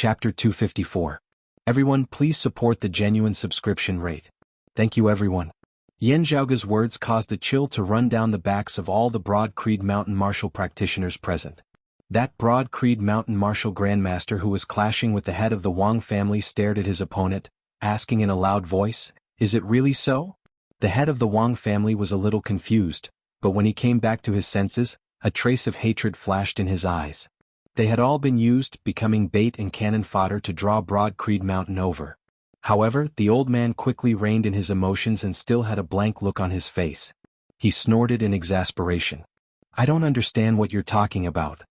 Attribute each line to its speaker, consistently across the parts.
Speaker 1: Chapter 254. Everyone, please support the genuine subscription rate. Thank you everyone. Yan Zhaoge's words caused a chill to run down the backs of all the Broad Creed Mountain martial practitioners present. That Broad Creed Mountain martial grandmaster who was clashing with the head of the Wang family stared at his opponent, asking in a loud voice, "Is it really so?" The head of the Wang family was a little confused, but when he came back to his senses, a trace of hatred flashed in his eyes. They had all been used, becoming bait and cannon fodder to draw Broad Creed Mountain over. However, the old man quickly reined in his emotions and still had a blank look on his face. He snorted in exasperation. "I don't understand what you're talking about."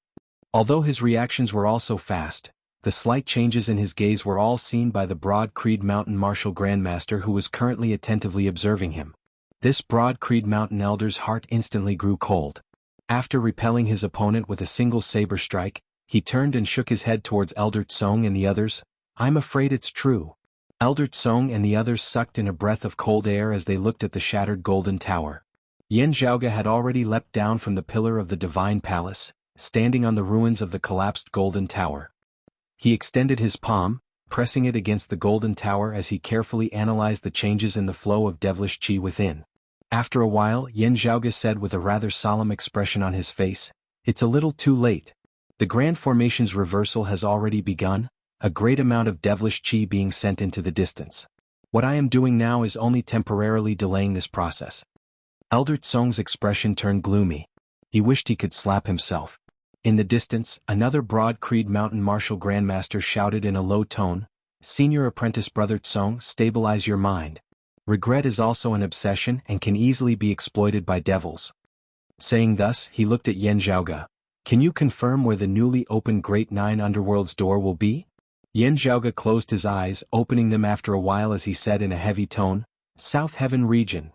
Speaker 1: Although his reactions were also fast, the slight changes in his gaze were all seen by the Broad Creed Mountain martial grandmaster who was currently attentively observing him. This Broad Creed Mountain elder's heart instantly grew cold. After repelling his opponent with a single saber strike, he turned and shook his head towards Elder Tsong and the others. "I'm afraid it's true." Elder Tsong and the others sucked in a breath of cold air as they looked at the shattered golden tower. Yan Zhaoge had already leapt down from the pillar of the divine palace, standing on the ruins of the collapsed golden tower. He extended his palm, pressing it against the golden tower as he carefully analyzed the changes in the flow of devilish qi within. After a while, Yan Zhaoge said with a rather solemn expression on his face, "It's a little too late. The grand formation's reversal has already begun, a great amount of devilish qi being sent into the distance. What I am doing now is only temporarily delaying this process." Elder Tsong's expression turned gloomy. He wished he could slap himself. In the distance, another Broad Creed Mountain martial grandmaster shouted in a low tone, "Senior apprentice brother Tsong, stabilize your mind. Regret is also an obsession and can easily be exploited by devils." Saying thus, he looked at Yan Zhaoge. "Can you confirm where the newly opened Great Nine Underworld's door will be?" Yan Zhaoge closed his eyes, opening them after a while as he said in a heavy tone, "South Heaven region."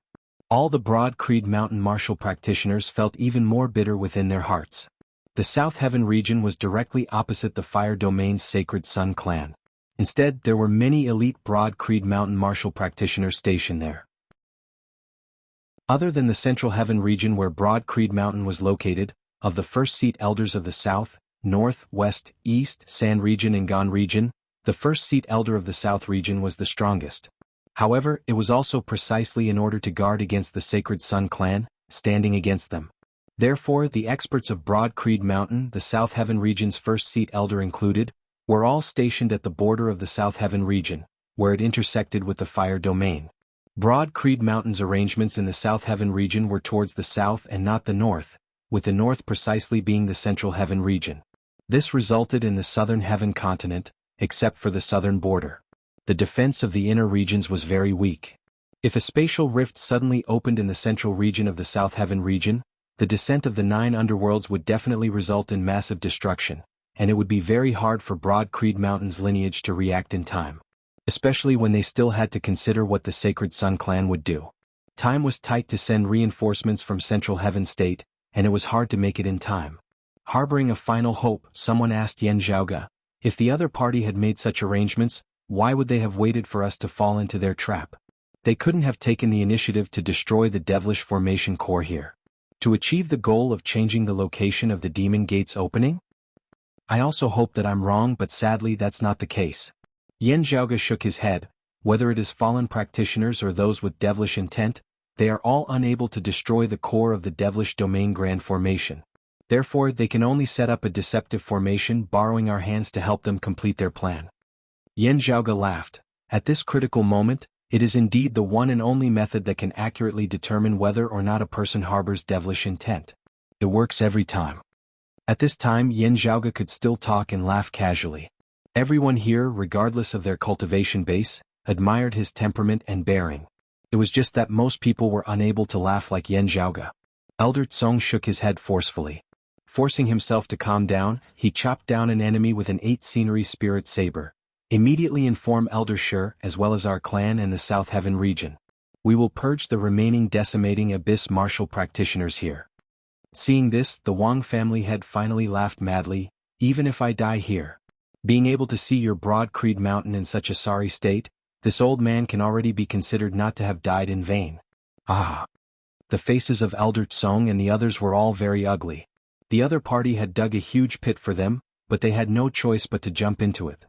Speaker 1: All the Broad Creed Mountain martial practitioners felt even more bitter within their hearts. The South Heaven region was directly opposite the Fire Domain's Sacred Sun clan. Instead, there were many elite Broad Creed Mountain martial practitioners stationed there. Other than the Central Heaven region where Broad Creed Mountain was located, of the first seat elders of the South, North, West, East, San region and Gan region, the first seat elder of the South region was the strongest. However, it was also precisely in order to guard against the Sacred Sun clan, standing against them. Therefore, the experts of Broad Creed Mountain, the South Heaven region's first seat elder included, were all stationed at the border of the South Heaven region, where it intersected with the Fire Domain. Broad Creed Mountain's arrangements in the South Heaven region were towards the south and not the north, with the north precisely being the Central Heaven region. This resulted in the Southern Heaven continent, except for the southern border. The defense of the inner regions was very weak. If a spatial rift suddenly opened in the central region of the South Heaven region, the descent of the 9 underworlds would definitely result in massive destruction, and it would be very hard for Broad Creed Mountain's lineage to react in time. Especially when they still had to consider what the Sacred Sun clan would do. Time was tight to send reinforcements from Central Heaven State, and it was hard to make it in time. Harboring a final hope, someone asked Yan Zhaoge, "If the other party had made such arrangements, why would they have waited for us to fall into their trap? They couldn't have taken the initiative to destroy the devilish formation core here. To achieve the goal of changing the location of the demon gate's opening? I also hope that I'm wrong, but sadly that's not the case." Yan Zhaoge shook his head. Whether it is fallen practitioners or those with devilish intent, they are all unable to destroy the core of the devilish domain grand formation. Therefore, they can only set up a deceptive formation, borrowing our hands to help them complete their plan. Yan Zhaoge laughed. At this critical moment, it is indeed the one and only method that can accurately determine whether or not a person harbors devilish intent. It works every time. At this time, Yan Zhaoge could still talk and laugh casually. Everyone here, regardless of their cultivation base, admired his temperament and bearing. It was just that most people were unable to laugh like Yan Zhaoge. Elder Tsong shook his head forcefully. Forcing himself to calm down, he chopped down an enemy with an 8 scenery spirit saber. "Immediately inform Elder Shi, as well as our clan and the South Heaven region. We will purge the remaining decimating abyss martial practitioners here." Seeing this, the Wang family head finally laughed madly. "Even if I die here, being able to see your Broad Creed Mountain in such a sorry state, this old man can already be considered not to have died in vain." Ah! The faces of Elder Tsong and the others were all very ugly. The other party had dug a huge pit for them, but they had no choice but to jump into it.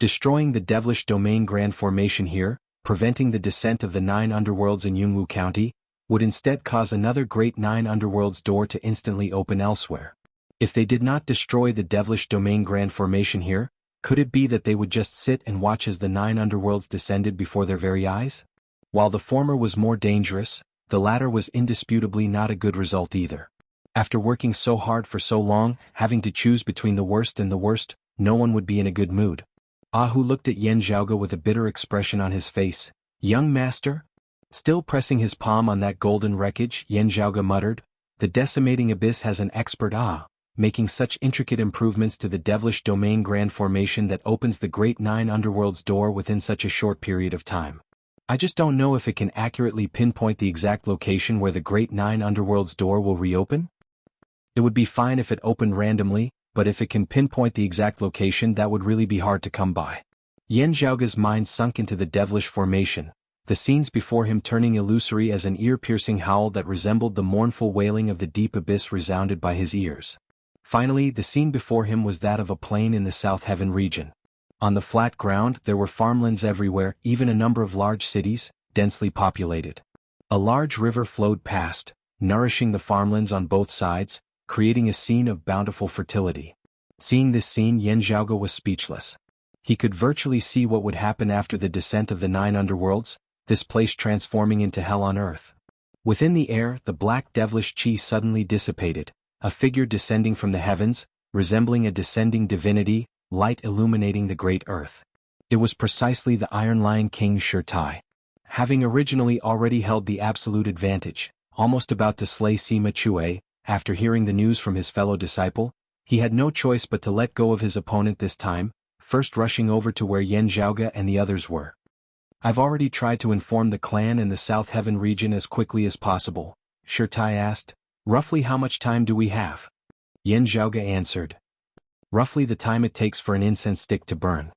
Speaker 1: Destroying the devilish domain grand formation here, preventing the descent of the 9 underworlds in Jianghu County, would instead cause another great 9 underworlds door to instantly open elsewhere. If they did not destroy the devilish domain grand formation here, could it be that they would just sit and watch as the 9 underworlds descended before their very eyes? While the former was more dangerous, the latter was indisputably not a good result either. After working so hard for so long, having to choose between the worst and the worst, no one would be in a good mood. Ahu looked at Yan Zhaoge with a bitter expression on his face. "Young master?" Still pressing his palm on that golden wreckage, Yan Zhaoge muttered, "The decimating abyss has an expert making such intricate improvements to the devilish domain grand formation that opens the great 9 underworlds door within such a short period of time. I just don't know if it can accurately pinpoint the exact location where the great 9 underworlds door will reopen. It would be fine if it opened randomly, but if it can pinpoint the exact location, that would really be hard to come by." Yan Zhaoge's mind sunk into the devilish formation, the scenes before him turning illusory as an ear-piercing howl that resembled the mournful wailing of the deep abyss resounded by his ears. Finally, the scene before him was that of a plain in the South Heaven region. On the flat ground there were farmlands everywhere, even a number of large cities, densely populated. A large river flowed past, nourishing the farmlands on both sides, creating a scene of bountiful fertility. Seeing this scene, Yan Zhaoge was speechless. He could virtually see what would happen after the descent of the 9 underworlds, this place transforming into hell on earth. Within the air, the black devilish chi suddenly dissipated, a figure descending from the heavens, resembling a descending divinity, light illuminating the great earth. It was precisely the Iron Lion King Shirtai. Having originally already held the absolute advantage, almost about to slay Sima Chue, after hearing the news from his fellow disciple, he had no choice but to let go of his opponent this time, first rushing over to where Yan Zhaoge and the others were. "I've already tried to inform the clan in the South Heaven region as quickly as possible," Shirtai asked. "Roughly how much time do we have?" Yan Zhaoge answered, "Roughly the time it takes for an incense stick to burn."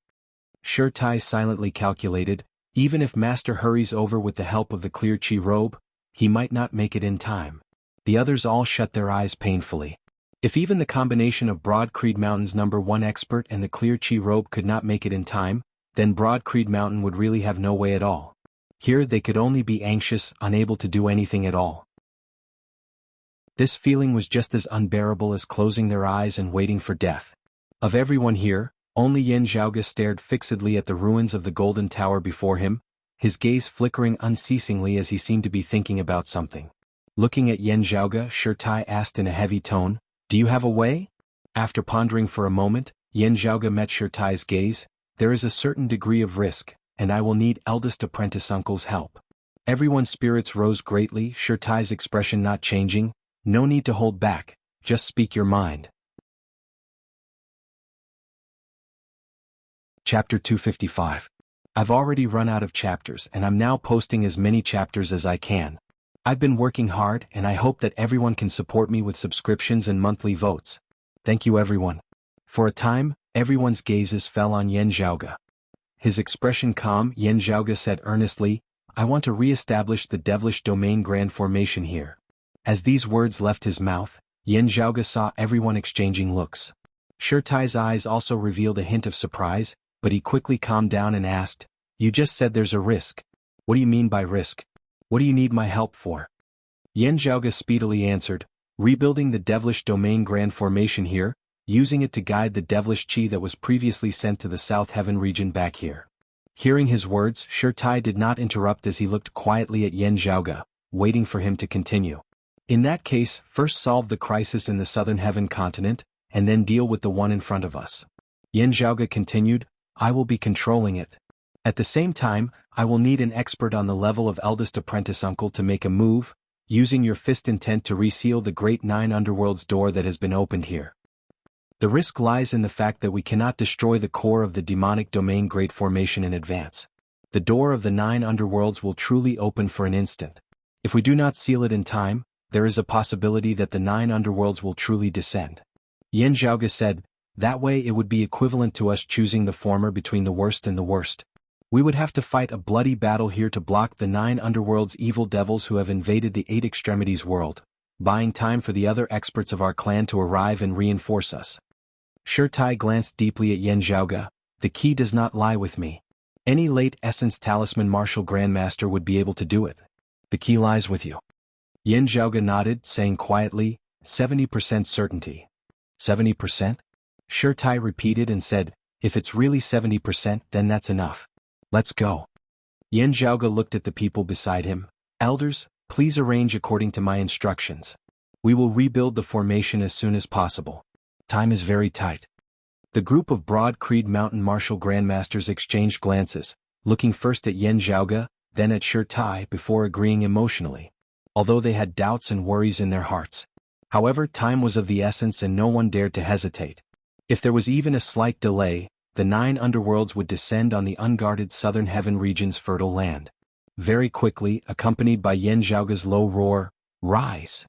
Speaker 1: Shirtai silently calculated, even if Master hurries over with the help of the clear chi robe, he might not make it in time. The others all shut their eyes painfully. If even the combination of Broad Creed Mountain's #1 expert and the clear chi robe could not make it in time, then Broad Creed Mountain would really have no way at all. Here they could only be anxious, unable to do anything at all. This feeling was just as unbearable as closing their eyes and waiting for death. Of everyone here, only Yan Zhaoge stared fixedly at the ruins of the golden tower before him, his gaze flickering unceasingly as he seemed to be thinking about something. Looking at Yan Zhaoge, Shirtai asked in a heavy tone, "Do you have a way?" After pondering for a moment, Yan Zhaoge met Shirtai's gaze. "There is a certain degree of risk, and I will need eldest apprentice uncle's help." Everyone's spirits rose greatly, Shirtai's expression not changing. "No need to hold back, just speak your mind." Chapter 255. I've already run out of chapters and I'm now posting as many chapters as I can. I've been working hard and I hope that everyone can support me with subscriptions and monthly votes. Thank you everyone. For a time, everyone's gazes fell on Yan Zhaoge. His expression calm, Yan Zhaoge said earnestly, "I want to re-establish the devilish domain grand formation here." As these words left his mouth, Yan Zhaoge saw everyone exchanging looks. Shirtai's eyes also revealed a hint of surprise, but he quickly calmed down and asked, "You just said there's a risk. What do you mean by risk? What do you need my help for?" Yan Zhaoge speedily answered, "Rebuilding the devilish domain grand formation here, using it to guide the devilish chi that was previously sent to the South Heaven region back here." Hearing his words, Shirtai did not interrupt as he looked quietly at Yan Zhaoge, waiting for him to continue. "In that case, first solve the crisis in the Southern Heaven continent, and then deal with the one in front of us." Yan Zhaoge continued, "I will be controlling it. At the same time, I will need an expert on the level of eldest apprentice uncle to make a move, using your fist intent to reseal the great 9 underworlds door that has been opened here. The risk lies in the fact that we cannot destroy the core of the demonic domain great formation in advance. The door of the 9 underworlds will truly open for an instant. If we do not seal it in time, there is a possibility that the 9 underworlds will truly descend." Yan Zhaoge said, "That way it would be equivalent to us choosing the former between the worst and the worst. We would have to fight a bloody battle here to block the 9 underworlds evil devils who have invaded the 8 extremities world, buying time for the other experts of our clan to arrive and reinforce us." Shirtai glanced deeply at Yan Zhaoge, The key does not lie with me. Any late Essence Talisman Martial Grandmaster would be able to do it. The key lies with you. Yan Zhaoge nodded, saying quietly, 70% certainty. 70%? Shirtai repeated and said, if it's really 70%, then that's enough. Let's go. Yan Zhaoge looked at the people beside him. Elders, please arrange according to my instructions. We will rebuild the formation as soon as possible. Time is very tight. The group of Broad Creed Mountain Martial Grandmasters exchanged glances, looking first at Yan Zhaoge, then at Shirtai before agreeing emotionally, although they had doubts and worries in their hearts. However, time was of the essence and no one dared to hesitate. If there was even a slight delay, the 9 underworlds would descend on the unguarded southern heaven region's fertile land. Very quickly, accompanied by Yan Zhaoge's low roar, rise!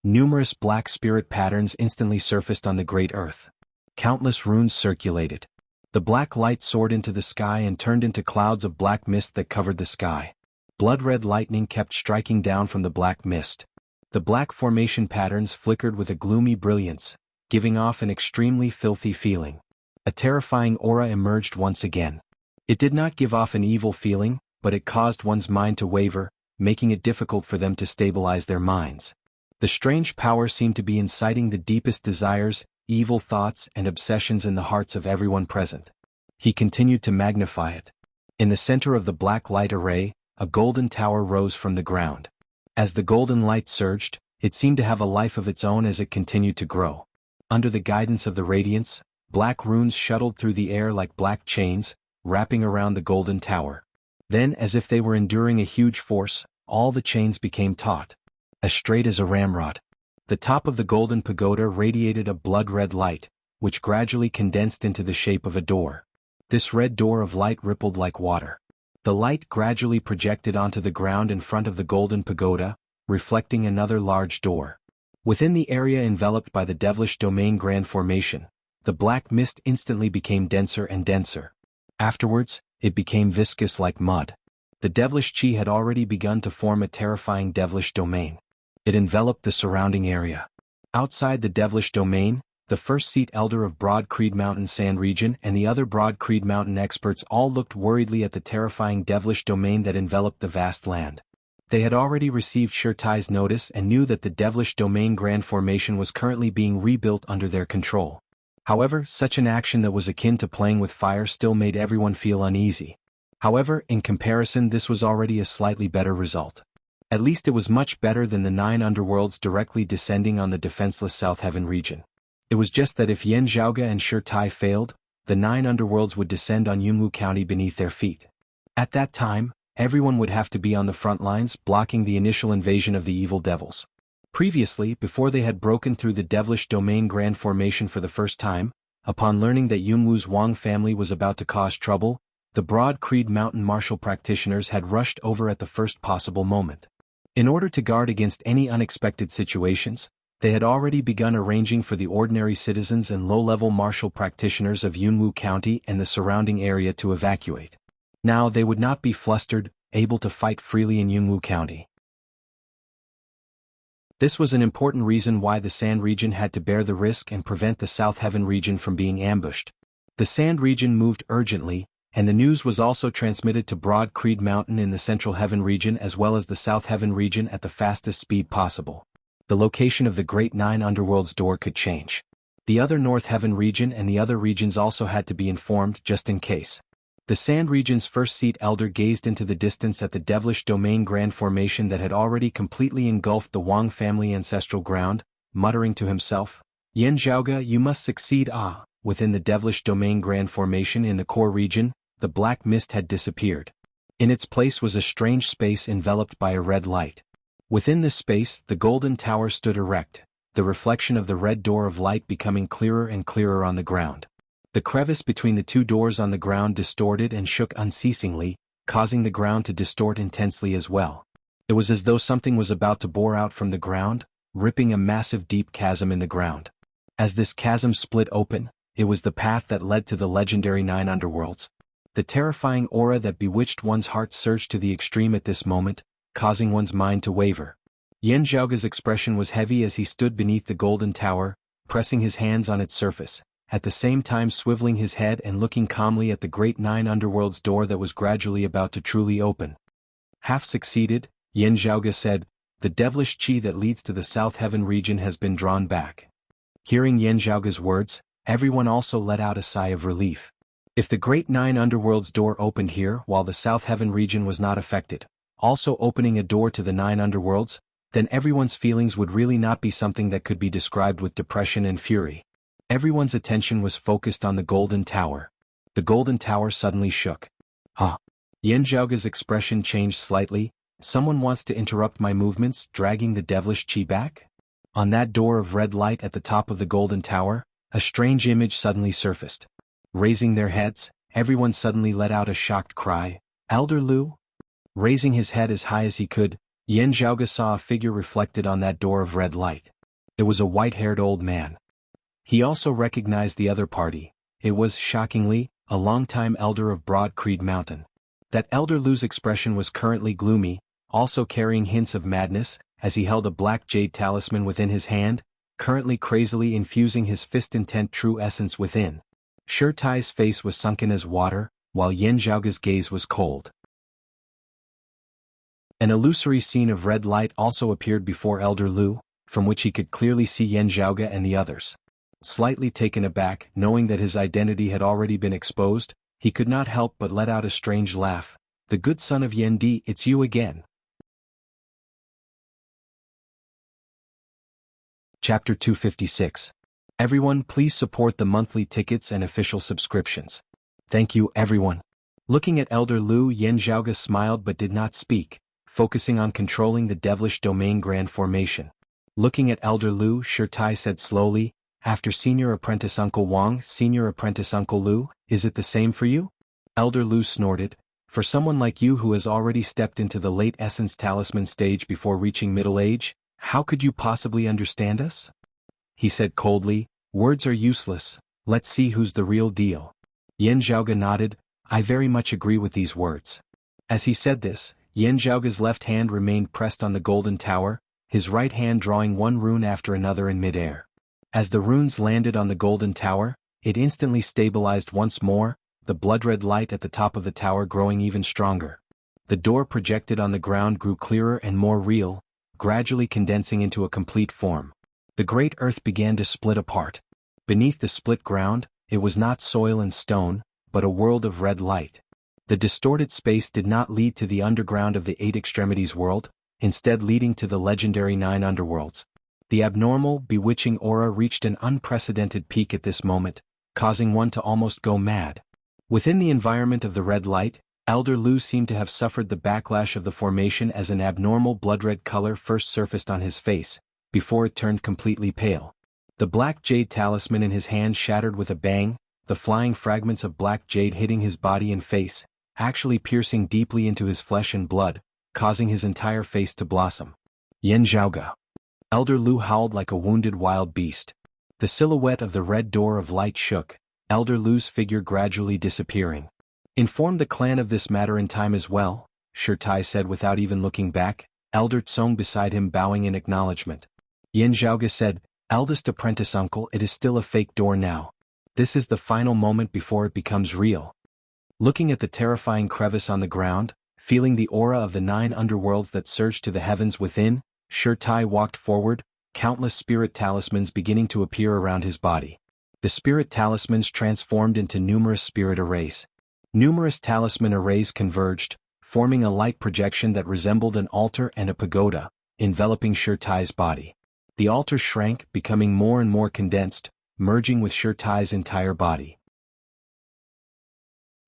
Speaker 1: Numerous black spirit patterns instantly surfaced on the great earth. Countless runes circulated. The black light soared into the sky and turned into clouds of black mist that covered the sky. Blood-red lightning kept striking down from the black mist. The black formation patterns flickered with a gloomy brilliance, giving off an extremely filthy feeling. A terrifying aura emerged once again. It did not give off an evil feeling, but it caused one's mind to waver, making it difficult for them to stabilize their minds. The strange power seemed to be inciting the deepest desires, evil thoughts and obsessions in the hearts of everyone present. He continued to magnify it. In the center of the black light array, a golden tower rose from the ground. As the golden light surged, it seemed to have a life of its own as it continued to grow. Under the guidance of the radiance, black runes shuttled through the air like black chains, wrapping around the golden tower. Then, as if they were enduring a huge force, all the chains became taut, as straight as a ramrod. The top of the golden pagoda radiated a blood-red light, which gradually condensed into the shape of a door. This red door of light rippled like water. The light gradually projected onto the ground in front of the golden pagoda, reflecting another large door. Within the area enveloped by the devilish domain grand formation, the black mist instantly became denser and denser. Afterwards, it became viscous like mud. The devilish chi had already begun to form a terrifying devilish domain. It enveloped the surrounding area. Outside the devilish domain, the first seat elder of Broad Creed Mountain Sand region and the other Broad Creed Mountain experts all looked worriedly at the terrifying devilish domain that enveloped the vast land. They had already received Shirtai's notice and knew that the devilish domain grand formation was currently being rebuilt under their control. However, such an action that was akin to playing with fire still made everyone feel uneasy. However, in comparison, this was already a slightly better result. At least it was much better than the 9 underworlds directly descending on the defenseless South Heaven region. It was just that if Yan Zhaoge and Shirtai failed, the 9 underworlds would descend on Jianghu County beneath their feet. At that time, everyone would have to be on the front lines blocking the initial invasion of the evil devils. Previously, before they had broken through the devilish domain grand formation for the first time, upon learning that Yunwu's Wang family was about to cause trouble, the Broad Creed Mountain martial practitioners had rushed over at the first possible moment. In order to guard against any unexpected situations, they had already begun arranging for the ordinary citizens and low-level martial practitioners of Yunwu County and the surrounding area to evacuate. Now they would not be flustered, able to fight freely in Yunwu County. This was an important reason why the Sand region had to bear the risk and prevent the South Heaven region from being ambushed. The Sand region moved urgently, and the news was also transmitted to Broad Creed Mountain in the Central Heaven region as well as the South Heaven region at the fastest speed possible. The location of the Great 9 Underworlds door could change. The other North Heaven region and the other regions also had to be informed just in case. The Sand region's first seat elder gazed into the distance at the devilish domain grand formation that had already completely engulfed the Wang family ancestral ground, muttering to himself, Yan Zhaoge, you must succeed. Within the devilish domain grand formation in the core region, the black mist had disappeared. In its place was a strange space enveloped by a red light. Within this space, the golden tower stood erect, the reflection of the red door of light becoming clearer and clearer on the ground. The crevice between the two doors on the ground distorted and shook unceasingly, causing the ground to distort intensely as well. It was as though something was about to bore out from the ground, ripping a massive deep chasm in the ground. As this chasm split open, it was the path that led to the legendary 9 underworlds. The terrifying aura that bewitched one's heart surged to the extreme at this moment, causing one's mind to waver. Yan Zhaoge's expression was heavy as he stood beneath the golden tower, pressing his hands on its surface, at the same time swiveling his head and looking calmly at the great nine underworlds door that was gradually about to truly open. Half succeeded, Yin Zhaoge said, the devilish qi that leads to the South Heaven region has been drawn back. Hearing Yin Zhaoge's words, everyone also let out a sigh of relief. If the great nine underworlds door opened here while the South Heaven region was not affected, also opening a door to the nine underworlds, then everyone's feelings would really not be something that could be described with depression and fury. Everyone's attention was focused on the Golden Tower. The Golden Tower suddenly shook. Huh. Yin Zhaoge's expression changed slightly. Someone wants to interrupt my movements, dragging the devilish qi back? On that door of red light at the top of the Golden Tower, a strange image suddenly surfaced. Raising their heads, everyone suddenly let out a shocked cry, Elder Lu? Raising his head as high as he could, Yin Zhaoge saw a figure reflected on that door of red light. It was a white-haired old man. He also recognized the other party. It was, shockingly, a longtime elder of Broad Creed Mountain. That Elder Lu's expression was currently gloomy, also carrying hints of madness, as he held a black jade talisman within his hand, currently crazily infusing his fist-intent true essence within. Shi Tai's face was sunken as water, while Yin Zhaoge's gaze was cold. An illusory scene of red light also appeared before Elder Lu, from which he could clearly see Yin Zhaoge and the others. Slightly taken aback, knowing that his identity had already been exposed, he could not help but let out a strange laugh. The good son of Yen Di, it's you again. Chapter 256. Everyone please support the monthly tickets and official subscriptions. Thank you everyone. Looking at Elder Lu, Yin Zhaoge smiled but did not speak, focusing on controlling the devilish domain grand formation. Looking at Elder Lu, Shi Tai said slowly, after Senior Apprentice Uncle Wang, Senior Apprentice Uncle Lu, is it the same for you? Elder Lu snorted, for someone like you who has already stepped into the late essence talisman stage before reaching middle age, how could you possibly understand us? He said coldly, words are useless, let's see who's the real deal. Yin Zhaoge nodded, I very much agree with these words. As he said this, Yin Zhaoge's left hand remained pressed on the Golden Tower, his right hand drawing one rune after another in midair. As the runes landed on the Golden Tower, it instantly stabilized once more, the blood-red light at the top of the tower growing even stronger. The door projected on the ground grew clearer and more real, gradually condensing into a complete form. The great earth began to split apart. Beneath the split ground, it was not soil and stone, but a world of red light. The distorted space did not lead to the underground of the Eight Extremities world, instead leading to the legendary Nine Underworlds. The abnormal, bewitching aura reached an unprecedented peak at this moment, causing one to almost go mad. Within the environment of the red light, Elder Lu seemed to have suffered the backlash of the formation as an abnormal blood-red color first surfaced on his face, before it turned completely pale. The black jade talisman in his hand shattered with a bang, the flying fragments of black jade hitting his body and face, actually piercing deeply into his flesh and blood, causing his entire face to blossom. Yin Zhaoge. Elder Lu howled like a wounded wild beast. The silhouette of the red door of light shook, Elder Lu's figure gradually disappearing. Inform the clan of this matter in time as well, Shi Tai said without even looking back, Elder Tsong beside him bowing in acknowledgement. Yin Zhaoge said, eldest apprentice uncle, it is still a fake door now. This is the final moment before it becomes real. Looking at the terrifying crevice on the ground, feeling the aura of the nine underworlds that surged to the heavens within, Shi Tai walked forward, countless spirit talismans beginning to appear around his body. The spirit talismans transformed into numerous spirit arrays. Numerous talisman arrays converged, forming a light projection that resembled an altar and a pagoda, enveloping Shi Tai's body. The altar shrank, becoming more and more condensed, merging with Shi Tai's entire body.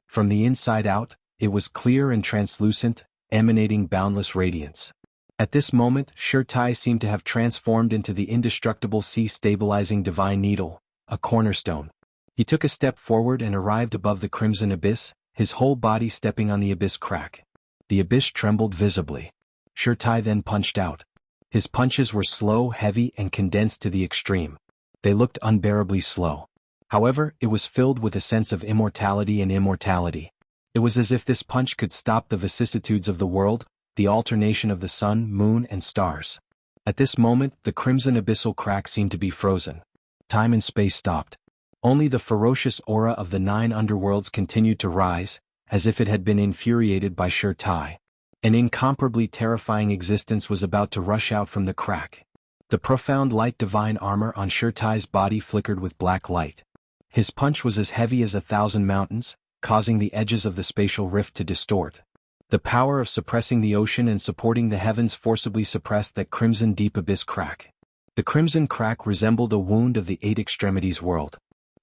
Speaker 1: From the inside out, it was clear and translucent, emanating boundless radiance. At this moment, Shi Tai seemed to have transformed into the indestructible sea-stabilizing divine needle, a cornerstone. He took a step forward and arrived above the crimson abyss, his whole body stepping on the abyss crack. The abyss trembled visibly. Shi Tai then punched out. His punches were slow, heavy, and condensed to the extreme. They looked unbearably slow. However, it was filled with a sense of immortality and immortality. It was as if this punch could stop the vicissitudes of the world, the alternation of the sun, moon, and stars. At this moment, the crimson abyssal crack seemed to be frozen. Time and space stopped. Only the ferocious aura of the 9 underworlds continued to rise, as if it had been infuriated by Shi Tai. An incomparably terrifying existence was about to rush out from the crack. The profound light divine armor on Shi Tai's body flickered with black light. His punch was as heavy as 1,000 mountains, causing the edges of the spatial rift to distort. The power of suppressing the ocean and supporting the heavens forcibly suppressed that crimson deep abyss crack. The crimson crack resembled a wound of the 8 extremities world.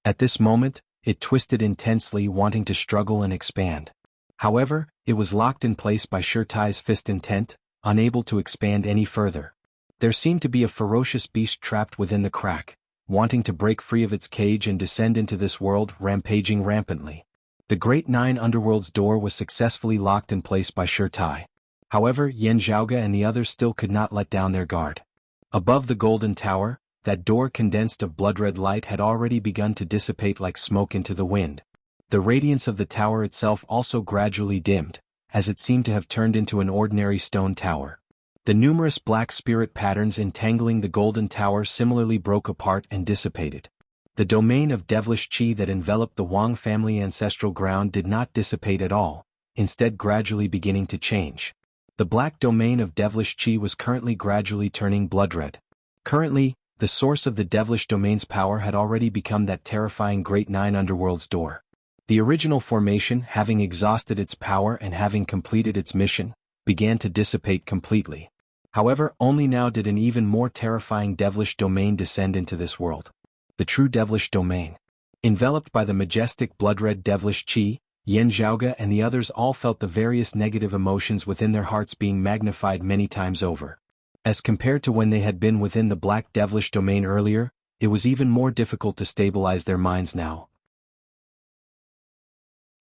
Speaker 1: At this moment, it twisted intensely, wanting to struggle and expand. However, it was locked in place by Shi Tai's fist intent, unable to expand any further. There seemed to be a ferocious beast trapped within the crack, wanting to break free of its cage and descend into this world, rampaging rampantly. The great 9 underworlds door was successfully locked in place by Shi Tai. However, Yan Zhaoge and the others still could not let down their guard. Above the golden tower, that door condensed of blood-red light had already begun to dissipate like smoke into the wind. The radiance of the tower itself also gradually dimmed, as it seemed to have turned into an ordinary stone tower. The numerous black spirit patterns entangling the golden tower similarly broke apart and dissipated. The domain of devilish qi that enveloped the Wang family ancestral ground did not dissipate at all, instead gradually beginning to change. The black domain of devilish qi was currently gradually turning blood-red. Currently, the source of the devilish domain's power had already become that terrifying great 9 underworlds door. The original formation, having exhausted its power and having completed its mission, began to dissipate completely. However, only now did an even more terrifying devilish domain descend into this world. The true devilish domain. Enveloped by the majestic blood-red devilish qi, Yan Zhaoge and the others all felt the various negative emotions within their hearts being magnified many times over. As compared to when they had been within the black devilish domain earlier, it was even more difficult to stabilize their minds now.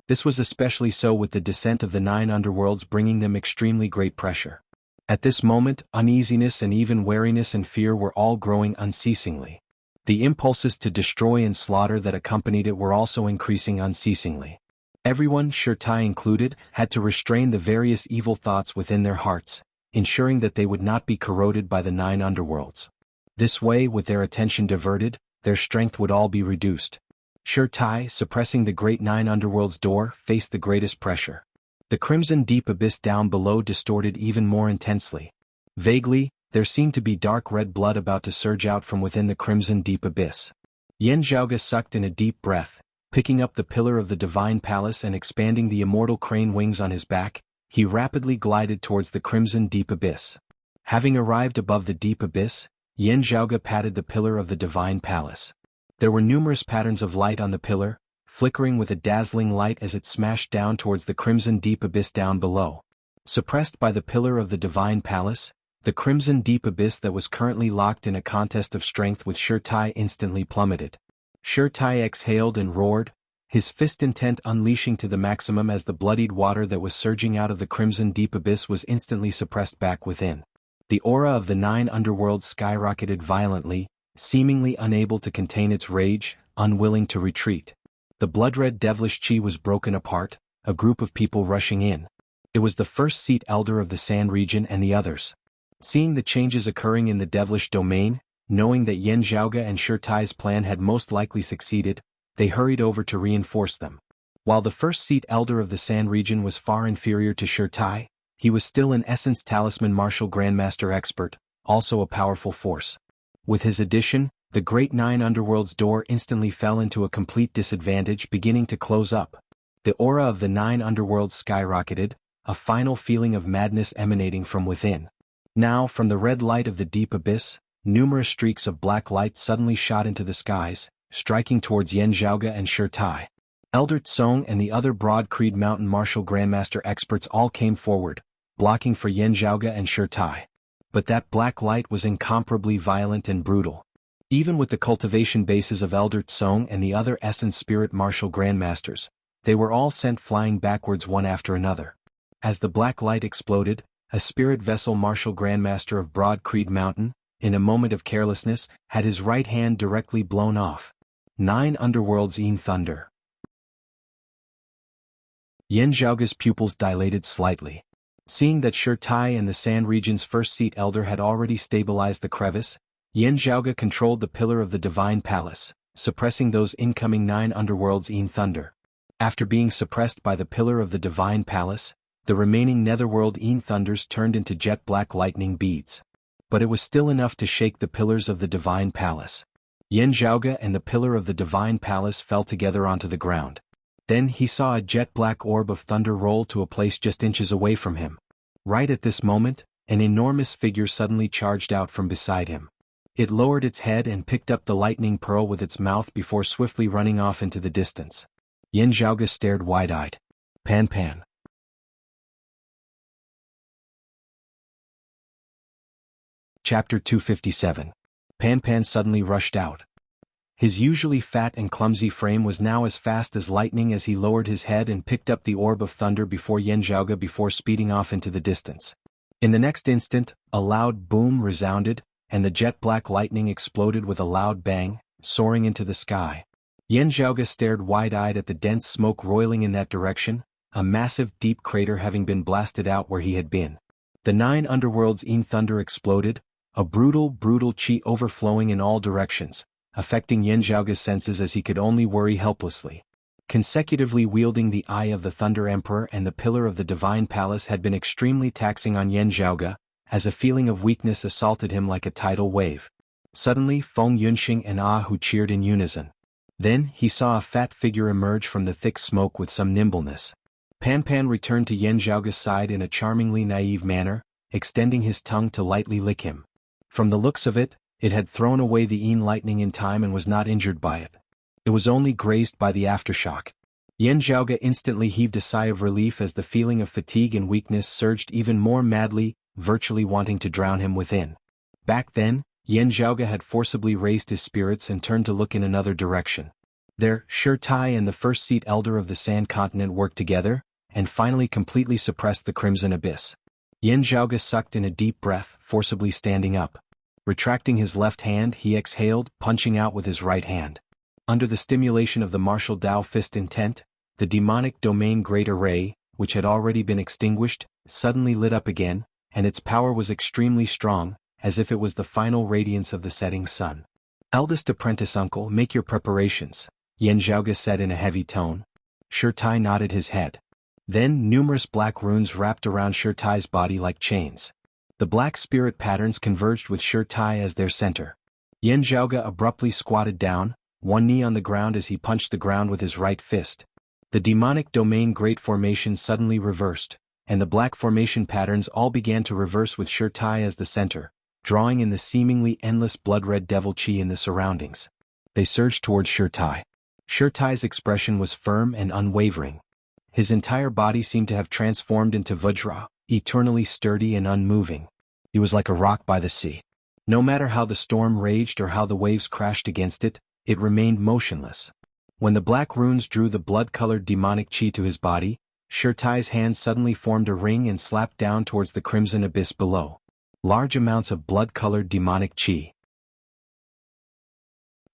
Speaker 1: This was especially so with the descent of the 9 underworlds, bringing them extremely great pressure. At this moment, uneasiness and even wariness and fear were all growing unceasingly. The impulses to destroy and slaughter that accompanied it were also increasing unceasingly. Everyone, Shi Tai included, had to restrain the various evil thoughts within their hearts, ensuring that they would not be corroded by the 9 underworlds. This way, with their attention diverted, their strength would all be reduced. Shi Tai, suppressing the great 9 underworlds door, faced the greatest pressure. The crimson deep abyss down below distorted even more intensely. Vaguely, there seemed to be dark red blood about to surge out from within the crimson deep abyss. Yan Zhaoge sucked in a deep breath, picking up the pillar of the divine palace and expanding the immortal crane wings on his back, he rapidly glided towards the crimson deep abyss. Having arrived above the deep abyss, Yan Zhaoge patted the pillar of the divine palace. There were numerous patterns of light on the pillar, flickering with a dazzling light as it smashed down towards the crimson deep abyss down below. Suppressed by the pillar of the divine palace, the crimson deep abyss that was currently locked in a contest of strength with Shi Tai instantly plummeted. Shi Tai exhaled and roared, his fist intent unleashing to the maximum as the bloodied water that was surging out of the crimson deep abyss was instantly suppressed back within. The aura of the 9 underworlds skyrocketed violently, seemingly unable to contain its rage, unwilling to retreat. The blood-red devilish qi was broken apart, a group of people rushing in. It was the first seat elder of the Sand region and the others. Seeing the changes occurring in the devilish domain, knowing that Yan Zhaoge and Shi Tai's plan had most likely succeeded, they hurried over to reinforce them. While the first seat elder of the Sand region was far inferior to Shi Tai, he was still an essence talisman martial grandmaster expert, also a powerful force. With his addition, the great 9 underworlds door instantly fell into a complete disadvantage, beginning to close up. The aura of the 9 underworlds skyrocketed, a final feeling of madness emanating from within. Now, from the red light of the deep abyss, numerous streaks of black light suddenly shot into the skies, striking towards Yan Zhaoge and Shi Tai. Elder Tsong and the other Broad Creed Mountain martial grandmaster experts all came forward, blocking for Yan Zhaoge and Shi Tai. But that black light was incomparably violent and brutal. Even with the cultivation bases of Elder Tsong and the other Essence Spirit Martial Grandmasters, they were all sent flying backwards one after another. As the black light exploded, a Spirit Vessel Martial Grandmaster of Broad Creed Mountain, in a moment of carelessness, had his right hand directly blown off. 9 underworlds in thunder. Yan Zhaoge's pupils dilated slightly. Seeing that Shi Tai and the Sand region's first seat elder had already stabilized the crevice, Yan Zhaoge controlled the pillar of the divine palace, suppressing those incoming 9 underworlds in thunder. After being suppressed by the pillar of the divine palace, the remaining netherworld in thunders turned into jet-black lightning beads. But it was still enough to shake the pillars of the divine palace. Yan Zhaoge and the pillar of the divine palace fell together onto the ground. Then he saw a jet-black orb of thunder roll to a place just inches away from him. Right at this moment, an enormous figure suddenly charged out from beside him. It lowered its head and picked up the lightning pearl with its mouth before swiftly running off into the distance. Yan Zhaoge stared wide-eyed. Pan Pan. Chapter 257. Pan Pan suddenly rushed out. His usually fat and clumsy frame was now as fast as lightning as he lowered his head and picked up the orb of thunder before Yan Zhaoge before speeding off into the distance. In the next instant, a loud boom resounded, and the jet-black lightning exploded with a loud bang, soaring into the sky. Yan Zhaoge stared wide-eyed at the dense smoke roiling in that direction, a massive deep crater having been blasted out where he had been. The 9 underworlds in thunder exploded, a brutal chi overflowing in all directions, affecting Yan Zhaoge's senses as he could only worry helplessly. Consecutively wielding the Eye of the Thunder Emperor and the Pillar of the Divine Palace had been extremely taxing on Yan Zhaoge, as a feeling of weakness assaulted him like a tidal wave. Suddenly Feng Yunxing and Ah Hu cheered in unison. Then he saw a fat figure emerge from the thick smoke with some nimbleness. Pan Pan returned to Yan Zhaoge's side in a charmingly naive manner, extending his tongue to lightly lick him. From the looks of it, it had thrown away the Yin lightning in time and was not injured by it. It was only grazed by the aftershock. Yan Zhaoge instantly heaved a sigh of relief as the feeling of fatigue and weakness surged even more madly, virtually wanting to drown him within. Back then, Yan Zhaoge had forcibly raised his spirits and turned to look in another direction. There, Shi Tai and the first seat elder of the Sand Continent worked together, and finally completely suppressed the Crimson Abyss. Yan Zhaoge sucked in a deep breath, forcibly standing up. Retracting his left hand, he exhaled, punching out with his right hand. Under the stimulation of the martial Dao fist intent, the demonic domain Great Array, which had already been extinguished, suddenly lit up again, and its power was extremely strong, as if it was the final radiance of the setting sun. "Eldest apprentice uncle, make your preparations," Yan Zhaoge said in a heavy tone. Shi Tai nodded his head. Then numerous black runes wrapped around Shi Tai's body like chains. The black spirit patterns converged with Shi Tai as their center. Yan Zhaoge abruptly squatted down, one knee on the ground as he punched the ground with his right fist. The demonic domain Great Formation suddenly reversed, and the black formation patterns all began to reverse with Shi Tai as the center, drawing in the seemingly endless blood-red devil chi in the surroundings. They surged towards Shi Tai. Shi Tai's expression was firm and unwavering. His entire body seemed to have transformed into Vajra, eternally sturdy and unmoving. He was like a rock by the sea. No matter how the storm raged or how the waves crashed against it, it remained motionless. When the black runes drew the blood-colored demonic chi to his body, Shi Tai's hand suddenly formed a ring and slapped down towards the crimson abyss below. Large amounts of blood-colored demonic chi.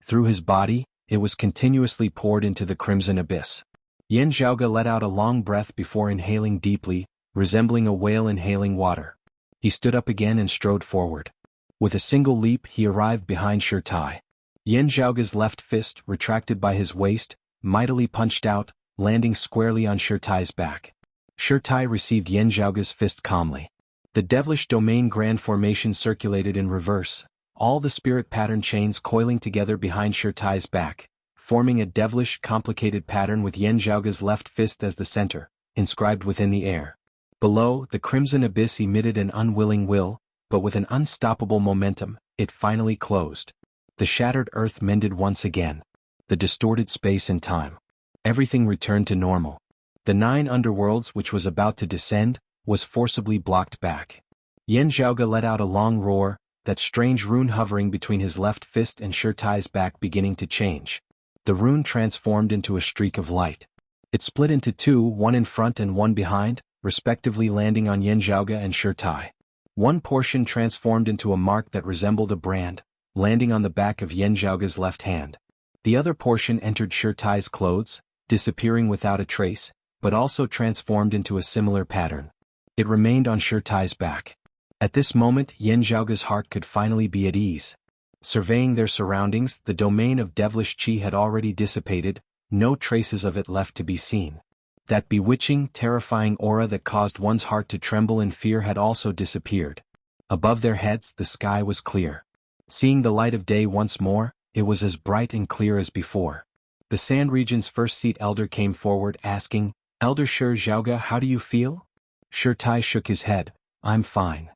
Speaker 1: Through his body, it was continuously poured into the crimson abyss. Yan Zhaoge let out a long breath before inhaling deeply, resembling a whale inhaling water. He stood up again and strode forward. With a single leap he arrived behind Shi Tai. Yan Zhaoge's left fist, retracted by his waist, mightily punched out, landing squarely on Shi Tai's back. Shi Tai received Yan Zhaoge's fist calmly. The devilish domain grand formation circulated in reverse, all the spirit pattern chains coiling together behind Shi Tai's back, forming a devilish complicated pattern with Yan Zhaoge's left fist as the center, inscribed within the air. Below, the crimson abyss emitted an unwilling will, but with an unstoppable momentum, it finally closed. The shattered earth mended once again. The distorted space and time. Everything returned to normal. The 9 underworlds which was about to descend, was forcibly blocked back. Yan Zhaoge let out a long roar, that strange rune hovering between his left fist and Shi Tai's back beginning to change. The rune transformed into a streak of light. It split into 2, one in front and one behind, respectively landing on Yan Zhaoge and Shi Tai. One portion transformed into a mark that resembled a brand, landing on the back of Yan Zhaoge's left hand. The other portion entered Shi Tai's clothes, disappearing without a trace, but also transformed into a similar pattern. It remained on Shi Tai's back. At this moment Yan Zhaoge's heart could finally be at ease. Surveying their surroundings, the domain of devilish chi had already dissipated, no traces of it left to be seen. That bewitching, terrifying aura that caused one's heart to tremble in fear had also disappeared. Above their heads, the sky was clear. Seeing the light of day once more, it was as bright and clear as before. The Sand Region's first seat elder came forward asking, "Elder Shi Zhaoge, how do you feel?" Shi Tai shook his head. "I'm fine.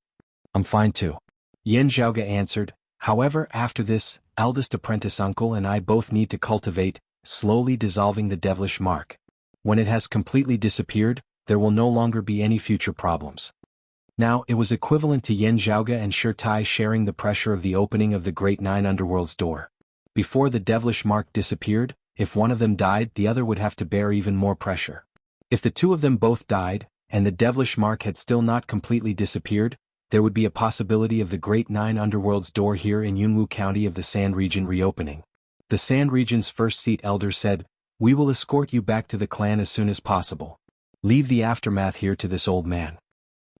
Speaker 1: I'm fine too." Yan Zhaoge answered, "However, after this, eldest apprentice uncle and I both need to cultivate, slowly dissolving the devilish mark. When it has completely disappeared, there will no longer be any future problems." Now, it was equivalent to Yan Zhaoge and Shi Tai sharing the pressure of the opening of the Great Nine Underworld's door. Before the devilish mark disappeared, if one of them died, the other would have to bear even more pressure. If the two of them both died, and the devilish mark had still not completely disappeared, there would be a possibility of the Great Nine Underworld's door here in Jianghu County of the Sand Region reopening. The Sand Region's first seat elder said, "We will escort you back to the clan as soon as possible. Leave the aftermath here to this old man."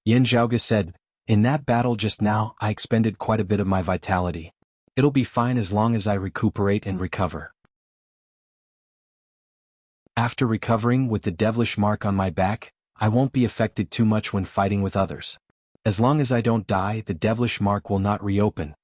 Speaker 1: Yan Zhaoge said, "In that battle just now, I expended quite a bit of my vitality. It'll be fine as long as I recuperate and recover. After recovering with the devilish mark on my back, I won't be affected too much when fighting with others. As long as I don't die, the devilish mark will not reopen."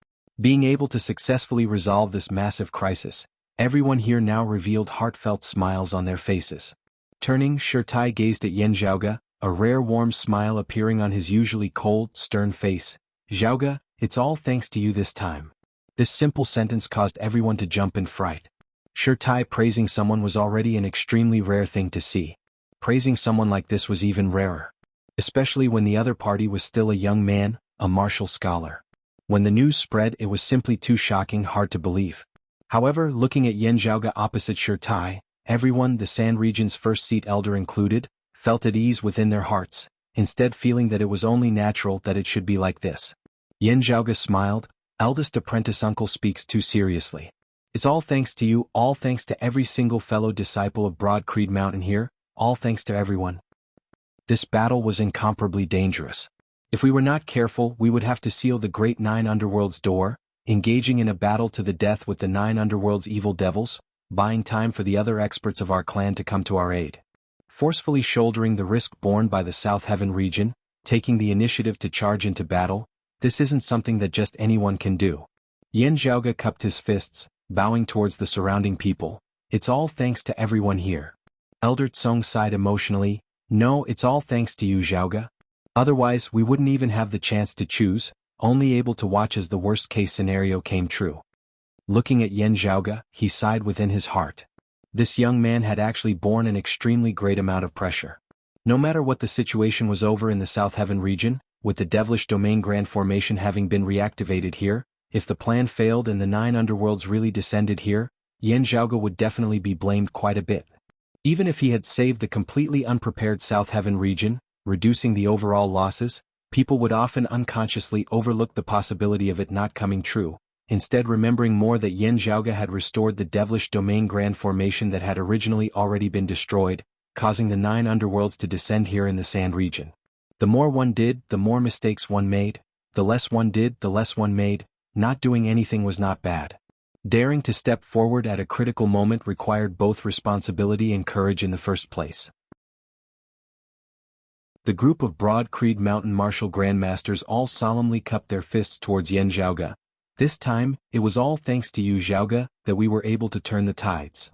Speaker 1: Being able to successfully resolve this massive crisis, everyone here now revealed heartfelt smiles on their faces. Turning, Shi Tai gazed at Yan Zhaoge, a rare warm smile appearing on his usually cold, stern face. "Zhaoge, it's all thanks to you this time." This simple sentence caused everyone to jump in fright. Shi Tai praising someone was already an extremely rare thing to see. Praising someone like this was even rarer. Especially when the other party was still a young man, a martial scholar. When the news spread, it was simply too shocking, hard to believe. However, looking at Yan Zhaoge opposite Shi Tai, everyone, the Sand Region's first seat elder included, felt at ease within their hearts, instead feeling that it was only natural that it should be like this. Yan Zhaoge smiled, "Eldest apprentice uncle speaks too seriously. It's all thanks to you, all thanks to every single fellow disciple of Broad Creed Mountain here, all thanks to everyone. This battle was incomparably dangerous. If we were not careful, we would have to seal the Great Nine Underworld's door, engaging in a battle to the death with the Nine Underworld's evil devils, buying time for the other experts of our clan to come to our aid. Forcefully shouldering the risk borne by the South Heaven region, taking the initiative to charge into battle, this isn't something that just anyone can do." Yan Zhaoge cupped his fists, bowing towards the surrounding people. "It's all thanks to everyone here." Elder Tsong sighed emotionally, "No, it's all thanks to you, Zhaoge. Otherwise, we wouldn't even have the chance to choose, only able to watch as the worst-case scenario came true." Looking at Yan Zhaoge, he sighed within his heart. This young man had actually borne an extremely great amount of pressure. No matter what the situation was over in the South Heaven region, with the devilish domain grand formation having been reactivated here, if the plan failed and the Nine Underworlds really descended here, Yan Zhaoge would definitely be blamed quite a bit. Even if he had saved the completely unprepared South Heaven region, reducing the overall losses, people would often unconsciously overlook the possibility of it not coming true, instead remembering more that Yan Zhaoge had restored the devilish domain grand formation that had originally already been destroyed, causing the Nine Underworlds to descend here in the Sand region. The more one did, the more mistakes one made. The less one did, the less one made. Not doing anything was not bad. Daring to step forward at a critical moment required both responsibility and courage in the first place. The group of Broad Creed Mountain martial grandmasters all solemnly cupped their fists towards Yan Zhaoge. This time, it was all thanks to you, Zhaoge, that we were able to turn the tides.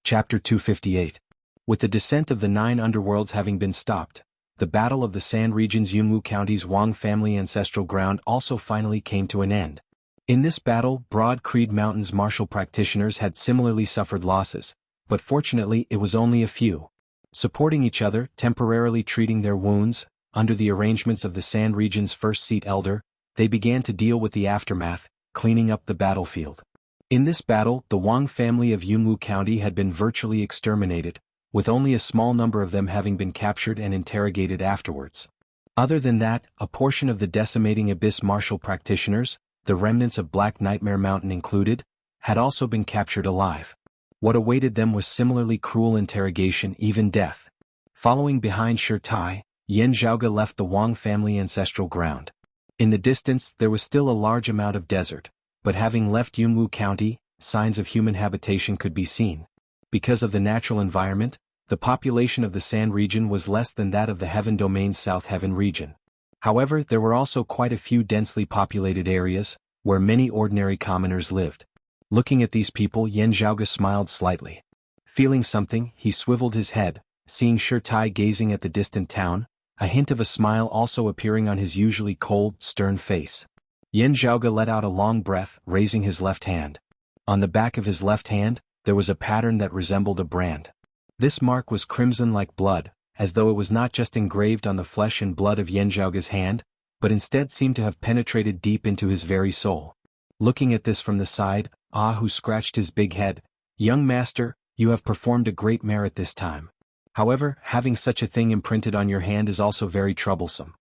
Speaker 1: Chapter 258. With the descent of the Nine Underworlds having been stopped, the Battle of the Sand Region's Jianghu County's Wang family ancestral ground also finally came to an end. In this battle, Broad Creed Mountain's martial practitioners had similarly suffered losses, but fortunately it was only a few. Supporting each other, temporarily treating their wounds, under the arrangements of the Sand Region's first seat elder, they began to deal with the aftermath, cleaning up the battlefield. In this battle, the Wang family of Jianghu County had been virtually exterminated, with only a small number of them having been captured and interrogated afterwards. Other than that, a portion of the decimating Abyss martial practitioners, the remnants of Black Nightmare Mountain included, had also been captured alive. What awaited them was similarly cruel interrogation, even death. Following behind Shi Tai, Yan Zhaoge left the Wang family ancestral ground. In the distance there was still a large amount of desert, but having left Yunwu County, signs of human habitation could be seen. Because of the natural environment, the population of the Sand region was less than that of the Heaven Domain's South Heaven region. However, there were also quite a few densely populated areas, where many ordinary commoners lived. Looking at these people, Yan Zhaoge smiled slightly. Feeling something, he swiveled his head, seeing Shi Tai gazing at the distant town, a hint of a smile also appearing on his usually cold, stern face. Yan Zhaoge let out a long breath, raising his left hand. On the back of his left hand, there was a pattern that resembled a brand. This mark was crimson like blood, as though it was not just engraved on the flesh and blood of Yan Zhaoge's hand, but instead seemed to have penetrated deep into his very soul. Looking at this from the side, Hu scratched his big head. "Young master, you have performed a great merit this time. However, having such a thing imprinted on your hand is also very troublesome.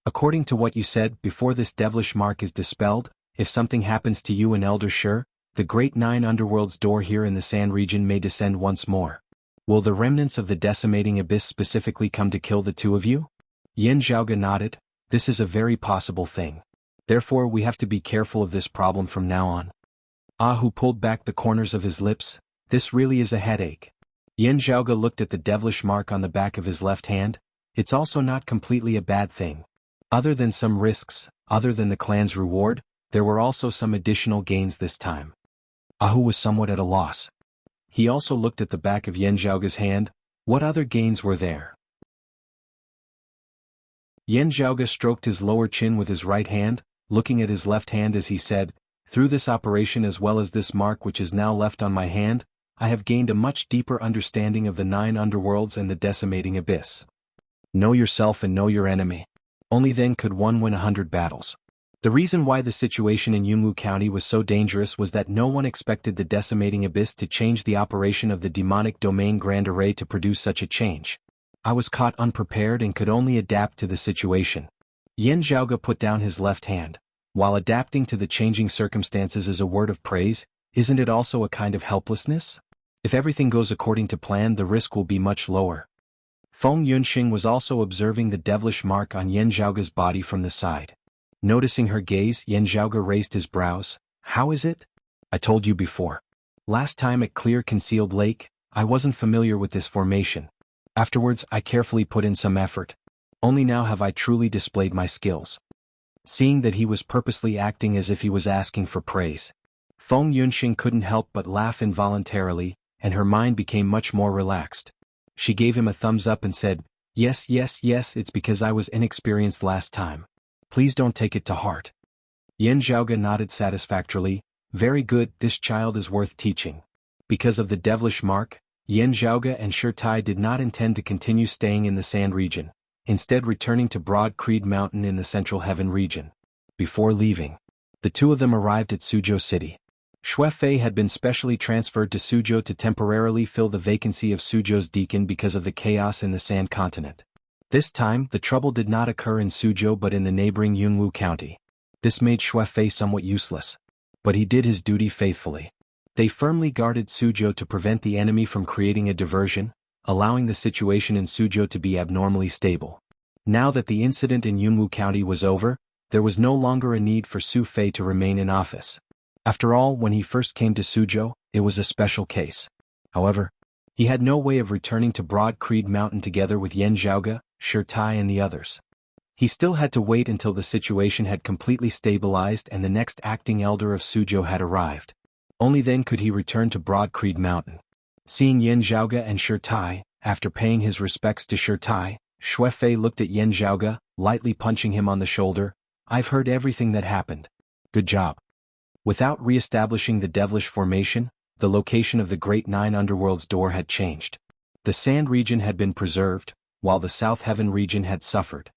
Speaker 1: According to what you said, before this devilish mark is dispelled, if something happens to you and Elder Shi, the great 9 underworlds door here in the Sand region may descend once more. Will the remnants of the decimating abyss specifically come to kill the two of you?" Yan Zhaoge nodded. "This is a very possible thing. Therefore we have to be careful of this problem from now on." Hu pulled back the corners of his lips. "This really is a headache." Yan Zhaoge looked at the devilish mark on the back of his left hand. "It's also not completely a bad thing. Other than some risks, other than the clan's reward, there were also some additional gains this time." Hu was somewhat at a loss. He also looked at the back of Yan Zhaoge's hand. What other gains were there? Yan Zhaoge stroked his lower chin with his right hand, looking at his left hand as he said, "Through this operation as well as this mark which is now left on my hand, I have gained a much deeper understanding of the 9 underworlds and the decimating abyss. Know yourself and know your enemy. Only then could one win 100 battles." The reason why the situation in Yunwu County was so dangerous was that no one expected the decimating abyss to change the operation of the demonic domain Grand Array to produce such a change. I was caught unprepared and could only adapt to the situation. Yan Zhaoge put down his left hand. While adapting to the changing circumstances is a word of praise, isn't it also a kind of helplessness? If everything goes according to plan, the risk will be much lower. Feng Yunxing was also observing the devilish mark on Yan Zhaoge's body from the side. Noticing her gaze, Yan Zhaoge raised his brows. "How is it? I told you before. Last time at Clear Concealed Lake, I wasn't familiar with this formation. Afterwards I carefully put in some effort. Only now have I truly displayed my skills." Seeing that he was purposely acting as if he was asking for praise, Feng Yunxing couldn't help but laugh involuntarily, and her mind became much more relaxed. She gave him a thumbs up and said, "Yes, yes, yes, it's because I was inexperienced last time. Please don't take it to heart." Yan Zhaoge nodded satisfactorily. "Very good, this child is worth teaching." Because of the devilish mark, Yan Zhaoge and Shi Tai did not intend to continue staying in the Sand region, instead returning to Broad Creed Mountain in the Central Heaven region. Before leaving, the two of them arrived at Suzhou City. Xue Fei had been specially transferred to Suzhou to temporarily fill the vacancy of Suzhou's deacon because of the chaos in the Sand continent. This time, the trouble did not occur in Suzhou but in the neighboring Yunwu County. This made Xue Fei somewhat useless. But he did his duty faithfully. They firmly guarded Suzhou to prevent the enemy from creating a diversion, allowing the situation in Suzhou to be abnormally stable. Now that the incident in Yunwu County was over, there was no longer a need for Xu Fei to remain in office. After all, when he first came to Suzhou, it was a special case. However, he had no way of returning to Broad Creed Mountain together with Yan Zhaoge, Shi Tai and the others. He still had to wait until the situation had completely stabilized and the next acting elder of Suzhou had arrived. Only then could he return to Broad Creed Mountain. Seeing Yan Zhaoge and Shi Tai, after paying his respects to Shi Tai, Xue Fei looked at Yan Zhaoge, lightly punching him on the shoulder. "I've heard everything that happened. Good job." Without re-establishing the devilish formation, the location of the Great 9 Underworlds door had changed. The Sand region had been preserved, while the South Heaven region had suffered.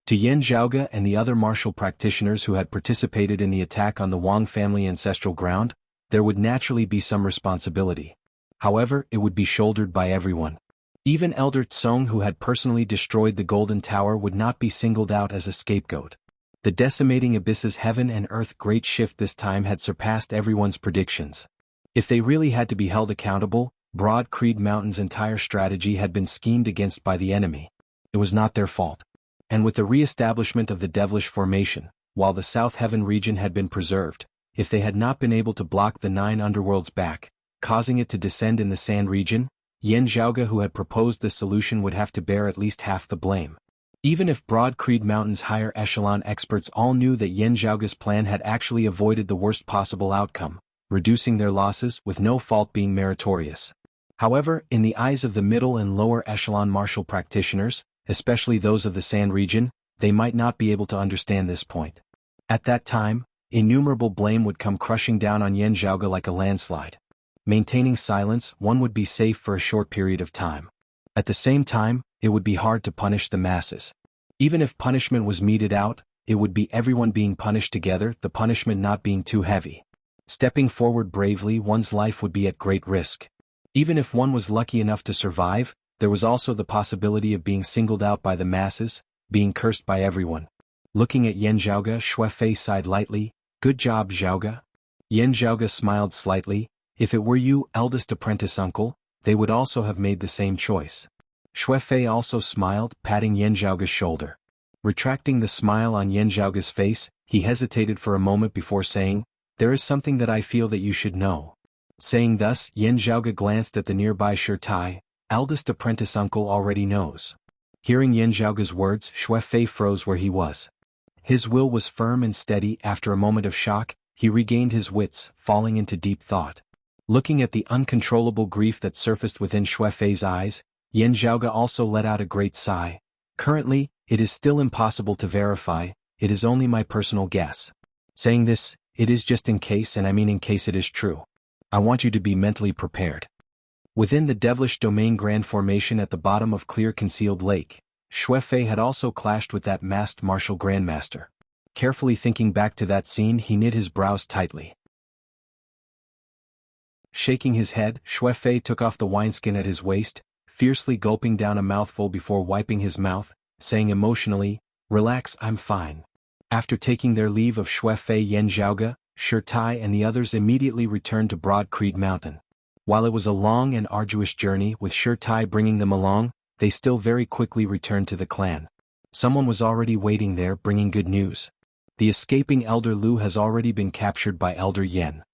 Speaker 1: To Yan Zhaoge and the other martial practitioners who had participated in the attack on the Wang family ancestral ground, there would naturally be some responsibility. However, it would be shouldered by everyone. Even Elder Tsong, who had personally destroyed the Golden Tower, would not be singled out as a scapegoat. The decimating abyss's heaven and earth great shift this time had surpassed everyone's predictions. If they really had to be held accountable, Broad Creed Mountain's entire strategy had been schemed against by the enemy. It was not their fault. And with the re-establishment of the Devilish Formation, while the South Heaven region had been preserved, if they had not been able to block the 9 underworlds back, causing it to descend in the Sand region, Yan Zhaoge, who had proposed this solution, would have to bear at least half the blame. Even if Broad Creed Mountain's higher echelon experts all knew that Yan Zhaoge's plan had actually avoided the worst possible outcome, reducing their losses with no fault being meritorious. However, in the eyes of the middle and lower echelon martial practitioners, especially those of the Sand region, they might not be able to understand this point. At that time, innumerable blame would come crushing down on Yan Zhaoge like a landslide. Maintaining silence, one would be safe for a short period of time. At the same time, it would be hard to punish the masses. Even if punishment was meted out, it would be everyone being punished together, the punishment not being too heavy. Stepping forward bravely, one's life would be at great risk. Even if one was lucky enough to survive, there was also the possibility of being singled out by the masses, being cursed by everyone. Looking at Yan Zhaoge, Xue Fei sighed lightly. "Good job, Zhaoge." Yan Zhaoge smiled slightly. "If it were you, eldest apprentice uncle, they would also have made the same choice." Xue Fei also smiled, patting Yan Zhaoge's shoulder. Retracting the smile on Yan Zhaoge's face, he hesitated for a moment before saying, "There is something that I feel that you should know." Saying thus, Yan Zhaoge glanced at the nearby Shirtai. "Eldest apprentice uncle already knows." Hearing Yan Zhaoge's words, Xue Fei froze where he was. His will was firm and steady. After a moment of shock, he regained his wits, falling into deep thought. Looking at the uncontrollable grief that surfaced within Xue Fei's eyes, Yan Zhaoge also let out a great sigh. "Currently, it is still impossible to verify, it is only my personal guess. Saying this, it is just in case, and I mean in case it is true. I want you to be mentally prepared." Within the Devilish Domain Grand Formation at the bottom of Clear Concealed Lake, Xue Fei had also clashed with that masked martial grandmaster. Carefully thinking back to that scene, he knit his brows tightly. Shaking his head, Xue Fei took off the wineskin at his waist, fiercely gulping down a mouthful before wiping his mouth, saying emotionally, "Relax, I'm fine." After taking their leave of Xue Fei, Yan Zhaoge, Shirtai and the others immediately returned to Broad Creed Mountain. While it was a long and arduous journey with Shirtai bringing them along, they still very quickly returned to the clan. Someone was already waiting there bringing good news. The escaping Elder Lu has already been captured by Elder Yen.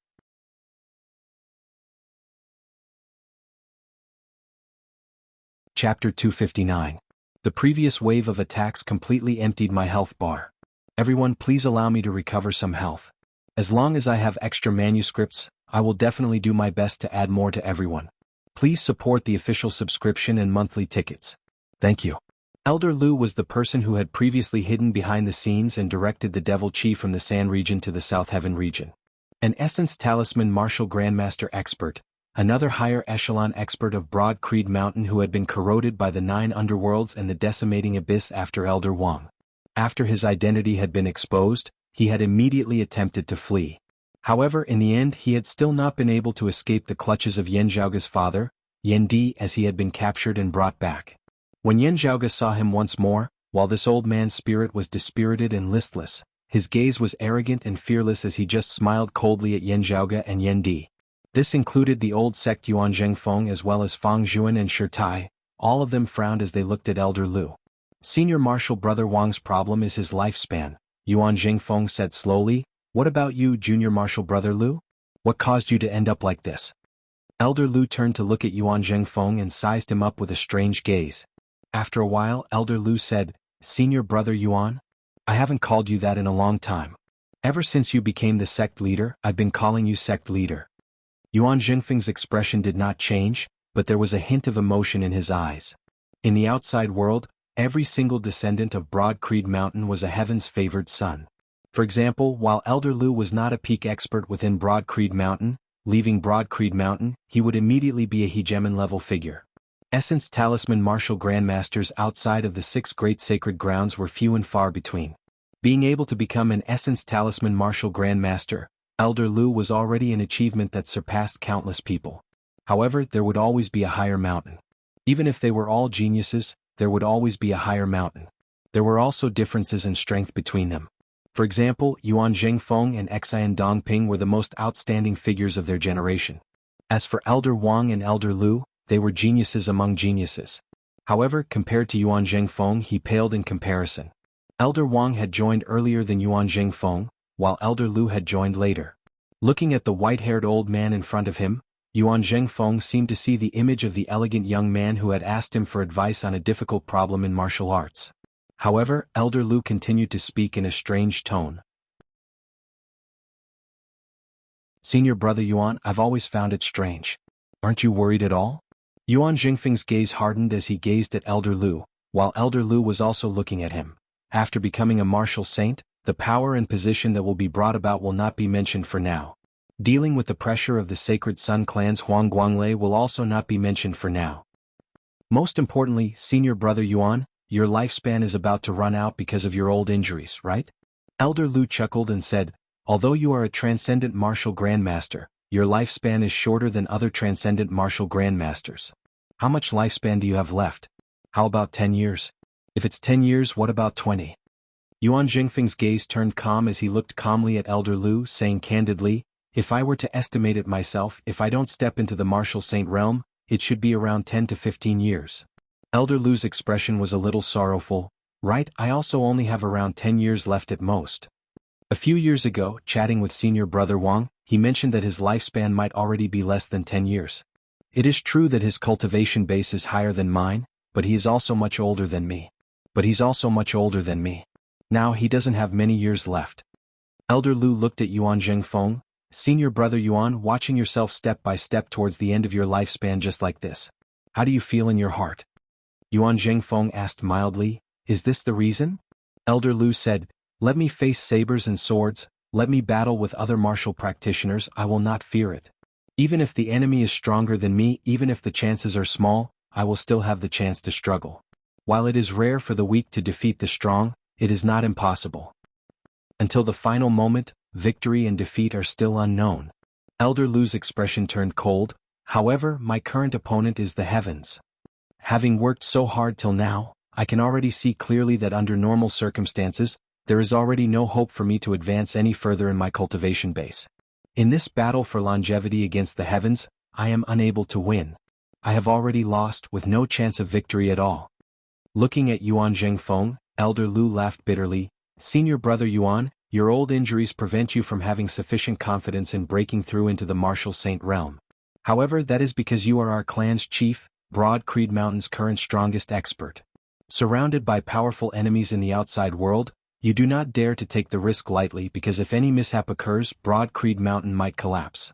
Speaker 1: Chapter 259. The previous wave of attacks completely emptied my health bar. Everyone, please allow me to recover some health. As long as I have extra manuscripts, I will definitely do my best to add more to everyone. Please support the official subscription and monthly tickets. Thank you. Elder Lu was the person who had previously hidden behind the scenes and directed the Devil Chi from the Sand region to the South Heaven region. An Essence Talisman Martial Grandmaster expert, another higher echelon expert of Broad Creed Mountain who had been corroded by the 9 underworlds and the decimating abyss after Elder Wang. After his identity had been exposed, he had immediately attempted to flee. However, in the end he had still not been able to escape the clutches of Yan Zhaoge's father, Yan Di, as he had been captured and brought back. When Yan Zhaoge saw him once more, while this old man's spirit was dispirited and listless, his gaze was arrogant and fearless as he just smiled coldly at Yan Zhaoge and Yan Di. This included the old sect Yuan Zhengfeng as well as Fang Zhuan and Shirtai. All of them frowned as they looked at Elder Lu. Senior Martial Brother Wang's problem is his lifespan, Yuan Zhengfeng said slowly. What about you, Junior Martial Brother Lu? What caused you to end up like this? Elder Lu turned to look at Yuan Zhengfeng and sized him up with a strange gaze. After a while, Elder Lu said, Senior Brother Yuan? I haven't called you that in a long time. Ever since you became the sect leader, I've been calling you sect leader. Yuan Zhengfeng's expression did not change, but there was a hint of emotion in his eyes. In the outside world, every single descendant of Broad Creed Mountain was a heaven's favored son. For example, while Elder Lu was not a peak expert within Broad Creed Mountain, leaving Broad Creed Mountain, he would immediately be a hegemon-level figure. Essence Talisman Martial Grandmasters outside of the 6 great sacred grounds were few and far between. Being able to become an Essence Talisman Martial Grandmaster, Elder Lu was already an achievement that surpassed countless people. However, there would always be a higher mountain. Even if they were all geniuses, there would always be a higher mountain. There were also differences in strength between them. For example, Yuan Zhengfeng and Xian Dongping were the most outstanding figures of their generation. As for Elder Wang and Elder Lu, they were geniuses among geniuses. However, compared to Yuan Zhengfeng, he paled in comparison. Elder Wang had joined earlier than Yuan Zhengfeng, while Elder Lu had joined later. Looking at the white-haired old man in front of him, Yuan Zhengfeng seemed to see the image of the elegant young man who had asked him for advice on a difficult problem in martial arts. However, Elder Lu continued to speak in a strange tone. Senior brother Yuan, I've always found it strange. Aren't you worried at all? Yuan Zhengfeng's gaze hardened as he gazed at Elder Lu, while Elder Lu was also looking at him. After becoming a martial saint, the power and position that will be brought about will not be mentioned for now. Dealing with the pressure of the Sacred Sun clan's Huang Guanglei will also not be mentioned for now. Most importantly, senior brother Yuan, your lifespan is about to run out because of your old injuries, right? Elder Lu chuckled and said, although you are a transcendent martial grandmaster, your lifespan is shorter than other transcendent martial grandmasters. How much lifespan do you have left? How about 10 years? If it's 10 years, what about 20? Yuan Zhengfeng's gaze turned calm as he looked calmly at Elder Lu, saying candidly, if I were to estimate it myself, if I don't step into the martial saint realm, it should be around 10 to 15 years. Elder Lu's expression was a little sorrowful. Right, I also only have around 10 years left at most. A few years ago, chatting with senior brother Wang, he mentioned that his lifespan might already be less than 10 years. It is true that his cultivation base is higher than mine, but he is also much older than me. Now he doesn't have many years left. Elder Lu looked at Yuan Zhengfeng. Senior brother Yuan, watching yourself step by step towards the end of your lifespan just like this. How do you feel in your heart? Yuan Zhengfeng asked mildly, is this the reason? Elder Lu said, let me face sabers and swords, let me battle with other martial practitioners, I will not fear it. Even if the enemy is stronger than me, even if the chances are small, I will still have the chance to struggle. While it is rare for the weak to defeat the strong, it is not impossible. Until the final moment, victory and defeat are still unknown. Elder Lu's expression turned cold. However, my current opponent is the heavens. Having worked so hard till now, I can already see clearly that under normal circumstances, there is already no hope for me to advance any further in my cultivation base. In this battle for longevity against the heavens, I am unable to win. I have already lost with no chance of victory at all. Looking at Yuan Zhengfeng, Elder Lu laughed bitterly. Senior brother Yuan, your old injuries prevent you from having sufficient confidence in breaking through into the martial saint realm. However, that is because you are our clan's chief, Broad Creed Mountain's current strongest expert. Surrounded by powerful enemies in the outside world, you do not dare to take the risk lightly because if any mishap occurs, Broad Creed Mountain might collapse.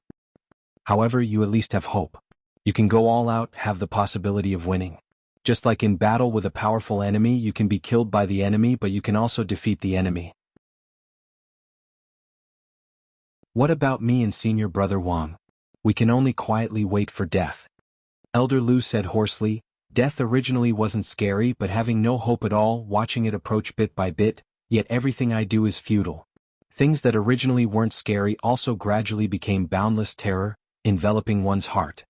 Speaker 1: However, you at least have hope. You can go all out, have the possibility of winning. Just like in battle with a powerful enemy, you can be killed by the enemy, but you can also defeat the enemy. What about me and senior brother Wang? We can only quietly wait for death. Elder Lu said hoarsely, death originally wasn't scary, but having no hope at all, watching it approach bit by bit, yet everything I do is futile. Things that originally weren't scary also gradually became boundless terror, enveloping one's heart.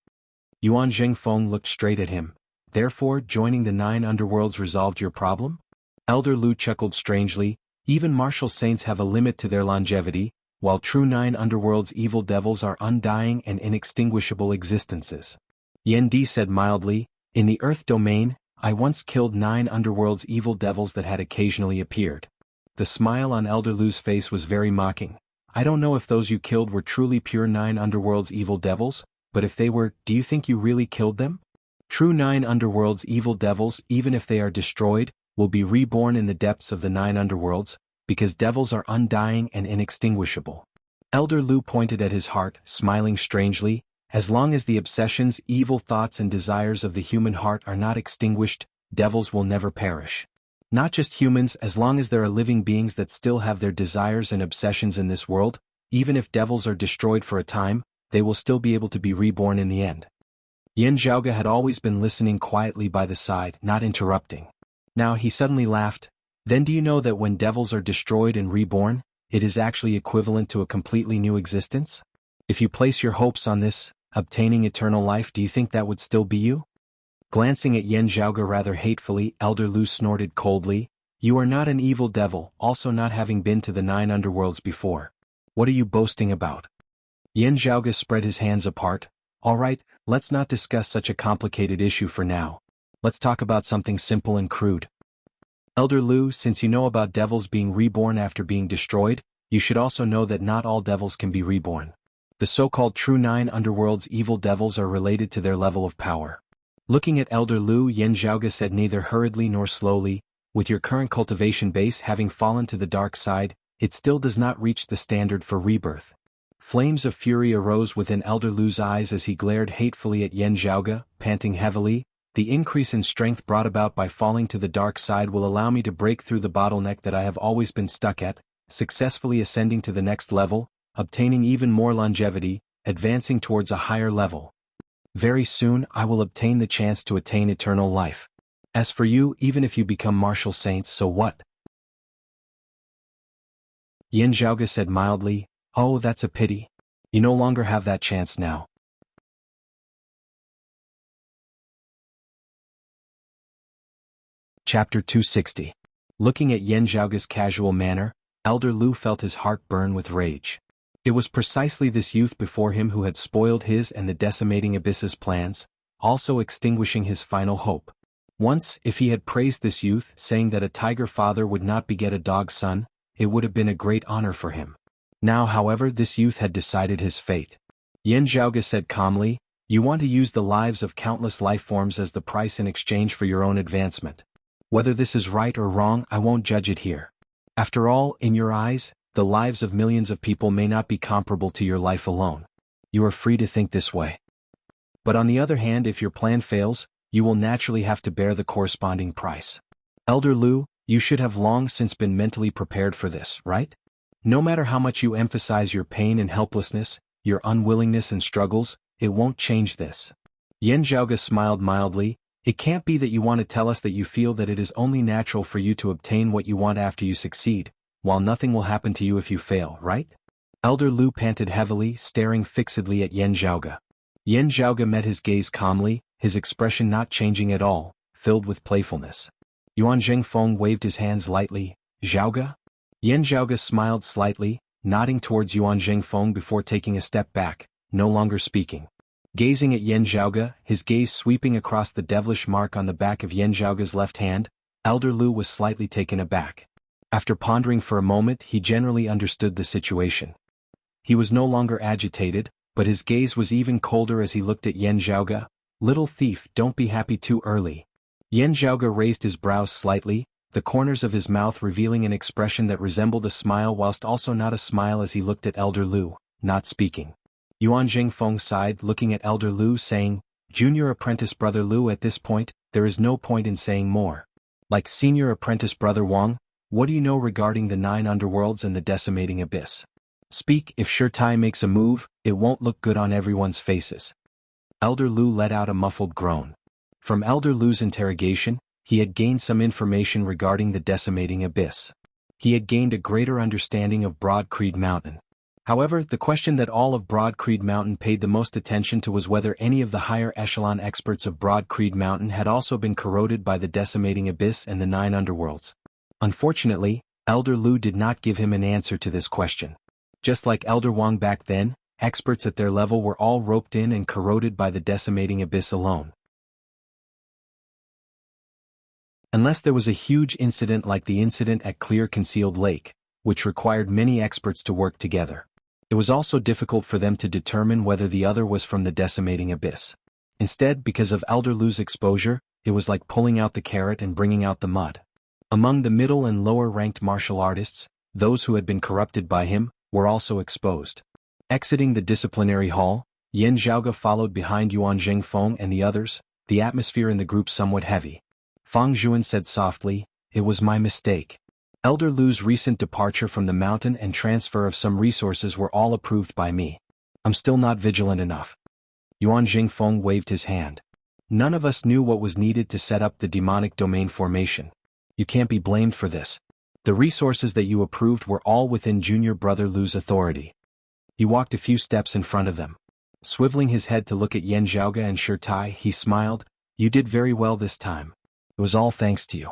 Speaker 1: Yuan Zhengfeng looked straight at him. Therefore, joining the 9 underworlds resolved your problem? Elder Lu chuckled strangely. Even martial saints have a limit to their longevity, while true 9 underworlds evil devils are undying and inextinguishable existences. Yan Di said mildly, in the earth domain, I once killed 9 underworlds evil devils that had occasionally appeared. The smile on Elder Lu's face was very mocking. I don't know if those you killed were truly pure 9 underworlds evil devils, but if they were, do you think you really killed them? True 9 underworlds evil devils, even if they are destroyed, will be reborn in the depths of the 9 underworlds, because devils are undying and inextinguishable. Elder Lu pointed at his heart, smiling strangely. As long as the obsessions, evil thoughts and desires of the human heart are not extinguished, devils will never perish. Not just humans, as long as there are living beings that still have their desires and obsessions in this world, even if devils are destroyed for a time, they will still be able to be reborn in the end. Yan Zhaoge had always been listening quietly by the side, not interrupting. Now he suddenly laughed. Then do you know that when devils are destroyed and reborn, it is actually equivalent to a completely new existence? If you place your hopes on this, obtaining eternal life, do you think that would still be you? Glancing at Yan Zhaoge rather hatefully, Elder Lu snorted coldly. You are not an evil devil, also not having been to the 9 underworlds before. What are you boasting about? Yan Zhaoge spread his hands apart. Alright, let's not discuss such a complicated issue for now. Let's talk about something simple and crude. Elder Lu, since you know about devils being reborn after being destroyed, you should also know that not all devils can be reborn. The so-called true 9 underworld's evil devils are related to their level of power. Looking at Elder Lu, Yan Zhaoge said neither hurriedly nor slowly, with your current cultivation base having fallen to the dark side, it still does not reach the standard for rebirth. Flames of fury arose within Elder Lu's eyes as he glared hatefully at Yan Zhaoge, panting heavily. The increase in strength brought about by falling to the dark side will allow me to break through the bottleneck that I have always been stuck at, successfully ascending to the next level, obtaining even more longevity, advancing towards a higher level. Very soon I will obtain the chance to attain eternal life. As for you, even if you become martial saints, so what? Yan Zhaoge said mildly, oh, that's a pity. You no longer have that chance now. Chapter 260. Looking at Yan Zhaoge's casual manner, Elder Lu felt his heart burn with rage. It was precisely this youth before him who had spoiled his and the decimating abyss's plans, also extinguishing his final hope. Once, if he had praised this youth, saying that a tiger father would not beget a dog son, it would have been a great honor for him. Now, however, this youth had decided his fate. Yan Zhaoge said calmly, you want to use the lives of countless life forms as the price in exchange for your own advancement. Whether this is right or wrong, I won't judge it here. After all, in your eyes, the lives of millions of people may not be comparable to your life alone. You are free to think this way. But on the other hand, if your plan fails, you will naturally have to bear the corresponding price. Elder Lu, you should have long since been mentally prepared for this, right? No matter how much you emphasize your pain and helplessness, your unwillingness and struggles, it won't change this. Yan Zhaoge smiled mildly. It can't be that you want to tell us that you feel that it is only natural for you to obtain what you want after you succeed, while nothing will happen to you if you fail, right? Elder Lu panted heavily, staring fixedly at Yan Zhaoge. Yan Zhaoge met his gaze calmly, his expression not changing at all, filled with playfulness. Yuan Zhengfeng waved his hands lightly. Zhaoge? Yan Zhaoge smiled slightly, nodding towards Yuan Zhengfeng before taking a step back, no longer speaking. Gazing at Yan Zhaoge, his gaze sweeping across the devilish mark on the back of Yan Zhaoge's left hand, Elder Lu was slightly taken aback. After pondering for a moment, he generally understood the situation. He was no longer agitated, but his gaze was even colder as he looked at Yan Zhaoge. Little thief, don't be happy too early. Yan Zhaoge raised his brows slightly, the corners of his mouth revealing an expression that resembled a smile whilst also not a smile as he looked at Elder Lu, not speaking. Yuan Zhengfeng sighed, looking at Elder Lu, saying, Junior Apprentice Brother Lu, at this point, there is no point in saying more. Like Senior Apprentice Brother Wang, what do you know regarding the 9 underworlds and the decimating abyss? Speak. If Shirtai makes a move, it won't look good on everyone's faces. Elder Lu let out a muffled groan. From Elder Lu's interrogation, he had gained some information regarding the decimating abyss. He had gained a greater understanding of Broad Creed Mountain. However, the question that all of Broad Creed Mountain paid the most attention to was whether any of the higher echelon experts of Broad Creed Mountain had also been corroded by the decimating abyss and the 9 underworlds. Unfortunately, Elder Lu did not give him an answer to this question. Just like Elder Wang back then, experts at their level were all roped in and corroded by the decimating abyss alone. Unless there was a huge incident like the incident at Clear Concealed Lake, which required many experts to work together. It was also difficult for them to determine whether the other was from the decimating abyss. Instead, because of Elder Lu's exposure, it was like pulling out the carrot and bringing out the mud. Among the middle and lower-ranked martial artists, those who had been corrupted by him, were also exposed. Exiting the disciplinary hall, Yan Zhaoge followed behind Yuan Zhengfeng and the others, the atmosphere in the group somewhat heavy. Fang Zhuan said softly, It was my mistake. Elder Lu's recent departure from the mountain and transfer of some resources were all approved by me. I'm still not vigilant enough. Yuan Zhengfeng waved his hand. None of us knew what was needed to set up the demonic domain formation. You can't be blamed for this. The resources that you approved were all within Junior Brother Lu's authority. He walked a few steps in front of them. Swiveling his head to look at Yan Zhaoge and Shirtai, he smiled, You did very well this time. It was all thanks to you.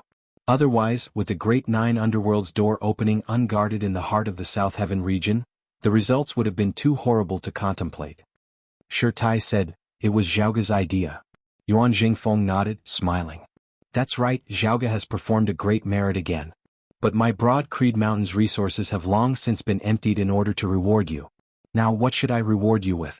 Speaker 1: Otherwise, with the great 9 underworlds door opening unguarded in the heart of the South Heaven region, the results would have been too horrible to contemplate. Shirtai said, it was Zhaoge's idea. Yuan Jingfeng nodded, smiling. That's right, Zhaoge has performed a great merit again. But my Broad Creed Mountain's resources have long since been emptied in order to reward you. Now what should I reward you with?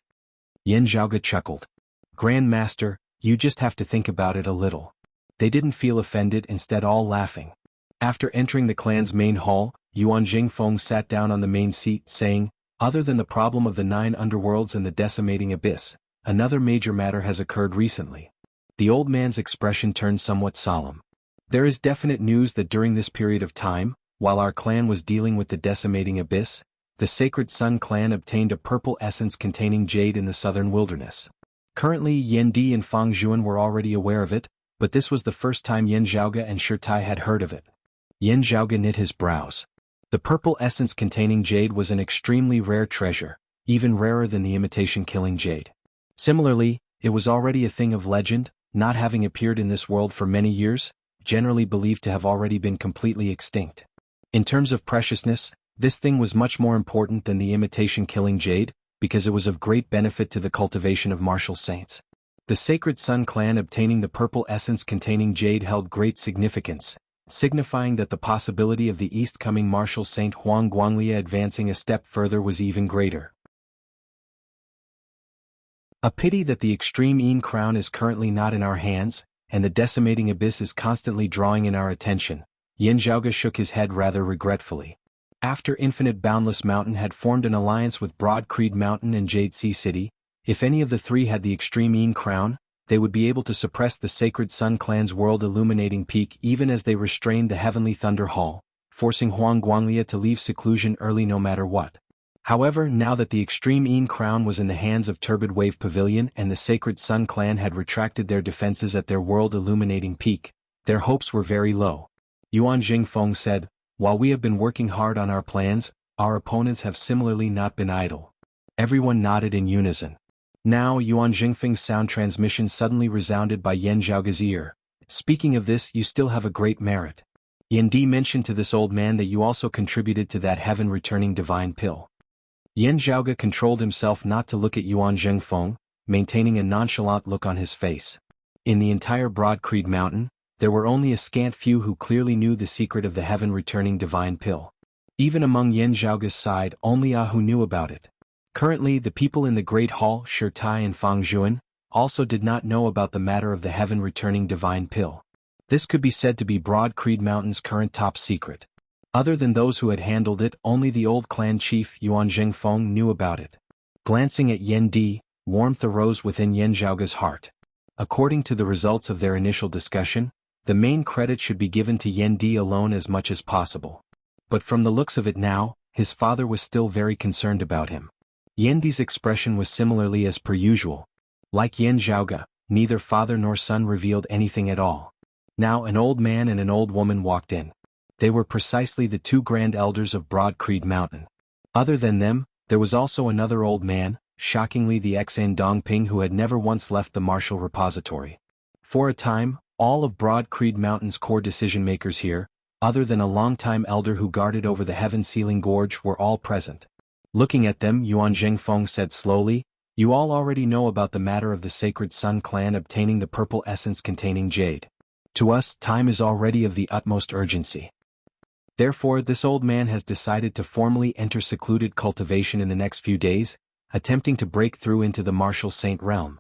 Speaker 1: Yin Zhaoge chuckled. Grand Master, you just have to think about it a little. They didn't feel offended, instead all laughing. After entering the clan's main hall, Yuan Jingfeng sat down on the main seat, saying, other than the problem of the 9 underworlds and the decimating abyss, another major matter has occurred recently. The old man's expression turned somewhat solemn. There is definite news that during this period of time, while our clan was dealing with the decimating abyss, the Sacred Sun clan obtained a purple essence containing jade in the southern wilderness. Currently Yan Di and Fang Juan were already aware of it, but this was the first time Yin Zhaoge and Shi Tai had heard of it. Yin Zhaoge knit his brows. The purple essence containing jade was an extremely rare treasure, even rarer than the imitation killing jade. Similarly, it was already a thing of legend, not having appeared in this world for many years, generally believed to have already been completely extinct. In terms of preciousness, this thing was much more important than the imitation killing jade, because it was of great benefit to the cultivation of martial saints. The Sacred Sun clan obtaining the purple essence containing jade held great significance, signifying that the possibility of the east-coming martial saint Huang Guanglia advancing a step further was even greater. A pity that the extreme Yin crown is currently not in our hands, and the decimating abyss is constantly drawing in our attention. Yin Zhaoge shook his head rather regretfully. After Infinite Boundless Mountain had formed an alliance with Broad Creed Mountain and Jade Sea City, if any of the 3 had the extreme Yin crown, they would be able to suppress the Sacred Sun clan's world-illuminating peak even as they restrained the Heavenly Thunder Hall, forcing Huang Guanglia to leave seclusion early no matter what. However, now that the extreme Yin crown was in the hands of Turbid Wave Pavilion and the Sacred Sun clan had retracted their defenses at their world-illuminating peak, their hopes were very low. Yuan Jingfeng said, while we have been working hard on our plans, our opponents have similarly not been idle. Everyone nodded in unison. Now Yuan Jingfeng's sound transmission suddenly resounded by Yin Zhaoge's ear. Speaking of this, you still have a great merit. Yan Di mentioned to this old man that you also contributed to that heaven-returning divine pill. Yin Zhaoge controlled himself not to look at Yuan Jingfeng, maintaining a nonchalant look on his face. In the entire Broad Creed Mountain, there were only a scant few who clearly knew the secret of the heaven-returning divine pill. Even among Yin Zhaoge's side, only Ahu knew about it. Currently, the people in the Great Hall, Shi Tai and Fang Juan, also did not know about the matter of the heaven-returning divine pill. This could be said to be Broad Creed Mountain's current top secret. Other than those who had handled it, only the old clan chief Yuan Jingfeng knew about it. Glancing at Yan Di, warmth arose within Yin Zhaoge's heart. According to the results of their initial discussion, the main credit should be given to Yan Di alone as much as possible. But from the looks of it now, his father was still very concerned about him. Yan Di's expression was similarly as per usual. Like Yin Zhaoge, neither father nor son revealed anything at all. Now an old man and an old woman walked in. They were precisely the 2 grand elders of Broad Creed Mountain. Other than them, there was also another old man, shockingly the ex-An Dongping who had never once left the martial repository. For a time, all of Broad Creed Mountain's core decision-makers here, other than a long-time elder who guarded over the Heaven-Sealing Gorge, were all present. Looking at them, Yuan Jingfeng said slowly, you all already know about the matter of the Sacred Sun clan obtaining the purple essence containing jade. To us, time is already of the utmost urgency. Therefore, this old man has decided to formally enter secluded cultivation in the next few days, attempting to break through into the martial saint realm.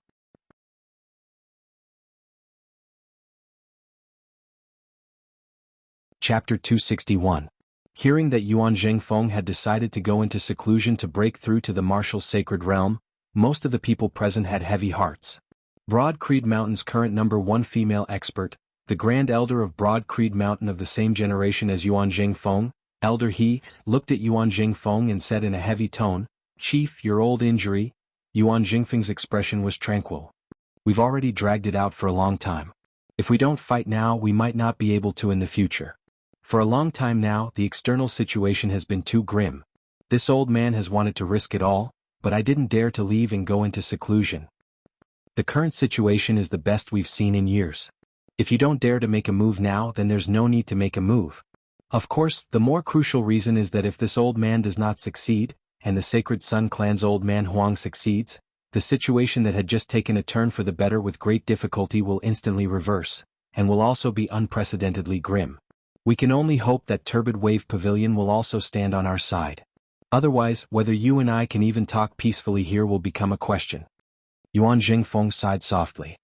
Speaker 1: Chapter 261. Hearing that Yuan Jingfeng had decided to go into seclusion to break through to the martial sacred realm, most of the people present had heavy hearts. Broad Creed Mountain's current number 1 female expert, the Grand Elder of Broad Creed Mountain of the same generation as Yuan Jingfeng, Elder He, looked at Yuan Jingfeng and said in a heavy tone, Chief, your old injury. Yuan Jingfeng's expression was tranquil. We've already dragged it out for a long time. If we don't fight now, we might not be able to in the future. For a long time now, the external situation has been too grim. This old man has wanted to risk it all, but I didn't dare to leave and go into seclusion. The current situation is the best we've seen in years. If you don't dare to make a move now, then there's no need to make a move. Of course, the more crucial reason is that if this old man does not succeed, and the Sacred Sun clan's old man Huang succeeds, the situation that had just taken a turn for the better with great difficulty will instantly reverse, and will also be unprecedentedly grim. We can only hope that Turbid Wave Pavilion will also stand on our side. Otherwise, whether you and I can even talk peacefully here will become a question. Yuan Jingfeng sighed softly.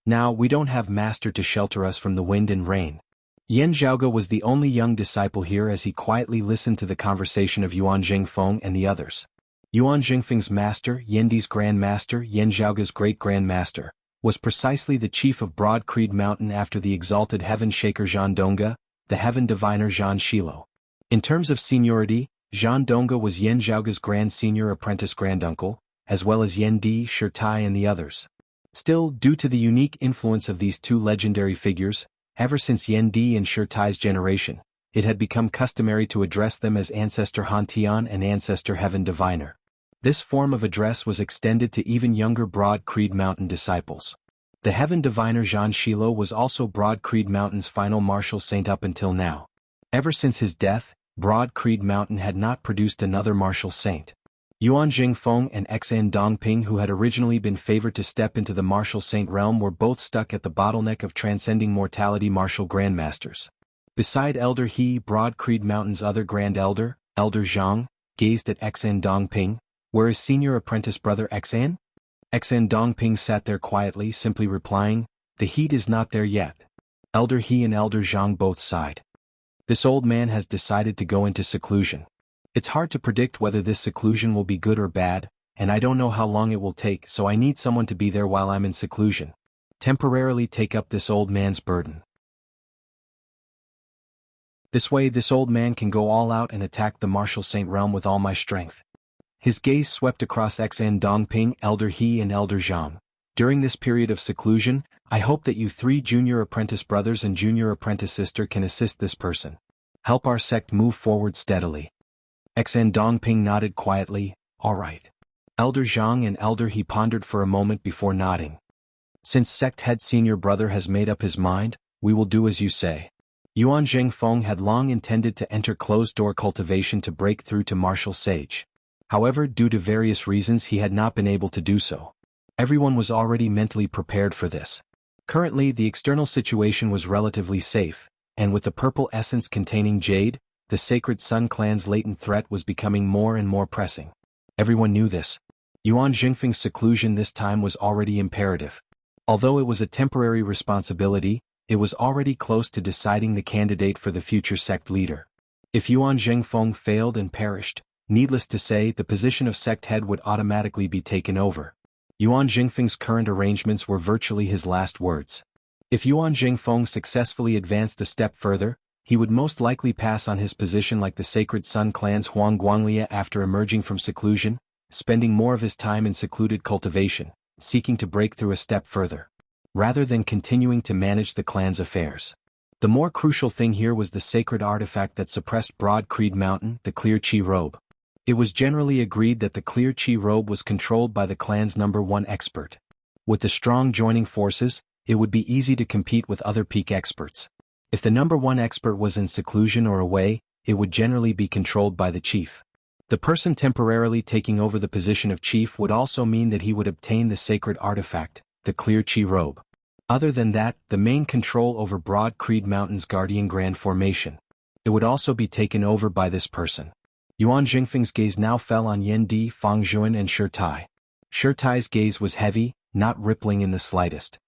Speaker 1: Now, we don't have master to shelter us from the wind and rain. Yan Zhaoge was the only young disciple here as he quietly listened to the conversation of Yuan Jingfeng and the others. Yuan Jingfeng's master, Yandi's Grand Master, Yan Zhaoge's Great-Grand Master, was precisely the chief of Broad Creed Mountain after the exalted Heaven Shaker Zhan Dongge, the Heaven Diviner Zhan Shilo. In terms of seniority, Zhan Dongge was Yan Zhaoge's Grand Senior Apprentice Granduncle, as well as Yan Di, Shirtai and the others. Still, due to the unique influence of these two legendary figures, ever since Yan Di and Shirtai's generation, it had become customary to address them as Ancestor Hantian and Ancestor Heaven Diviner. This form of address was extended to even younger Broad Creed Mountain disciples. The Heaven Diviner Zhan Shilo was also Broad Creed Mountain's final martial saint up until now. Ever since his death, Broad Creed Mountain had not produced another martial saint. Yuan Jingfeng and Xan Dongping, who had originally been favored to step into the martial saint realm, were both stuck at the bottleneck of transcending mortality martial grandmasters. Beside Elder He, Broad Creed Mountain's other Grand Elder, Elder Zhang, gazed at Xan Dongping. Where is senior apprentice brother Xan? Xan Dongping sat there quietly, simply replying, "The heat is not there yet." Elder He and Elder Zhang both sighed. This old man has decided to go into seclusion. It's hard to predict whether this seclusion will be good or bad, and I don't know how long it will take, so I need someone to be there while I'm in seclusion. Temporarily take up this old man's burden. This way this old man can go all out and attack the martial saint realm with all my strength. His gaze swept across Xan Dongping, Elder He and Elder Zhang. During this period of seclusion, I hope that you three junior apprentice brothers and junior apprentice sister can assist this person. Help our sect move forward steadily. Xan Dongping nodded quietly, all right. Elder Zhang and Elder He pondered for a moment before nodding. Since sect head senior brother has made up his mind, we will do as you say. Yuan Jingfeng had long intended to enter closed-door cultivation to break through to martial sage. However, due to various reasons he had not been able to do so. Everyone was already mentally prepared for this. Currently, the external situation was relatively safe, and with the purple essence containing jade, the Sacred Sun clan's latent threat was becoming more and more pressing. Everyone knew this. Yuan Jingfeng's seclusion this time was already imperative. Although it was a temporary responsibility, it was already close to deciding the candidate for the future sect leader. If Yuan Jingfeng failed and perished, needless to say, the position of sect head would automatically be taken over. Yuan Jingfeng's current arrangements were virtually his last words. If Yuan Jingfeng successfully advanced a step further, he would most likely pass on his position like the Sacred Sun clan's Huang Guanglia after emerging from seclusion, spending more of his time in secluded cultivation, seeking to break through a step further, rather than continuing to manage the clan's affairs. The more crucial thing here was the sacred artifact that suppressed Broad Creed Mountain, the Clear Chi Robe. It was generally agreed that the Clear Chi Robe was controlled by the clan's #1 expert. With the strong joining forces, it would be easy to compete with other peak experts. If the #1 expert was in seclusion or away, it would generally be controlled by the chief. The person temporarily taking over the position of chief would also mean that he would obtain the sacred artifact, the Clear Chi Robe. Other than that, the main control over Broad Creed Mountain's Guardian Grand Formation. It would also be taken over by this person. Yuan Jingfeng's gaze now fell on Yan Di, Fang Juan and Shirtai. Shirtai's gaze was heavy, not rippling in the slightest.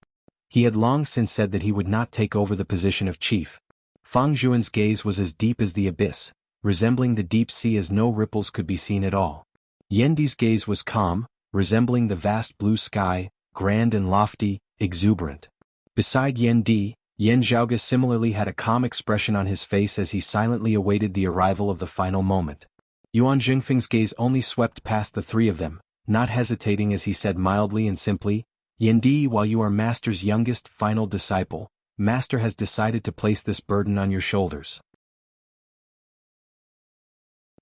Speaker 1: He had long since said that he would not take over the position of chief. Fang Juan's gaze was as deep as the abyss, resembling the deep sea as no ripples could be seen at all. Yan Di's gaze was calm, resembling the vast blue sky, grand and lofty, exuberant. Beside Yan Di, Yan Zhaoge similarly had a calm expression on his face as he silently awaited the arrival of the final moment. Yuan Jingfeng's gaze only swept past the three of them, not hesitating as he said mildly and simply, Yan Di, while you are Master's youngest, final disciple, Master has decided to place this burden on your shoulders.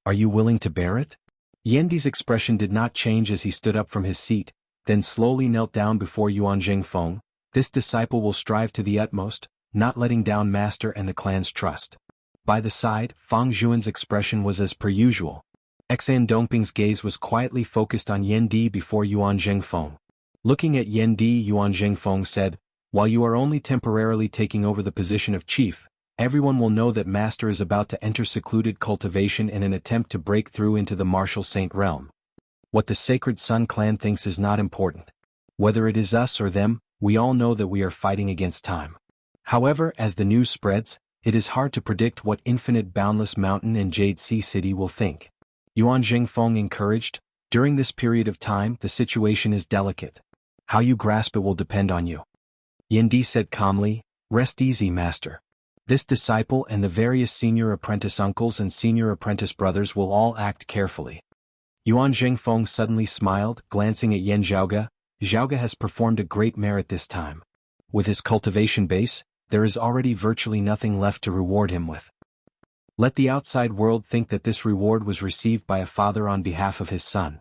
Speaker 1: Are you willing to bear it? Yan Di's expression did not change as he stood up from his seat, then slowly knelt down before Yuan Jingfeng. This disciple will strive to the utmost, not letting down Master and the clan's trust. By the side, Fang Juan's expression was as per usual. Xan Dongping's gaze was quietly focused on Yan Di before Yuan Zhengfeng. Looking at Yan Di, Yuan Zhengfeng said, "While you are only temporarily taking over the position of chief, everyone will know that Master is about to enter secluded cultivation in an attempt to break through into the martial saint realm. What the Sacred Sun clan thinks is not important. Whether it is us or them, we all know that we are fighting against time. However, as the news spreads, it is hard to predict what Infinite Boundless Mountain and Jade Sea City will think." Yuan Zhengfeng encouraged, "During this period of time, the situation is delicate. How you grasp it will depend on you." Yan Di said calmly, "Rest easy, Master. This disciple and the various senior apprentice uncles and senior apprentice brothers will all act carefully." Yuan Zhengfeng suddenly smiled, glancing at Yan Zhaoge. Zhaoge has performed a great merit this time. With his cultivation base, there is already virtually nothing left to reward him with. Let the outside world think that this reward was received by a father on behalf of his son.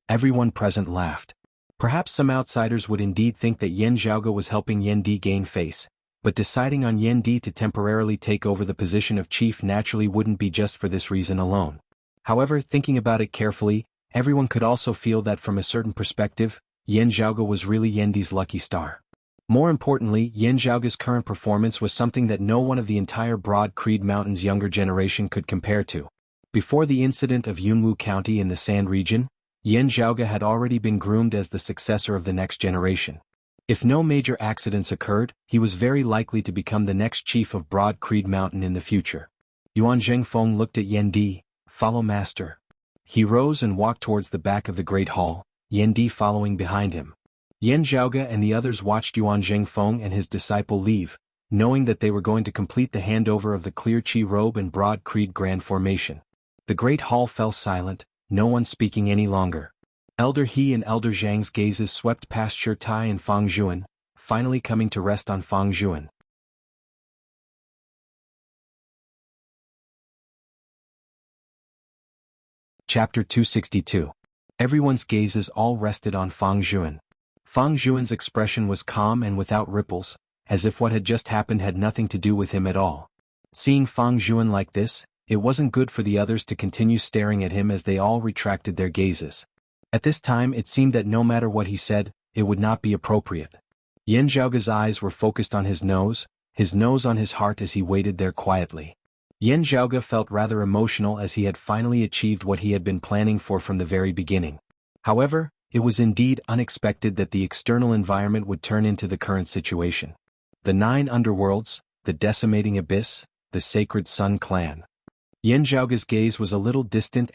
Speaker 1: Everyone present laughed. Perhaps some outsiders would indeed think that Yan Zhaoge was helping Yan Di gain face, but deciding on Yan Di to temporarily take over the position of chief naturally wouldn't be just for this reason alone. However, thinking about it carefully, everyone could also feel that from a certain perspective, Yan Zhaoge was really Yan Di's lucky star. More importantly, Yan Zhaoge's current performance was something that no one of the entire Broad Creed Mountain's younger generation could compare to. Before the incident of Yunwu County in the Sand region, Yan Zhaoge had already been groomed as the successor of the next generation. If no major accidents occurred, he was very likely to become the next chief of Broad Creed Mountain in the future. Yuan Zhengfeng looked at Yan Di. "Follow Master." He rose and walked towards the back of the Great Hall, Yan Di following behind him. Yan Zhaoge and the others watched Yuan Zhengfeng and his disciple leave, knowing that they were going to complete the handover of the Clear Chi Robe and Broad Creed Grand Formation. The Great Hall fell silent, no one speaking any longer. Elder He and Elder Zhang's gazes swept past Shirtai and Fang Zhuan, finally coming to rest on Fang Zhuan. Chapter 262. Everyone's gazes all rested on Fang Zhuan. Fang Zhuan's expression was calm and without ripples, as if what had just happened had nothing to do with him at all. Seeing Fang Zhuan like this, it wasn't good for the others to continue staring at him as they all retracted their gazes. At this time it seemed that no matter what he said, it would not be appropriate. Yan Zhaoge's eyes were focused on his nose on his heart as he waited there quietly. Yan Zhaoge felt rather emotional as he had finally achieved what he had been planning for from the very beginning. However, it was indeed unexpected that the external environment would turn into the current situation. The 9 underworlds, the decimating abyss, the Sacred Sun clan. Yan Zhaoge's gaze was a little distant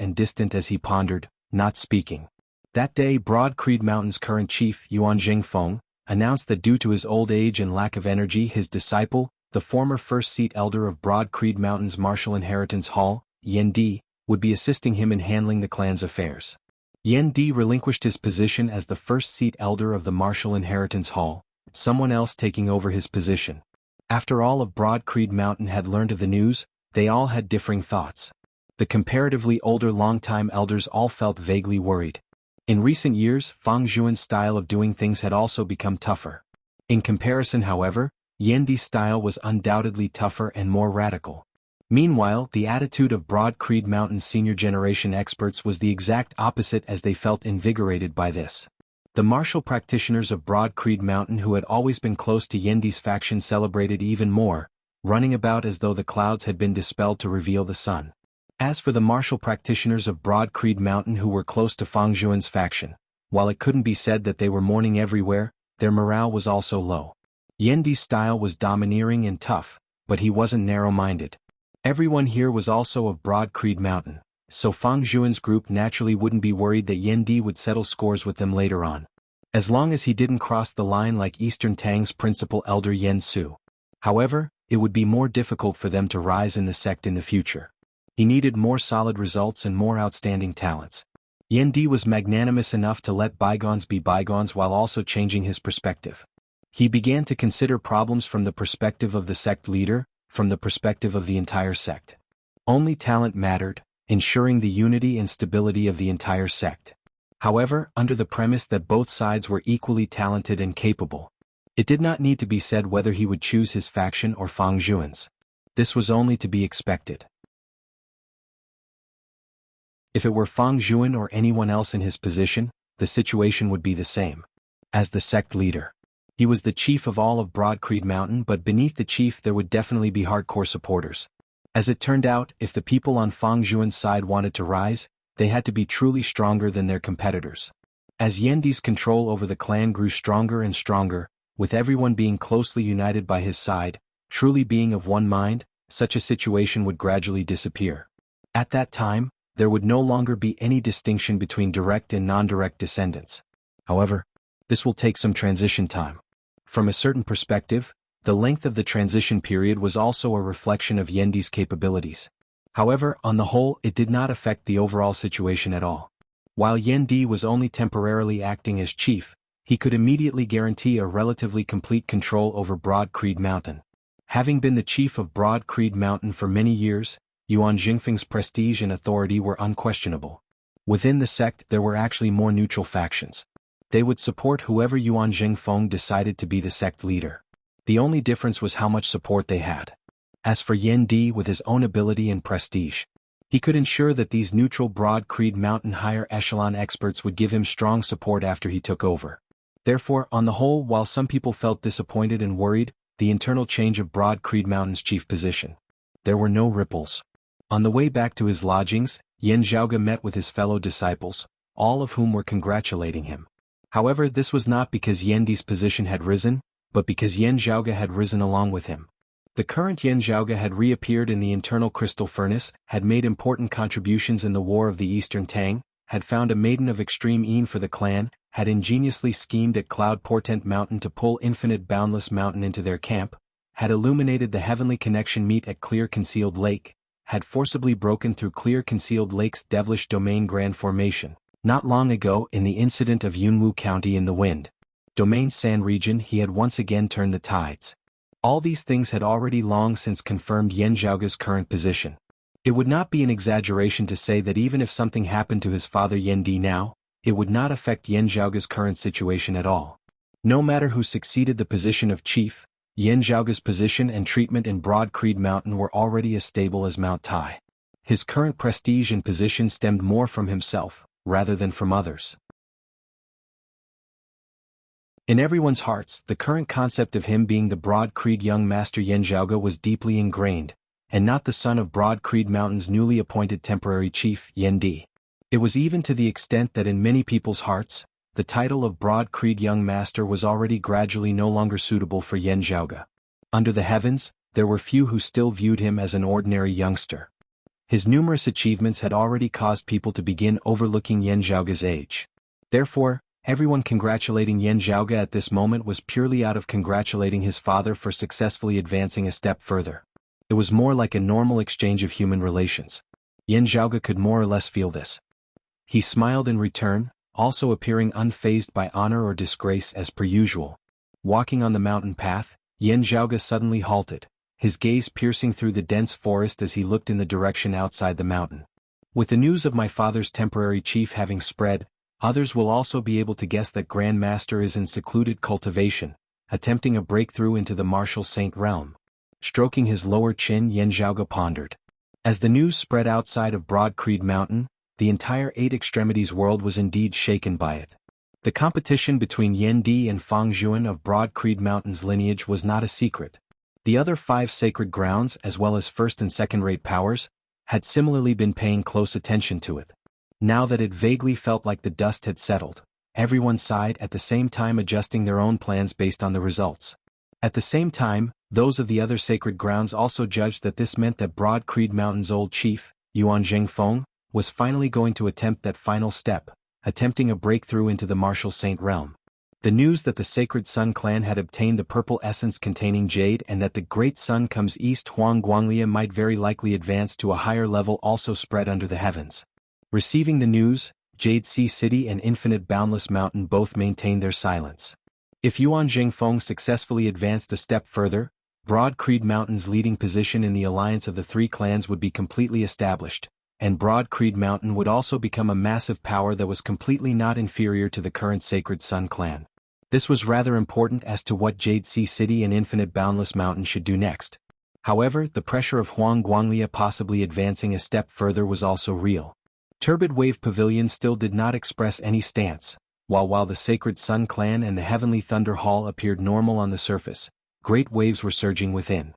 Speaker 1: as he pondered, not speaking. That day Broad Creed Mountain's current chief, Yuan Zhengfeng, announced that due to his old age and lack of energy his disciple, the former first seat elder of Broad Creed Mountain's Martial Inheritance Hall, Yan Di, would be assisting him in handling the clan's affairs. Yan Di relinquished his position as the first seat elder of the Martial Inheritance Hall, someone else taking over his position. After all of Broad Creed Mountain had learned of the news, they all had differing thoughts. The comparatively older long-time elders all felt vaguely worried. In recent years, Fang Zhuan's style of doing things had also become tougher. In comparison, however, Yan Di's style was undoubtedly tougher and more radical. Meanwhile, the attitude of Broad Creed Mountain's senior generation experts was the exact opposite as they felt invigorated by this. The martial practitioners of Broad Creed Mountain who had always been close to Yan Di's faction celebrated even more, running about as though the clouds had been dispelled to reveal the sun. As for the martial practitioners of Broad Creed Mountain who were close to Fang Zhuan's faction, while it couldn't be said that they were mourning everywhere, their morale was also low. Yan Di's style was domineering and tough, but he wasn't narrow-minded. Everyone here was also of Broad Creed Mountain, so Fang Zhuan's group naturally wouldn't be worried that Yan Di would settle scores with them later on. As long as he didn't cross the line like Eastern Tang's principal elder Yan Su. However, it would be more difficult for them to rise in the sect in the future. He needed more solid results and more outstanding talents. Yan Di was magnanimous enough to let bygones be bygones while also changing his perspective. He began to consider problems from the perspective of the sect leader, from the perspective of the entire sect. Only talent mattered, ensuring the unity and stability of the entire sect. However, under the premise that both sides were equally talented and capable. It did not need to be said whether he would choose his faction or Fang Zhuan's. This was only to be expected. If it were Fang Zhuan or anyone else in his position, the situation would be the same. As the sect leader, he was the chief of all of Broad Creed Mountain, but beneath the chief there would definitely be hardcore supporters. As it turned out, if the people on Fang Zhuan's side wanted to rise, they had to be truly stronger than their competitors. As Yandi's control over the clan grew stronger and stronger, with everyone being closely united by his side, truly being of one mind, such a situation would gradually disappear. At that time, there would no longer be any distinction between direct and non-direct descendants. However, this will take some transition time. From a certain perspective, the length of the transition period was also a reflection of Yandi's capabilities. However, on the whole, it did not affect the overall situation at all. While Yendi was only temporarily acting as chief, he could immediately guarantee a relatively complete control over Broad Creed Mountain. Having been the chief of Broad Creed Mountain for many years, Yuan Jingfeng's prestige and authority were unquestionable. Within the sect there were actually more neutral factions. They would support whoever Yuan Jingfeng decided to be the sect leader. The only difference was how much support they had. As for Yendi, with his own ability and prestige, he could ensure that these neutral Broad Creed Mountain higher echelon experts would give him strong support after he took over. Therefore, on the whole, while some people felt disappointed and worried, the internal change of Broad Creed Mountain's chief position, there were no ripples. On the way back to his lodgings, Yan Zhaoge met with his fellow disciples, all of whom were congratulating him. However, this was not because Yendi's position had risen, but because Yan Zhaoge had risen along with him. The current Yan Zhaoge had reappeared in the internal crystal furnace, had made important contributions in the War of the Eastern Tang, had found a maiden of extreme Yin for the clan, had ingeniously schemed at Cloud Portent Mountain to pull Infinite Boundless Mountain into their camp, had illuminated the Heavenly Connection meet at Clear Concealed Lake, had forcibly broken through Clear Concealed Lake's devilish domain Grand Formation, not long ago in the incident of Yunwu County in the Wind Domain San region. He had once again turned the tides. All these things had already long since confirmed Yan Zhaoge's current position. It would not be an exaggeration to say that even if something happened to his father Yendi now, it would not affect Yan Zhaoge's current situation at all. No matter who succeeded the position of chief, Yan Zhaoge's position and treatment in Broad Creed Mountain were already as stable as Mount Tai. His current prestige and position stemmed more from himself, rather than from others. In everyone's hearts, the current concept of him being the Broad Creed young master Yan Zhaoge was deeply ingrained, and not the son of Broad Creed Mountain's newly appointed temporary chief, Yendi. It was even to the extent that in many people's hearts, the title of Broad Creed Young Master was already gradually no longer suitable for Yan Zhaoge. Under the heavens, there were few who still viewed him as an ordinary youngster. His numerous achievements had already caused people to begin overlooking Yan Zhaoge's age. Therefore, everyone congratulating Yan Zhaoge at this moment was purely out of congratulating his father for successfully advancing a step further. It was more like a normal exchange of human relations. Yan Zhaoge could more or less feel this. He smiled in return, also appearing unfazed by honor or disgrace as per usual. Walking on the mountain path, Yan Zhaoge suddenly halted, his gaze piercing through the dense forest as he looked in the direction outside the mountain. With the news of my father's temporary chief having spread, others will also be able to guess that Grand Master is in secluded cultivation, attempting a breakthrough into the martial saint realm. Stroking his lower chin, Yan Zhaoge pondered. As the news spread outside of Broad Creed Mountain, the entire Eight Extremities world was indeed shaken by it. The competition between Yendi and Fang Zhuan of Broad Creed Mountain's lineage was not a secret. The other 5 sacred grounds, as well as first and second-rate powers, had similarly been paying close attention to it. Now that it vaguely felt like the dust had settled, everyone sighed, at the same time adjusting their own plans based on the results. At the same time, those of the other sacred grounds also judged that this meant that Broad Creed Mountain's old chief, Yuan Jingfeng, was finally going to attempt that final step, attempting a breakthrough into the martial saint realm. The news that the Sacred Sun clan had obtained the purple essence containing jade and that the Great Sun comes east Huang Guanglia might very likely advance to a higher level also spread under the heavens. Receiving the news, Jade Sea City and Infinite Boundless Mountain both maintained their silence. If Yuan Jingfeng successfully advanced a step further, Broad Creed Mountain's leading position in the alliance of the 3 clans would be completely established, and Broad Creed Mountain would also become a massive power that was completely not inferior to the current Sacred Sun clan. This was rather important as to what Jade Sea City and Infinite Boundless Mountain should do next. However, the pressure of Huang Guanglia possibly advancing a step further was also real. Turbid Wave Pavilion still did not express any stance, while the Sacred Sun Clan and the Heavenly Thunder Hall appeared normal on the surface, great waves were surging within.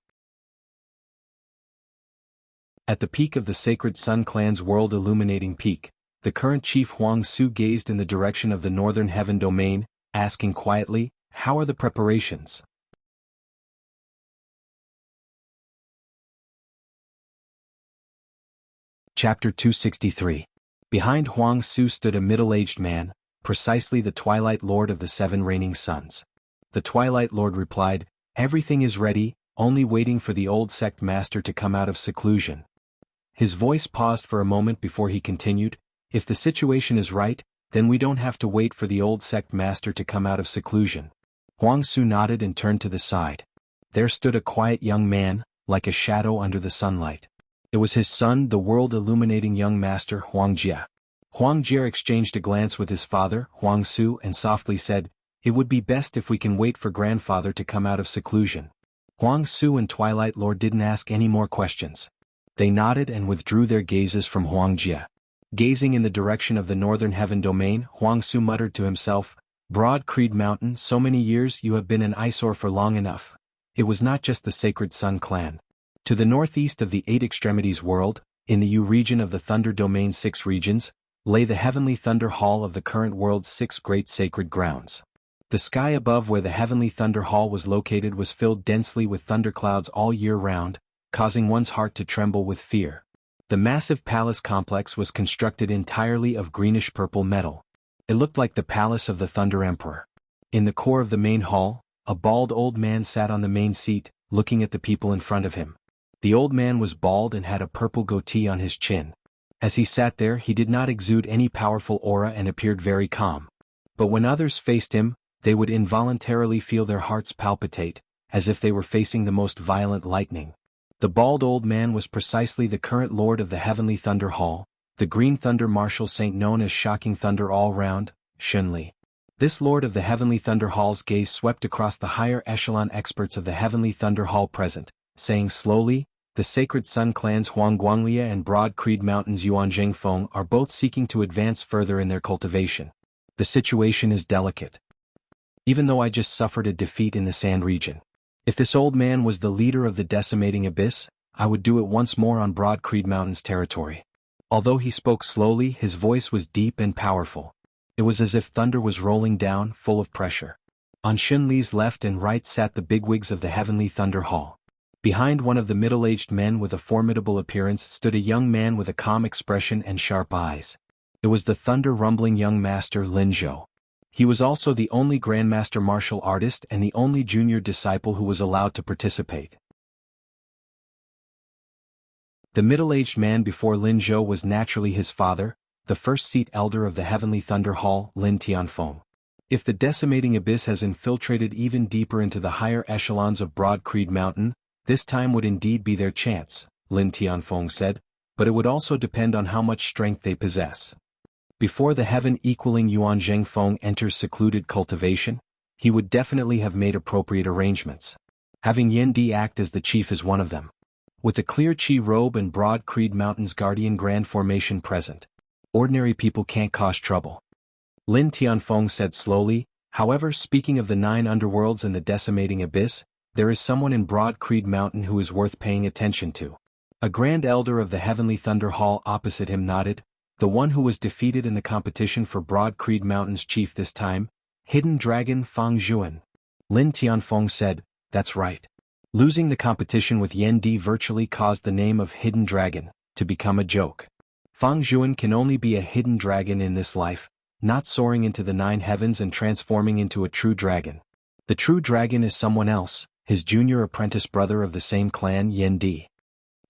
Speaker 1: At the peak of the Sacred Sun Clan's world-illuminating peak, the current chief Huang Su gazed in the direction of the northern heaven domain, asking quietly, "How are the preparations?" Chapter 263. Behind Huang Su stood a middle-aged man, precisely the Twilight Lord of the Seven Reigning Suns. The Twilight Lord replied, "Everything is ready, only waiting for the old sect master to come out of seclusion." His voice paused for a moment before he continued, "If the situation is right, then we don't have to wait for the old sect master to come out of seclusion." Huang Su nodded and turned to the side. There stood a quiet young man, like a shadow under the sunlight. It was his son, the world-illuminating young master Huang Jia. Huang Jia exchanged a glance with his father, Huang Su, and softly said, "It would be best if we can wait for grandfather to come out of seclusion." Huang Su and Twilight Lord didn't ask any more questions. They nodded and withdrew their gazes from Huang Jia. Gazing in the direction of the northern heaven domain, Huang Su muttered to himself, "Broad Creed Mountain, so many years you have been an eyesore for long enough." It was not just the Sacred Sun Clan. To the northeast of the Eight Extremities world, in the U region of the Thunder Domain's 6 regions, lay the Heavenly Thunder Hall of the current world's 6 great sacred grounds. The sky above where the Heavenly Thunder Hall was located was filled densely with thunderclouds all year round, causing one's heart to tremble with fear. The massive palace complex was constructed entirely of greenish-purple metal. It looked like the palace of the Thunder Emperor. In the core of the main hall, a bald old man sat on the main seat, looking at the people in front of him. The old man was bald and had a purple goatee on his chin. As he sat there, he did not exude any powerful aura and appeared very calm. But when others faced him, they would involuntarily feel their hearts palpitate, as if they were facing the most violent lightning. The bald old man was precisely the current lord of the Heavenly Thunder Hall, the Green Thunder Martial Saint known as Shocking Thunder All-Round, Shunli. This lord of the Heavenly Thunder Hall's gaze swept across the higher echelon experts of the Heavenly Thunder Hall present, saying slowly, "The Sacred Sun Clans Huangguanglia and Broad Creed Mountain's Yuanzhengfeng are both seeking to advance further in their cultivation. The situation is delicate. Even though I just suffered a defeat in the Sand region. If this old man was the leader of the Decimating Abyss, I would do it once more on Broad Creed Mountain's territory." Although he spoke slowly, his voice was deep and powerful. It was as if thunder was rolling down, full of pressure. On Xunli's left and right sat the bigwigs of the Heavenly Thunder Hall. Behind one of the middle-aged men with a formidable appearance stood a young man with a calm expression and sharp eyes. It was the thunder-rumbling young master Lin Zhou. He was also the only Grandmaster martial artist and the only junior disciple who was allowed to participate. The middle-aged man before Lin Zhou was naturally his father, the first-seat elder of the Heavenly Thunder Hall, Lin Tianfeng. If the Decimating Abyss has infiltrated even deeper into the higher echelons of Broad Creed Mountain, this time would indeed be their chance, Lin Tianfeng said, but it would also depend on how much strength they possess. Before the heaven-equaling Yuanzhengfeng enters secluded cultivation, he would definitely have made appropriate arrangements. Having Yan Di act as the chief is one of them. With the clear Qi robe and Broad Creed Mountain's guardian grand formation present, ordinary people can't cause trouble. Lin Tianfeng said slowly, however, speaking of the 9 underworlds and the Decimating Abyss, there is someone in Broad Creed Mountain who is worth paying attention to. A Grand Elder of the Heavenly Thunder Hall opposite him nodded, the one who was defeated in the competition for Broad Creed Mountain's chief this time, Hidden Dragon Fang Zhuan. Lin Tianfeng said, "That's right." Losing the competition with Yan Di virtually caused the name of Hidden Dragon to become a joke. Fang Zhuan can only be a hidden dragon in this life, not soaring into the 9 heavens and transforming into a true dragon. The true dragon is someone else, his junior apprentice brother of the same clan, Yan Di.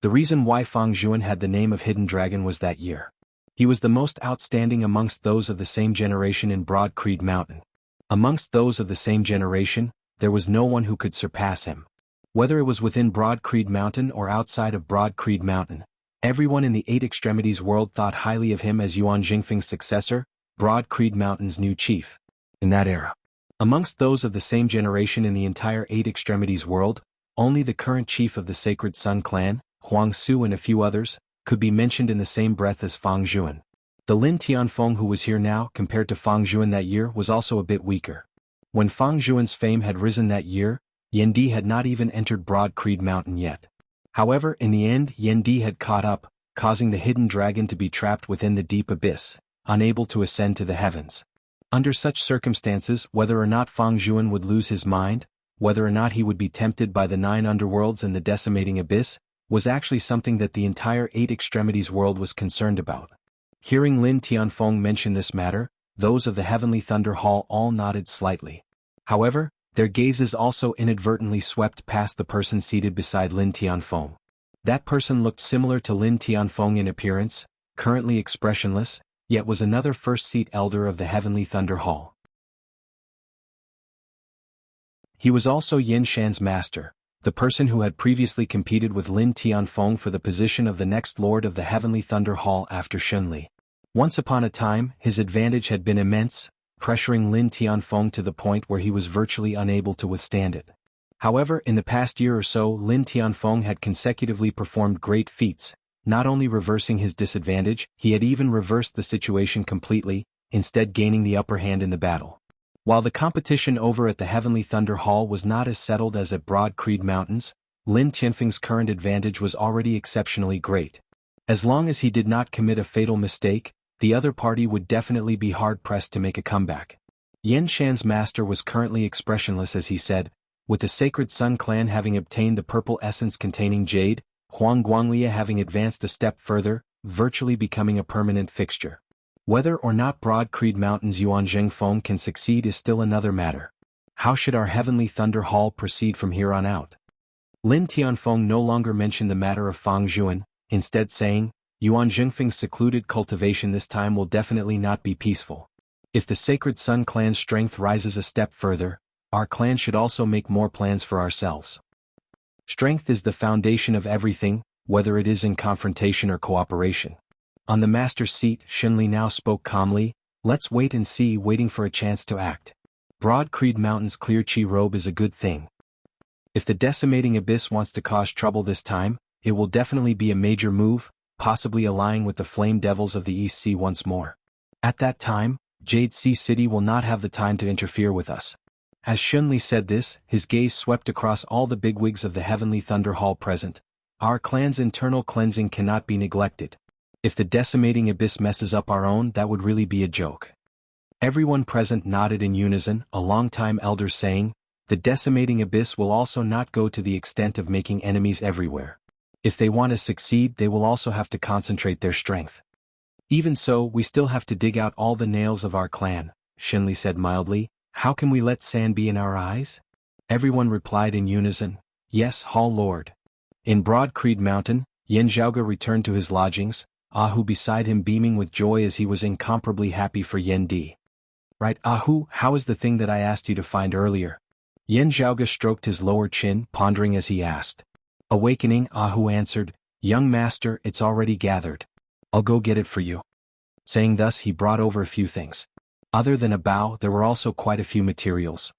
Speaker 1: The reason why Fang Zhuan had the name of Hidden Dragon was that year. He was the most outstanding amongst those of the same generation in Broad Creed Mountain. Amongst those of the same generation, there was no one who could surpass him. Whether it was within Broad Creed Mountain or outside of Broad Creed Mountain, everyone in the 8 Extremities world thought highly of him as Yuan Jingfeng's successor, Broad Creed Mountain's new chief. In that era, amongst those of the same generation in the entire 8 Extremities world, only the current chief of the Sacred Sun Clan, Huang Su and a few others, could be mentioned in the same breath as Fang Zhuan. The Lin Tianfeng who was here now compared to Fang Zhuan that year was also a bit weaker. When Fang Zhuan's fame had risen that year, Yan Di had not even entered Broad Creed Mountain yet. However, in the end Yan Di had caught up, causing the hidden dragon to be trapped within the deep abyss, unable to ascend to the heavens. Under such circumstances, whether or not Fang Zhuan would lose his mind, whether or not he would be tempted by the 9 underworlds and the decimating abyss, was actually something that the entire 8 extremities world was concerned about. Hearing Lin Tianfeng mention this matter, those of the Heavenly Thunder Hall all nodded slightly. However, their gazes also inadvertently swept past the person seated beside Lin Tianfeng. That person looked similar to Lin Tianfeng in appearance, currently expressionless, yet was another first-seat elder of the Heavenly Thunder Hall. He was also Yin Shan's master, the person who had previously competed with Lin Tianfeng for the position of the next lord of the Heavenly Thunder Hall after Shunli. Once upon a time, his advantage had been immense, pressuring Lin Tianfeng to the point where he was virtually unable to withstand it. However, in the past year or so, Lin Tianfeng had consecutively performed great feats, not only reversing his disadvantage, he had even reversed the situation completely, instead gaining the upper hand in the battle. While the competition over at the Heavenly Thunder Hall was not as settled as at Broad Creed Mountains, Lin Tianfeng's current advantage was already exceptionally great. As long as he did not commit a fatal mistake, the other party would definitely be hard-pressed to make a comeback. Yin Shan's master was currently expressionless as he said, with the Sacred Sun clan having obtained the purple essence containing jade, Huang Guanglia having advanced a step further, virtually becoming a permanent fixture. Whether or not Broad Creed Mountain's Yuan Zhengfeng can succeed is still another matter. How should our Heavenly Thunder Hall proceed from here on out? Lin Tianfeng no longer mentioned the matter of Fang Zhuan, instead saying, Yuan Zhengfeng's secluded cultivation this time will definitely not be peaceful. If the Sacred Sun clan's strength rises a step further, our clan should also make more plans for ourselves. Strength is the foundation of everything, whether it is in confrontation or cooperation. On the master's seat, Shunli now spoke calmly, let's wait and see, waiting for a chance to act. Broad Creed Mountain's clear chi robe is a good thing. If the decimating abyss wants to cause trouble this time, it will definitely be a major move, possibly allying with the flame devils of the East Sea once more. At that time, Jade Sea City will not have the time to interfere with us. As Shunli said this, his gaze swept across all the bigwigs of the Heavenly Thunder Hall present. Our clan's internal cleansing cannot be neglected. If the decimating abyss messes up our own, that would really be a joke. Everyone present nodded in unison, a long-time elder saying, the decimating abyss will also not go to the extent of making enemies everywhere. If they want to succeed, they will also have to concentrate their strength. Even so, we still have to dig out all the nails of our clan, Shunli said mildly. How can we let sand be in our eyes? Everyone replied in unison, yes, Hall Lord. In Broad Creed Mountain, Yen Zhaoge returned to his lodgings, Ahu beside him beaming with joy as he was incomparably happy for Yan Di. Right, Ahu, how is the thing that I asked you to find earlier? Yen Zhaoge stroked his lower chin, pondering as he asked. Awakening, Ahu answered, young master, it's already gathered. I'll go get it for you. Saying thus, he brought over a few things. Other than a bow, there were also quite a few materials.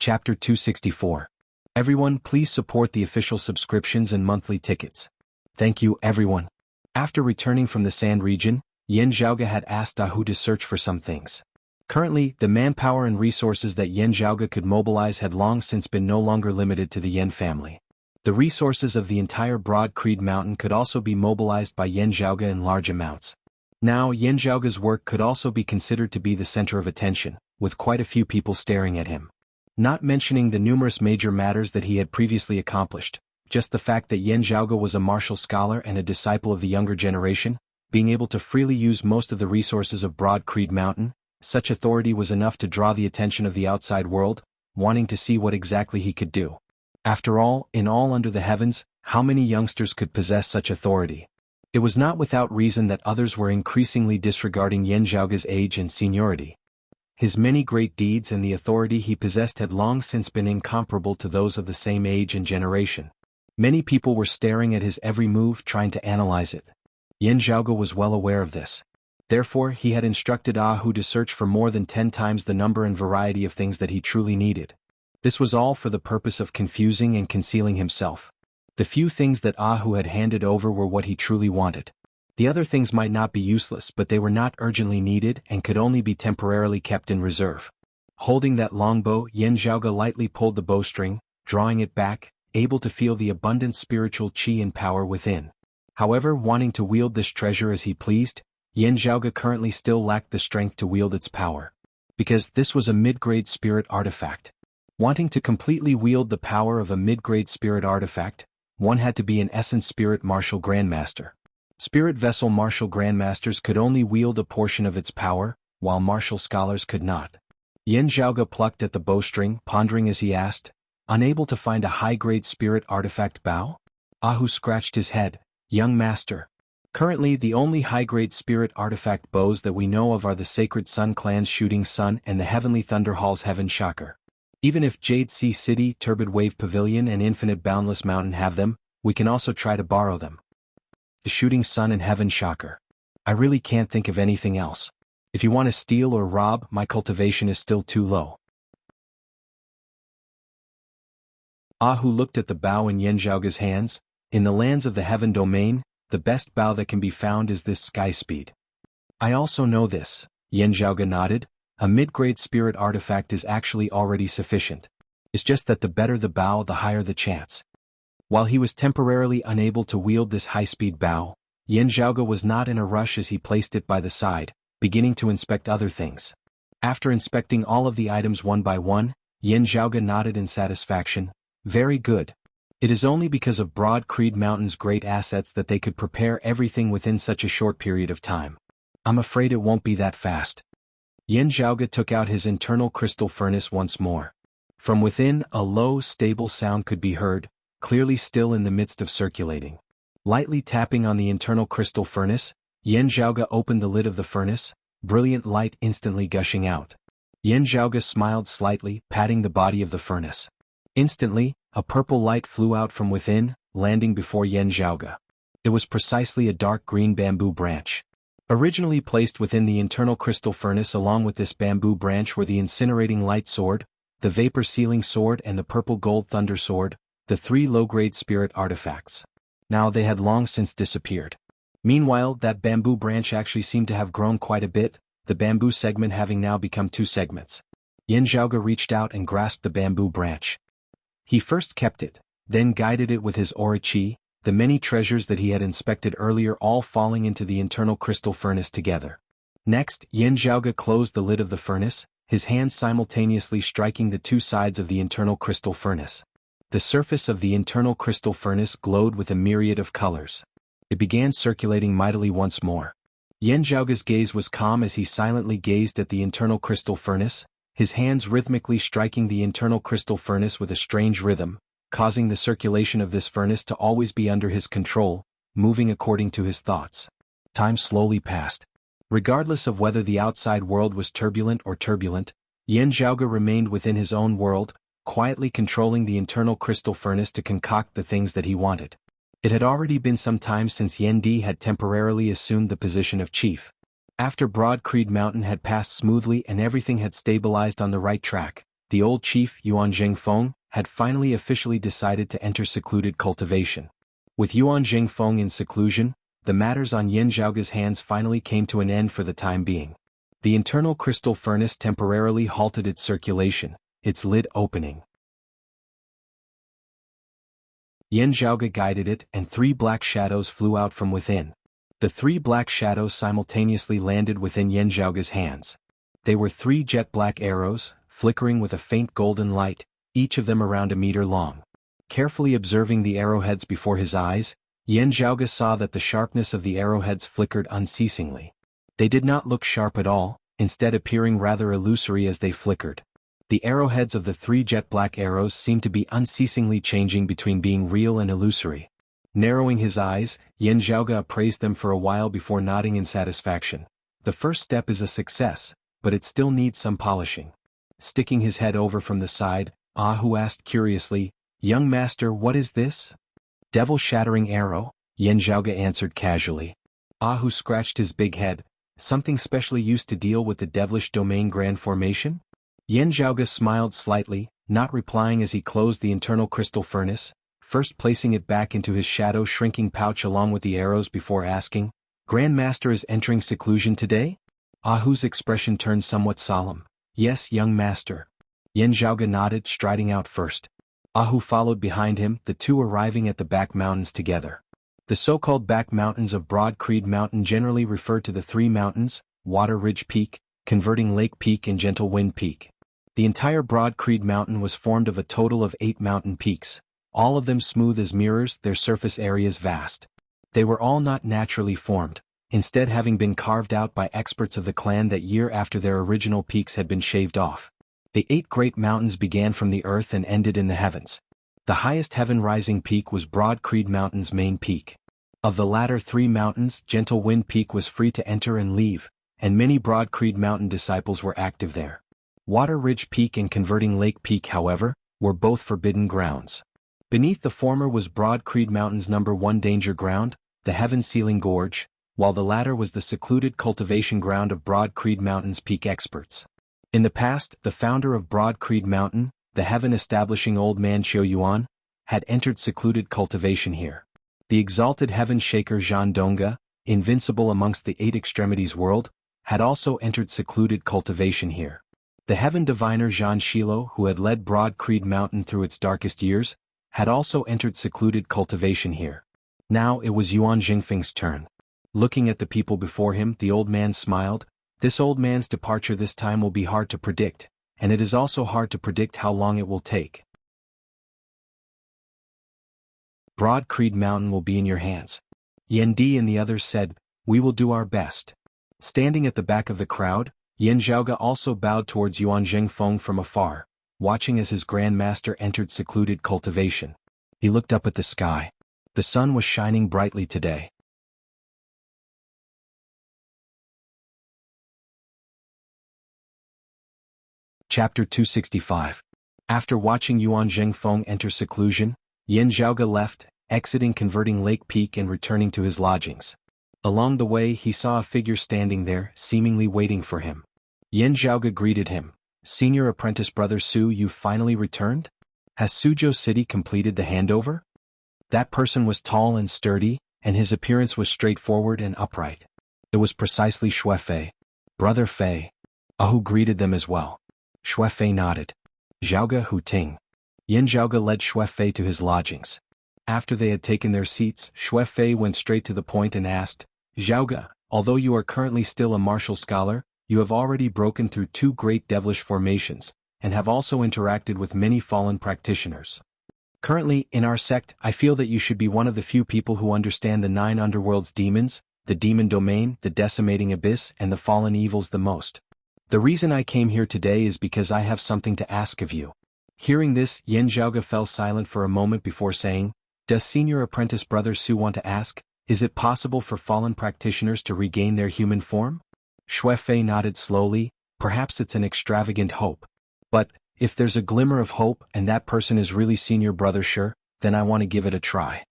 Speaker 1: Chapter 264. Everyone, please support the official subscriptions and monthly tickets. Thank you, everyone. After returning from the Sand region, Yen Zhaoge had asked Ahu to search for some things. Currently, the manpower and resources that Yen Zhaoge could mobilize had long since been no longer limited to the Yen family. The resources of the entire Broad Creed Mountain could also be mobilized by Yen Zhaoge in large amounts. Now, Yen Zhaoge's work could also be considered to be the center of attention, with quite a few people staring at him. Not mentioning the numerous major matters that he had previously accomplished, just the fact that Yen Zhaoge was a martial scholar and a disciple of the younger generation, being able to freely use most of the resources of Broad Creed Mountain, such authority was enough to draw the attention of the outside world, wanting to see what exactly he could do. After all, in all under the heavens, how many youngsters could possess such authority? It was not without reason that others were increasingly disregarding Yen Zhaoge's age and seniority. His many great deeds and the authority he possessed had long since been incomparable to those of the same age and generation. Many people were staring at his every move, trying to analyze it. Yen Zhaoge was well aware of this. Therefore, he had instructed Ahu to search for more than 10 times the number and variety of things that he truly needed. This was all for the purpose of confusing and concealing himself. The few things that Ahu had handed over were what he truly wanted. The other things might not be useless, but they were not urgently needed and could only be temporarily kept in reserve. Holding that longbow, Yan Zhaoge lightly pulled the bowstring, drawing it back, able to feel the abundant spiritual qi and power within. However, wanting to wield this treasure as he pleased, Yan Zhaoge currently still lacked the strength to wield its power. Because this was a mid-grade spirit artifact. Wanting to completely wield the power of a mid-grade spirit artifact, one had to be an essence spirit martial grandmaster. Spirit vessel martial grandmasters could only wield a portion of its power, while martial scholars could not. Yan Zhaoge plucked at the bowstring, pondering as he asked, unable to find a high-grade spirit artifact bow? Ahu scratched his head. Young master. Currently the only high-grade spirit artifact bows that we know of are the Sacred Sun Clan's Shooting Sun and the Heavenly Thunder Hall's Heaven Shocker. Even if Jade Sea City, Turbid Wave Pavilion and Infinite Boundless Mountain have them, we can also try to borrow them. The Shooting Sun and Heaven Shocker. I really can't think of anything else. If you want to steal or rob, my cultivation is still too low. Ahu looked at the bow in Yan Zhaoge's hands. In the lands of the Heaven Domain, the best bow that can be found is this Sky Speed. I also know this, Yan Zhaoge nodded. A mid-grade spirit artifact is actually already sufficient. It's just that the better the bow, the higher the chance. While he was temporarily unable to wield this high-speed bow, Yan Zhaoge was not in a rush as he placed it by the side, beginning to inspect other things. After inspecting all of the items one by one, Yan Zhaoge nodded in satisfaction. Very good. It is only because of Broad Creed Mountain's great assets that they could prepare everything within such a short period of time. I'm afraid it won't be that fast. Yan Zhaoge took out his internal crystal furnace once more. From within, a low, stable sound could be heard, clearly still in the midst of circulating. Lightly tapping on the internal crystal furnace, Yan Zhaoge opened the lid of the furnace, brilliant light instantly gushing out. Yan Zhaoge smiled slightly, patting the body of the furnace. Instantly, a purple light flew out from within, landing before Yan Zhaoge. It was precisely a dark green bamboo branch. Originally placed within the internal crystal furnace along with this bamboo branch were the incinerating light sword, the vapor sealing sword and the purple gold thunder sword, the three low-grade spirit artifacts. Now they had long since disappeared. Meanwhile, that bamboo branch actually seemed to have grown quite a bit, the bamboo segment having now become two segments. Yan Zhaoge reached out and grasped the bamboo branch. He first kept it, then guided it with his aura qi, the many treasures that he had inspected earlier all falling into the internal crystal furnace together. Next, Yan Zhaoge closed the lid of the furnace, his hands simultaneously striking the two sides of the internal crystal furnace. The surface of the internal crystal furnace glowed with a myriad of colors. It began circulating mightily once more. Yan Zhaoge's gaze was calm as he silently gazed at the internal crystal furnace, his hands rhythmically striking the internal crystal furnace with a strange rhythm, causing the circulation of this furnace to always be under his control, moving according to his thoughts. Time slowly passed. Regardless of whether the outside world was turbulent or turbulent, Yan Zhaoge remained within his own world, quietly controlling the internal crystal furnace to concoct the things that he wanted. It had already been some time since Yan Di had temporarily assumed the position of chief. After Broad Creed Mountain had passed smoothly and everything had stabilized on the right track, the old chief Yuan Zhengfeng had finally officially decided to enter secluded cultivation. With Yuan Zhengfeng in seclusion, the matters on Yan Zhaoge's hands finally came to an end for the time being. The internal crystal furnace temporarily halted its circulation, its lid opening. Yan Zhaoge guided it and three black shadows flew out from within. The three black shadows simultaneously landed within Yan Zhaoge's hands. They were three jet black arrows, flickering with a faint golden light, each of them around a meter long. Carefully observing the arrowheads before his eyes, Yan Zhaoge saw that the sharpness of the arrowheads flickered unceasingly. They did not look sharp at all, instead appearing rather illusory as they flickered. The arrowheads of the three jet black arrows seemed to be unceasingly changing between being real and illusory. Narrowing his eyes, Yan Zhaoge appraised them for a while before nodding in satisfaction. The first step is a success, but it still needs some polishing. Sticking his head over from the side, Ahu asked curiously, "Young master, what is this?" "Devil-shattering arrow," Yan Zhaoge answered casually. Ahu scratched his big head. "Something specially used to deal with the devilish domain grand formation?" Yan Zhaoge smiled slightly, not replying as he closed the internal crystal furnace. first placing it back into his shadow-shrinking pouch along with the arrows before asking, "Grand Master is entering seclusion today?" Ahu's expression turned somewhat solemn. "Yes, young master." Yan Zhaoge nodded, striding out first. Ahu followed behind him, the two arriving at the back mountains together. The so-called back mountains of Broad Creed Mountain generally refer to the three mountains, Water Ridge Peak, Converting Lake Peak and Gentle Wind Peak. The entire Broad Creed Mountain was formed of a total of 8 mountain peaks, all of them smooth as mirrors, their surface areas vast. They were all not naturally formed, instead having been carved out by experts of the clan that year after their original peaks had been shaved off. The 8 great mountains began from the earth and ended in the heavens. The highest heaven-rising peak was Broad Creed Mountain's main peak. Of the latter 3 mountains, Gentle Wind Peak was free to enter and leave, and many Broad Creed Mountain disciples were active there. Water Ridge Peak and Converting Lake Peak, however, were both forbidden grounds. Beneath the former was Broad Creed Mountain's #1 danger ground, the Heaven-Sealing Gorge, while the latter was the secluded cultivation ground of Broad Creed Mountain's peak experts. In the past, the founder of Broad Creed Mountain, the heaven-establishing old man Qiu Yuan, had entered secluded cultivation here. The exalted heaven shaker Zhan Dongge, invincible amongst the 8 extremities world, had also entered secluded cultivation here. The heaven diviner Zhan Shilo, who had led Broad Creed Mountain through its darkest years, had also entered secluded cultivation here. Now it was Yuan Jingfeng's turn. Looking at the people before him, the old man smiled. This old man's departure this time will be hard to predict, and it is also hard to predict how long it will take. Broad Creed Mountain will be in your hands. Yan Di and the others said, "We will do our best." Standing at the back of the crowd, Yan Zhaoge also bowed towards Yuan Zhengfeng from afar, watching as his Grand Master entered secluded cultivation. He looked up at the sky. The sun was shining brightly today. Chapter 265. After watching Yuan Zhengfeng enter seclusion, Yan Zhaoge left, exiting Converting Lake Peak and returning to his lodgings. Along the way he saw a figure standing there, seemingly waiting for him. Yan Zhaoge greeted him. "Senior apprentice brother Su, you've finally returned? Has Suzhou City completed the handover?" That person was tall and sturdy, and his appearance was straightforward and upright. It was precisely Xue Fei. "Brother Fei." Ahu greeted them as well. Xue Fei nodded. "Zhaoge Hu Ting." Yan Zhaoge led Xue Fei to his lodgings. After they had taken their seats, Xue Fei went straight to the point and asked, "Zhaoge, although you are currently still a martial scholar, you have already broken through 2 great devilish formations, and have also interacted with many fallen practitioners. Currently, in our sect, I feel that you should be one of the few people who understand the 9 underworld's demons, the demon domain, the decimating abyss, and the fallen evils the most. The reason I came here today is because I have something to ask of you." Hearing this, Yan Zhaoge fell silent for a moment before saying, "Does senior apprentice brother Su want to ask, is it possible for fallen practitioners to regain their human form?" Xue Fei nodded slowly. "Perhaps it's an extravagant hope. But, if there's a glimmer of hope and that person is really senior brother Shi, then I want to give it a try."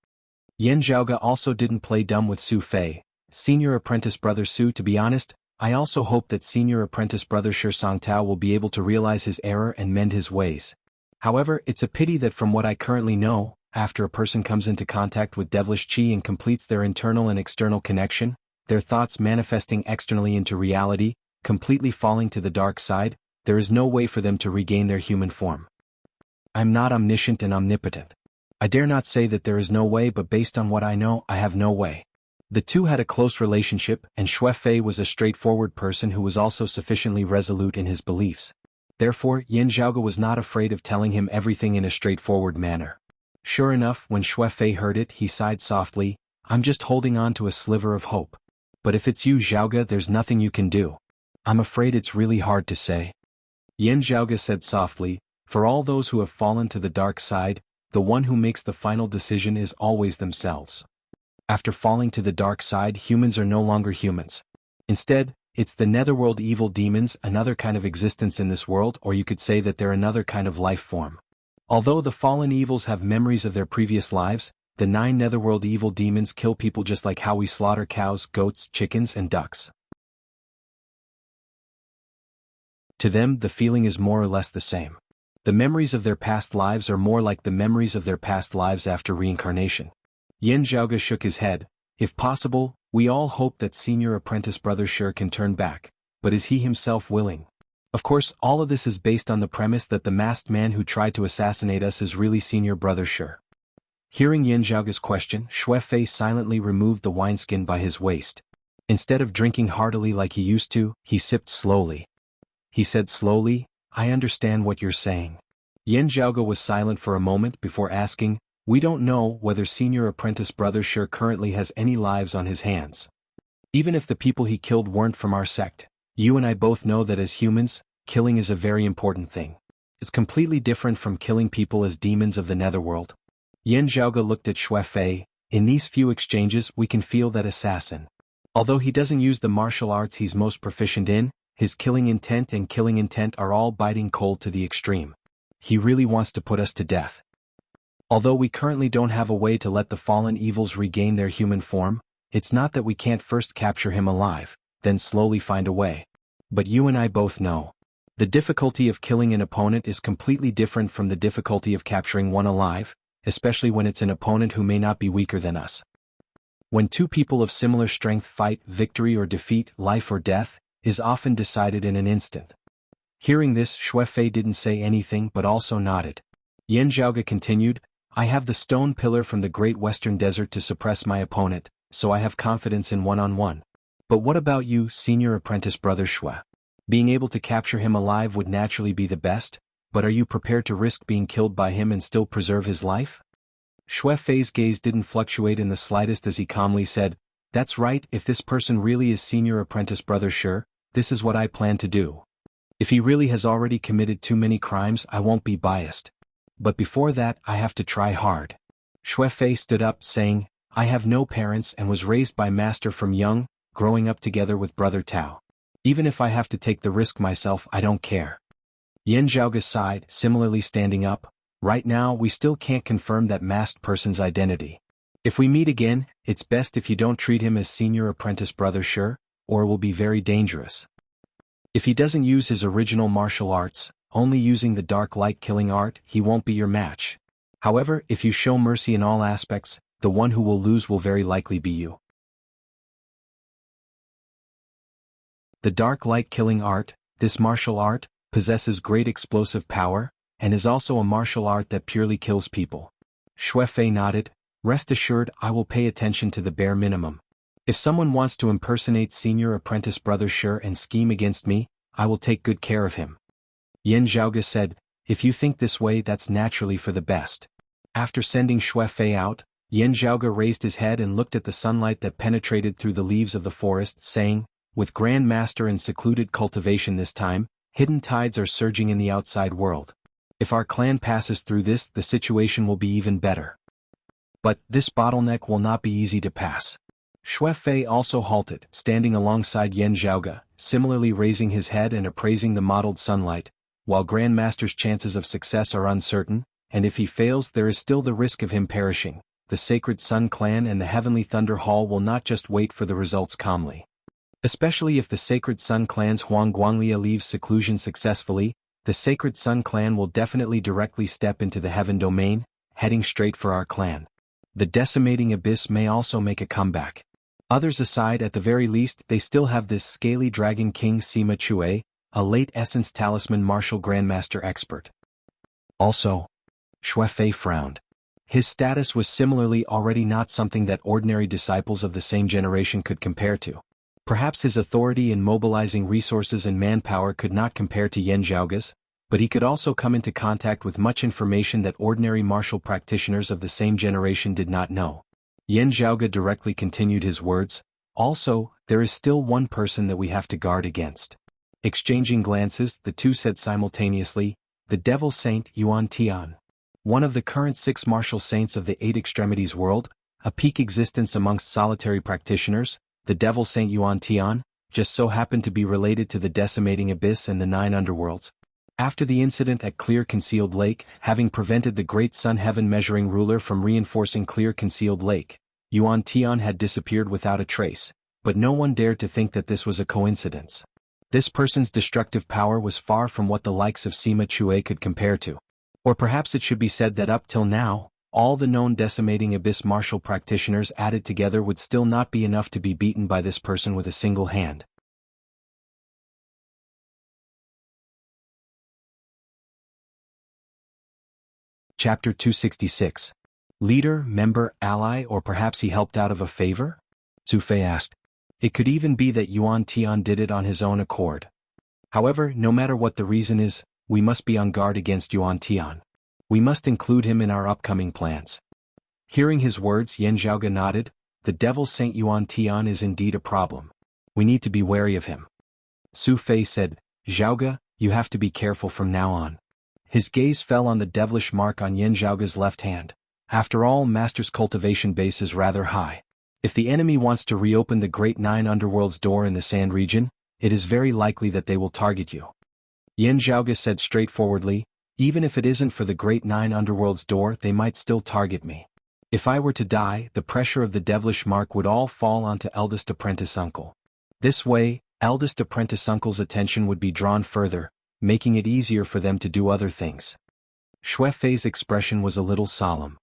Speaker 1: Yan Zhaoge also didn't play dumb with Su Fei. "Senior apprentice brother Su, to be honest, I also hope that senior apprentice brother Shi Songtao will be able to realize his error and mend his ways. However, it's a pity that from what I currently know, after a person comes into contact with devilish qi and completes their internal and external connection, their thoughts manifesting externally into reality, completely falling to the dark side, there is no way for them to regain their human form. I'm not omniscient and omnipotent. I dare not say that there is no way, but based on what I know, I have no way." The two had a close relationship, and Xue Fei was a straightforward person who was also sufficiently resolute in his beliefs. Therefore, Yan Zhaoge was not afraid of telling him everything in a straightforward manner. Sure enough, when Xue Fei heard it, he sighed softly, "I'm just holding on to a sliver of hope. But if it's you, Zhaoge, there's nothing you can do. I'm afraid it's really hard to say." Yan Zhaoge said softly, "For all those who have fallen to the dark side, the one who makes the final decision is always themselves. After falling to the dark side, humans are no longer humans. Instead, it's the netherworld evil demons, another kind of existence in this world, or you could say that they're another kind of life form. Although the fallen evils have memories of their previous lives, the 9 netherworld evil demons kill people just like how we slaughter cows, goats, chickens, and ducks. To them, the feeling is more or less the same. The memories of their past lives are more like the memories of their past lives after reincarnation. Yan Zhaoge shook his head. If possible, we all hope that senior apprentice brother Shi can turn back, but is he himself willing? Of course, all of this is based on the premise that the masked man who tried to assassinate us is really senior brother Shi. Hearing Yan Zhaoge's question, Xue Fei silently removed the wineskin by his waist. Instead of drinking heartily like he used to, he sipped slowly. He said slowly, "I understand what you're saying." Yan Zhaoge was silent for a moment before asking, "We don't know whether senior apprentice brother Shi currently has any lives on his hands. Even if the people he killed weren't from our sect, you and I both know that as humans, killing is a very important thing. It's completely different from killing people as demons of the netherworld." Yan Zhaoge looked at Xue Fei. In these few exchanges we can feel that assassin. Although he doesn't use the martial arts he's most proficient in, his killing intent and killing intent are all biting cold to the extreme. He really wants to put us to death. Although we currently don't have a way to let the fallen evils regain their human form, it's not that we can't first capture him alive, then slowly find a way. But you and I both know. The difficulty of killing an opponent is completely different from the difficulty of capturing one alive, especially when it's an opponent who may not be weaker than us. When two people of similar strength fight, victory or defeat, life or death, is often decided in an instant. Hearing this, Xue Fei didn't say anything but also nodded. Yan Zhaoge continued, "I have the stone pillar from the Great Western Desert to suppress my opponent, so I have confidence in one-on-one. But what about you, senior apprentice brother Xue? Being able to capture him alive would naturally be the best, but are you prepared to risk being killed by him and still preserve his life?" Xue Fei's gaze didn't fluctuate in the slightest as he calmly said, "That's right, if this person really is senior apprentice brother Shi, this is what I plan to do. If he really has already committed too many crimes, I won't be biased. But before that, I have to try hard." Xue Fei stood up, saying, "I have no parents and was raised by master from young, growing up together with brother Tao. Even if I have to take the risk myself, I don't care." Yan Zhaoge sighed, similarly standing up. "Right now we still can't confirm that masked person's identity. If we meet again, it's best if you don't treat him as senior apprentice brother Shi, or it will be very dangerous. If he doesn't use his original martial arts, only using the dark light killing art, he won't be your match. However, if you show mercy in all aspects, the one who will lose will very likely be you." The dark light killing art, this martial art, possesses great explosive power, and is also a martial art that purely kills people. Xue Fei nodded. "Rest assured, I will pay attention to the bare minimum. If someone wants to impersonate senior apprentice brother Shi and scheme against me, I will take good care of him." Yan Zhaoge said, "If you think this way, that's naturally for the best." After sending Xue Fei out, Yan Zhaoge raised his head and looked at the sunlight that penetrated through the leaves of the forest, saying, "With Grand Master and secluded cultivation this time, hidden tides are surging in the outside world. If our clan passes through this, the situation will be even better. But this bottleneck will not be easy to pass." Xue Fei also halted, standing alongside Yan Zhaoge, similarly raising his head and appraising the mottled sunlight. "While Grand Master's chances of success are uncertain, and if he fails there is still the risk of him perishing, the Sacred Sun Clan and the Heavenly Thunder Hall will not just wait for the results calmly. Especially if the Sacred Sun Clan's Huang Guanglia leaves seclusion successfully, the Sacred Sun Clan will definitely directly step into the Heaven Domain, heading straight for our clan. The Decimating Abyss may also make a comeback. Others aside, at the very least, they still have this scaly dragon king Sima Chue, a late Essence Talisman martial grandmaster expert." Also, Xue Fei frowned. His status was similarly already not something that ordinary disciples of the same generation could compare to. Perhaps his authority in mobilizing resources and manpower could not compare to Yan Zhaoge's, but he could also come into contact with much information that ordinary martial practitioners of the same generation did not know. Yan Zhaoge directly continued his words, "Also, there is still one person that we have to guard against." Exchanging glances, the two said simultaneously, "The Devil Saint Yuan Tian. One of the current 6 martial saints of the 8 extremities world, a peak existence amongst solitary practitioners, the Devil Saint Yuan Tian, just so happened to be related to the Decimating Abyss and the 9 underworlds. After the incident at Clear Concealed Lake, having prevented the Great Sun Heaven Measuring Ruler from reinforcing Clear Concealed Lake, Yuan Tian had disappeared without a trace, but no one dared to think that this was a coincidence. This person's destructive power was far from what the likes of Sima Chue could compare to. Or perhaps it should be said that up till now, all the known decimating abyss martial practitioners added together would still not be enough to be beaten by this person with a single hand. Chapter 266. Leader, member, ally, or perhaps he helped out of a favor? Su Fei asked. It could even be that Yuan Tian did it on his own accord. However, no matter what the reason is, we must be on guard against Yuan Tian. We must include him in our upcoming plans. Hearing his words, Yan Zhaoge nodded. The devil Saint Yuan Tian is indeed a problem. We need to be wary of him. Su Fei said, Zhaoge, you have to be careful from now on. His gaze fell on the devilish mark on Yan Zhaoge's left hand. After all, Master's cultivation base is rather high. If the enemy wants to reopen the Great Nine Underworld's door in the Sand region, it is very likely that they will target you. Yan Zhaoge said straightforwardly, even if it isn't for the Great Nine Underworld's door, they might still target me. If I were to die, the pressure of the devilish mark would all fall onto eldest apprentice uncle. This way, eldest apprentice uncle's attention would be drawn further, making it easier for them to do other things. Xue Fei's expression was a little solemn.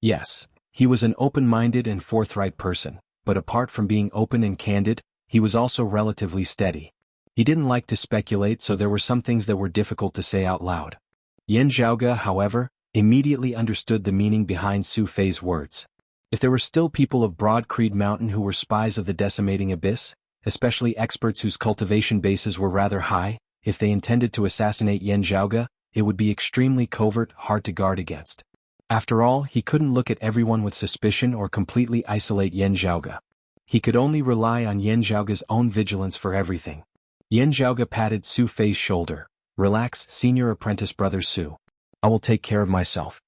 Speaker 1: Yes, he was an open-minded and forthright person, but apart from being open and candid, he was also relatively steady. He didn't like to speculate, so there were some things that were difficult to say out loud. Yan Zhaoge, however, immediately understood the meaning behind Su Fei's words. If there were still people of Broad Creed Mountain who were spies of the decimating abyss, especially experts whose cultivation bases were rather high, if they intended to assassinate Yan Zhaoge, it would be extremely covert, hard to guard against. After all, he couldn't look at everyone with suspicion or completely isolate Yan Zhaoge. He could only rely on Yan Zhaoge's own vigilance for everything. Yan Zhaoge patted Su Fei's shoulder. Relax, senior apprentice brother Su. I will take care of myself.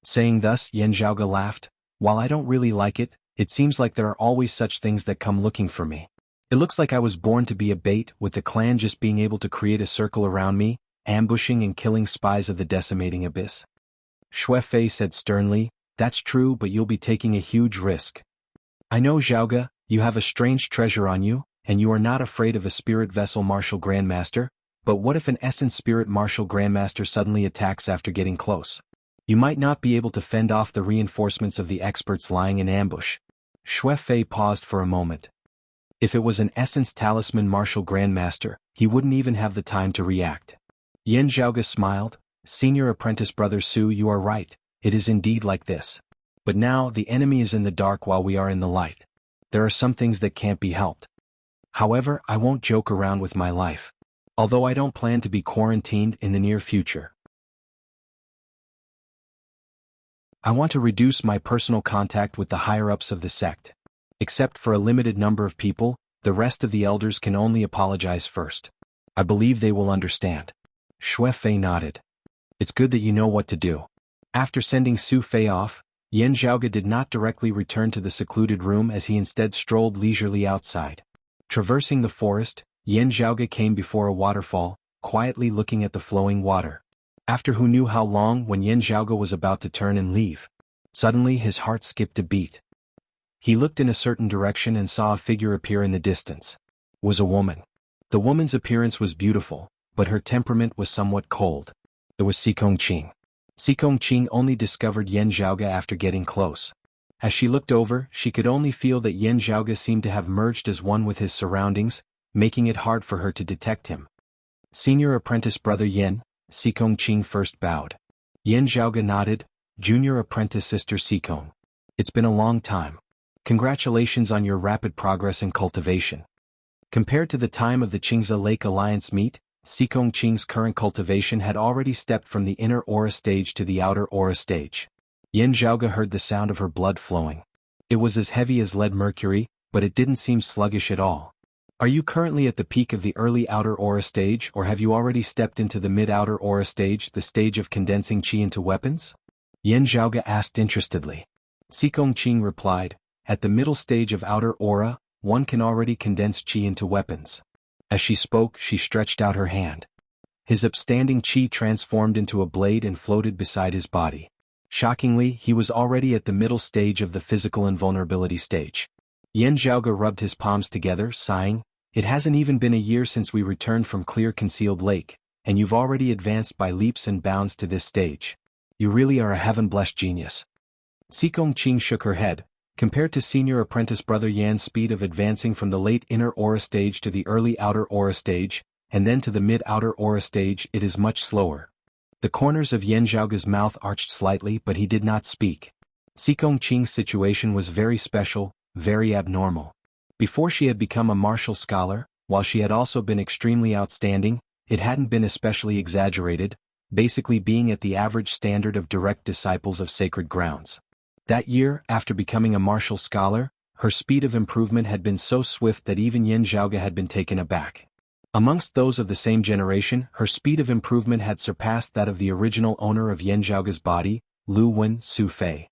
Speaker 1: Saying thus, Yan Zhaoge laughed. While I don't really like it, it seems like there are always such things that come looking for me. It looks like I was born to be a bait, with the clan just being able to create a circle around me, ambushing and killing spies of the decimating abyss. Xue Fei said sternly, that's true, but you'll be taking a huge risk. I know, Zhaoge, you have a strange treasure on you, and you are not afraid of a spirit vessel martial grandmaster, but what if an essence spirit martial grandmaster suddenly attacks after getting close? You might not be able to fend off the reinforcements of the experts lying in ambush. Xue Fei paused for a moment. If it was an essence talisman martial grandmaster, he wouldn't even have the time to react. Yan Zhaoge smiled. Senior apprentice brother Su, you are right, it is indeed like this. But now, the enemy is in the dark while we are in the light. There are some things that can't be helped. However, I won't joke around with my life. Although I don't plan to be quarantined in the near future. I want to reduce my personal contact with the higher-ups of the sect. Except for a limited number of people, the rest of the elders can only apologize first. I believe they will understand. Xue Fei nodded. It's good that you know what to do. After sending Su Fei off, Yan Zhaoge did not directly return to the secluded room as he instead strolled leisurely outside. Traversing the forest, Yan Zhaoge came before a waterfall, quietly looking at the flowing water. After who knew how long, when Yan Zhaoge was about to turn and leave, suddenly his heart skipped a beat. He looked in a certain direction and saw a figure appear in the distance. It was a woman. The woman's appearance was beautiful, but her temperament was somewhat cold. It was Xikong Qing. Xikong Qing only discovered Yan Zhaoge after getting close. As she looked over, she could only feel that Yan Zhaoge seemed to have merged as one with his surroundings, making it hard for her to detect him. Senior apprentice brother Yan, Xikong Qing first bowed. Yan Zhaoge nodded. Junior apprentice sister Xikong. It's been a long time. Congratulations on your rapid progress in cultivation. Compared to the time of the Qingze Lake Alliance meet, Xikong Qing's current cultivation had already stepped from the inner aura stage to the outer aura stage. Yan Zhaoge heard the sound of her blood flowing. It was as heavy as lead mercury, but it didn't seem sluggish at all. Are you currently at the peak of the early outer aura stage, or have you already stepped into the mid-outer aura stage, the stage of condensing qi into weapons? Yan Zhaoge asked interestedly. Xikong Qing replied, at the middle stage of outer aura, one can already condense qi into weapons. As she spoke, she stretched out her hand. His upstanding qi transformed into a blade and floated beside his body. Shockingly, he was already at the middle stage of the physical invulnerability stage. Yan Zhaoge rubbed his palms together, sighing, It hasn't even been a year since we returned from Clear Concealed Lake, and you've already advanced by leaps and bounds to this stage. You really are a heaven-blessed genius. Sikong Qing shook her head. Compared to senior apprentice brother Yan's speed of advancing from the late inner aura stage to the early outer aura stage, and then to the mid-outer aura stage, it is much slower. The corners of Yan Zhaoge's mouth arched slightly, but he did not speak. Sikong Qing's situation was very special, very abnormal. Before she had become a martial scholar, while she had also been extremely outstanding, it hadn't been especially exaggerated, basically being at the average standard of direct disciples of sacred grounds. That year, after becoming a martial scholar, her speed of improvement had been so swift that even Yan Zhaoge had been taken aback. Amongst those of the same generation, her speed of improvement had surpassed that of the original owner of Yan Zhaoge's body, Lu Wen Su Fei.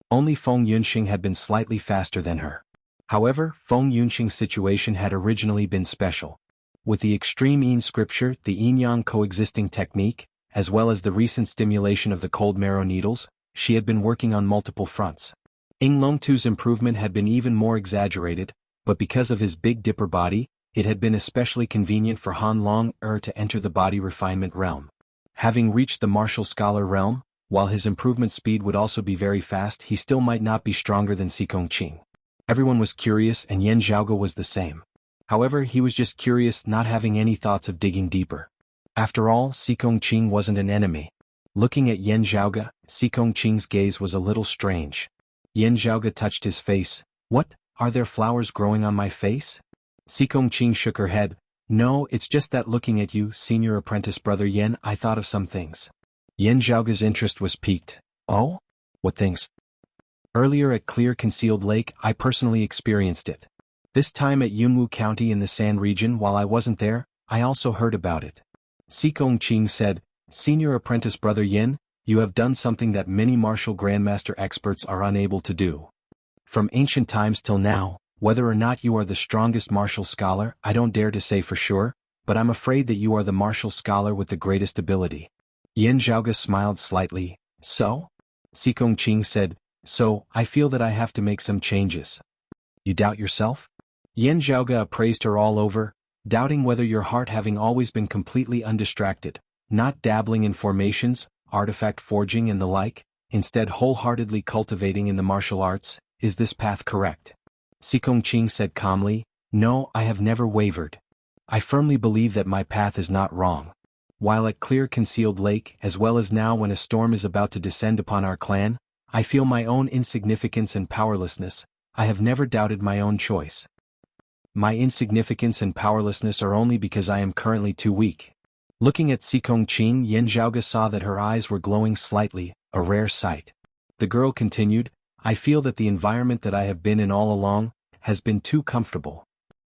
Speaker 1: Only Feng Yunxing had been slightly faster than her. However, Feng Yunxing's situation had originally been special. With the extreme yin scripture, the yin-yang coexisting technique, as well as the recent stimulation of the cold marrow needles, she had been working on multiple fronts. Ying Longtu's improvement had been even more exaggerated, but because of his Big Dipper body, it had been especially convenient for Han Long-er to enter the body refinement realm. Having reached the martial scholar realm, while his improvement speed would also be very fast, he still might not be stronger than Sikong Qing. Everyone was curious, and Yan Zhaoge was the same. However, he was just curious, not having any thoughts of digging deeper. After all, Sikong Qing wasn't an enemy. Looking at Yan Zhaoge, Sikong Qing's gaze was a little strange. Yan Zhaoge touched his face. What, are there flowers growing on my face? Sikong Qing shook her head. No, it's just that looking at you, senior apprentice brother Yan, I thought of some things. Yan Zhaoge's interest was piqued. Oh? What things? Earlier at Clear Concealed Lake, I personally experienced it. This time at Yunwu County in the San region, while I wasn't there, I also heard about it. Sikong Qing said, Senior apprentice brother Yin, you have done something that many martial grandmaster experts are unable to do. From ancient times till now, whether or not you are the strongest martial scholar, I don't dare to say for sure, but I'm afraid that you are the martial scholar with the greatest ability. Yan Zhaoge smiled slightly. So? Sikong Qing said, so, I feel that I have to make some changes. You doubt yourself? Yan Zhaoge appraised her all over, doubting whether your heart having always been completely undistracted, not dabbling in formations, artifact forging and the like, instead wholeheartedly cultivating in the martial arts, is this path correct? Sikong Qing said calmly, no, I have never wavered. I firmly believe that my path is not wrong. While at Clear Concealed Lake, as well as now when a storm is about to descend upon our clan, I feel my own insignificance and powerlessness. I have never doubted my own choice. My insignificance and powerlessness are only because I am currently too weak. Looking at Sikong Qing, Yan Zhaoge saw that her eyes were glowing slightly, a rare sight. The girl continued, I feel that the environment that I have been in all along has been too comfortable.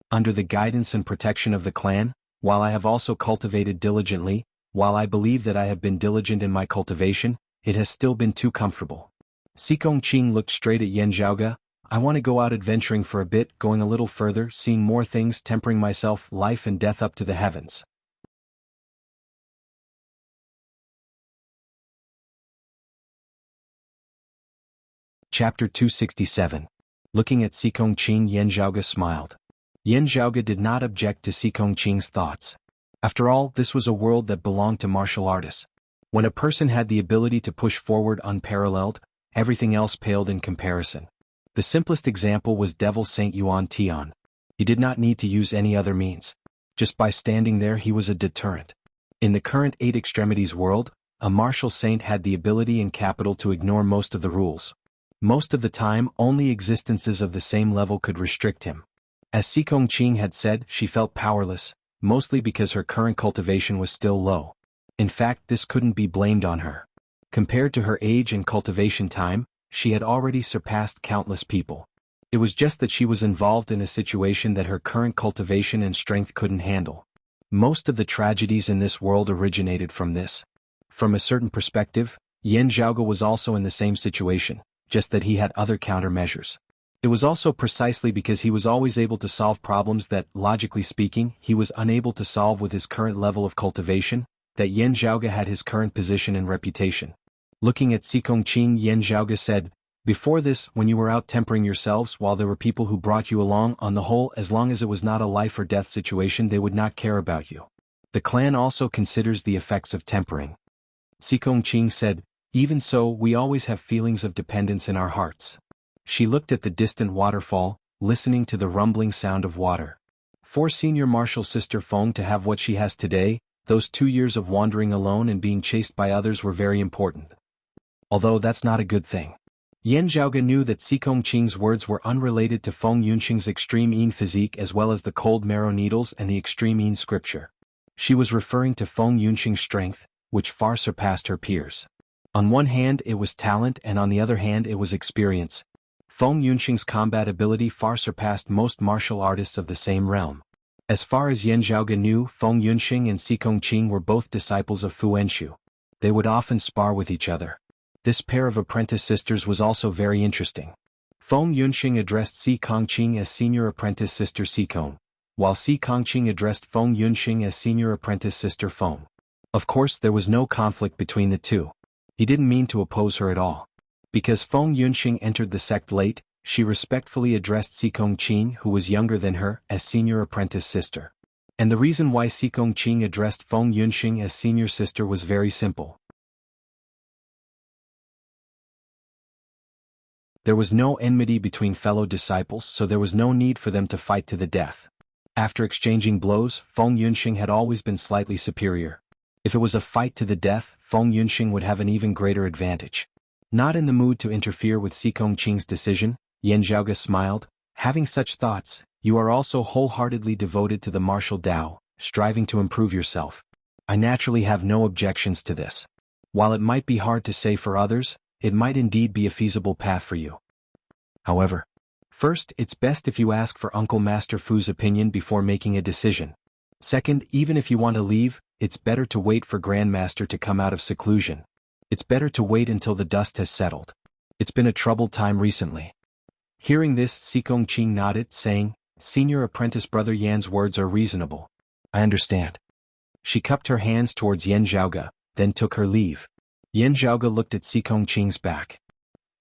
Speaker 1: Under the guidance and protection of the clan, while I have also cultivated diligently, while I believe that I have been diligent in my cultivation, it has still been too comfortable. Sikong Qing looked straight at Yan Zhaoge. I want to go out adventuring for a bit, going a little further, seeing more things, tempering myself, life and death up to the heavens. Chapter 267. Looking at Sikong Qing, Yan Zhaoge smiled. Yan Zhaoge did not object to Sikong Qing's thoughts. After all, this was a world that belonged to martial artists. When a person had the ability to push forward unparalleled, everything else paled in comparison. The simplest example was Devil Saint Yuan Tian. He did not need to use any other means. Just by standing there he was a deterrent. In the current Eight Extremities world, a martial saint had the ability and capital to ignore most of the rules. Most of the time, only existences of the same level could restrict him. As Sikong Qing had said, she felt powerless, mostly because her current cultivation was still low. In fact, this couldn't be blamed on her. Compared to her age and cultivation time, she had already surpassed countless people. It was just that she was involved in a situation that her current cultivation and strength couldn't handle. Most of the tragedies in this world originated from this. From a certain perspective, Yan Zhaoge was also in the same situation, just that he had other countermeasures. It was also precisely because he was always able to solve problems that, logically speaking, he was unable to solve with his current level of cultivation, that Yan Zhaoge had his current position and reputation. Looking at Sikong Qing, Yan Zhaoge said, Before this, when you were out tempering yourselves while there were people who brought you along, on the whole, as long as it was not a life or death situation, they would not care about you. The clan also considers the effects of tempering. Sikong Ching said, even so, we always have feelings of dependence in our hearts. She looked at the distant waterfall, listening to the rumbling sound of water. For Senior Marshal Sister Feng to have what she has today, those 2 years of wandering alone and being chased by others were very important. Although that's not a good thing. Yan Zhaoge knew that Sikong Qing's words were unrelated to Feng Yunxing's extreme Yin physique as well as the cold marrow needles and the extreme Yin scripture. She was referring to Feng Yunxing's strength, which far surpassed her peers. On one hand it was talent and on the other hand it was experience. Feng Yunxing's combat ability far surpassed most martial artists of the same realm. As far as Yan Zhaoge knew, Feng Yunxing and Sikong Qing were both disciples of Fu Enshu. They would often spar with each other. This pair of apprentice sisters was also very interesting. Feng Yunxing addressed Sikong Qing as senior apprentice sister Sikong, while Sikong Qing addressed Feng Yunxing as senior apprentice sister Feng. Of course there was no conflict between the two. He didn't mean to oppose her at all. Because Feng Yunxing entered the sect late, she respectfully addressed Sikong Qing, who was younger than her, as senior apprentice sister. And the reason why Sikong Qing addressed Feng Yunxing as senior sister was very simple. There was no enmity between fellow disciples, so there was no need for them to fight to the death. After exchanging blows, Feng Yunxing had always been slightly superior. If it was a fight to the death, Feng Yunxing would have an even greater advantage. Not in the mood to interfere with Sikong Qing's decision, Yan Zhaoge smiled. Having such thoughts, you are also wholeheartedly devoted to the martial Tao, striving to improve yourself. I naturally have no objections to this. While it might be hard to say for others, it might indeed be a feasible path for you. However, first, it's best if you ask for Uncle Master Fu's opinion before making a decision. Second, even if you want to leave, it's better to wait for Grandmaster to come out of seclusion. It's better to wait until the dust has settled. It's been a troubled time recently. Hearing this, Sikong Qing nodded, saying, Senior apprentice brother Yan's words are reasonable. I understand. She cupped her hands towards Yan Zhaoge, then took her leave. Yan Zhaoge looked at Sikong Qing's back.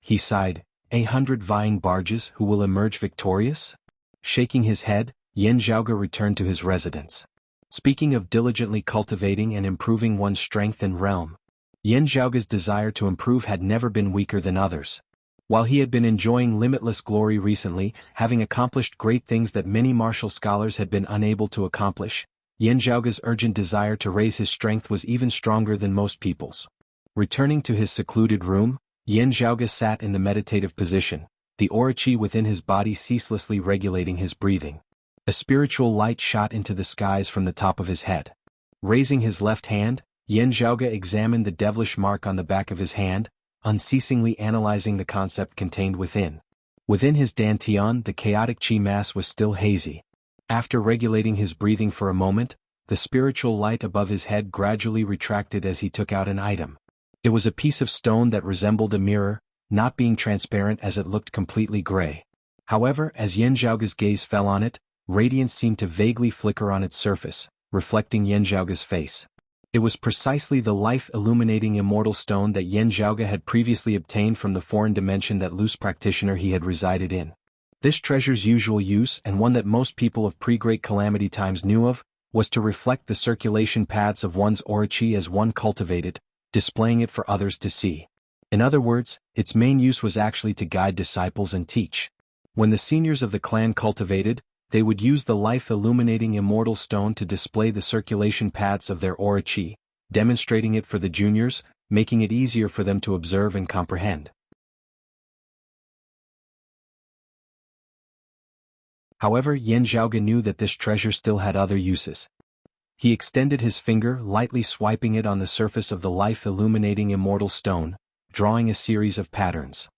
Speaker 1: He sighed, 100 vying barges who will emerge victorious? Shaking his head, Yan Zhaoge returned to his residence. Speaking of diligently cultivating and improving one's strength and realm, Yan Zhaoge's desire to improve had never been weaker than others. While he had been enjoying limitless glory recently, having accomplished great things that many martial scholars had been unable to accomplish, Yan Zhaoge's urgent desire to raise his strength was even stronger than most people's. Returning to his secluded room, Yan Zhaoge sat in the meditative position, the aura qi within his body ceaselessly regulating his breathing. A spiritual light shot into the skies from the top of his head. Raising his left hand, Yan Zhaoge examined the devilish mark on the back of his hand, unceasingly analyzing the concept contained within. Within his dantian, the chaotic qi mass was still hazy. After regulating his breathing for a moment, the spiritual light above his head gradually retracted as he took out an item. It was a piece of stone that resembled a mirror, not being transparent as it looked completely gray. However, as Yan Zhaoge's gaze fell on it, radiance seemed to vaguely flicker on its surface, reflecting Yan Zhaoge's face. It was precisely the life-illuminating immortal stone that Yan Zhaoge had previously obtained from the foreign dimension that loose practitioner he had resided in. This treasure's usual use, and one that most people of pre-Great Calamity times knew of, was to reflect the circulation paths of one's aura qi as one cultivated, displaying it for others to see. In other words, its main use was actually to guide disciples and teach. When the seniors of the clan cultivated, they would use the life-illuminating immortal stone to display the circulation paths of their aura qi, demonstrating it for the juniors, making it easier for them to observe and comprehend. However, Yan Zhaoge knew that this treasure still had other uses. He extended his finger, lightly swiping it on the surface of the life-illuminating immortal stone, drawing a series of patterns.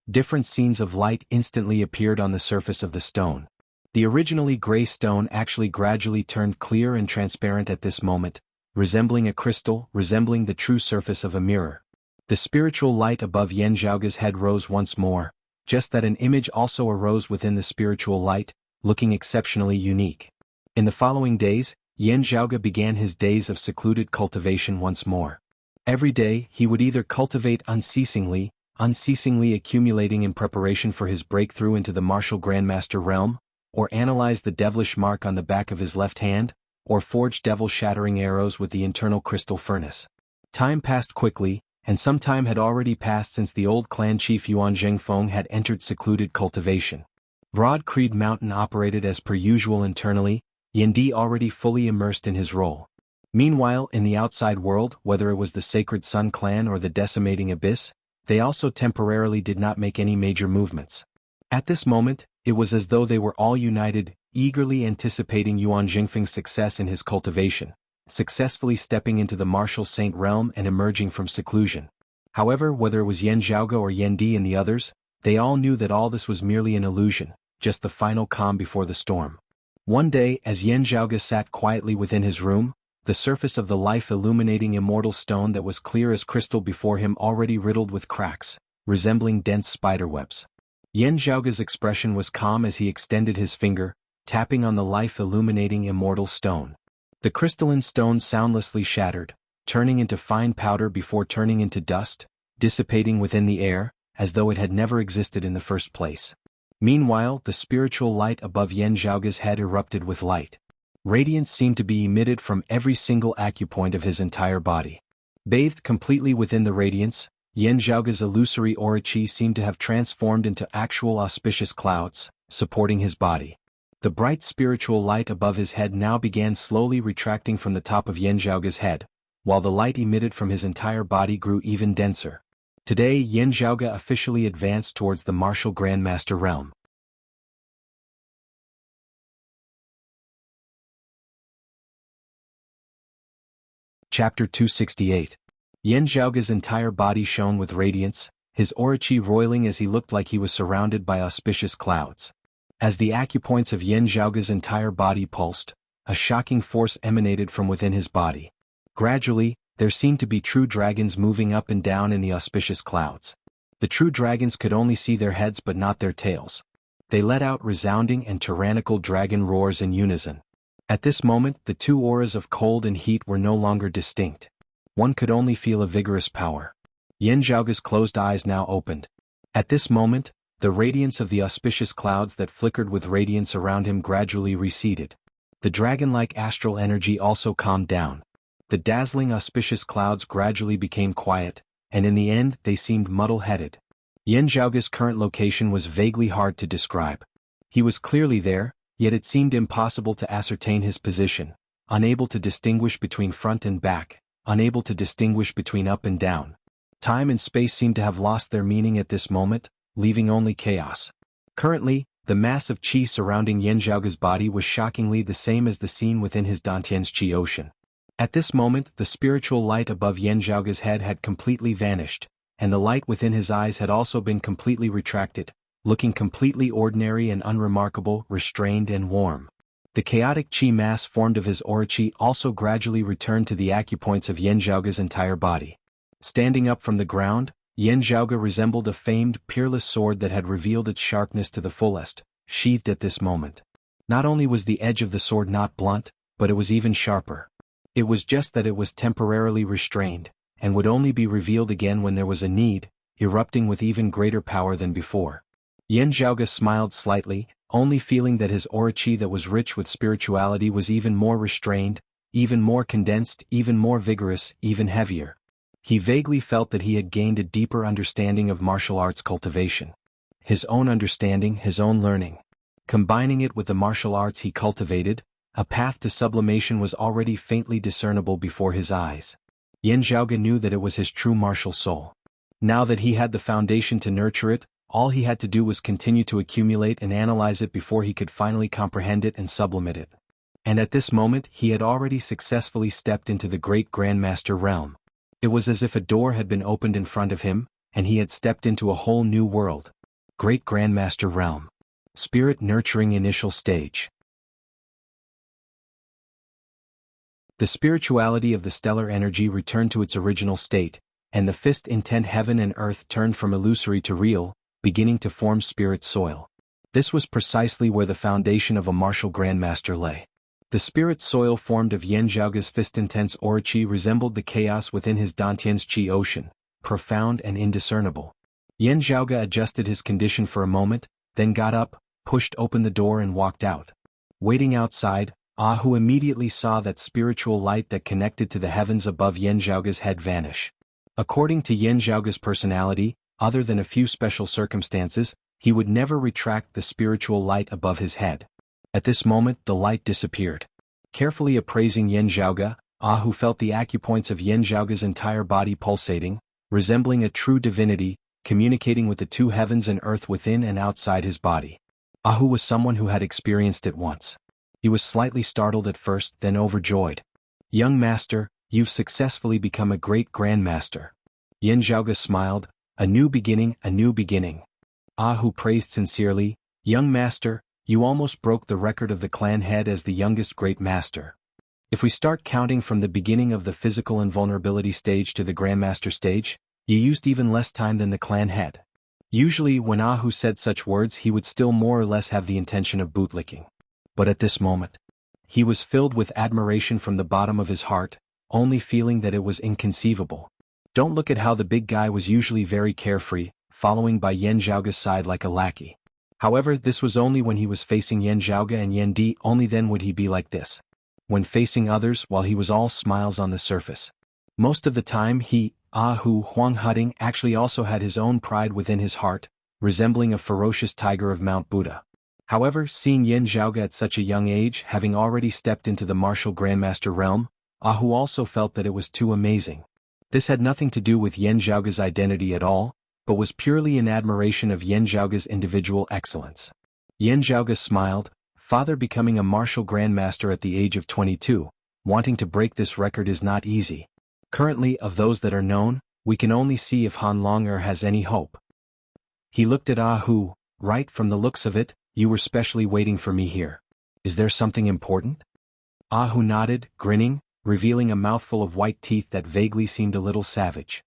Speaker 1: Different scenes of light instantly appeared on the surface of the stone. The originally gray stone actually gradually turned clear and transparent at this moment, resembling a crystal, resembling the true surface of a mirror. The spiritual light above Yan Zhaoge's head rose once more, just that an image also arose within the spiritual light, looking exceptionally unique. In the following days, Yan Zhaoge began his days of secluded cultivation once more. Every day, he would either cultivate unceasingly, unceasingly accumulating in preparation for his breakthrough into the martial grandmaster realm, or analyze the devilish mark on the back of his left hand, or forge devil-shattering arrows with the internal crystal furnace. Time passed quickly, and some time had already passed since the old clan chief Yuan Zhengfeng had entered secluded cultivation. Broad Creed Mountain operated as per usual internally, Yendi already fully immersed in his role. Meanwhile, in the outside world, whether it was the Sacred Sun clan or the Decimating Abyss, they also temporarily did not make any major movements. At this moment, it was as though they were all united, eagerly anticipating Yuan Zhengfeng's success in his cultivation, successfully stepping into the martial saint realm and emerging from seclusion. However, whether it was Yan Zhaoge or Yendi and the others, they all knew that all this was merely an illusion, just the final calm before the storm. One day, as Yan Zhaoge sat quietly within his room, the surface of the life-illuminating immortal stone that was clear as crystal before him already riddled with cracks, resembling dense spiderwebs. Yan Zhaoge's expression was calm as he extended his finger, tapping on the life-illuminating immortal stone. The crystalline stone soundlessly shattered, turning into fine powder before turning into dust, dissipating within the air, as though it had never existed in the first place. Meanwhile, the spiritual light above Yan Zhaoge's head erupted with light. Radiance seemed to be emitted from every single acupoint of his entire body. Bathed completely within the radiance, Yan Zhaoge's illusory aura chi seemed to have transformed into actual auspicious clouds, supporting his body. The bright spiritual light above his head now began slowly retracting from the top of Yan Zhaoge's head, while the light emitted from his entire body grew even denser. Today, Yan Zhaoge officially advanced towards the martial grandmaster realm. Chapter 268. Yan Zhaoge's entire body shone with radiance, his aura chi roiling as he looked like he was surrounded by auspicious clouds. As the acupoints of Yan Zhaoge's entire body pulsed, a shocking force emanated from within his body. Gradually, there seemed to be true dragons moving up and down in the auspicious clouds. The true dragons could only see their heads but not their tails. They let out resounding and tyrannical dragon roars in unison. At this moment, the two auras of cold and heat were no longer distinct. One could only feel a vigorous power. Yan Zhaoge's closed eyes now opened. At this moment, the radiance of the auspicious clouds that flickered with radiance around him gradually receded. The dragon-like astral energy also calmed down. The dazzling auspicious clouds gradually became quiet, and in the end they seemed muddle-headed. Yan Zhaoge's current location was vaguely hard to describe. He was clearly there, yet it seemed impossible to ascertain his position, unable to distinguish between front and back, unable to distinguish between up and down. Time and space seemed to have lost their meaning at this moment, leaving only chaos. Currently, the mass of qi surrounding Yan Zhaoge's body was shockingly the same as the scene within his Dantian's qi ocean. At this moment, the spiritual light above Yan Zhaoge's head had completely vanished, and the light within his eyes had also been completely retracted, looking completely ordinary and unremarkable, restrained and warm. The chaotic qi mass formed of his aura qi also gradually returned to the acupoints of Yan Zhaoge's entire body. Standing up from the ground, Yan Zhaoge resembled a famed, peerless sword that had revealed its sharpness to the fullest, sheathed at this moment. Not only was the edge of the sword not blunt, but it was even sharper. It was just that it was temporarily restrained, and would only be revealed again when there was a need, erupting with even greater power than before. Yan Zhaoge smiled slightly, only feeling that his aura chi that was rich with spirituality was even more restrained, even more condensed, even more vigorous, even heavier. He vaguely felt that he had gained a deeper understanding of martial arts cultivation. His own understanding, his own learning. Combining it with the martial arts he cultivated, a path to sublimation was already faintly discernible before his eyes. Yan Zhaoge knew that it was his true martial soul. Now that he had the foundation to nurture it, all he had to do was continue to accumulate and analyze it before he could finally comprehend it and sublimate it. And at this moment he had already successfully stepped into the great Grandmaster realm. It was as if a door had been opened in front of him, and he had stepped into a whole new world. Great Grandmaster realm. Spirit nurturing initial stage. The spirituality of the stellar energy returned to its original state, and the fist intent heaven and earth turned from illusory to real, beginning to form spirit soil. This was precisely where the foundation of a martial grandmaster lay. The spirit soil formed of Yan Zhaoge's fist intense aura chi resembled the chaos within his Dantian's qi ocean, profound and indiscernible. Yan Zhaoga adjusted his condition for a moment, then got up, pushed open the door and walked out. Waiting outside, Hu immediately saw that spiritual light that connected to the heavens above Yan Zhaoga's head vanish. According to Yan Zhaoga's personality, other than a few special circumstances, he would never retract the spiritual light above his head. At this moment the light disappeared. Carefully appraising Yan Zhaoga, Hu felt the acupoints of Yan Zhaoga's entire body pulsating, resembling a true divinity, communicating with the two heavens and earth within and outside his body. Hu was someone who had experienced it once. He was slightly startled at first, then overjoyed. "Young master, you've successfully become a great grandmaster." Yan Zhaoga smiled. "A new beginning, a new beginning." Hu praised sincerely, "Young master, you almost broke the record of the clan head as the youngest great master. If we start counting from the beginning of the physical invulnerability stage to the grandmaster stage, you used even less time than the clan head." Usually when Hu said such words he would still more or less have the intention of bootlicking. But at this moment, he was filled with admiration from the bottom of his heart, only feeling that it was inconceivable. Don't look at how the big guy was usually very carefree, following by Yan Zhaoga's side like a lackey. However, this was only when he was facing Yan Zhaoga and Yan Di, only then would he be like this. When facing others, while he was all smiles on the surface. Most of the time he, Huang Huding, actually also had his own pride within his heart, resembling a ferocious tiger of Mount Buddha. However, seeing Yan Zhaoga at such a young age, having already stepped into the martial grandmaster realm, Hu also felt that it was too amazing. This had nothing to do with Yan Zhaoga's identity at all, but was purely in admiration of Yan Zhaoga's individual excellence. Yan Zhaoga smiled. "Father, becoming a martial grandmaster at the age of 22, wanting to break this record is not easy. Currently, of those that are known, we can only see if Han Longer has any hope." He looked at Hu. "Right, from the looks of it, you were specially waiting for me here. Is there something important?" Hu nodded, grinning, revealing a mouthful of white teeth that vaguely seemed a little savage.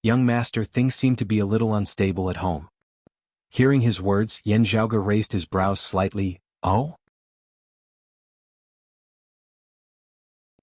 Speaker 1: "Young master, things seem to be a little unstable at home." Hearing his words, Yan Zhaoga raised his brows slightly. "Oh?"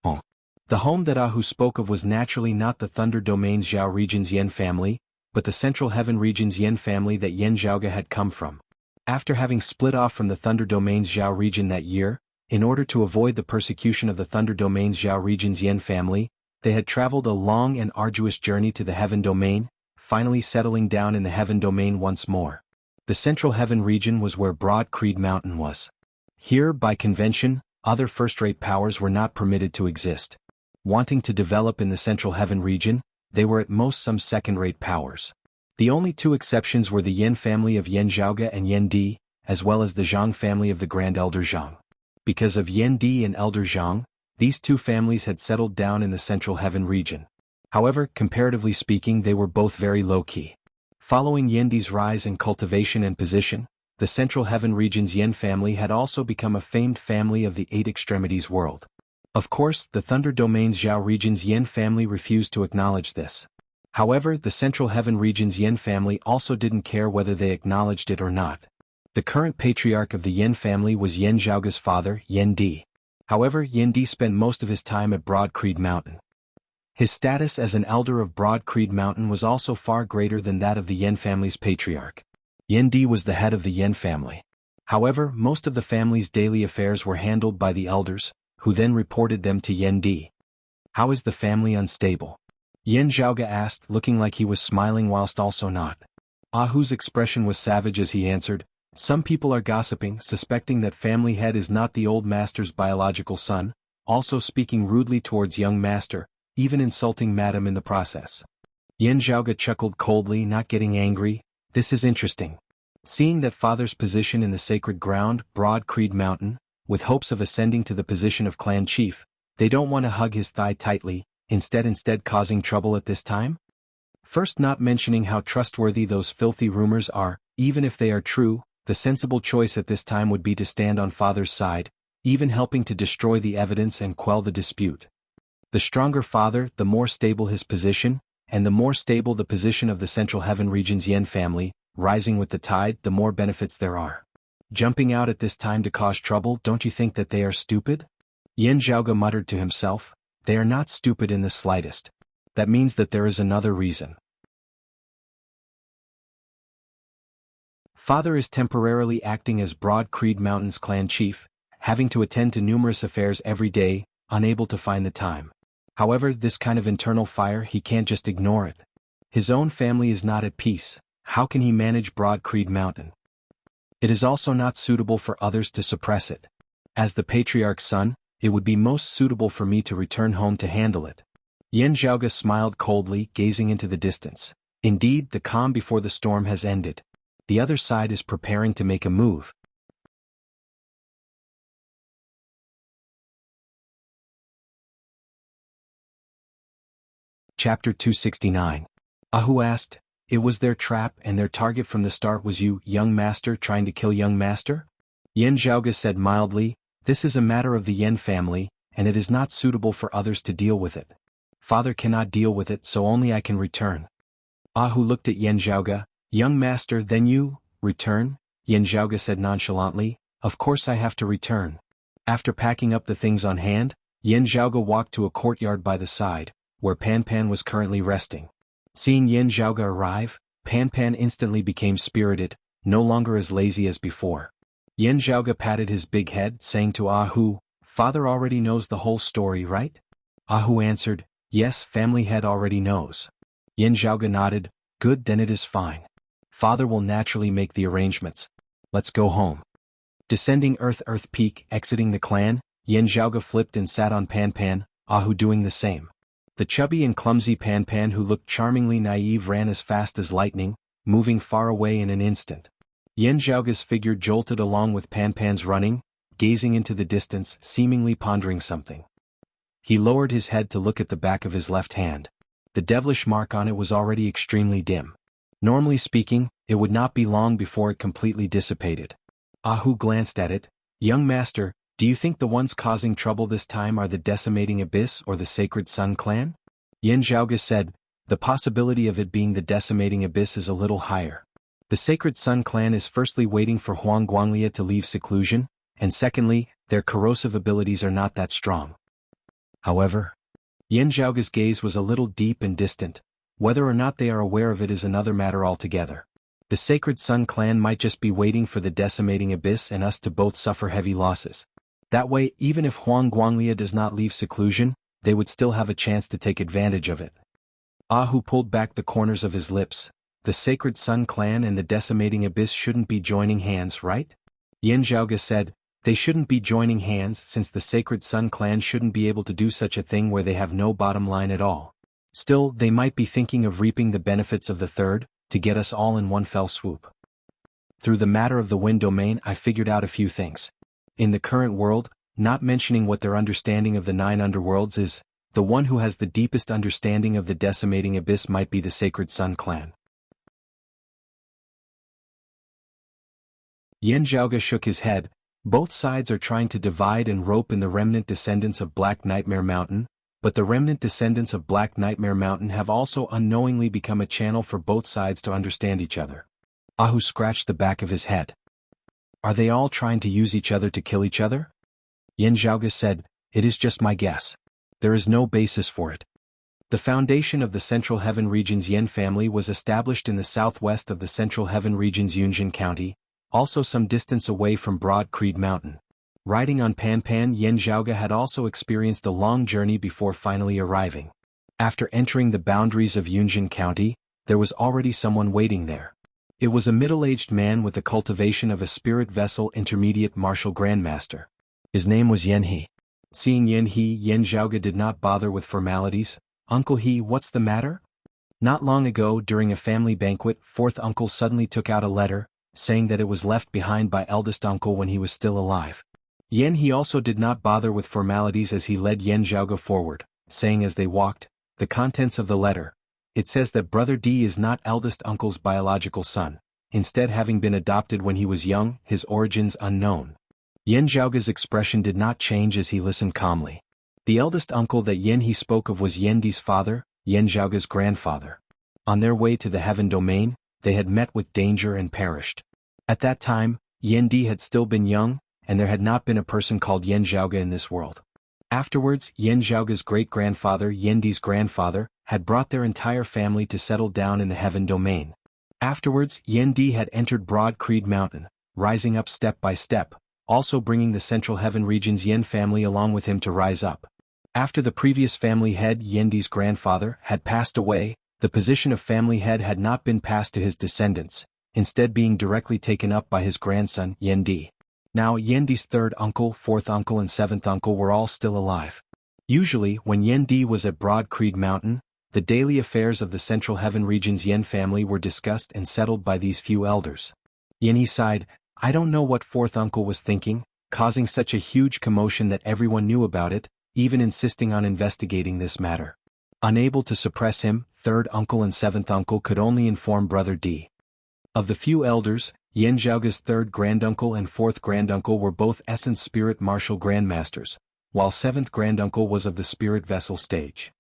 Speaker 1: "Oh." The home that Hu spoke of was naturally not the Thunder Domain's Zhao region's Yan family, but the Central Heaven region's Yan family that Yan Zhaoga had come from. After having split off from the Thunder Domain's Zhao region that year, in order to avoid the persecution of the Thunder Domain's Zhao region's Yan family, they had traveled a long and arduous journey to the Heaven Domain, finally settling down in the Heaven Domain once more. The Central Heaven region was where Broad Creed Mountain was. Here, by convention, other first-rate powers were not permitted to exist. Wanting to develop in the Central Heaven region, they were at most some second-rate powers. The only two exceptions were the Yan family of Yan Zhaoga and Yan Di, as well as the Zhang family of the Grand Elder Zhang. Because of Yan Di and Elder Zhang, these two families had settled down in the Central Heaven region. However, comparatively speaking, they were both very low-key. Following Yan Di's rise in cultivation and position, the Central Heaven region's Yan family had also become a famed family of the Eight Extremities world. Of course, the Thunder Domain's Zhao region's Yan family refused to acknowledge this. However, the Central Heaven region's Yan family also didn't care whether they acknowledged it or not. The current patriarch of the Yan family was Yan Zhaoga's father, Yan Di. However, Yan Di spent most of his time at Broad Creed Mountain. His status as an elder of Broad Creed Mountain was also far greater than that of the Yan family's patriarch. Yan Di was the head of the Yan family. However, most of the family's daily affairs were handled by the elders, who then reported them to Yan Di. "How is the family unstable?" Yan Zhaoga asked, looking like he was smiling whilst also not. Hu's expression was savage as he answered, "Some people are gossiping, suspecting that family head is not the old master's biological son, also speaking rudely towards young master, even insulting madam in the process." Yan Zhaoga chuckled coldly, not getting angry. "This is interesting. Seeing that father's position in the sacred ground, Broad Creed Mountain, with hopes of ascending to the position of clan chief, they don't want to hug his thigh tightly, instead causing trouble at this time? First, not mentioning how trustworthy those filthy rumors are, even if they are true, the sensible choice at this time would be to stand on father's side, even helping to destroy the evidence and quell the dispute. The stronger father, the more stable his position, and the more stable the position of the Central Heaven region's Yan family, rising with the tide, the more benefits there are. Jumping out at this time to cause trouble, don't you think that they are stupid?" Yan Zhaoga muttered to himself. "They are not stupid in the slightest. That means that there is another reason." Father is temporarily acting as Broad Creed Mountain's clan chief, having to attend to numerous affairs every day, unable to find the time. However, this kind of internal fire, he can't just ignore it. His own family is not at peace. How can he manage Broad Creed Mountain? It is also not suitable for others to suppress it. As the patriarch's son, it would be most suitable for me to return home to handle it. Yan Zhaoge smiled coldly, gazing into the distance. Indeed, the calm before the storm has ended. The other side is preparing to make a move. Chapter 269. Ahu asked, "It was their trap and their target from the start was you, young master, trying to kill young master?" Yan Zhaoge said mildly, "This is a matter of the Yan family, and it is not suitable for others to deal with it. Father cannot deal with it, so only I can return." Ahu looked at Yan Zhaoge. "Young master, then you return?" Yan Zhaoge said nonchalantly, "Of course I have to return." After packing up the things on hand, Yan Zhaoge walked to a courtyard by the side, where Pan Pan was currently resting. Seeing Yan Zhaoge arrive, Pan Pan instantly became spirited, no longer as lazy as before. Yan Zhaoge patted his big head, saying to Ahu, "Father already knows the whole story, right?" Ahu answered, "Yes, family head already knows." Yan Zhaoge nodded, "Good, then it is fine. Father will naturally make the arrangements. Let's go home." Descending Earth Peak, exiting the clan, Yan Zhaoge flipped and sat on Pan Pan, Ahu doing the same. The chubby and clumsy Pan Pan, who looked charmingly naive, ran as fast as lightning, moving far away in an instant. Yan Zhaoge's figure jolted along with Pan Pan's running, gazing into the distance, seemingly pondering something. He lowered his head to look at the back of his left hand. The devilish mark on it was already extremely dim. Normally speaking, it would not be long before it completely dissipated. Ahu glanced at it. "Young master, do you think the ones causing trouble this time are the Decimating Abyss or the Sacred Sun clan?" Yan Zhaoge said, "The possibility of it being the Decimating Abyss is a little higher. The Sacred Sun clan is firstly waiting for Huang Guanglia to leave seclusion, and secondly, their corrosive abilities are not that strong." However, Yan Zhaoge's gaze was a little deep and distant. Whether or not they are aware of it is another matter altogether. The Sacred Sun clan might just be waiting for the Decimating Abyss and us to both suffer heavy losses. That way, even if Huang Guanglia does not leave seclusion, they would still have a chance to take advantage of it. Ahu pulled back the corners of his lips. The Sacred Sun clan and the Decimating Abyss shouldn't be joining hands, right? Yan Zhaoge said, "They shouldn't be joining hands since the Sacred Sun clan shouldn't be able to do such a thing where they have no bottom line at all. Still, they might be thinking of reaping the benefits of the third, to get us all in one fell swoop. Through the matter of the Wind Domain, I figured out a few things. In the current world, not mentioning what their understanding of the 9 underworlds is, the one who has the deepest understanding of the Decimating Abyss might be the Sacred Sun clan." Yan Zhaoge shook his head. "Both sides are trying to divide and rope in the remnant descendants of Black Nightmare Mountain, but the remnant descendants of Black Nightmare Mountain have also unknowingly become a channel for both sides to understand each other." Ahu scratched the back of his head. "Are they all trying to use each other to kill each other?" Yan Zhaoge said, "It is just my guess. There is no basis for it. The foundation of the Central Heaven Region's Yan family was established in the southwest of the Central Heaven Region's Yunjin County, also some distance away from Broad Creed Mountain. Riding on Pan Pan, Yan Zhaoge had also experienced a long journey before finally arriving. After entering the boundaries of Yunjin County, there was already someone waiting there. It was a middle-aged man with the cultivation of a spirit vessel intermediate martial grandmaster. His name was Yan He. Seeing Yan He, Yan Zhaoge did not bother with formalities. "Uncle He, what's the matter?" Not long ago, during a family banquet, fourth uncle suddenly took out a letter, saying that it was left behind by eldest uncle when he was still alive. Yan He also did not bother with formalities as he led Yan Zhaoge forward, saying as they walked, "The contents of the letter. It says that Brother D is not eldest uncle's biological son, instead having been adopted when he was young, his origins unknown." Yan Zhaoge's expression did not change as he listened calmly. The eldest uncle that Yan He spoke of was Yan Di's father, Yan Zhaoge's grandfather. On their way to the Heaven Domain, they had met with danger and perished. At that time, Yan Di had still been young, and there had not been a person called Yan Zhaoge in this world. Afterwards, Yan Zhaoge's great-grandfather, Yan Di's grandfather, had brought their entire family to settle down in the Heaven Domain. Afterwards, Yen Di had entered Broad Creed Mountain, rising up step by step, also bringing the Central Heaven region's Yen family along with him to rise up. After the previous family head, Yen Di's grandfather, had passed away, the position of family head had not been passed to his descendants, instead being directly taken up by his grandson, Yen Di. Now Yen Di's third uncle, fourth uncle and seventh uncle were all still alive. Usually, when Yen Di was at Broad Creed Mountain, the daily affairs of the Central Heaven region's Yen family were discussed and settled by these few elders. Yen Di sighed, I don't know what fourth uncle was thinking, causing such a huge commotion that everyone knew about it, even insisting on investigating this matter. Unable to suppress him, third uncle and seventh uncle could only inform brother Di. Of the few elders, Yen Zhaoge's third granduncle and fourth granduncle were both Essence Spirit Martial Grandmasters, while seventh granduncle was of the Spirit Vessel stage.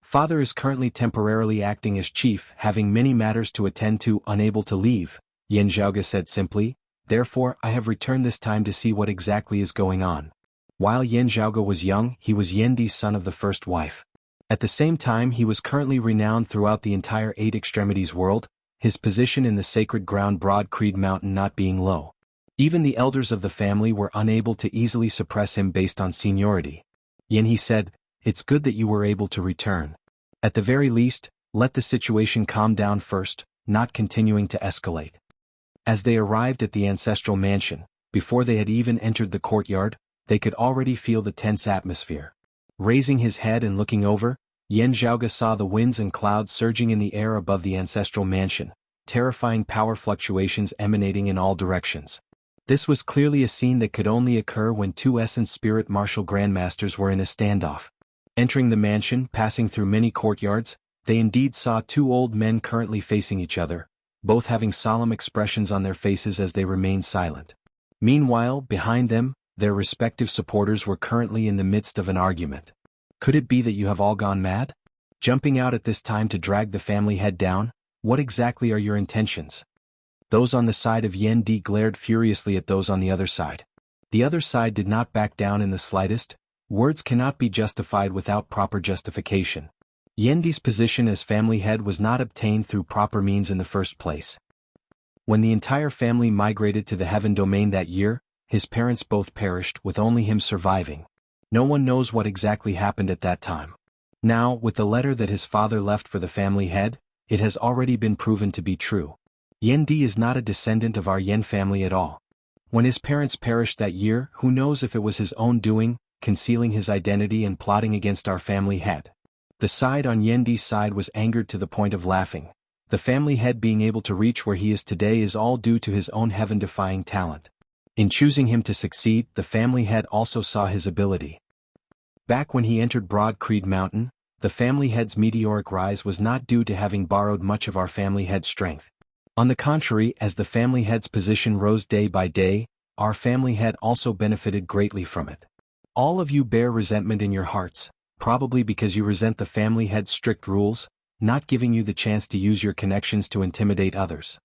Speaker 1: Father is currently temporarily acting as chief, having many matters to attend to, unable to leave, Yen Zhaoge said simply, therefore I have returned this time to see what exactly is going on. While Yen Zhaoge was young, he was Yen Di's son of the first wife. At the same time he was currently renowned throughout the entire Eight Extremities world, his position in the sacred ground Broad Creed Mountain not being low. Even the elders of the family were unable to easily suppress him based on seniority. Yen he said, it's good that you were able to return. At the very least, let the situation calm down first, not continuing to escalate. As they arrived at the ancestral mansion, before they had even entered the courtyard, they could already feel the tense atmosphere. Raising his head and looking over, Yen Zhaoge saw the winds and clouds surging in the air above the ancestral mansion, terrifying power fluctuations emanating in all directions. This was clearly a scene that could only occur when two Essence Spirit Martial Grandmasters were in a standoff. Entering the mansion, passing through many courtyards, they indeed saw two old men currently facing each other, both having solemn expressions on their faces as they remained silent. Meanwhile, behind them, their respective supporters were currently in the midst of an argument. Could it be that you have all gone mad? Jumping out at this time to drag the family head down? What exactly are your intentions? Those on the side of Yen Di glared furiously at those on the other side. The other side did not back down in the slightest. Words cannot be justified without proper justification. Yen Di's position as family head was not obtained through proper means in the first place. When the entire family migrated to the Heaven Domain that year, his parents both perished with only him surviving. No one knows what exactly happened at that time. Now, with the letter that his father left for the family head, it has already been proven to be true. Yen Di is not a descendant of our Yen family at all. When his parents perished that year, who knows if it was his own doing, concealing his identity and plotting against our family head. The side on Yen Di's side was angered to the point of laughing. The family head being able to reach where he is today is all due to his own heaven-defying talent. In choosing him to succeed, the family head also saw his ability. Back when he entered Broad Creed Mountain, the family head's meteoric rise was not due to having borrowed much of our family head's strength. On the contrary, as the family head's position rose day by day, our family head also benefited greatly from it. All of you bear resentment in your hearts, probably because you resent the family head's strict rules, not giving you the chance to use your connections to intimidate others.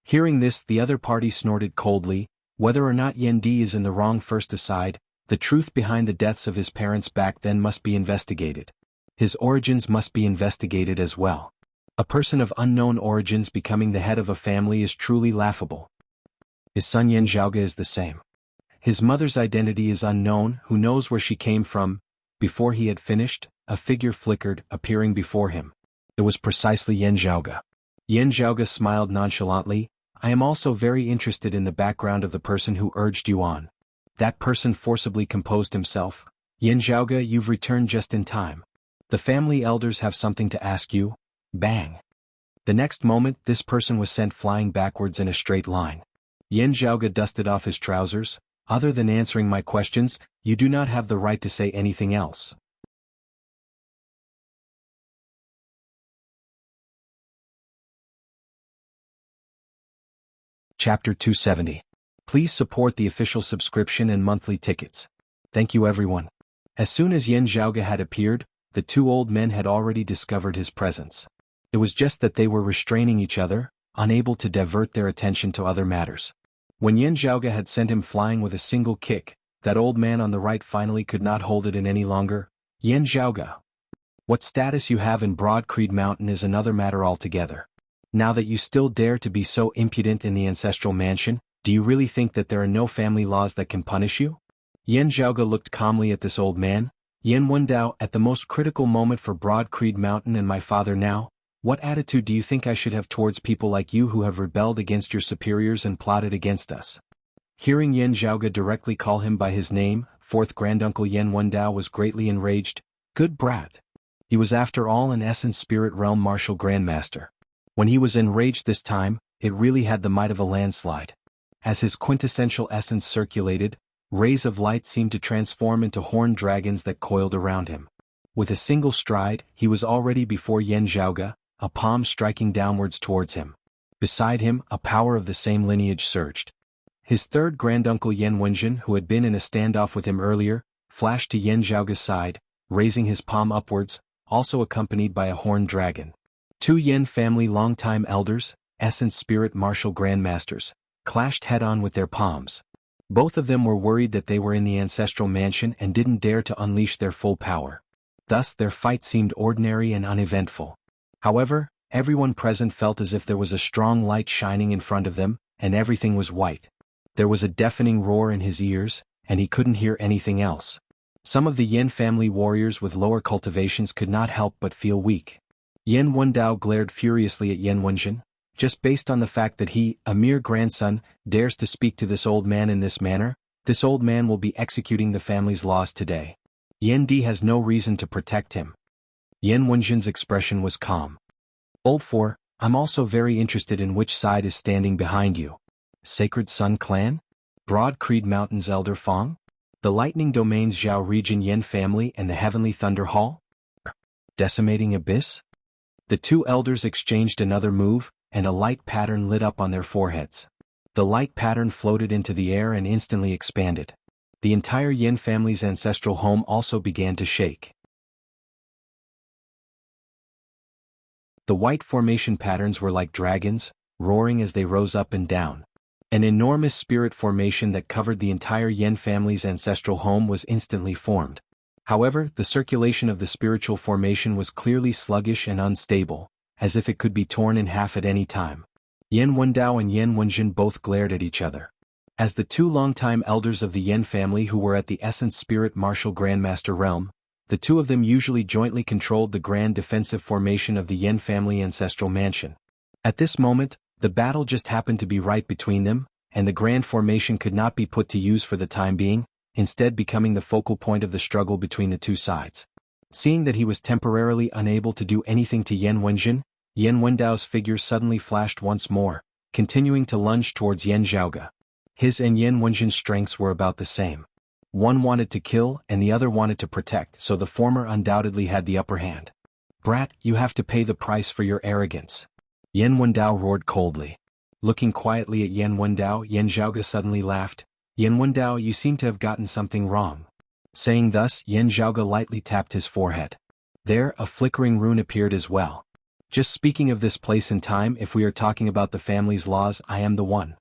Speaker 1: Hearing this, the other party snorted coldly. Whether or not Yen Di is in the wrong first aside, the truth behind the deaths of his parents back then must be investigated. His origins must be investigated as well. A person of unknown origins becoming the head of a family is truly laughable. His son Yen Zhaoge is the same. His mother's identity is unknown, who knows where she came from. Before he had finished, a figure flickered, appearing before him. It was precisely Yen Zhaoge. Yen Zhaoge smiled nonchalantly. I am also very interested in the background of the person who urged you on. That person forcibly composed himself. Yen Zhaoge, you've returned just in time. The family elders have something to ask you. Bang. The next moment, this person was sent flying backwards in a straight line. Yen Zhaoge dusted off his trousers. Other than answering my questions, you do not have the right to say anything else. Chapter 270. Please support the official subscription and monthly tickets. Thank you everyone. As soon as Yen Zhaoge had appeared, the two old men had already discovered his presence. It was just that they were restraining each other, unable to divert their attention to other matters. When Yen Zhaoge had sent him flying with a single kick, that old man on the right finally could not hold it in any longer. Yan Zhaoge. What status you have in Broad Creed Mountain is another matter altogether. Now that you still dare to be so impudent in the ancestral mansion, do you really think that there are no family laws that can punish you? Yan Zhaoge looked calmly at this old man. Yan Wendao, at the most critical moment for Broad Creed Mountain and my father now, what attitude do you think I should have towards people like you who have rebelled against your superiors and plotted against us? Hearing Yan Zhaoge directly call him by his name, fourth granduncle Yan Wendao was greatly enraged. Good brat. He was after all an Essence Spirit Realm Martial Grandmaster. When he was enraged this time, it really had the might of a landslide. As his quintessential essence circulated, rays of light seemed to transform into horned dragons that coiled around him. With a single stride, he was already before Yan Zhaoge, a palm striking downwards towards him. Beside him, a power of the same lineage surged. His third granduncle Yan Wenjin, who had been in a standoff with him earlier, flashed to Yan Zhaoge's side, raising his palm upwards, also accompanied by a horned dragon. Two Yan family longtime elders, Essence Spirit Martial Grandmasters, clashed head-on with their palms. Both of them were worried that they were in the ancestral mansion and didn't dare to unleash their full power. Thus their fight seemed ordinary and uneventful. However, everyone present felt as if there was a strong light shining in front of them, and everything was white. There was a deafening roar in his ears, and he couldn't hear anything else. Some of the Yan family warriors with lower cultivations could not help but feel weak. Yan Wendao glared furiously at Yan Wenjin. Just based on the fact that he, a mere grandson, dares to speak to this old man in this manner, this old man will be executing the family's laws today. Yan Di has no reason to protect him. Yan Wenjin's expression was calm. Old Four, I'm also very interested in which side is standing behind you. Sacred Sun Clan? Broad Creed Mountain's Elder Fong? The Lightning Domain's Zhao Region Yan family and the Heavenly Thunder Hall? Decimating Abyss? The two elders exchanged another move, and a light pattern lit up on their foreheads. The light pattern floated into the air and instantly expanded. The entire Yan family's ancestral home also began to shake. The white formation patterns were like dragons, roaring as they rose up and down. An enormous spirit formation that covered the entire Yan family's ancestral home was instantly formed. However, the circulation of the spiritual formation was clearly sluggish and unstable, as if it could be torn in half at any time. Yan Wendao and Yan Wenjin both glared at each other. As the two longtime elders of the Yan family who were at the Essence Spirit Martial Grandmaster realm, the two of them usually jointly controlled the grand defensive formation of the Yan family ancestral mansion. At this moment, the battle just happened to be right between them, and the grand formation could not be put to use for the time being, instead becoming the focal point of the struggle between the two sides. Seeing that he was temporarily unable to do anything to Yan Wenjin, Yan Wendao's figure suddenly flashed once more, continuing to lunge towards Yan Zhaoge. His and Yan Wenjin's strengths were about the same. One wanted to kill and the other wanted to protect, so the former undoubtedly had the upper hand. Brat, you have to pay the price for your arrogance. Yan Wendao roared coldly. Looking quietly at Yan Wendao, Yan Zhaoge suddenly laughed. Yan Wendao, you seem to have gotten something wrong. Saying thus, Yan Zhaoge lightly tapped his forehead. There, a flickering rune appeared as well. Just speaking of this place and time, if we are talking about the family's laws, I am the one.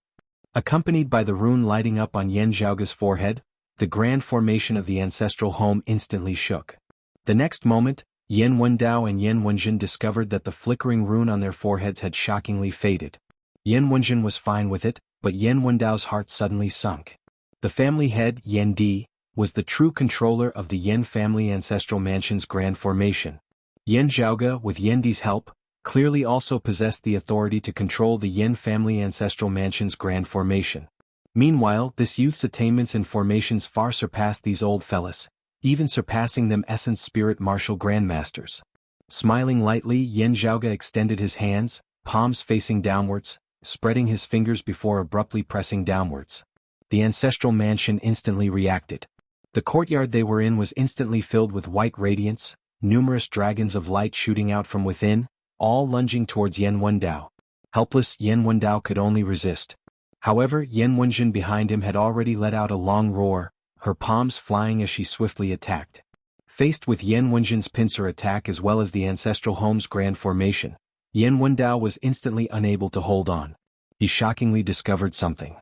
Speaker 1: Accompanied by the rune lighting up on Yan Zhaoge's forehead, the grand formation of the ancestral home instantly shook. The next moment, Yan Wendao and Yan Wenjin discovered that the flickering rune on their foreheads had shockingly faded. Yan Wenjin was fine with it, but Yan Wendao's heart suddenly sunk. The family head, Yan Di, was the true controller of the Yan family ancestral mansion's grand formation. Yan Zhaoge, with Yan Di's help, clearly also possessed the authority to control the Yan family ancestral mansion's grand formation. Meanwhile, this youth's attainments and formations far surpassed these old fellas, even surpassing them Essence Spirit Martial Grandmasters. Smiling lightly, Yan Zhaoge extended his hands, palms facing downwards, spreading his fingers before abruptly pressing downwards. The ancestral mansion instantly reacted. The courtyard they were in was instantly filled with white radiance, numerous dragons of light shooting out from within, all lunging towards Yan Wendao. Helpless, Yan Wendao could only resist. However, Yan Wenjin behind him had already let out a long roar, her palms flying as she swiftly attacked. Faced with Yan Wenjin's pincer attack as well as the ancestral home's grand formation, Yan Wendao was instantly unable to hold on. He shockingly discovered something.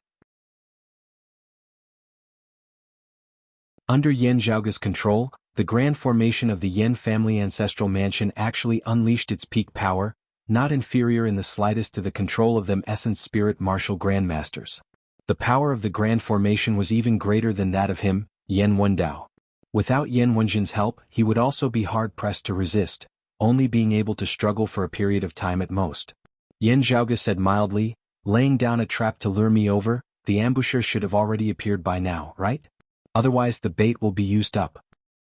Speaker 1: Under Yan Zhaoge's control, the grand formation of the Yin family ancestral mansion actually unleashed its peak power, not inferior in the slightest to the control of them essence spirit martial grandmasters. The power of the grand formation was even greater than that of him, Yan Wendao. Without Yan Wenjin's help, he would also be hard-pressed to resist, only being able to struggle for a period of time at most. Yan Zhaoge said mildly, laying down a trap to lure me over, the ambusher should have already appeared by now, right? Otherwise the bait will be used up.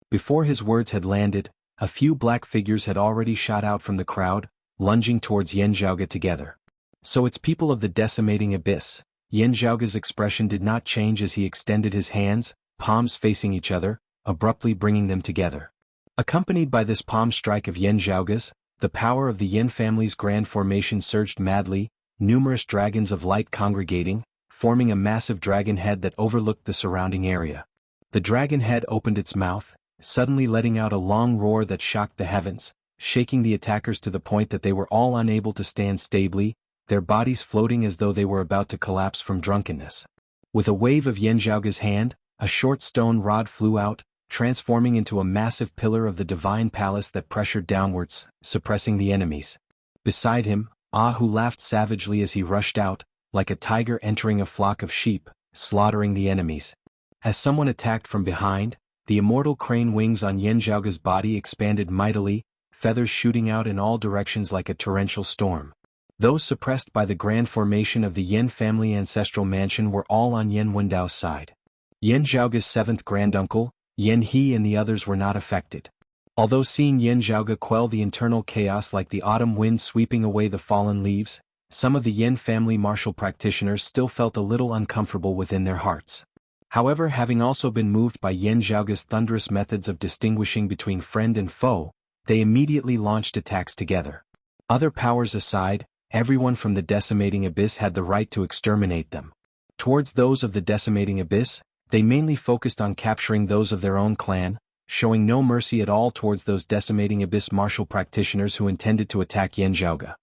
Speaker 1: Before his words had landed, a few black figures had already shot out from the crowd, lunging towards Yan Zhaoge together. So it's people of the decimating abyss. Yan Zhaoge's expression did not change as he extended his hands, palms facing each other, abruptly bringing them together. Accompanied by this palm strike of Yan Zhaoge's, the power of the Yin family's grand formation surged madly, numerous dragons of light congregating, forming a massive dragon head that overlooked the surrounding area. The dragon head opened its mouth, suddenly letting out a long roar that shocked the heavens, shaking the attackers to the point that they were all unable to stand stably, their bodies floating as though they were about to collapse from drunkenness. With a wave of Yan Zhaoge's hand, a short stone rod flew out, transforming into a massive pillar of the divine palace that pressured downwards, suppressing the enemies. Beside him, Hu laughed savagely as he rushed out, like a tiger entering a flock of sheep, slaughtering the enemies. As someone attacked from behind, the immortal crane wings on Yan Zhaoge's body expanded mightily, feathers shooting out in all directions like a torrential storm. Those suppressed by the grand formation of the Yin family ancestral mansion were all on Yan Wendao's side. Yan Zhaoge's seventh granduncle, Yan He and the others were not affected. Although seeing Yan Zhaoge quell the internal chaos like the autumn wind sweeping away the fallen leaves, some of the Yin family martial practitioners still felt a little uncomfortable within their hearts. However, having also been moved by Yan Zhaoge's thunderous methods of distinguishing between friend and foe, they immediately launched attacks together. Other powers aside, everyone from the decimating abyss had the right to exterminate them. Towards those of the decimating abyss, they mainly focused on capturing those of their own clan, showing no mercy at all towards those decimating abyss martial practitioners who intended to attack Yan Zhaoge.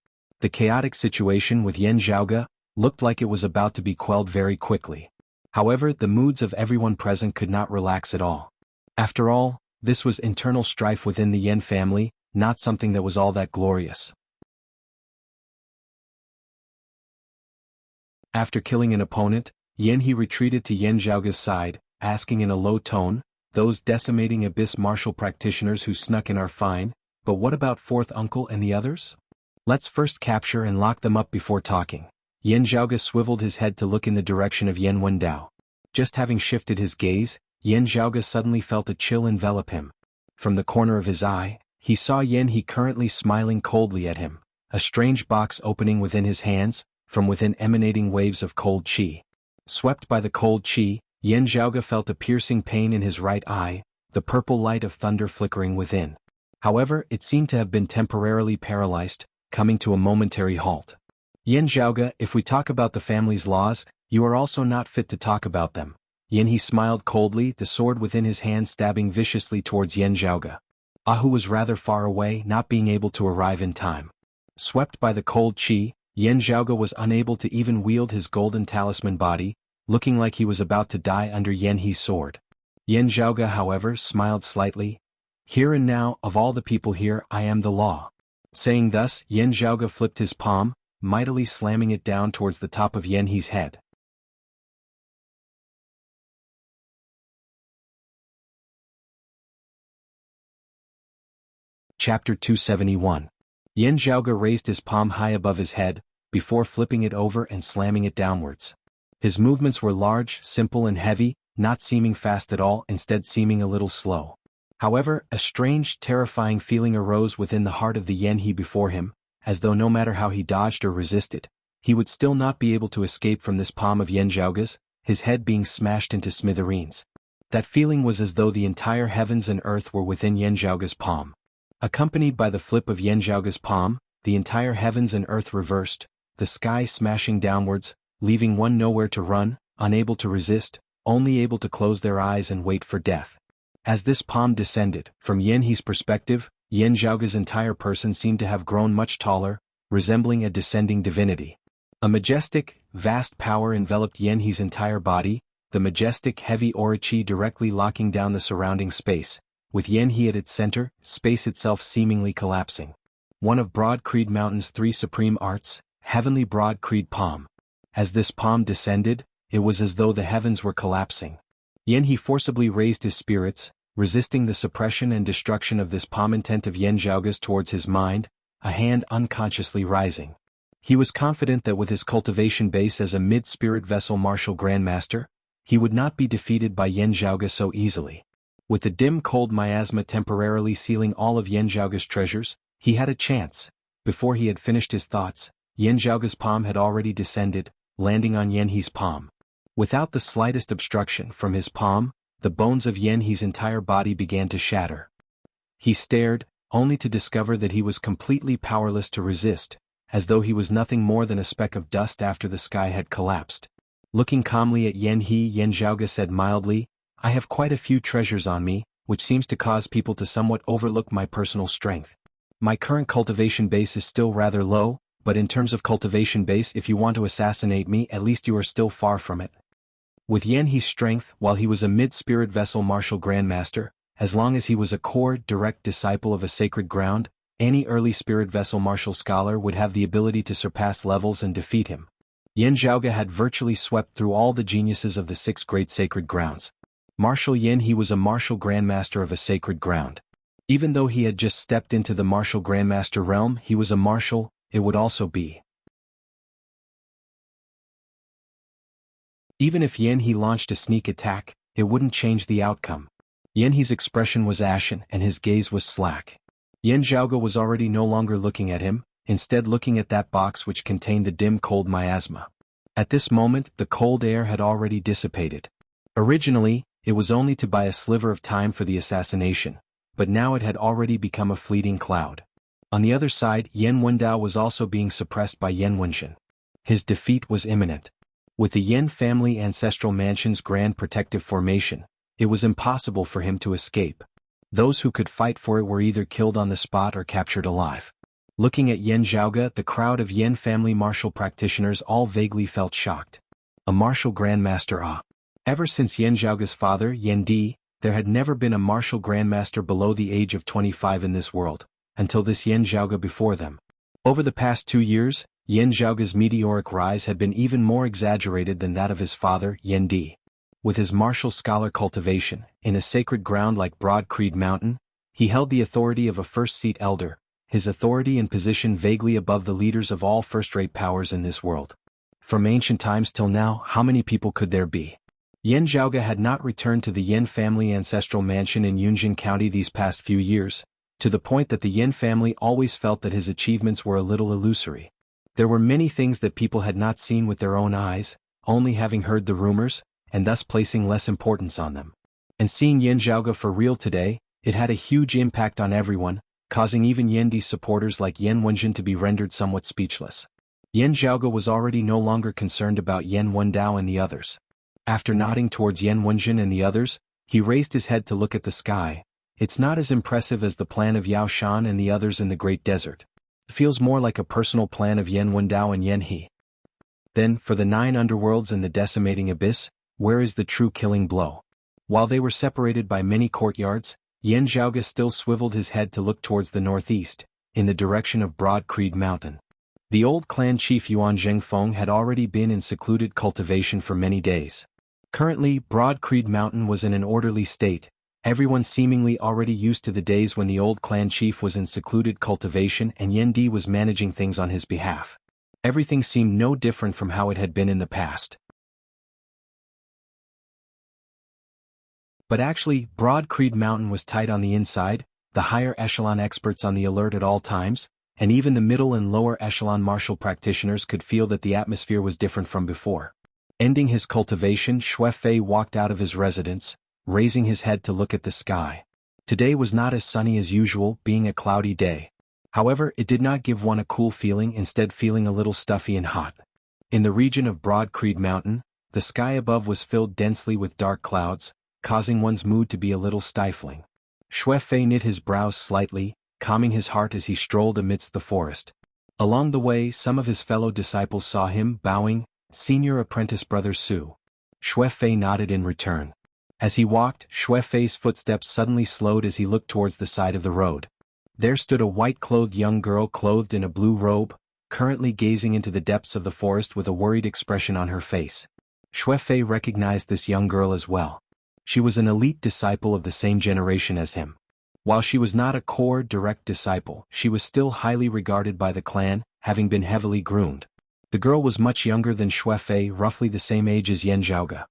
Speaker 1: The chaotic situation with Yan Zhaoge looked like it was about to be quelled very quickly. However, the moods of everyone present could not relax at all. After all, this was internal strife within the Yin family, not something that was all that glorious. After killing an opponent, Yan He retreated to Yan Zhaoge's side, asking in a low tone, "Those decimating abyss martial practitioners who snuck in are fine, but what about fourth uncle and the others? Let's first capture and lock them up before talking." Yan Zhaoge swiveled his head to look in the direction of Yan Wendao. Just having shifted his gaze, Yan Zhaoge suddenly felt a chill envelop him. From the corner of his eye, he saw Yan He currently smiling coldly at him, a strange box opening within his hands, from within emanating waves of cold qi. Swept by the cold qi, Yan Zhaoge felt a piercing pain in his right eye, the purple light of thunder flickering within. However, it seemed to have been temporarily paralyzed, coming to a momentary halt. "Yan Zhaoge, if we talk about the family's laws, you are also not fit to talk about them." Yan He smiled coldly, the sword within his hand stabbing viciously towards Yan Zhaoge. Hu was rather far away, not being able to arrive in time. Swept by the cold qi, Yan Zhaoge was unable to even wield his golden talisman body, looking like he was about to die under Yan He's sword. Yan Zhaoge, however, smiled slightly. "Here and now, of all the people here, I am the law." Saying thus, Yan Zhaoge flipped his palm, mightily slamming it down towards the top of Yan He's head. Chapter 271. Yan Zhaoge raised his palm high above his head, before flipping it over and slamming it downwards. His movements were large, simple and heavy, not seeming fast at all, instead seeming a little slow. However, a strange, terrifying feeling arose within the heart of the Yan He before him, as though no matter how he dodged or resisted, he would still not be able to escape from this palm of Yan Zhaoge's, his head being smashed into smithereens. That feeling was as though the entire heavens and earth were within Yan Zhaoge's palm. Accompanied by the flip of Yan Zhaoge's palm, the entire heavens and earth reversed, the sky smashing downwards, leaving one nowhere to run, unable to resist, only able to close their eyes and wait for death. As this palm descended, from Yan He's perspective, Yan Zhaoge's entire person seemed to have grown much taller, resembling a descending divinity. A majestic, vast power enveloped Yan He's entire body, the majestic heavy aura qi directly locking down the surrounding space, with Yanhe at its center, space itself seemingly collapsing. One of Broad Creed Mountain's three supreme arts, Heavenly Broad Creed Palm. As this palm descended, it was as though the heavens were collapsing. Yanhe forcibly raised his spirits, resisting the suppression and destruction of this palm intent of Yan Zhaoge's towards his mind, a hand unconsciously rising. He was confident that with his cultivation base as a mid-spirit vessel martial grandmaster, he would not be defeated by Yan Zhaoge so easily. With the dim cold miasma temporarily sealing all of Yan Zhaoge's treasures, he had a chance. Before he had finished his thoughts, Yan Zhaoge's palm had already descended, landing on Yanhe's palm. Without the slightest obstruction from his palm, the bones of Yanhe's entire body began to shatter. He stared, only to discover that he was completely powerless to resist, as though he was nothing more than a speck of dust after the sky had collapsed. Looking calmly at Yanhe, Yan Zhaoge said mildly, "I have quite a few treasures on me, which seems to cause people to somewhat overlook my personal strength. My current cultivation base is still rather low, but in terms of cultivation base, if you want to assassinate me, at least you are still far from it." With Yanhe's strength, while he was a mid-spirit vessel martial grandmaster, as long as he was a core, direct disciple of a sacred ground, any early spirit vessel martial scholar would have the ability to surpass levels and defeat him. Yan Zhaoge had virtually swept through all the geniuses of the 6 great sacred grounds. Martial Yanhe was a martial grandmaster of a sacred ground. Even though he had just stepped into the martial grandmaster realm, he was a martial, it would also be. Even if Yanhe launched a sneak attack, it wouldn't change the outcome. Yanhe's expression was ashen and his gaze was slack. Yan Zhaoge was already no longer looking at him, instead looking at that box which contained the dim cold miasma. At this moment, the cold air had already dissipated. Originally, it was only to buy a sliver of time for the assassination, but now it had already become a fleeting cloud. On the other side, Yan Wendao was also being suppressed by Yan Wenshan. His defeat was imminent. With the Yan family ancestral mansion's grand protective formation, it was impossible for him to escape. Those who could fight for it were either killed on the spot or captured alive. Looking at Yan Zhaoge, the crowd of Yan family martial practitioners all vaguely felt shocked. A martial grandmaster, ah. Ever since Yan Zhaoge's father, Yan Di, there had never been a martial grandmaster below the age of 25 in this world, until this Yan Zhaoge before them. Over the past 2 years, Yan Zhaoge's meteoric rise had been even more exaggerated than that of his father, Yan Di. With his martial scholar cultivation, in a sacred ground like Broad Creed Mountain, he held the authority of a first-seat elder, his authority and position vaguely above the leaders of all first-rate powers in this world. From ancient times till now, how many people could there be? Yan Zhaoge had not returned to the Yan family ancestral mansion in Yunjin County these past few years, to the point that the Yan family always felt that his achievements were a little illusory. There were many things that people had not seen with their own eyes, only having heard the rumors, and thus placing less importance on them. And seeing Yan Zhaoge for real today, it had a huge impact on everyone, causing even Yan Di's supporters like Yan Wenshan to be rendered somewhat speechless. Yan Zhaoge was already no longer concerned about Yan Wendao and the others. After nodding towards Yan Wenshan and the others, he raised his head to look at the sky. It's not as impressive as the plan of Yao Shan and the others in the Great Desert. It feels more like a personal plan of Yan Wendao and Yanhe. Then, for the 9 underworlds and the decimating abyss, where is the true killing blow? While they were separated by many courtyards, Yan Zhaoge still swiveled his head to look towards the northeast, in the direction of Broad Creed Mountain. The old clan chief Yuan Zhengfeng had already been in secluded cultivation for many days. Currently, Broad Creed Mountain was in an orderly state, everyone seemingly already used to the days when the old clan chief was in secluded cultivation and Yan Di was managing things on his behalf. Everything seemed no different from how it had been in the past. But actually, Broad Creed Mountain was tight on the inside, the higher echelon experts on the alert at all times, and even the middle and lower echelon martial practitioners could feel that the atmosphere was different from before. Ending his cultivation, Xue Fei walked out of his residence, raising his head to look at the sky. Today was not as sunny as usual, being a cloudy day. However, it did not give one a cool feeling, instead feeling a little stuffy and hot. In the region of Broad Creed Mountain, the sky above was filled densely with dark clouds, causing one's mood to be a little stifling. Xue Fei knit his brows slightly, calming his heart as he strolled amidst the forest. Along the way, some of his fellow disciples saw him, bowing, "Senior Apprentice Brother Su." Xue Fei nodded in return. As he walked, Xue Fei's footsteps suddenly slowed as he looked towards the side of the road. There stood a white-clothed young girl clothed in a blue robe, currently gazing into the depths of the forest with a worried expression on her face. Xue Fei recognized this young girl as well. She was an elite disciple of the same generation as him. While she was not a core direct disciple, she was still highly regarded by the clan, having been heavily groomed. The girl was much younger than Xue Fei, roughly the same age as Yan Zhaoge.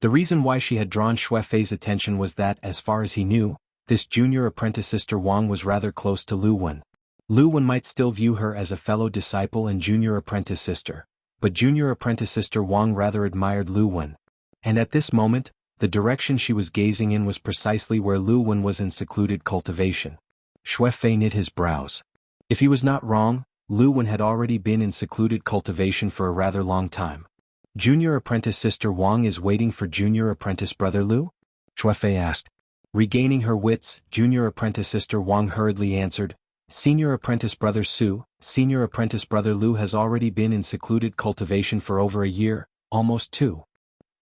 Speaker 1: The reason why she had drawn Xue Fei's attention was that, as far as he knew, this junior apprentice sister Wang was rather close to Lu Wen. Lu Wen might still view her as a fellow disciple and junior apprentice sister, but junior apprentice sister Wang rather admired Lu Wen. And at this moment, the direction she was gazing in was precisely where Lu Wen was in secluded cultivation. Xue Fei knit his brows. If he was not wrong, Lu Wen had already been in secluded cultivation for a rather long time. Junior apprentice sister Wang is waiting for junior apprentice brother Lu? Xue Fei asked. Regaining her wits, junior apprentice sister Wang hurriedly answered, Senior apprentice brother Su, senior apprentice brother Lu has already been in secluded cultivation for over a year, almost 2.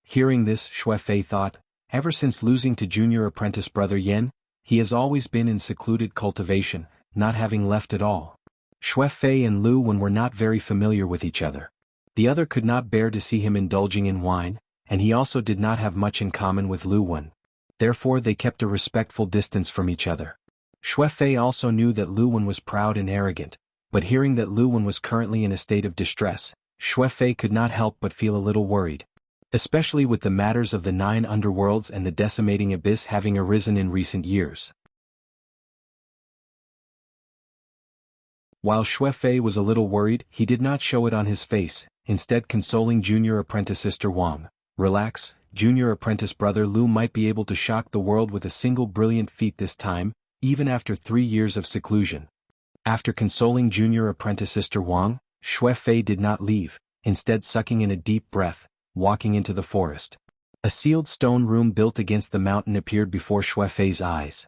Speaker 1: Hearing this, Xue Fei thought, ever since losing to junior apprentice brother Yan, he has always been in secluded cultivation, not having left at all. Xue Fei and Lu Wen were not very familiar with each other. The other could not bear to see him indulging in wine, and he also did not have much in common with Lu Wen. Therefore they kept a respectful distance from each other. Xue Fei also knew that Lu Wen was proud and arrogant, but hearing that Lu Wen was currently in a state of distress, Xue Fei could not help but feel a little worried. Especially with the matters of the 9 underworlds and the decimating abyss having arisen in recent years. While Xue Fei was a little worried, he did not show it on his face, instead consoling junior apprentice sister Wang. Relax, junior apprentice brother Lu might be able to shock the world with a single brilliant feat this time, even after 3 years of seclusion. After consoling junior apprentice sister Wang, Xue Fei did not leave, instead sucking in a deep breath, walking into the forest. A sealed stone room built against the mountain appeared before Xue Fei's eyes.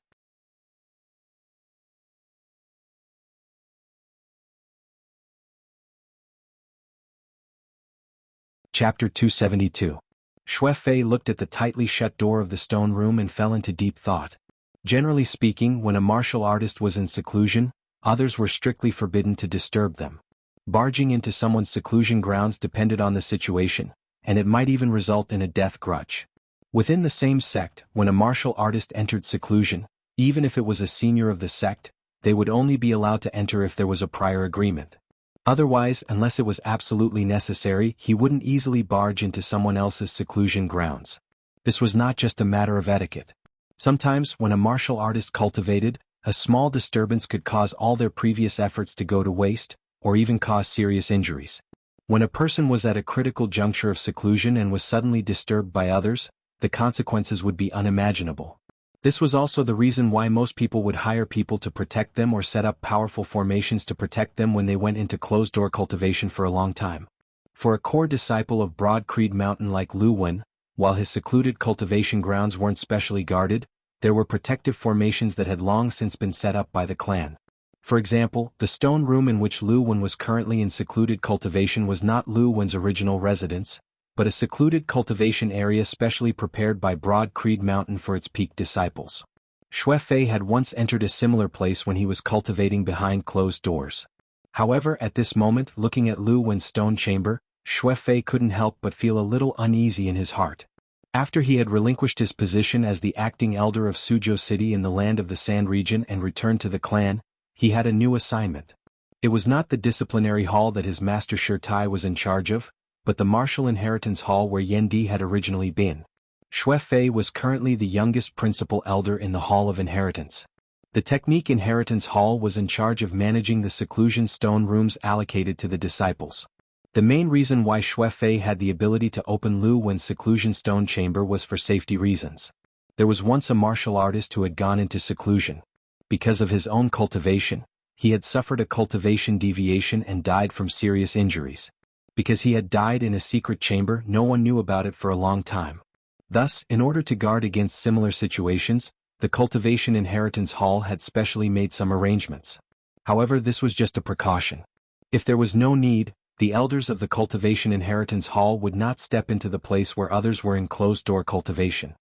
Speaker 1: Chapter 272. Xue Fei looked at the tightly shut door of the stone room and fell into deep thought. Generally speaking, when a martial artist was in seclusion, others were strictly forbidden to disturb them. Barging into someone's seclusion grounds depended on the situation, and it might even result in a death grudge. Within the same sect, when a martial artist entered seclusion, even if it was a senior of the sect, they would only be allowed to enter if there was a prior agreement. Otherwise, unless it was absolutely necessary, he wouldn't easily barge into someone else's seclusion grounds. This was not just a matter of etiquette. Sometimes, when a martial artist cultivated, a small disturbance could cause all their previous efforts to go to waste, or even cause serious injuries. When a person was at a critical juncture of seclusion and was suddenly disturbed by others, the consequences would be unimaginable. This was also the reason why most people would hire people to protect them or set up powerful formations to protect them when they went into closed-door cultivation for a long time. For a core disciple of Broad Creed Mountain like Lu Wen, while his secluded cultivation grounds weren't specially guarded, there were protective formations that had long since been set up by the clan. For example, the stone room in which Lu Wen was currently in secluded cultivation was not Lu Wen's original residence, but a secluded cultivation area specially prepared by Broad Creed Mountain for its peak disciples. Xue Fei had once entered a similar place when he was cultivating behind closed doors. However, at this moment, looking at Lu Wen's stone chamber, Xue Fei couldn't help but feel a little uneasy in his heart. After he had relinquished his position as the acting elder of Suzhou City in the land of the Sand region and returned to the clan, he had a new assignment. It was not the disciplinary hall that his master Shirtai was in charge of, but the martial inheritance hall where Yendi had originally been. Xue Fei was currently the youngest principal elder in the Hall of Inheritance. The Technique Inheritance Hall was in charge of managing the seclusion stone rooms allocated to the disciples. The main reason why Xue Fei had the ability to open Lu Wen's seclusion stone chamber was for safety reasons. There was once a martial artist who had gone into seclusion. Because of his own cultivation, he had suffered a cultivation deviation and died from serious injuries. Because he had died in a secret chamber, no one knew about it for a long time. Thus, in order to guard against similar situations, the Cultivation Inheritance Hall had specially made some arrangements. However, this was just a precaution. If there was no need, the elders of the Cultivation Inheritance Hall would not step into the place where others were in closed-door cultivation.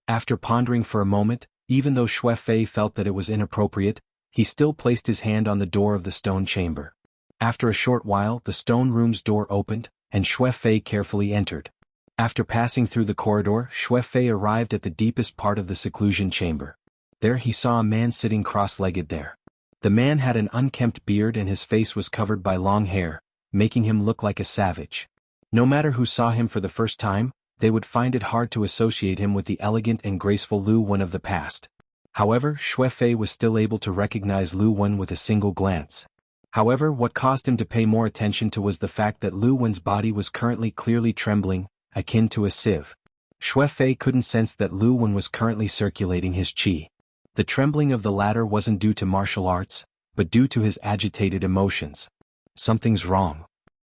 Speaker 1: After pondering for a moment, even though Xue Fei felt that it was inappropriate, he still placed his hand on the door of the stone chamber. After a short while, the stone room's door opened, and Xue Fei carefully entered. After passing through the corridor, Xue Fei arrived at the deepest part of the seclusion chamber. There he saw a man sitting cross-legged there. The man had an unkempt beard and his face was covered by long hair, making him look like a savage. No matter who saw him for the first time, they would find it hard to associate him with the elegant and graceful Lu Wen of the past. However, Xue Fei was still able to recognize Lu Wen with a single glance. However, what caused him to pay more attention to was the fact that Lu Wen's body was currently clearly trembling, akin to a sieve. Xue Fei couldn't sense that Lu Wen was currently circulating his qi. The trembling of the latter wasn't due to martial arts, but due to his agitated emotions. Something's wrong.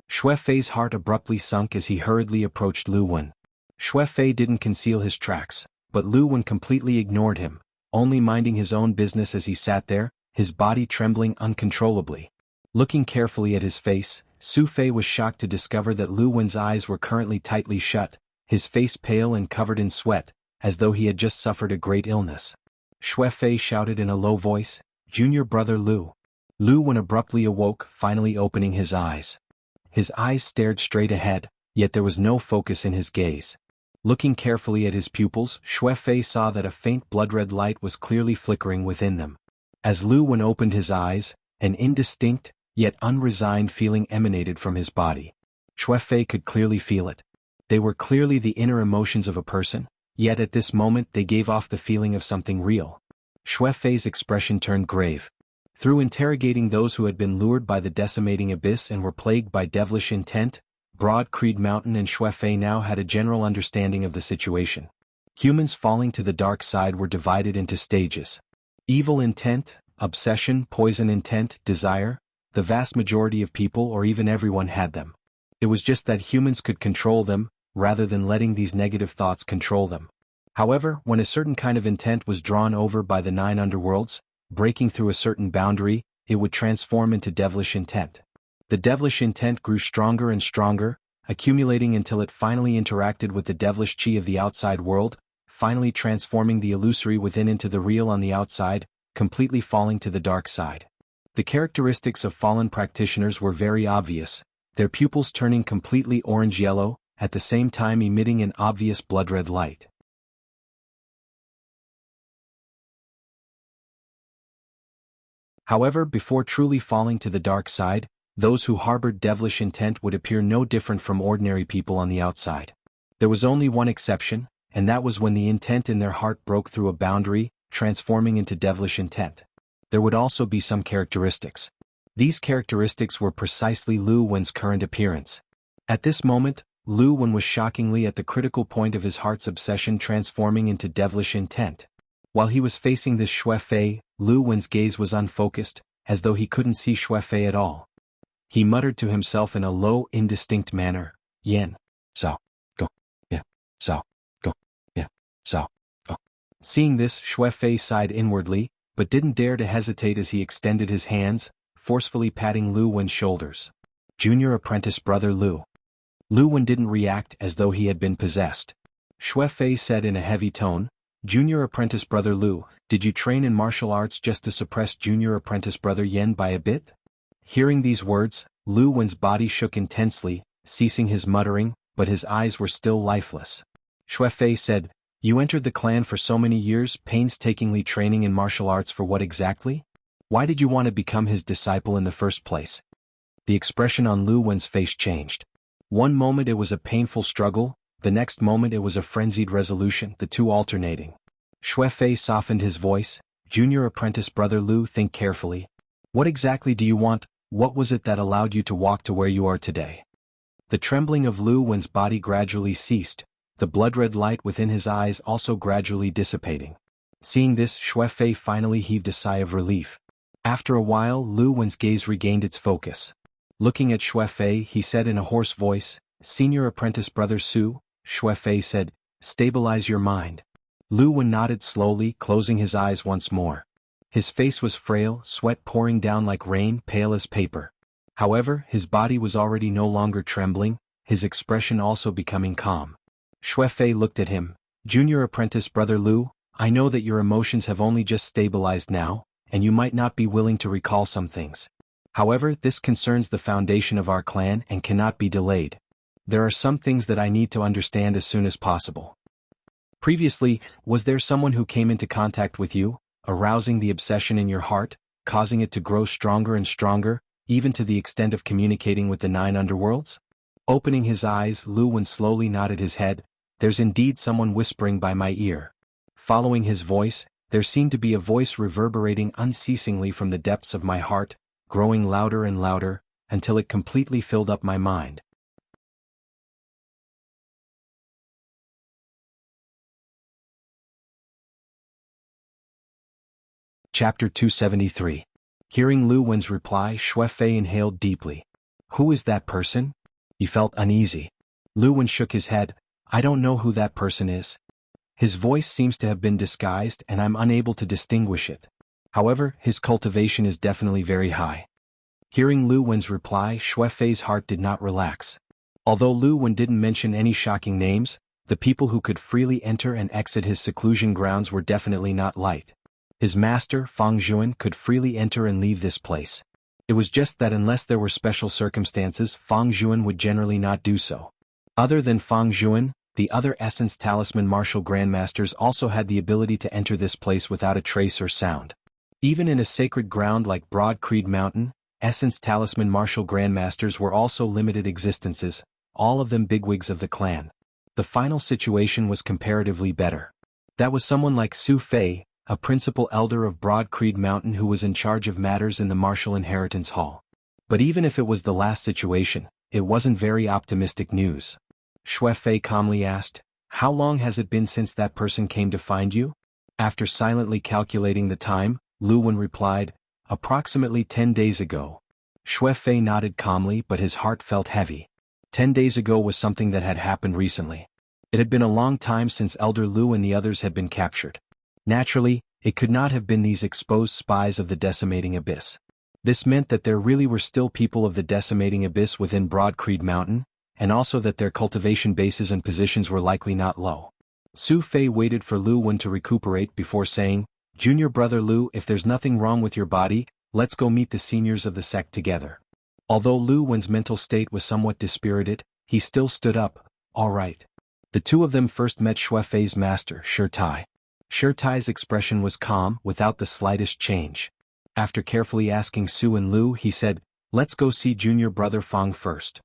Speaker 1: Xue Fei's heart abruptly sunk as he hurriedly approached Lu Wen. Xue Fei didn't conceal his tracks, but Lu Wen completely ignored him, only minding his own business as he sat there, his body trembling uncontrollably. Looking carefully at his face, Su Fei was shocked to discover that Lu Wen's eyes were currently tightly shut, his face pale and covered in sweat, as though he had just suffered a great illness. Xue Fei shouted in a low voice, "Junior brother Lu." Lu Wen abruptly awoke, finally opening his eyes. His eyes stared straight ahead, yet there was no focus in his gaze. Looking carefully at his pupils, Xue Fei saw that a faint blood-red light was clearly flickering within them. As Lu Wen opened his eyes, an indistinct, yet unresigned feeling emanated from his body. Xue Fei could clearly feel it. They were clearly the inner emotions of a person, yet at this moment they gave off the feeling of something real. Xue Fei's expression turned grave. Through interrogating those who had been lured by the decimating abyss and were plagued by devilish intent, Broad Creed Mountain and Xue Fei now had a general understanding of the situation. Humans falling to the dark side were divided into stages. Evil intent, obsession, poison intent, desire. The vast majority of people or even everyone had them. It was just that humans could control them, rather than letting these negative thoughts control them. However, when a certain kind of intent was drawn over by the 9 underworlds, breaking through a certain boundary, it would transform into devilish intent. The devilish intent grew stronger and stronger, accumulating until it finally interacted with the devilish chi of the outside world, finally transforming the illusory within into the real on the outside, completely falling to the dark side. The characteristics of fallen practitioners were very obvious, their pupils turning completely orange-yellow, at the same time emitting an obvious blood-red light. However, before truly falling to the dark side, those who harbored devilish intent would appear no different from ordinary people on the outside. There was only one exception, and that was when the intent in their heart broke through a boundary, transforming into devilish intent. There would also be some characteristics. These characteristics were precisely Lu Wen's current appearance. At this moment, Lu Wen was shockingly at the critical point of his heart's obsession transforming into devilish intent. While he was facing this Xue Fei, Lu Wen's gaze was unfocused, as though he couldn't see Xue Fei at all. He muttered to himself in a low, indistinct manner, "Yen, so, go, yeah, so, go, yeah, so, go." Seeing this, Xue Fei sighed inwardly, but didn't dare to hesitate as he extended his hands, forcefully patting Lu Wen's shoulders. "Junior apprentice brother Lu." Lu Wen didn't react as though he had been possessed. Xue Fei said in a heavy tone, "Junior apprentice brother Lu, did you train in martial arts just to suppress junior apprentice brother Yen by a bit?" Hearing these words, Lu Wen's body shook intensely, ceasing his muttering, but his eyes were still lifeless. Xue Fei said, "You entered the clan for so many years, painstakingly training in martial arts for what exactly? Why did you want to become his disciple in the first place?" The expression on Lu Wen's face changed. One moment it was a painful struggle, the next moment it was a frenzied resolution, the two alternating. Xue Fei softened his voice, "Junior apprentice brother Lu, think carefully. What exactly do you want? What was it that allowed you to walk to where you are today?" The trembling of Lu Wen's body gradually ceased, the blood-red light within his eyes also gradually dissipating. Seeing this, Xue Fei finally heaved a sigh of relief. After a while, Lu Wen's gaze regained its focus. Looking at Xue Fei, he said in a hoarse voice, "Senior apprentice brother Su." Xue Fei said, "Stabilize your mind." Lu Wen nodded slowly, closing his eyes once more. His face was frail, sweat pouring down like rain, pale as paper. However, his body was already no longer trembling, his expression also becoming calm. Xue Fei looked at him, Junior apprentice brother Lu, I know that your emotions have only just stabilized now, and you might not be willing to recall some things. However, this concerns the foundation of our clan and cannot be delayed. There are some things that I need to understand as soon as possible. Previously, was there someone who came into contact with you, arousing the obsession in your heart, causing it to grow stronger and stronger, even to the extent of communicating with the 9 underworlds? Opening his eyes, Lu Wen slowly nodded his head. There's indeed someone whispering by my ear. Following his voice, there seemed to be a voice reverberating unceasingly from the depths of my heart, growing louder and louder, until it completely filled up my mind. Chapter 273. Hearing Lu Wen's reply, Xue Fei inhaled deeply. Who is that person? He felt uneasy. Lu Wen shook his head. I don't know who that person is. His voice seems to have been disguised and I'm unable to distinguish it. However, his cultivation is definitely very high. Hearing Lu Wen's reply, Xue Fei's heart did not relax. Although Lu Wen didn't mention any shocking names, the people who could freely enter and exit his seclusion grounds were definitely not light. His master, Fang Juan, could freely enter and leave this place. It was just that unless there were special circumstances, Fang Juan would generally not do so. Other than Fang Juan, the other Essence Talisman Martial Grandmasters also had the ability to enter this place without a trace or sound. Even in a sacred ground like Broad Creed Mountain, Essence Talisman Martial Grandmasters were also limited existences, all of them bigwigs of the clan. The final situation was comparatively better. That was someone like Su Fei, a principal elder of Broad Creed Mountain who was in charge of matters in the Martial Inheritance Hall. But even if it was the last situation, it wasn't very optimistic news. Xue Fei calmly asked, how long has it been since that person came to find you? After silently calculating the time, Lu Wen replied, approximately 10 days ago. Xue Fei nodded calmly but his heart felt heavy. 10 days ago was something that had happened recently. It had been a long time since Elder Lu and the others had been captured. Naturally, it could not have been these exposed spies of the Decimating Abyss. This meant that there really were still people of the Decimating Abyss within Broad Creed Mountain, and also that their cultivation bases and positions were likely not low. Su Fei waited for Lu Wen to recuperate before saying, Junior brother Lu, if there's nothing wrong with your body, let's go meet the seniors of the sect together. Although Lu Wen's mental state was somewhat dispirited, he still stood up. All right. The two of them first met Xue Fei's master, Shi Tai. Shi Tai's expression was calm, without the slightest change. After carefully asking Su and Lu, he said, let's go see junior brother Fang first.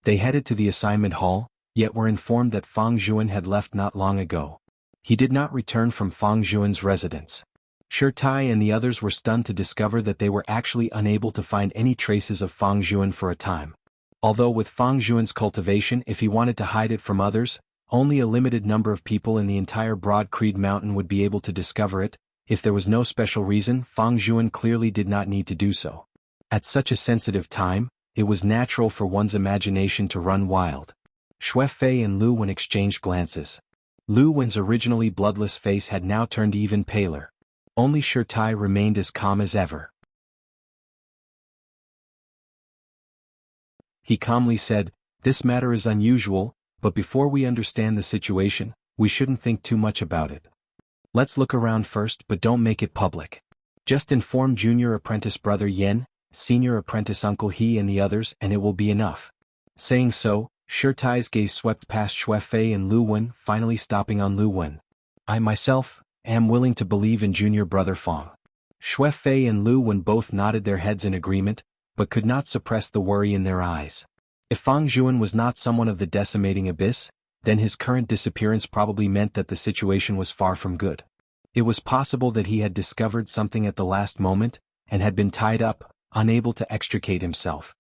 Speaker 1: They headed to the assignment hall, yet were informed that Fang Juan had left not long ago. He did not return from Fang Juan's residence. Shi Tai and the others were stunned to discover that they were actually unable to find any traces of Fang Juan for a time. Although with Fang Juan's cultivation, if he wanted to hide it from others, only a limited number of people in the entire Broad Creed Mountain would be able to discover it. If there was no special reason, Fang Juan clearly did not need to do so. At such a sensitive time, it was natural for one's imagination to run wild. Xue Fei and Lu Wen exchanged glances. Lu Wen's originally bloodless face had now turned even paler. Only Shi Tai remained as calm as ever. He calmly said, this matter is unusual, but before we understand the situation, we shouldn't think too much about it. Let's look around first but don't make it public. Just inform junior apprentice brother Yen, senior apprentice uncle He and the others and it will be enough. Saying so, Shi Tai's gaze swept past Xue Fei and Lu Wen, finally stopping on Lu Wen. I myself am willing to believe in junior brother Fang. Xue Fei and Lu Wen both nodded their heads in agreement, but could not suppress the worry in their eyes. If Fang Juan was not someone of the Decimating Abyss, then his current disappearance probably meant that the situation was far from good. It was possible that he had discovered something at the last moment, and had been tied up, unable to extricate himself.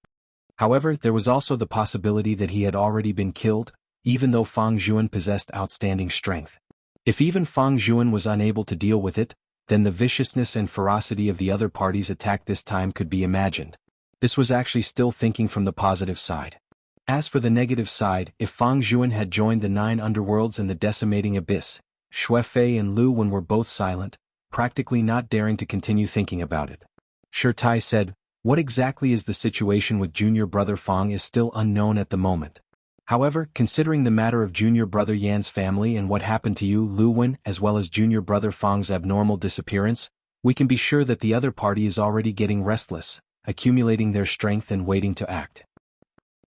Speaker 1: However, there was also the possibility that he had already been killed, even though Fang Juan possessed outstanding strength. If even Fang Juan was unable to deal with it, then the viciousness and ferocity of the other party's attack this time could be imagined. This was actually still thinking from the positive side. As for the negative side, if Fang Juan had joined the 9 underworlds and the Decimating Abyss, Xue Fei and Lu Wen were both silent, practically not daring to continue thinking about it. Shi Tai said, what exactly is the situation with junior brother Fang is still unknown at the moment. However, considering the matter of junior brother Yan's family and what happened to you, Lu Wen, as well as junior brother Fang's abnormal disappearance, we can be sure that the other party is already getting restless, accumulating their strength and waiting to act.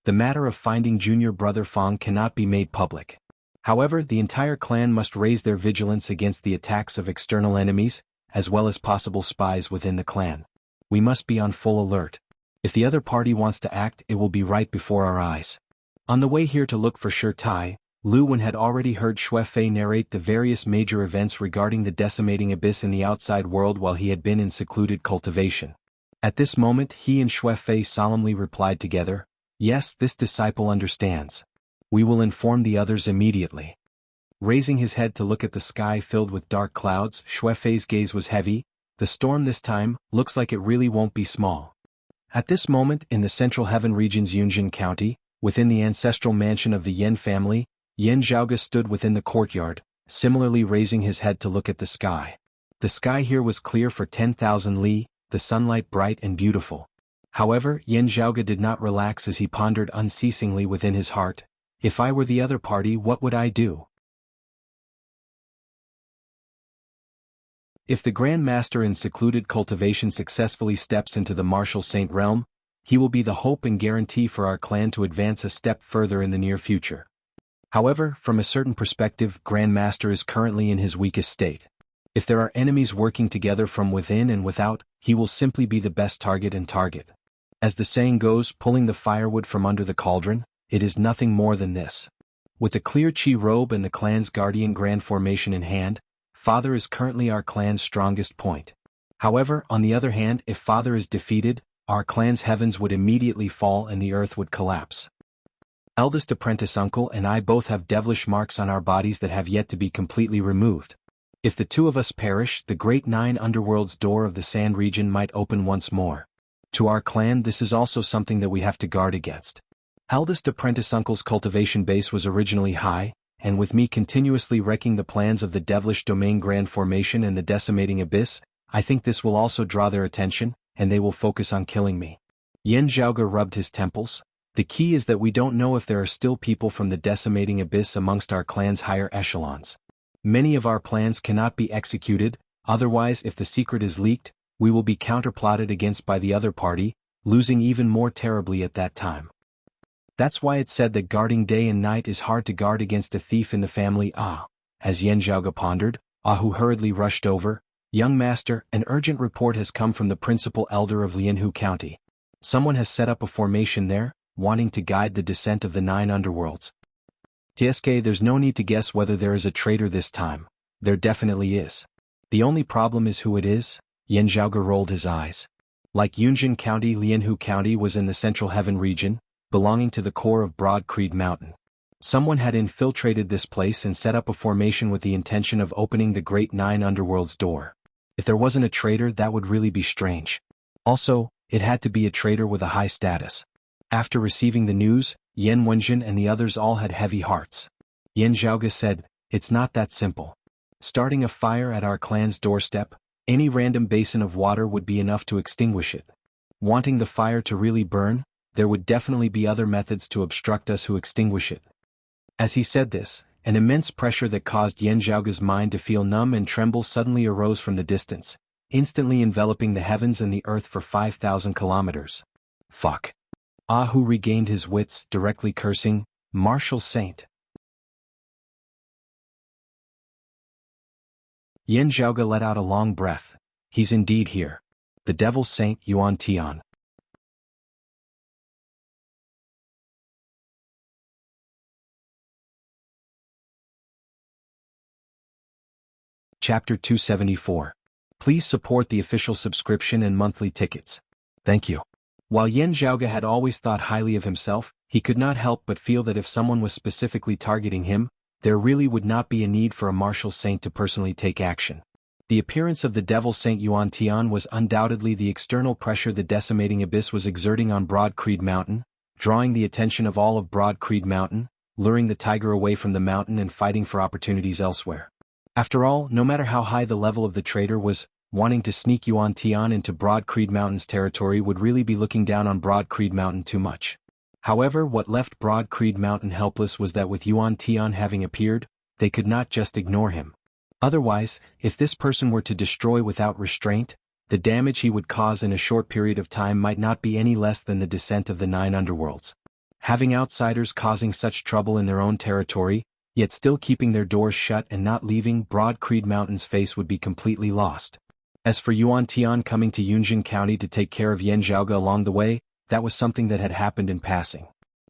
Speaker 1: The matter of finding junior brother Fang cannot be made public. However, the entire clan must raise their vigilance against the attacks of external enemies, as well as possible spies within the clan. We must be on full alert. If the other party wants to act, it will be right before our eyes. On the way here to look for Shi Tai, Lu Wen had already heard Xue Fei narrate the various major events regarding the decimating abyss in the outside world while he had been in secluded cultivation. At this moment he and Xue Fei solemnly replied together, "Yes, this disciple understands. We will inform the others immediately." Raising his head to look at the sky filled with dark clouds, Xue Fei's gaze was heavy. The storm this time looks like it really won't be small. At this moment in the Central Heaven region's Yunjin County, within the ancestral mansion of the Yan family, Yan Zhaoge stood within the courtyard, similarly raising his head to look at the sky. The sky here was clear for 10,000 li, the sunlight bright and beautiful. However, Yan Zhaoge did not relax as he pondered unceasingly within his heart, "If I were the other party, what would I do? If the Grand Master in secluded cultivation successfully steps into the martial saint realm, he will be the hope and guarantee for our clan to advance a step further in the near future. However, from a certain perspective, Grand Master is currently in his weakest state. If there are enemies working together from within and without, he will simply be the best target and target. As the saying goes, pulling the firewood from under the cauldron, it is nothing more than this. With the clear chi robe and the clan's guardian grand formation in hand, Father is currently our clan's strongest point. However, on the other hand, if Father is defeated, our clan's heavens would immediately fall and the earth would collapse. Eldest apprentice uncle and I both have devilish marks on our bodies that have yet to be completely removed. If the two of us perish, the great 9 underworlds door of the sand region might open once more. To our clan, this is also something that we have to guard against. Eldest apprentice uncle's cultivation base was originally high, and with me continuously wrecking the plans of the devilish domain grand formation and the decimating abyss, I think this will also draw their attention, and they will focus on killing me." Yan Zhaoge rubbed his temples. "The key is that we don't know if there are still people from the decimating abyss amongst our clan's higher echelons. Many of our plans cannot be executed, otherwise if the secret is leaked, we will be counterplotted against by the other party, losing even more terribly at that time. That's why it's said that guarding day and night is hard to guard against a thief in the family." As Yan Zhaoge pondered, who hurriedly rushed over, "Young master, an urgent report has come from the principal elder of Jianghu County. Someone has set up a formation there, wanting to guide the descent of the 9 underworlds. TSK, there's no need to guess whether there is a traitor this time. There definitely is. The only problem is who it is." Yan Zhaoge rolled his eyes. Like Yunjin County, Jianghu County was in the Central Heaven region, belonging to the core of Broad Creed Mountain. Someone had infiltrated this place and set up a formation with the intention of opening the Great 9 Underworld's door. If there wasn't a traitor, that would really be strange. Also, it had to be a traitor with a high status. After receiving the news, Yan Wenjin and the others all had heavy hearts. Yan Zhaoge said, "It's not that simple. Starting a fire at our clan's doorstep, any random basin of water would be enough to extinguish it. Wanting the fire to really burn, there would definitely be other methods to obstruct us who extinguish it." As he said this, an immense pressure that caused Yan Zhaoge's mind to feel numb and tremble suddenly arose from the distance, instantly enveloping the heavens and the earth for 5,000 kilometers. "Fuck." Hu regained his wits, directly cursing, "Martial Saint." Yan Zhaoge let out a long breath. He's indeed here. The Devil Saint Yuan Tian. Chapter 274. Please support the official subscription and monthly tickets. Thank you. While Yan Zhaoge had always thought highly of himself, he could not help but feel that if someone was specifically targeting him, there really would not be a need for a martial saint to personally take action. The appearance of the Devil Saint Yuan Tian was undoubtedly the external pressure the decimating abyss was exerting on Broad Creed Mountain, drawing the attention of all of Broad Creed Mountain, luring the tiger away from the mountain and fighting for opportunities elsewhere. After all, no matter how high the level of the traitor was, wanting to sneak Yuan Tian into Broad Creed Mountain's territory would really be looking down on Broad Creed Mountain too much. However, what left Broad Creed Mountain helpless was that with Yuan Tian having appeared, they could not just ignore him. Otherwise, if this person were to destroy without restraint, the damage he would cause in a short period of time might not be any less than the descent of the 9 underworlds. Having outsiders causing such trouble in their own territory, yet still keeping their doors shut and not leaving Broad Creed Mountain's face would be completely lost. As for Yuan Tian coming to Yunjin County to take care of Yan Zhaoge along the way, that was something that had happened in passing.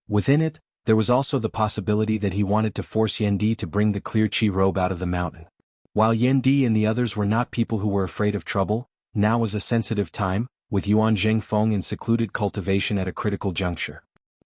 Speaker 1: Within it, there was also the possibility that he wanted to force Yan Di to bring the clear qi robe out of the mountain. While Yan Di and the others were not people who were afraid of trouble, now was a sensitive time, with Yuan Zhengfeng in secluded cultivation at a critical juncture.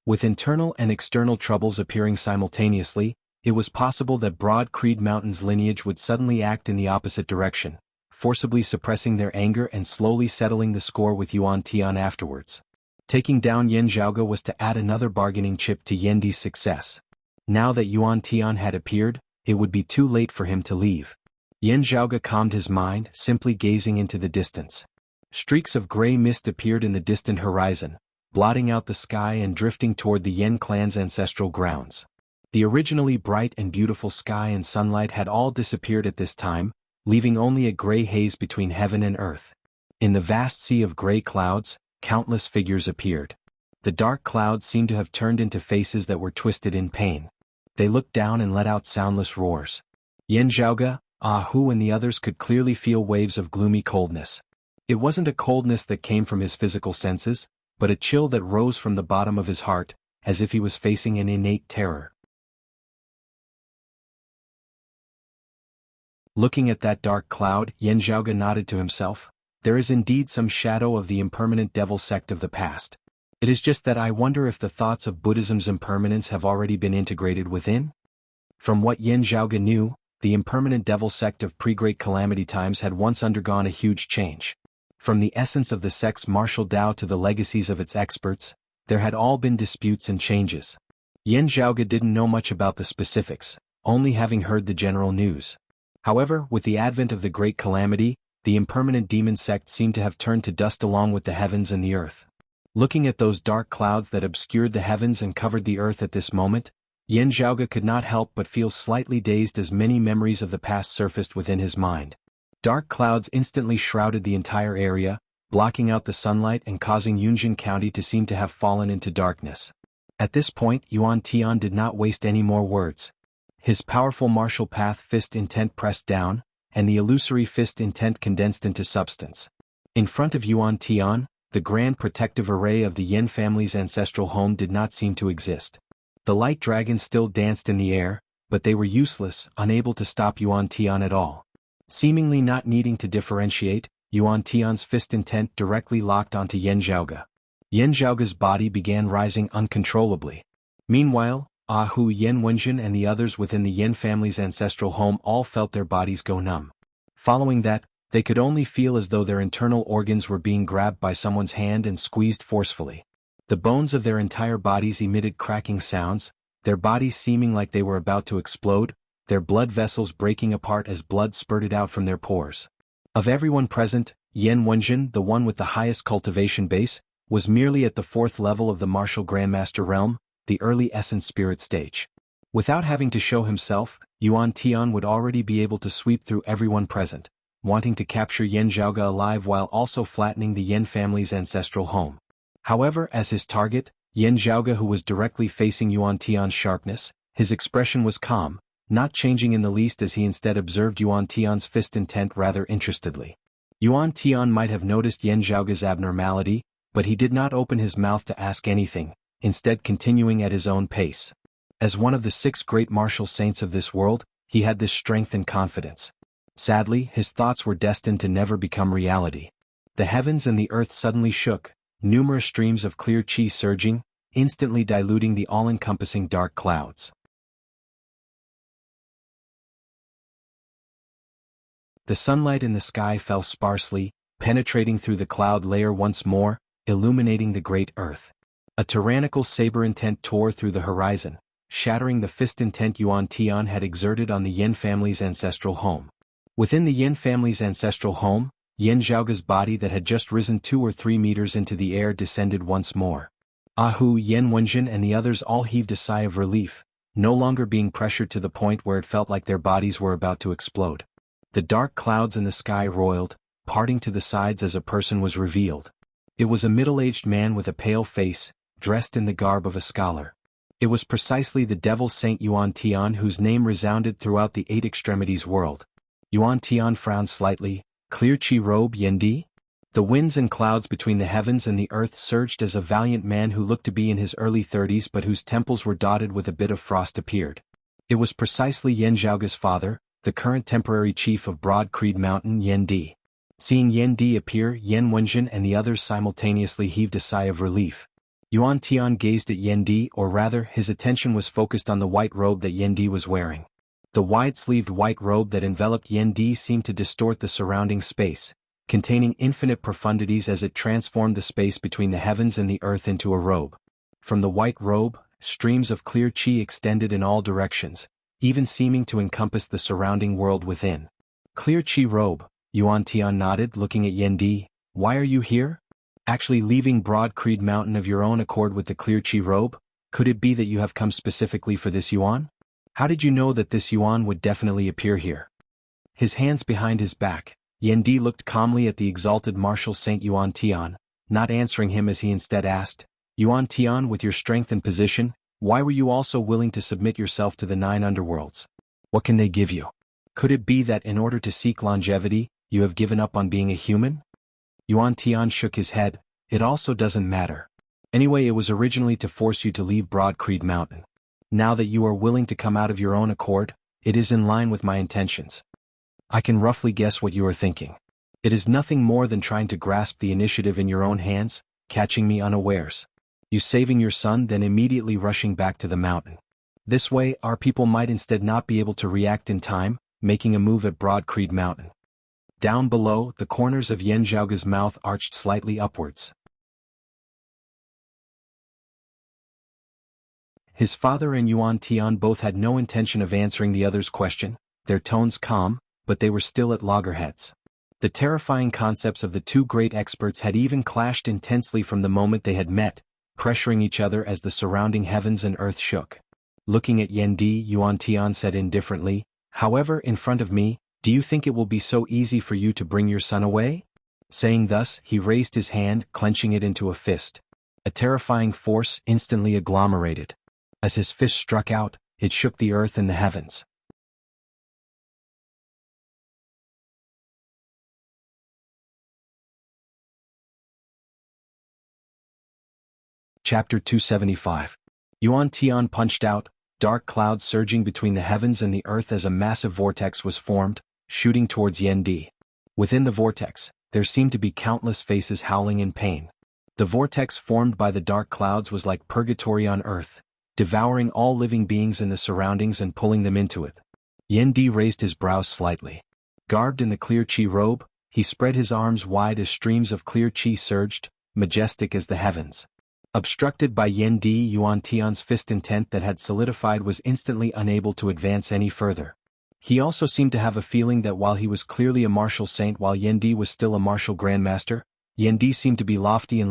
Speaker 1: With internal and external troubles appearing simultaneously, it was possible that Broad Creed Mountain's lineage would suddenly act in the opposite direction, forcibly suppressing their anger and slowly settling the score with Yuan Tian afterwards. Taking down Yan Zhaoge was to add another bargaining chip to Yan Di's success. Now that Yuan Tian had appeared, it would be too late for him to leave. Yan Zhaoge calmed his mind, simply gazing into the distance. Streaks of gray mist appeared in the distant horizon, blotting out the sky and drifting toward the Yan clan's ancestral grounds. The originally bright and beautiful sky and sunlight had all disappeared at this time, leaving only a gray haze between heaven and earth. In the vast sea of gray clouds, countless figures appeared. The dark clouds seemed to have turned into faces that were twisted in pain. They looked down and let out soundless roars. Yan Zhaoge, Ah Hu and the others could clearly feel waves of gloomy coldness. It wasn't a coldness that came from his physical senses, but a chill that rose from the bottom of his heart, as if he was facing an innate terror. Looking at that dark cloud, Yan Zhaoge nodded to himself. There is indeed some shadow of the impermanent devil sect of the past. It is just that I wonder if the thoughts of Buddhism's impermanence have already been integrated within? From what Yan Zhaoge knew, the impermanent devil sect of pre-Great Calamity times had once undergone a huge change. From the essence of the sect's martial Tao to the legacies of its experts, there had all been disputes and changes. Yan Zhaoge didn't know much about the specifics, only having heard the general news. However, with the advent of the Great Calamity, the impermanent demon sect seemed to have turned to dust along with the heavens and the earth. Looking at those dark clouds that obscured the heavens and covered the earth at this moment, Yan Zhaoge could not help but feel slightly dazed as many memories of the past surfaced within his mind. Dark clouds instantly shrouded the entire area, blocking out the sunlight and causing Yunjin County to seem to have fallen into darkness. At this point, Yuan Tian did not waste any more words. His powerful martial path fist intent pressed down, and the illusory fist intent condensed into substance. In front of Yuan Tian, the grand protective array of the Yan family's ancestral home did not seem to exist. The light dragons still danced in the air, but they were useless, unable to stop Yuan Tian at all. Seemingly not needing to differentiate, Yuan Tian's fist intent directly locked onto Yan Zhaoge. Yan Zhaoge's body began rising uncontrollably. Meanwhile, Ah Hu, Yan Wenjin and the others within the Yan family's ancestral home all felt their bodies go numb. Following that, they could only feel as though their internal organs were being grabbed by someone's hand and squeezed forcefully. The bones of their entire bodies emitted cracking sounds, their bodies seeming like they were about to explode, their blood vessels breaking apart as blood spurted out from their pores. Of everyone present, Yan Wenjin, the one with the highest cultivation base, was merely at the 4th level of the martial grandmaster realm, the early essence spirit stage. Without having to show himself, Yuan Tian would already be able to sweep through everyone present, wanting to capture Yan Zhaoge alive while also flattening the Yan family's ancestral home. However, as his target, Yan Zhaoge, who was directly facing Yuan Tian's sharpness, his expression was calm, not changing in the least as he instead observed Yuan Tian's fist intent rather interestedly. Yuan Tian might have noticed Yan Zhaoge's abnormality, but he did not open his mouth to ask anything, instead continuing at his own pace. As one of the 6 great martial saints of this world, he had this strength and confidence. Sadly, his thoughts were destined to never become reality. The heavens and the earth suddenly shook, numerous streams of clear qi surging, instantly diluting the all-encompassing dark clouds. The sunlight in the sky fell sparsely, penetrating through the cloud layer once more, illuminating the great earth. A tyrannical saber intent tore through the horizon, shattering the fist intent Yuan Tian had exerted on the Yan family's ancestral home. Within the Yan family's ancestral home, Yan Zhaoge's body that had just risen 2 or 3 meters into the air descended once more. Ahu, Yan Wenjin and the others all heaved a sigh of relief, no longer being pressured to the point where it felt like their bodies were about to explode. The dark clouds in the sky roiled, parting to the sides as a person was revealed. It was a middle-aged man with a pale face, dressed in the garb of a scholar. It was precisely the devil Saint Yuan Tian, whose name resounded throughout the Eight Extremities world. Yuan Tian frowned slightly. Clear chi robe, Yendi? The winds and clouds between the heavens and the earth surged as a valiant man who looked to be in his early 30s but whose temples were dotted with a bit of frost appeared. It was precisely Yan Zhaoge's father, the current temporary chief of Broad Creed Mountain, Yendi. Seeing Yendi appear, Yan Wenjin and the others simultaneously heaved a sigh of relief. Yuan Tian gazed at Yendi, or rather, his attention was focused on the white robe that Yendi was wearing. The wide-sleeved white robe that enveloped Yendi seemed to distort the surrounding space, containing infinite profundities as it transformed the space between the heavens and the earth into a robe. From the white robe, streams of clear qi extended in all directions, even seeming to encompass the surrounding world within. Clear qi robe, Yuan Tian nodded, looking at Yendi. Why are you here? Actually leaving Broad Creed Mountain of your own accord with the clear qi robe? Could it be that you have come specifically for this yuan? How did you know that this yuan would definitely appear here? His hands behind his back, Yendi looked calmly at the exalted martial Saint Yuan Tian, not answering him as he instead asked, Yuan Tian, with your strength and position, why were you also willing to submit yourself to the 9 underworlds? What can they give you? Could it be that in order to seek longevity, you have given up on being a human? Yuan Tian shook his head. It also doesn't matter. Anyway, it was originally to force you to leave Broad Creed Mountain. Now that you are willing to come out of your own accord, it is in line with my intentions. I can roughly guess what you are thinking. It is nothing more than trying to grasp the initiative in your own hands, catching me unawares. You saving your son, then immediately rushing back to the mountain. This way, our people might instead not be able to react in time, making a move at Broad Creed Mountain. Down below, the corners of Yan Zhaoge's mouth arched slightly upwards. His father and Yuan Tian both had no intention of answering the other's question, their tones calm, but they were still at loggerheads. The terrifying concepts of the two great experts had even clashed intensely from the moment they had met, pressuring each other as the surrounding heavens and earth shook. Looking at Yendi, Yuan Tian said indifferently, however, in front of me, do you think it will be so easy for you to bring your son away? Saying thus, he raised his hand, clenching it into a fist. A terrifying force instantly agglomerated. As his fist struck out, it shook the earth and the heavens. Chapter 275. Yuan Tian punched out, dark clouds surging between the heavens and the earth as a massive vortex was formed, shooting towards Yendi. Within the vortex, there seemed to be countless faces howling in pain. The vortex formed by the dark clouds was like purgatory on earth, devouring all living beings in the surroundings and pulling them into it. Yendi raised his brows slightly. Garbed in the clear qi robe, he spread his arms wide as streams of clear qi surged, majestic as the heavens. Obstructed by Yendi, Yuan Tian's fist intent that had solidified was instantly unable to advance any further. He also seemed to have a feeling that while he was clearly a martial saint while Yendi was still a martial grandmaster, Yendi seemed to be lofty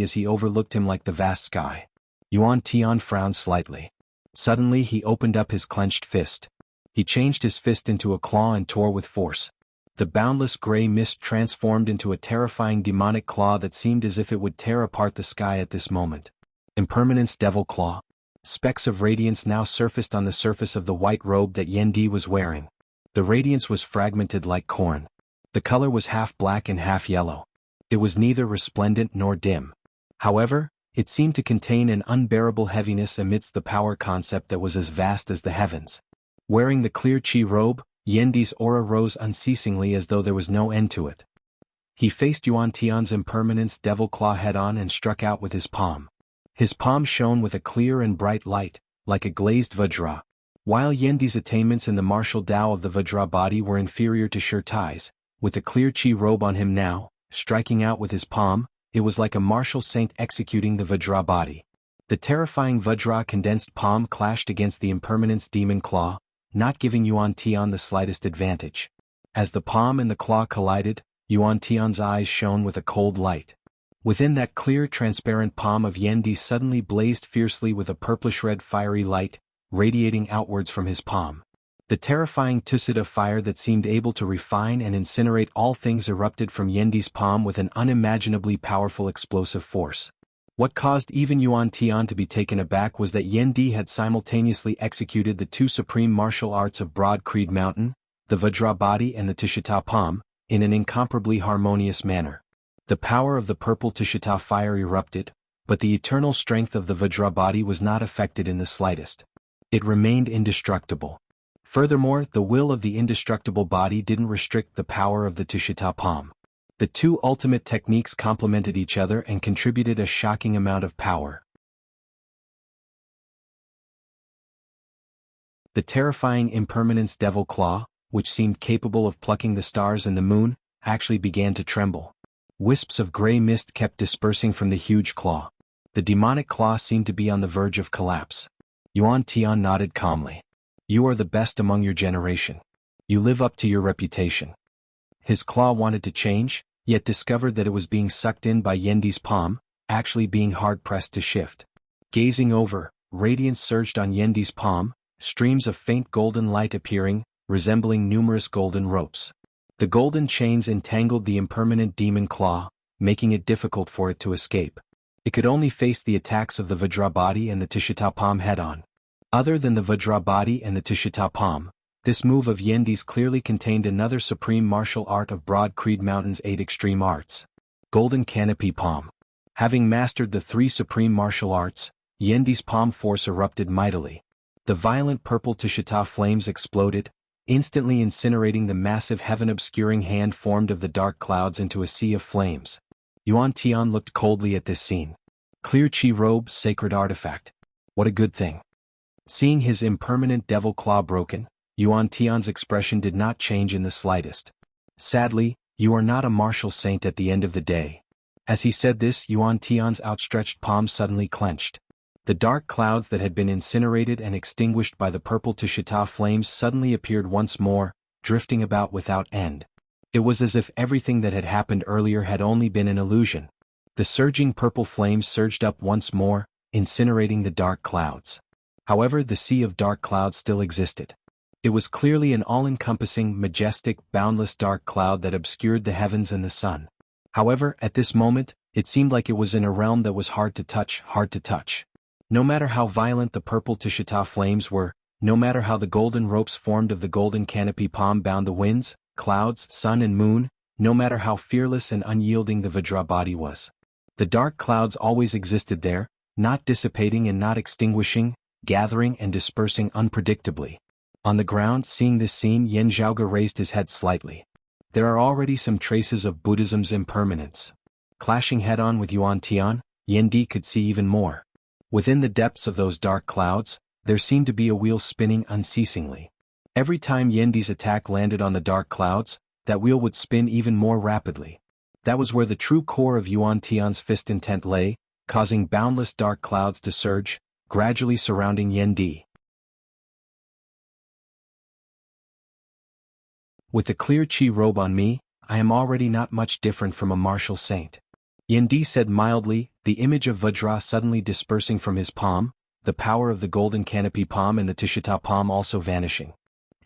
Speaker 1: as he overlooked him like the vast sky. Yuan Tian frowned slightly. Suddenly he opened up his clenched fist. He changed his fist into a claw and tore with force. The boundless gray mist transformed into a terrifying demonic claw that seemed as if it would tear apart the sky at this moment. Impermanence Devil Claw. Specks of radiance now surfaced on the surface of the white robe that Yendi was wearing. The radiance was fragmented like corn. The color was half black and half yellow. It was neither resplendent nor dim. However, it seemed to contain an unbearable heaviness amidst the power concept that was as vast as the heavens. Wearing the clear qi robe, Yendi's aura rose unceasingly as though there was no end to it. He faced Yuan Tian's impermanence devil claw head-on and struck out with his palm. His palm shone with a clear and bright light, like a glazed vajra. While Yendi's attainments in the martial Tao of the vajra body were inferior to Sure Tai's, with the clear qi robe on him now, striking out with his palm, it was like a martial saint executing the vajra body. The terrifying vajra condensed palm clashed against the impermanence demon claw, not giving Yuan Tian the slightest advantage. As the palm and the claw collided, Yuan Tian's eyes shone with a cold light. Within that clear, transparent palm of Yendi suddenly blazed fiercely with a purplish-red fiery light, radiating outwards from his palm. The terrifying Tusita fire that seemed able to refine and incinerate all things erupted from Yendi's palm with an unimaginably powerful explosive force. What caused even Yuan Tian to be taken aback was that Yendi had simultaneously executed the two supreme martial arts of Broad Creed Mountain, the Vajrabadi and the Tushita palm, in an incomparably harmonious manner. The power of the purple Tushita fire erupted, but the eternal strength of the Vajrabadi was not affected in the slightest. It remained indestructible. Furthermore, the will of the indestructible body didn't restrict the power of the Tushita palm. The two ultimate techniques complemented each other and contributed a shocking amount of power. The terrifying impermanence Devil Claw, which seemed capable of plucking the stars and the moon, actually began to tremble. Wisps of gray mist kept dispersing from the huge claw. The demonic claw seemed to be on the verge of collapse. Yuan Tian nodded calmly. You are the best among your generation. You live up to your reputation. His claw wanted to change, yet discovered that it was being sucked in by Yendi's palm, actually being hard-pressed to shift. Gazing over, radiance surged on Yendi's palm, streams of faint golden light appearing, resembling numerous golden ropes. The golden chains entangled the impermanent demon claw, making it difficult for it to escape. It could only face the attacks of the Vajrabadi and the Tushita palm head-on. Other than the Vajrabadi and the Tushita palm, this move of Yendi's clearly contained another supreme martial art of Broad Creed Mountain's 8 extreme arts. Golden Canopy Palm. Having mastered the 3 supreme martial arts, Yendi's palm force erupted mightily. The violent purple Tushita flames exploded, instantly incinerating the massive heaven-obscuring hand formed of the dark clouds into a sea of flames. Yuan Tian looked coldly at this scene. Clear Chi robe, sacred artifact. What a good thing. Seeing his impermanent devil claw broken, Yuan Tian's expression did not change in the slightest. Sadly, you are not a martial saint at the end of the day. As he said this, Yuan Tian's outstretched palm suddenly clenched. The dark clouds that had been incinerated and extinguished by the purple Tushita flames suddenly appeared once more, drifting about without end. It was as if everything that had happened earlier had only been an illusion. The surging purple flames surged up once more, incinerating the dark clouds. However, the sea of dark clouds still existed. It was clearly an all-encompassing, majestic, boundless dark cloud that obscured the heavens and the sun. However, at this moment, it seemed like it was in a realm that was hard to touch. No matter how violent the purple Tushita flames were, no matter how the golden ropes formed of the golden canopy palm bound the winds, clouds, sun and moon, no matter how fearless and unyielding the Vajrabadi was. The dark clouds always existed there, not dissipating and not extinguishing, gathering and dispersing unpredictably. On the ground, seeing this scene, Yen Zhaoge raised his head slightly. There are already some traces of Buddhism's impermanence. Clashing head-on with Yuan Tian, Yendi could see even more. Within the depths of those dark clouds, there seemed to be a wheel spinning unceasingly. Every time Yendi's attack landed on the dark clouds, that wheel would spin even more rapidly. That was where the true core of Yuan Tian's fist intent lay, causing boundless dark clouds to surge, gradually surrounding Yendi. With the clear Chi robe on me, I am already not much different from a martial saint. Yendi said mildly, the image of Vajra suddenly dispersing from his palm, the power of the golden canopy palm and the Tushita palm also vanishing.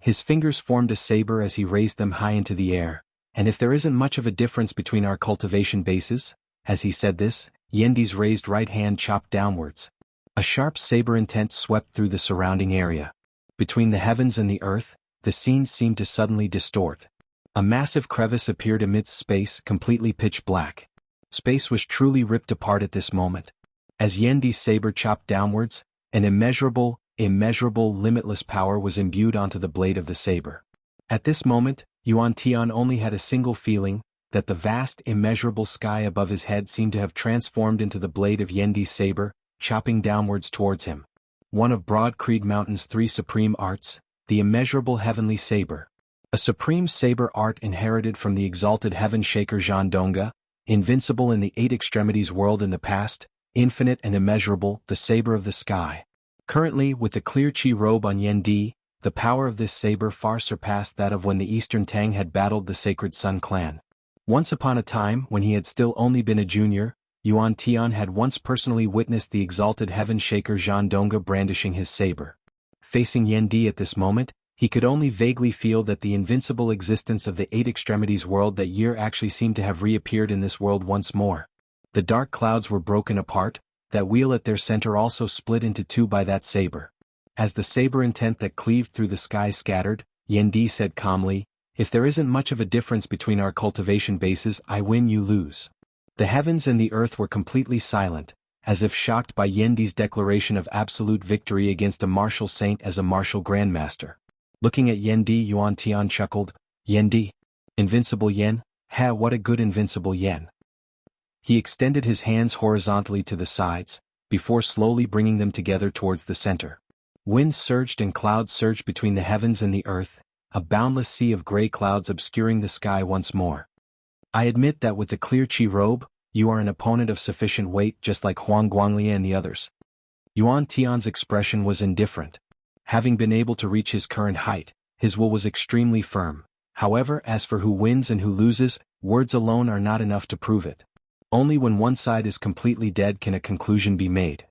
Speaker 1: His fingers formed a saber as he raised them high into the air, and if there isn't much of a difference between our cultivation bases, as he said this, Yendi's raised right hand chopped downwards. A sharp saber intent swept through the surrounding area. Between the heavens and the earth, the scene seemed to suddenly distort. A massive crevice appeared amidst space, completely pitch black. Space was truly ripped apart at this moment. As Yendi's saber chopped downwards, an immeasurable, limitless power was imbued onto the blade of the saber. At this moment, Yuan Tian only had a single feeling, that the vast, immeasurable sky above his head seemed to have transformed into the blade of Yendi's saber, chopping downwards towards him. One of Broad Creed Mountain's 3 supreme arts, the immeasurable heavenly saber. A supreme saber art inherited from the exalted heaven shaker Zhandonga, invincible in the 8 extremities world in the past, infinite and immeasurable, the saber of the sky. Currently, with the clear Chi robe on Yendi, the power of this saber far surpassed that of when the Eastern Tang had battled the sacred Sun clan. Once upon a time, when he had still only been a junior, Yuan Tian had once personally witnessed the exalted heaven shaker Zhan Dongge brandishing his saber. Facing Yan Di at this moment, he could only vaguely feel that the invincible existence of the Eight Extremities world that year actually seemed to have reappeared in this world once more. The dark clouds were broken apart, that wheel at their center also split into two by that saber. As the saber intent that cleaved through the sky scattered, Yan Di said calmly, "If there isn't much of a difference between our cultivation bases, I win, you lose." The heavens and the earth were completely silent, as if shocked by Yan Di's declaration of absolute victory against a martial saint as a martial grandmaster. Looking at Yan Di, Yuan Tian chuckled, "Yan Di? Invincible Yan? Ha, what a good invincible Yan." He extended his hands horizontally to the sides, before slowly bringing them together towards the center. Winds surged and clouds surged between the heavens and the earth, a boundless sea of gray clouds obscuring the sky once more. "I admit that with the clear qi robe, you are an opponent of sufficient weight just like Huang Guanglie and the others." Yuan Tian's expression was indifferent. Having been able to reach his current height, his will was extremely firm. However, as for who wins and who loses, words alone are not enough to prove it. Only when one side is completely dead can a conclusion be made.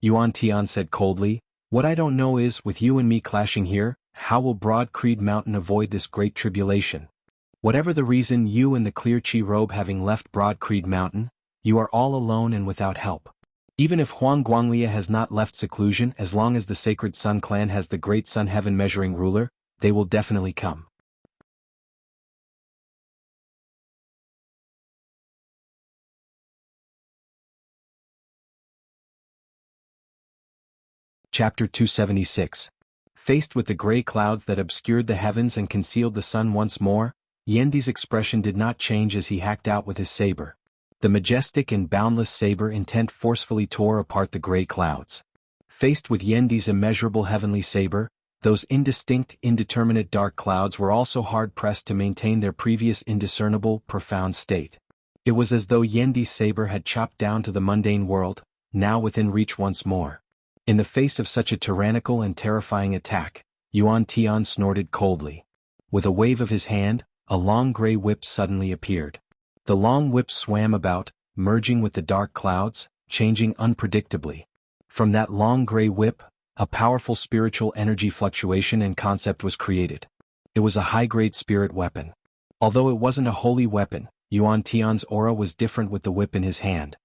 Speaker 1: Yuan Tian said coldly, "What I don't know is, with you and me clashing here, how will Broad Creed Mountain avoid this great tribulation? Whatever the reason, you and the clear qi robe having left Broad Creed Mountain, you are all alone and without help. Even if Huang Guanglie has not left seclusion, as long as the Sacred Sun clan has the Great Sun Heaven measuring ruler, they will definitely come." Chapter 276. Faced with the gray clouds that obscured the heavens and concealed the sun once more, Yan Di's expression did not change as he hacked out with his saber. The majestic and boundless saber intent forcefully tore apart the gray clouds. Faced with Yan Di's immeasurable heavenly saber, those indistinct, indeterminate dark clouds were also hard-pressed to maintain their previous indiscernible, profound state. It was as though Yan Di's saber had chopped down to the mundane world, now within reach once more. In the face of such a tyrannical and terrifying attack, Yuan Tian snorted coldly. With a wave of his hand, a long gray whip suddenly appeared. The long whip swam about, merging with the dark clouds, changing unpredictably. From that long gray whip, a powerful spiritual energy fluctuation and concept was created. It was a high-grade spirit weapon. Although it wasn't a holy weapon, Yuan Tian's aura was different with the whip in his hand.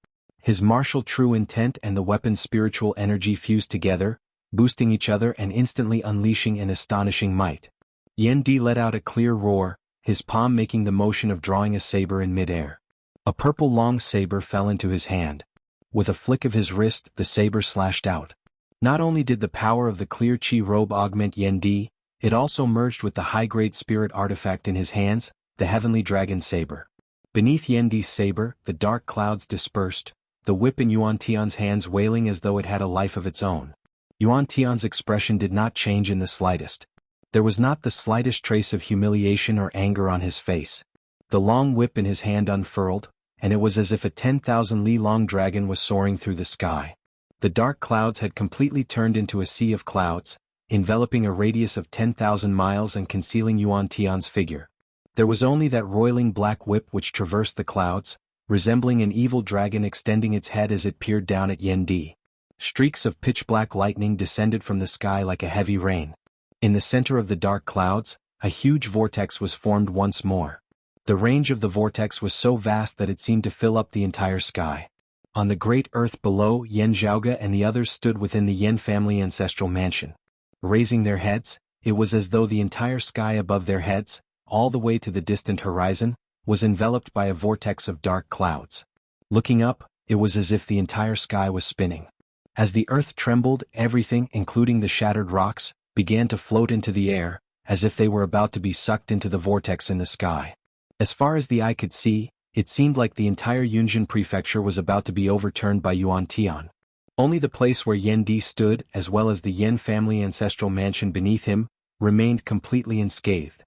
Speaker 1: His martial true intent and the weapon's spiritual energy fused together, boosting each other and instantly unleashing an astonishing might. Yan Di let out a clear roar, his palm making the motion of drawing a saber in mid-air. A purple long saber fell into his hand. With a flick of his wrist, the saber slashed out. Not only did the power of the clear qi robe augment Yan Di, it also merged with the high-grade spirit artifact in his hands, the heavenly dragon saber. Beneath Yan Di's saber, the dark clouds dispersed, the whip in Yuan Tian's hands wailing as though it had a life of its own. Yuan Tian's expression did not change in the slightest. There was not the slightest trace of humiliation or anger on his face. The long whip in his hand unfurled, and it was as if a 10,000-li-long dragon was soaring through the sky. The dark clouds had completely turned into a sea of clouds, enveloping a radius of 10,000 miles and concealing Yuan Tian's figure. There was only that roiling black whip which traversed the clouds, resembling an evil dragon extending its head as it peered down at Yan Di. Streaks of pitch-black lightning descended from the sky like a heavy rain. In the center of the dark clouds, a huge vortex was formed once more. The range of the vortex was so vast that it seemed to fill up the entire sky. On the great earth below, Yan Zhaoge and the others stood within the Yan family ancestral mansion. Raising their heads, it was as though the entire sky above their heads, all the way to the distant horizon, was enveloped by a vortex of dark clouds. Looking up, it was as if the entire sky was spinning. As the earth trembled, everything, including the shattered rocks, began to float into the air, as if they were about to be sucked into the vortex in the sky. As far as the eye could see, it seemed like the entire Yunjin prefecture was about to be overturned by Yuan Tian. Only the place where Yan Di stood, as well as the Yan family ancestral mansion beneath him, remained completely unscathed.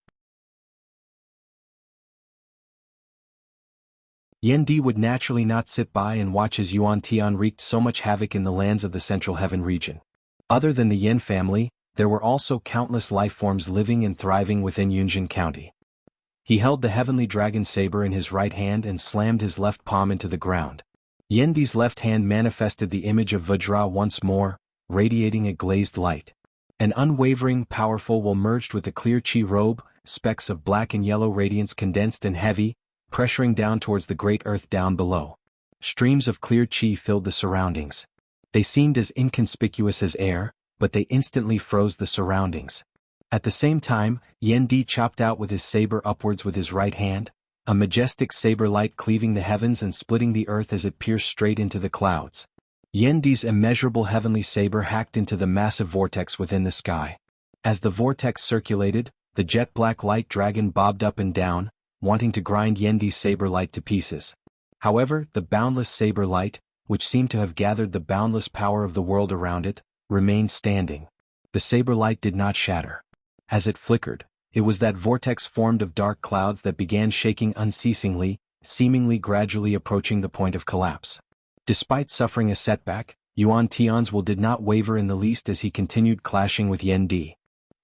Speaker 1: Yan Di would naturally not sit by and watch as Yuan Tian wreaked so much havoc in the lands of the Central Heaven region. Other than the Yan family, there were also countless life forms living and thriving within Yunjin County. He held the heavenly dragon saber in his right hand and slammed his left palm into the ground. Yendi's left hand manifested the image of Vajra once more, radiating a glazed light. An unwavering, powerful will merged with the clear chi robe, specks of black and yellow radiance condensed and heavy, pressuring down towards the great earth down below. Streams of clear chi filled the surroundings. They seemed as inconspicuous as air, but they instantly froze the surroundings. At the same time, Yendi chopped out with his saber upwards with his right hand, a majestic saber light cleaving the heavens and splitting the earth as it pierced straight into the clouds. Yendi's immeasurable heavenly saber hacked into the massive vortex within the sky. As the vortex circulated, the jet-black light dragon bobbed up and down, wanting to grind Yendi's saber light to pieces. However, the boundless saber light, which seemed to have gathered the boundless power of the world around it, remained standing. The saber light did not shatter. As it flickered, it was that vortex formed of dark clouds that began shaking unceasingly, seemingly gradually approaching the point of collapse. Despite suffering a setback, Yuan Tian's will did not waver in the least as he continued clashing with Yendi.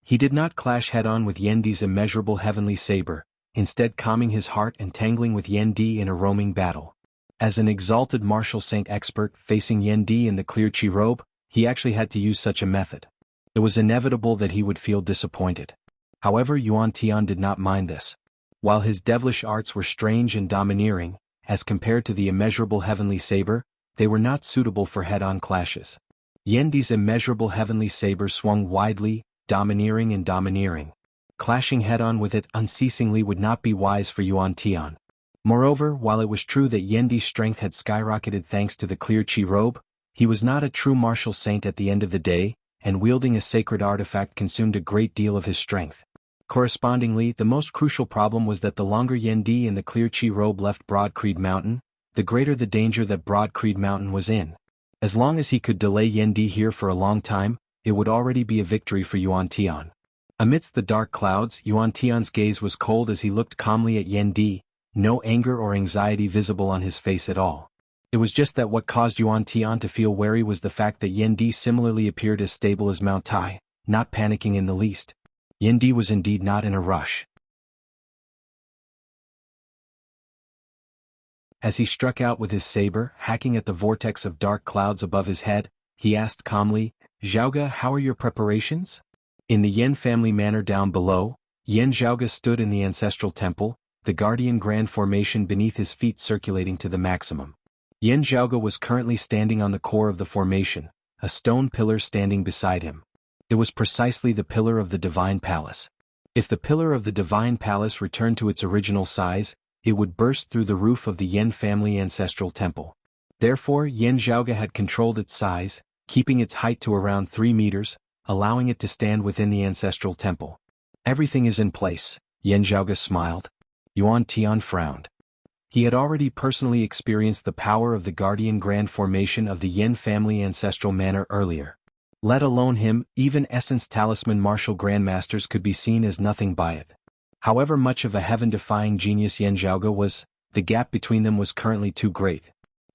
Speaker 1: He did not clash head-on with Yendi's immeasurable heavenly saber, instead calming his heart and tangling with Yendi in a roaming battle. As an exalted martial saint expert facing Yendi in the clear chi robe, he actually had to use such a method. It was inevitable that he would feel disappointed. However, Yuan Tian did not mind this. While his devilish arts were strange and domineering, as compared to the immeasurable heavenly saber, they were not suitable for head-on clashes. Yendi's immeasurable heavenly saber swung widely, domineering and domineering. Clashing head-on with it unceasingly would not be wise for Yuan Tian. Moreover, while it was true that Yendi's strength had skyrocketed thanks to the clear chi robe, he was not a true martial saint at the end of the day, and wielding a sacred artifact consumed a great deal of his strength. Correspondingly, the most crucial problem was that the longer Yendi in the clear chi robe left Broad Creed Mountain, the greater the danger that Broad Creed Mountain was in. As long as he could delay Yendi here for a long time, it would already be a victory for Yuan Tian. Amidst the dark clouds, Yuan Tian's gaze was cold as he looked calmly at Yendi, no anger or anxiety visible on his face at all. It was just that what caused Yuan Tian to feel wary was the fact that Yendi similarly appeared as stable as Mount Tai, not panicking in the least. Yendi was indeed not in a rush. As he struck out with his saber, hacking at the vortex of dark clouds above his head, he asked calmly, "Zhaoge, how are your preparations?" In the Yen family manor down below, Yen Zhaoge stood in the ancestral temple, the guardian grand formation beneath his feet circulating to the maximum. Yen Zhaoge was currently standing on the core of the formation, a stone pillar standing beside him. It was precisely the pillar of the Divine Palace. If the pillar of the Divine Palace returned to its original size, it would burst through the roof of the Yen family ancestral temple. Therefore, Yen Zhaoge had controlled its size, keeping its height to around 3 meters, allowing it to stand within the ancestral temple. "Everything is in place," Yen Zhaoge smiled. Yuan Tian frowned. He had already personally experienced the power of the guardian grand formation of the Yen family ancestral manor earlier. Let alone him, even Essence Talisman martial grandmasters could be seen as nothing by it. However much of a heaven-defying genius Yen Zhaoge was, the gap between them was currently too great.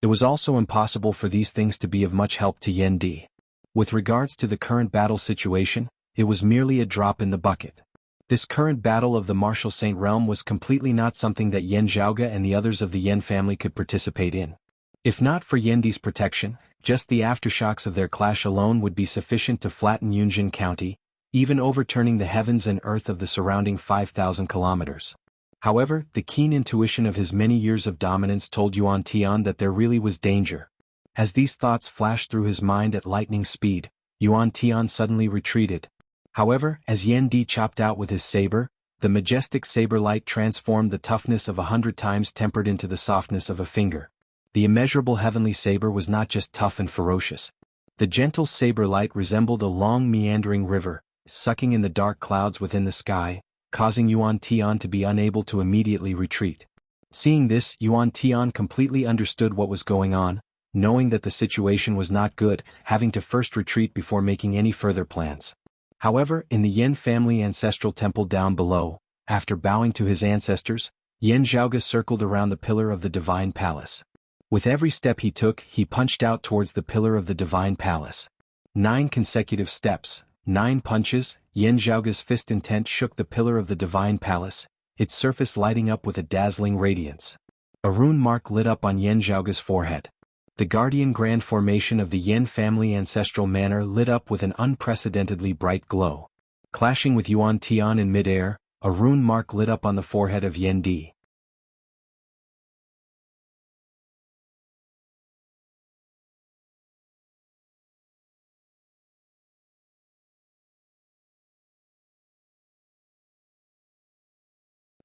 Speaker 1: It was also impossible for these things to be of much help to Yendi. With regards to the current battle situation, it was merely a drop in the bucket. This current battle of the martial saint realm was completely not something that Yen Zhaoge and the others of the Yen family could participate in. If not for Yendi's protection, just the aftershocks of their clash alone would be sufficient to flatten Yunjin County, even overturning the heavens and earth of the surrounding 5,000 kilometers. However, the keen intuition of his many years of dominance told Yuan Tian that there really was danger. As these thoughts flashed through his mind at lightning speed, Yuan Tian suddenly retreated. However, as Yendi chopped out with his saber, the majestic saber light transformed the toughness of 100 times tempered into the softness of a finger. The immeasurable heavenly saber was not just tough and ferocious. The gentle saber light resembled a long meandering river, sucking in the dark clouds within the sky, causing Yuan Tian to be unable to immediately retreat. Seeing this, Yuan Tian completely understood what was going on, knowing that the situation was not good, having to first retreat before making any further plans. However, in the Yen family ancestral temple down below, after bowing to his ancestors, Yen Zhaoge circled around the pillar of the Divine Palace. With every step he took, he punched out towards the pillar of the Divine Palace. 9 consecutive steps, 9 punches, Yen Zhaoge's fist intent shook the pillar of the Divine Palace, its surface lighting up with a dazzling radiance. A rune mark lit up on Yan Zhaoga's forehead. The Guardian Grand Formation of the Yan family ancestral manor lit up with an unprecedentedly bright glow. Clashing with Yuan Tian in midair, a rune mark lit up on the forehead of Yan Di.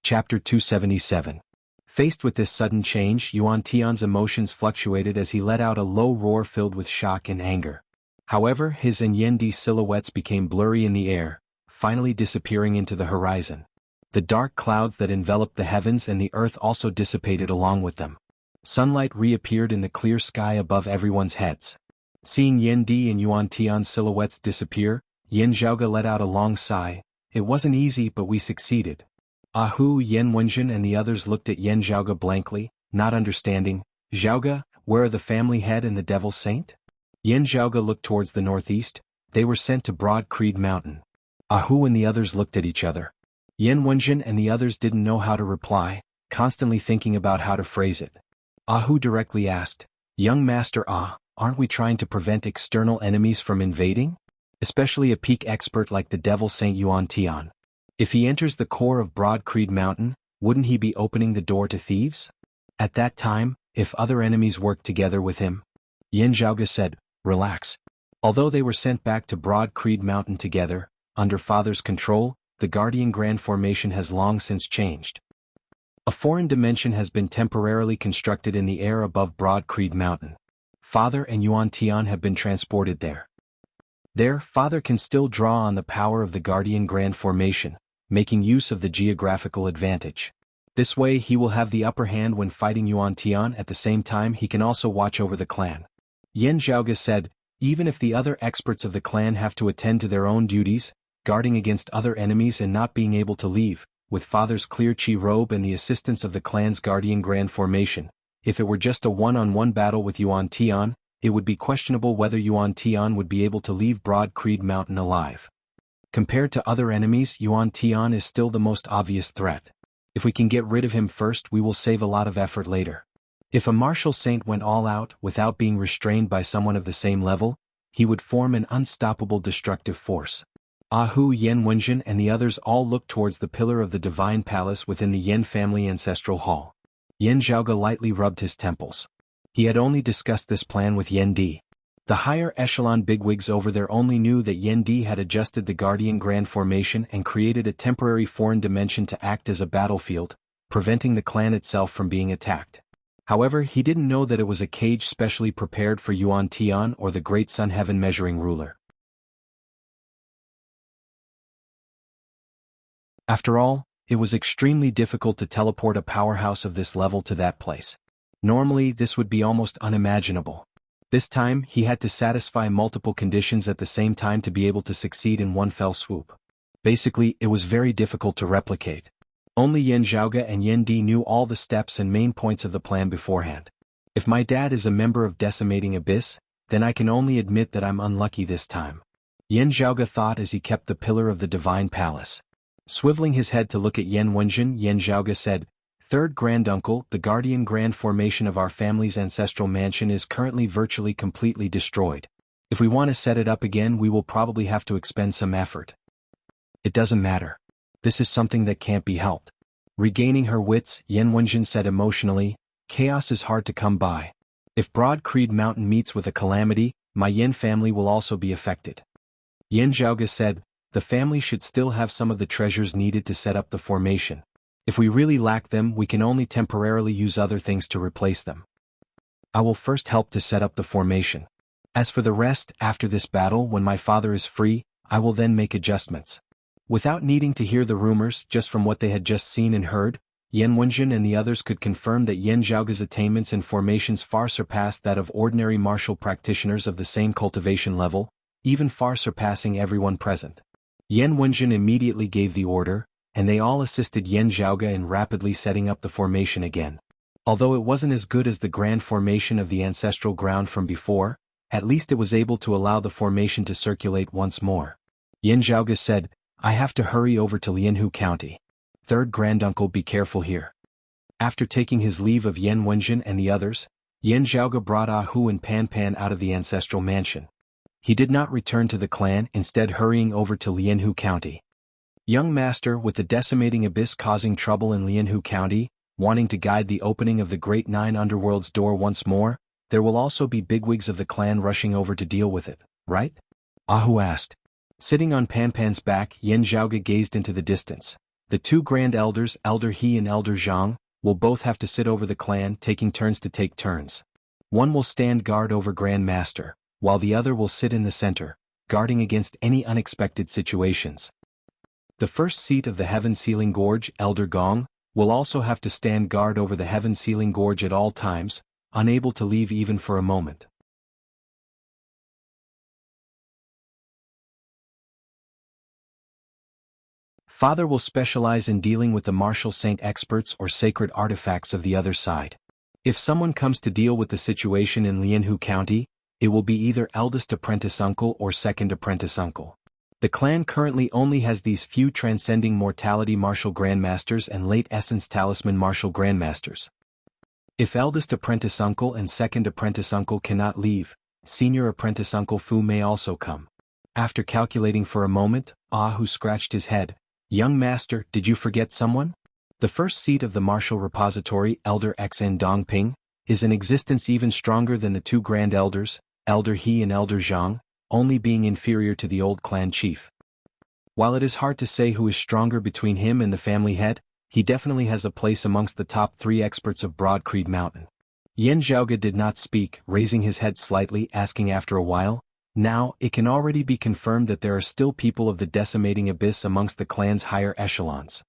Speaker 1: Chapter 277. Faced with this sudden change, Yuan Tian's emotions fluctuated as he let out a low roar filled with shock and anger. However, his and Yan Di's silhouettes became blurry in the air, finally disappearing into the horizon. The dark clouds that enveloped the heavens and the earth also dissipated along with them. Sunlight reappeared in the clear sky above everyone's heads. Seeing Yan Di and Yuan Tian's silhouettes disappear, Yan Zhaoga let out a long sigh. It wasn't easy, but we succeeded. Ahu, Yan Wenjin and the others looked at Yan Zhaoga blankly, not understanding. Zhaoga, where are the family head and the Devil's Saint? Yan Zhaoga looked towards the northeast. They were sent to Broad Creed Mountain. Ahu and the others looked at each other. Yan Wenjin and the others didn't know how to reply, constantly thinking about how to phrase it. Ahu directly asked, "Young Master Ah, aren't we trying to prevent external enemies from invading? Especially a peak expert like the Devil's Saint Yuan Tian. If he enters the core of Broad Creed Mountain, wouldn't he be opening the door to thieves? At that time, if other enemies worked together with him?" Yan Zhaoga said, "Relax. Although they were sent back to Broad Creed Mountain together, under Father's control, the Guardian Grand Formation has long since changed. A foreign dimension has been temporarily constructed in the air above Broad Creed Mountain. Father and Yuan Tian have been transported there. There, Father can still draw on the power of the Guardian Grand Formation, making use of the geographical advantage. This way he will have the upper hand when fighting Yuan Tian. At the same time he can also watch over the clan." Yan Zhaoga said, "Even if the other experts of the clan have to attend to their own duties, guarding against other enemies and not being able to leave, with Father's clear chi robe and the assistance of the clan's Guardian Grand Formation, if it were just a one-on-one battle with Yuan Tian, it would be questionable whether Yuan Tian would be able to leave Broad Creed Mountain alive. Compared to other enemies, Yuan Tian is still the most obvious threat. If we can get rid of him first, we will save a lot of effort later. If a martial saint went all out without being restrained by someone of the same level, he would form an unstoppable destructive force." Ahu, Yan Wenjin and the others all looked towards the pillar of the divine palace within the Yan family ancestral hall. Yan Zhaoga lightly rubbed his temples. He had only discussed this plan with Yan Di. The higher echelon bigwigs over there only knew that Yan Di had adjusted the Guardian Grand Formation and created a temporary foreign dimension to act as a battlefield, preventing the clan itself from being attacked. However, he didn't know that it was a cage specially prepared for Yuan Tian or the Great Sun Heaven Measuring Ruler. After all, it was extremely difficult to teleport a powerhouse of this level to that place. Normally, this would be almost unimaginable. This time, he had to satisfy multiple conditions at the same time to be able to succeed in one fell swoop. Basically, it was very difficult to replicate. Only Yan Zhaoga and Yan Di knew all the steps and main points of the plan beforehand. If my dad is a member of Decimating Abyss, then I can only admit that I'm unlucky this time. Yan Zhaoga thought as he kept the pillar of the divine palace. Swiveling his head to look at Yan Wenjin, Yan Zhaoga said, "Third granduncle, the Guardian Grand Formation of our family's ancestral mansion is currently virtually completely destroyed. If we want to set it up again, we will probably have to expend some effort." "It doesn't matter. This is something that can't be helped." Regaining her wits, Yan Wenjin said emotionally, "Chaos is hard to come by. If Broad Creed Mountain meets with a calamity, my Yan family will also be affected." Yan Zhaoga said, "The family should still have some of the treasures needed to set up the formation. If we really lack them, we can only temporarily use other things to replace them. I will first help to set up the formation. As for the rest, after this battle, when my father is free, I will then make adjustments." Without needing to hear the rumors, just from what they had just seen and heard, Yan Wenjin and the others could confirm that Yan Zhaoga's attainments and formations far surpassed that of ordinary martial practitioners of the same cultivation level, even far surpassing everyone present. Yan Wenjin immediately gave the order, and they all assisted Yan Zhaoga in rapidly setting up the formation again. Although it wasn't as good as the grand formation of the ancestral ground from before, at least it was able to allow the formation to circulate once more. Yan Zhaoga said, "I have to hurry over to Lianhu County. third granduncle, be careful here. After taking his leave of Yan Wenjin and the others, Yan Zhaoge brought Ah Hu and Pan Pan out of the ancestral mansion. He did not return to the clan, instead hurrying over to Lianhu County. Young Master, with the decimating abyss causing trouble in Lianhu County, wanting to guide the opening of the Great Nine Underworld's door once more, there will also be bigwigs of the clan rushing over to deal with it, right? Ah Hu asked. Sitting on Pan Pan's back, Yan Zhaoge gazed into the distance. The two grand elders, Elder He and Elder Zhang, will both have to sit over the clan, taking turns to take turns. One will stand guard over Grand Master, while the other will sit in the center, guarding against any unexpected situations. The first seat of the Heaven Sealing Gorge, Elder Gong, will also have to stand guard over the Heaven Sealing Gorge at all times, unable to leave even for a moment. Father will specialize in dealing with the martial saint experts or sacred artifacts of the other side. If someone comes to deal with the situation in Lianhu County, it will be either eldest apprentice uncle or second apprentice uncle. The clan currently only has these few transcending mortality martial grandmasters and late essence talisman martial grandmasters. If eldest apprentice uncle and second apprentice uncle cannot leave, senior apprentice uncle Fu may also come. After calculating for a moment, Ah Hu scratched his head. Young Master, did you forget someone? The first seat of the martial repository, Elder Xn Dongping, is in existence even stronger than the two grand elders, Elder He and Elder Zhang, only being inferior to the old clan chief. While it is hard to say who is stronger between him and the family head, he definitely has a place amongst the top 3 experts of Broad Creed Mountain. Yan Zhaoge did not speak, raising his head slightly, asking after a while, now, it can already be confirmed that there are still people of the decimating abyss amongst the clan's higher echelons.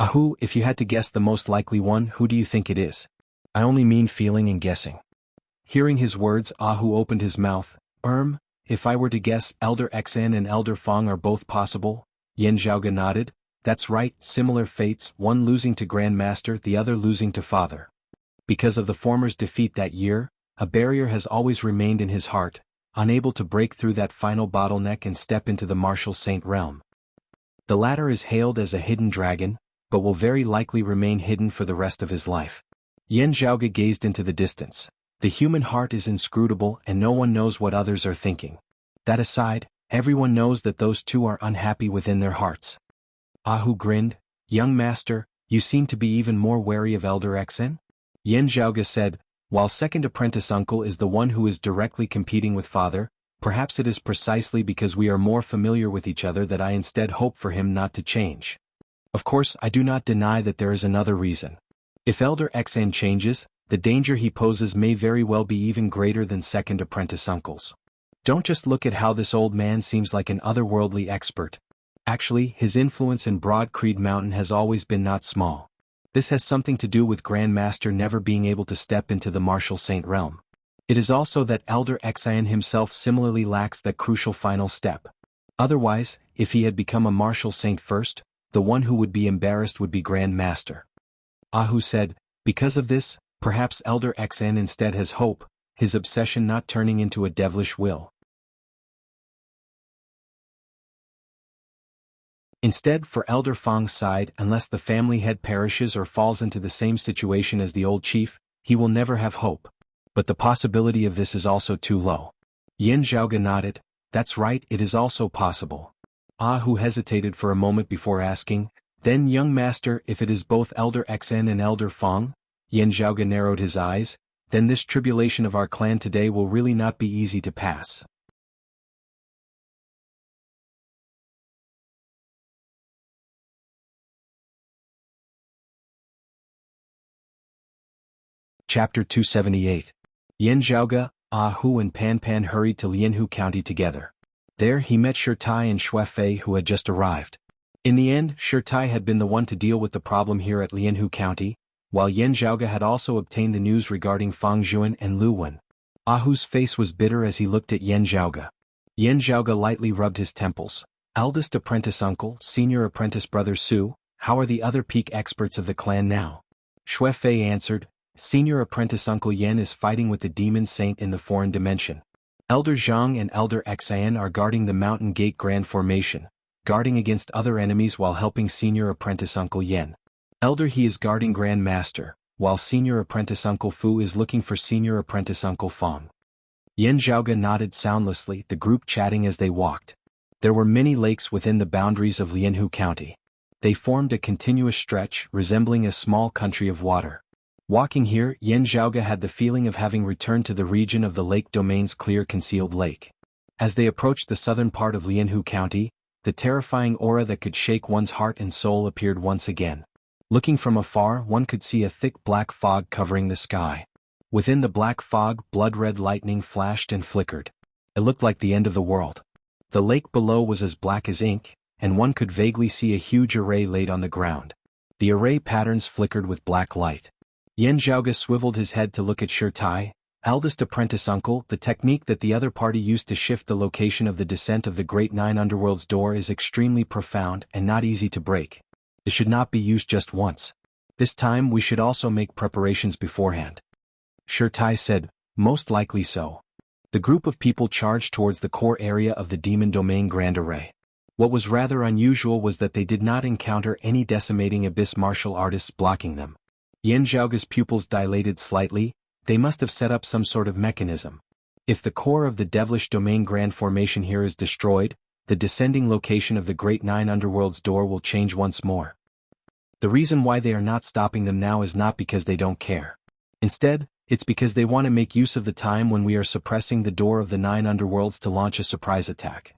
Speaker 1: Ah Hu, if you had to guess the most likely one, who do you think it is? I only mean feeling and guessing. Hearing his words, Ah Hu opened his mouth. If I were to guess, Elder Xn and Elder Fong are both possible. Yan Zhaoge nodded. That's right, similar fates, one losing to Grand Master, the other losing to Father. Because of the former's defeat that year, a barrier has always remained in his heart, unable to break through that final bottleneck and step into the martial saint realm. The latter is hailed as a hidden dragon, but will very likely remain hidden for the rest of his life. Yan Zhaoge gazed into the distance. The human heart is inscrutable and no one knows what others are thinking. That aside, everyone knows that those two are unhappy within their hearts. Ah Hu grinned. Young Master, you seem to be even more wary of Elder Xn? Yan Zhaoge said, while second apprentice uncle is the one who is directly competing with Father, perhaps it is precisely because we are more familiar with each other that I instead hope for him not to change. Of course, I do not deny that there is another reason. If Elder Xn changes, the danger he poses may very well be even greater than second apprentice uncle's. Don't just look at how this old man seems like an otherworldly expert. Actually, his influence in Broad Creed Mountain has always been not small. This has something to do with Grand Master never being able to step into the martial saint realm. It is also that Elder Xn himself similarly lacks that crucial final step. Otherwise, if he had become a martial saint first, the one who would be embarrassed would be Grand Master. Ah Hu said, because of this, perhaps Elder Xn instead has hope, his obsession not turning into a devilish will. Instead, for Elder Fong's side, unless the family head perishes or falls into the same situation as the old chief, he will never have hope. But the possibility of this is also too low. Yan Zhaoge nodded. That's right, it is also possible. Ah Hu hesitated for a moment before asking, then young master, if it is both Elder Xn and Elder Fong? Yan Zhaoge narrowed his eyes. Then this tribulation of our clan today will really not be easy to pass. Chapter 278. Yan Zhaoge, Ah Hu and Pan Pan hurried to Lianhu County together. There he met Shirtai and Shuefei who had just arrived. In the end, Shirtai had been the one to deal with the problem here at Lianhu County, while Yan Zhaoge had also obtained the news regarding Fang Juan and Lu Wen. Ah Hu's face was bitter as he looked at Yan Zhaoge. Yan Zhaoge lightly rubbed his temples. Eldest apprentice uncle, senior apprentice brother Su, how are the other peak experts of the clan now? Shuefei answered, Senior apprentice Uncle Yan is fighting with the demon saint in the foreign dimension. Elder Zhang and Elder Xian are guarding the Mountain Gate Grand Formation, guarding against other enemies while helping senior apprentice Uncle Yen. Elder He is guarding Grand Master, while senior apprentice Uncle Fu is looking for senior apprentice Uncle Fong. Yen Zhaoge nodded soundlessly, the group chatting as they walked. There were many lakes within the boundaries of Jianghu County. They formed a continuous stretch, resembling a small country of water. Walking here, Yen Zhaoge had the feeling of having returned to the region of the lake domain's clear concealed lake. As they approached the southern part of Jianghu County, the terrifying aura that could shake one's heart and soul appeared once again. Looking from afar, one could see a thick black fog covering the sky. Within the black fog, blood-red lightning flashed and flickered. It looked like the end of the world. The lake below was as black as ink, and one could vaguely see a huge array laid on the ground. The array patterns flickered with black light. Yen Zhaoge swiveled his head to look at Shirtai, eldest apprentice uncle. The technique that the other party used to shift the location of the descent of the Great Nine Underworld's door is extremely profound and not easy to break. It should not be used just once. This time we should also make preparations beforehand. Shirtai said, most likely so. The group of people charged towards the core area of the Demon Domain Grand Array. What was rather unusual was that they did not encounter any decimating abyss martial artists blocking them. Yen Zhaoge's pupils dilated slightly. They must have set up some sort of mechanism. If the core of the Devilish Domain Grand Formation here is destroyed, the descending location of the Great Nine Underworld's door will change once more. The reason why they are not stopping them now is not because they don't care. Instead, it's because they want to make use of the time when we are suppressing the door of the Nine Underworlds to launch a surprise attack.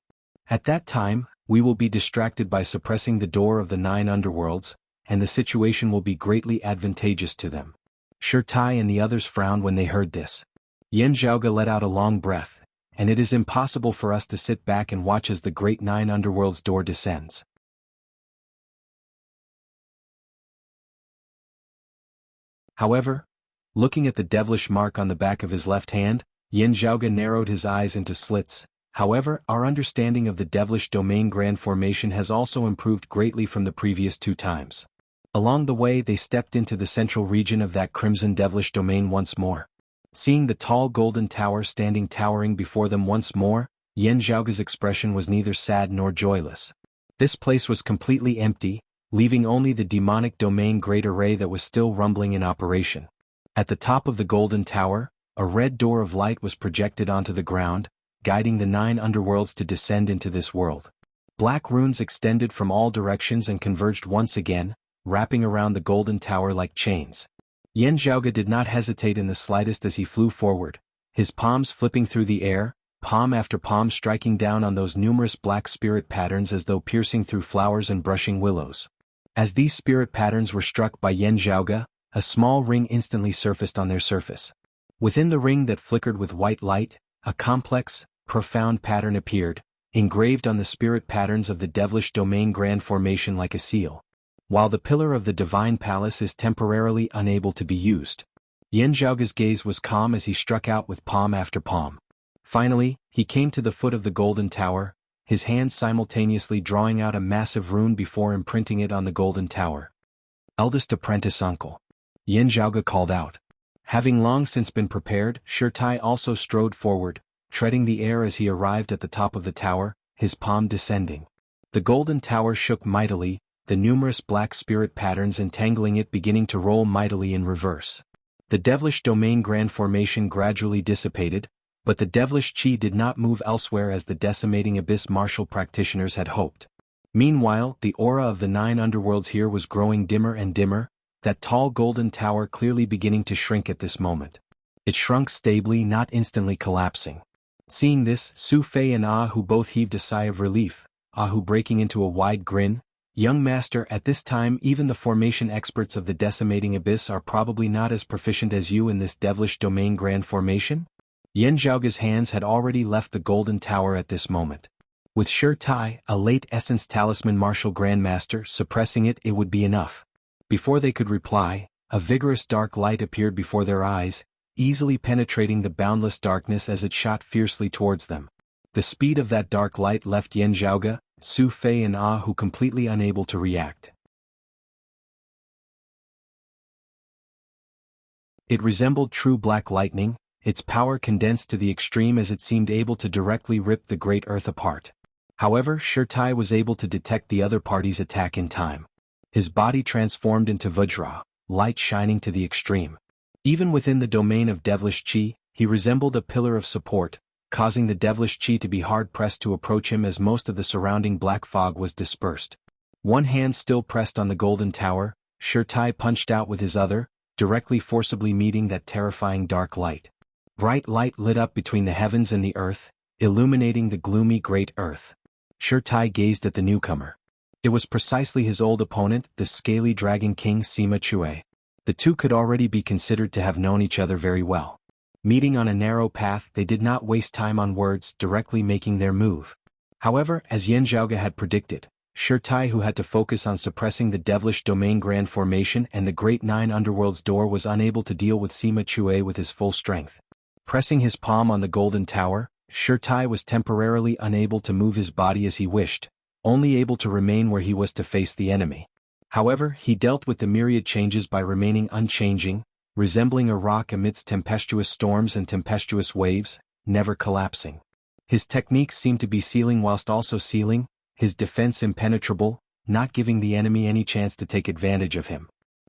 Speaker 1: At that time, we will be distracted by suppressing the door of the Nine Underworlds, and the situation will be greatly advantageous to them. Shirtai and the others frowned when they heard this. Yen Zhaoge let out a long breath, and it is impossible for us to sit back and watch as the Great Nine Underworld's door descends. However, looking at the devilish mark on the back of his left hand, Yen Zhaoge narrowed his eyes into slits. However, our understanding of the Devilish Domain Grand Formation has also improved greatly from the previous 2 times. Along the way they stepped into the central region of that Crimson Devilish Domain once more. Seeing the tall golden tower standing towering before them once more, Yen Zhaoge's expression was neither sad nor joyless. This place was completely empty, leaving only the demonic domain great array that was still rumbling in operation. At the top of the golden tower, a red door of light was projected onto the ground, guiding the 9 underworlds to descend into this world. Black runes extended from all directions and converged once again, wrapping around the golden tower like chains. Yen Zhaoge did not hesitate in the slightest as he flew forward, his palms flipping through the air, palm after palm striking down on those numerous black spirit patterns as though piercing through flowers and brushing willows. As these spirit patterns were struck by Yen Zhaoge, a small ring instantly surfaced on their surface. Within the ring that flickered with white light, a complex, profound pattern appeared, engraved on the spirit patterns of the Devilish Domain Grand Formation like a seal. While the pillar of the Divine Palace is temporarily unable to be used, Yen Zhaoge's gaze was calm as he struck out with palm after palm. Finally, he came to the foot of the golden tower, his hands simultaneously drawing out a massive rune before imprinting it on the golden tower. Eldest apprentice uncle. Yen Zhaoge called out. Having long since been prepared, Shirtai also strode forward, treading the air as he arrived at the top of the tower, his palm descending. The golden tower shook mightily, the numerous black spirit patterns entangling it beginning to roll mightily in reverse. The Devilish Domain Grand Formation gradually dissipated, but the devilish chi did not move elsewhere as the decimating abyss martial practitioners had hoped. Meanwhile, the aura of the 9 underworlds here was growing dimmer and dimmer, that tall golden tower clearly beginning to shrink at this moment. It shrunk stably, not instantly collapsing. Seeing this, Su Fei and Ahu both heaved a sigh of relief, Ahu breaking into a wide grin. Young master, at this time even the formation experts of the decimating abyss are probably not as proficient as you in this devilish domain grand formation? Yen Zhaoge's hands had already left the golden tower at this moment. With Shirtai, a late essence talisman martial grandmaster, suppressing it, it would be enough. Before they could reply, a vigorous dark light appeared before their eyes, easily penetrating the boundless darkness as it shot fiercely towards them. The speed of that dark light left Yen Zhaoge, Su Fei and Ahu completely unable to react. It resembled true black lightning, its power condensed to the extreme as it seemed able to directly rip the great earth apart. However, Shirtai was able to detect the other party's attack in time. His body transformed into Vajra, light shining to the extreme. Even within the domain of devilish chi, he resembled a pillar of support, causing the devilish chi to be hard-pressed to approach him as most of the surrounding black fog was dispersed. One hand still pressed on the golden tower, Shirtai punched out with his other, directly forcibly meeting that terrifying dark light. Bright light lit up between the heavens and the earth, illuminating the gloomy great earth. Shirtai gazed at the newcomer. It was precisely his old opponent, the scaly dragon king Sima Chue. The two could already be considered to have known each other very well. Meeting on a narrow path, they did not waste time on words, directly making their move. However, as Yan Zhaoge had predicted, Shirtai, who had to focus on suppressing the devilish domain grand formation and the great nine underworlds door, was unable to deal with Sima Chue with his full strength. Pressing his palm on the golden tower, Shirtai was temporarily unable to move his body as he wished, only able to remain where he was to face the enemy. However, he dealt with the myriad changes by remaining unchanging, resembling a rock amidst tempestuous storms and tempestuous waves, never collapsing. His techniques seemed to be sealing whilst also sealing, his defense impenetrable, not giving the enemy any chance to take advantage of him.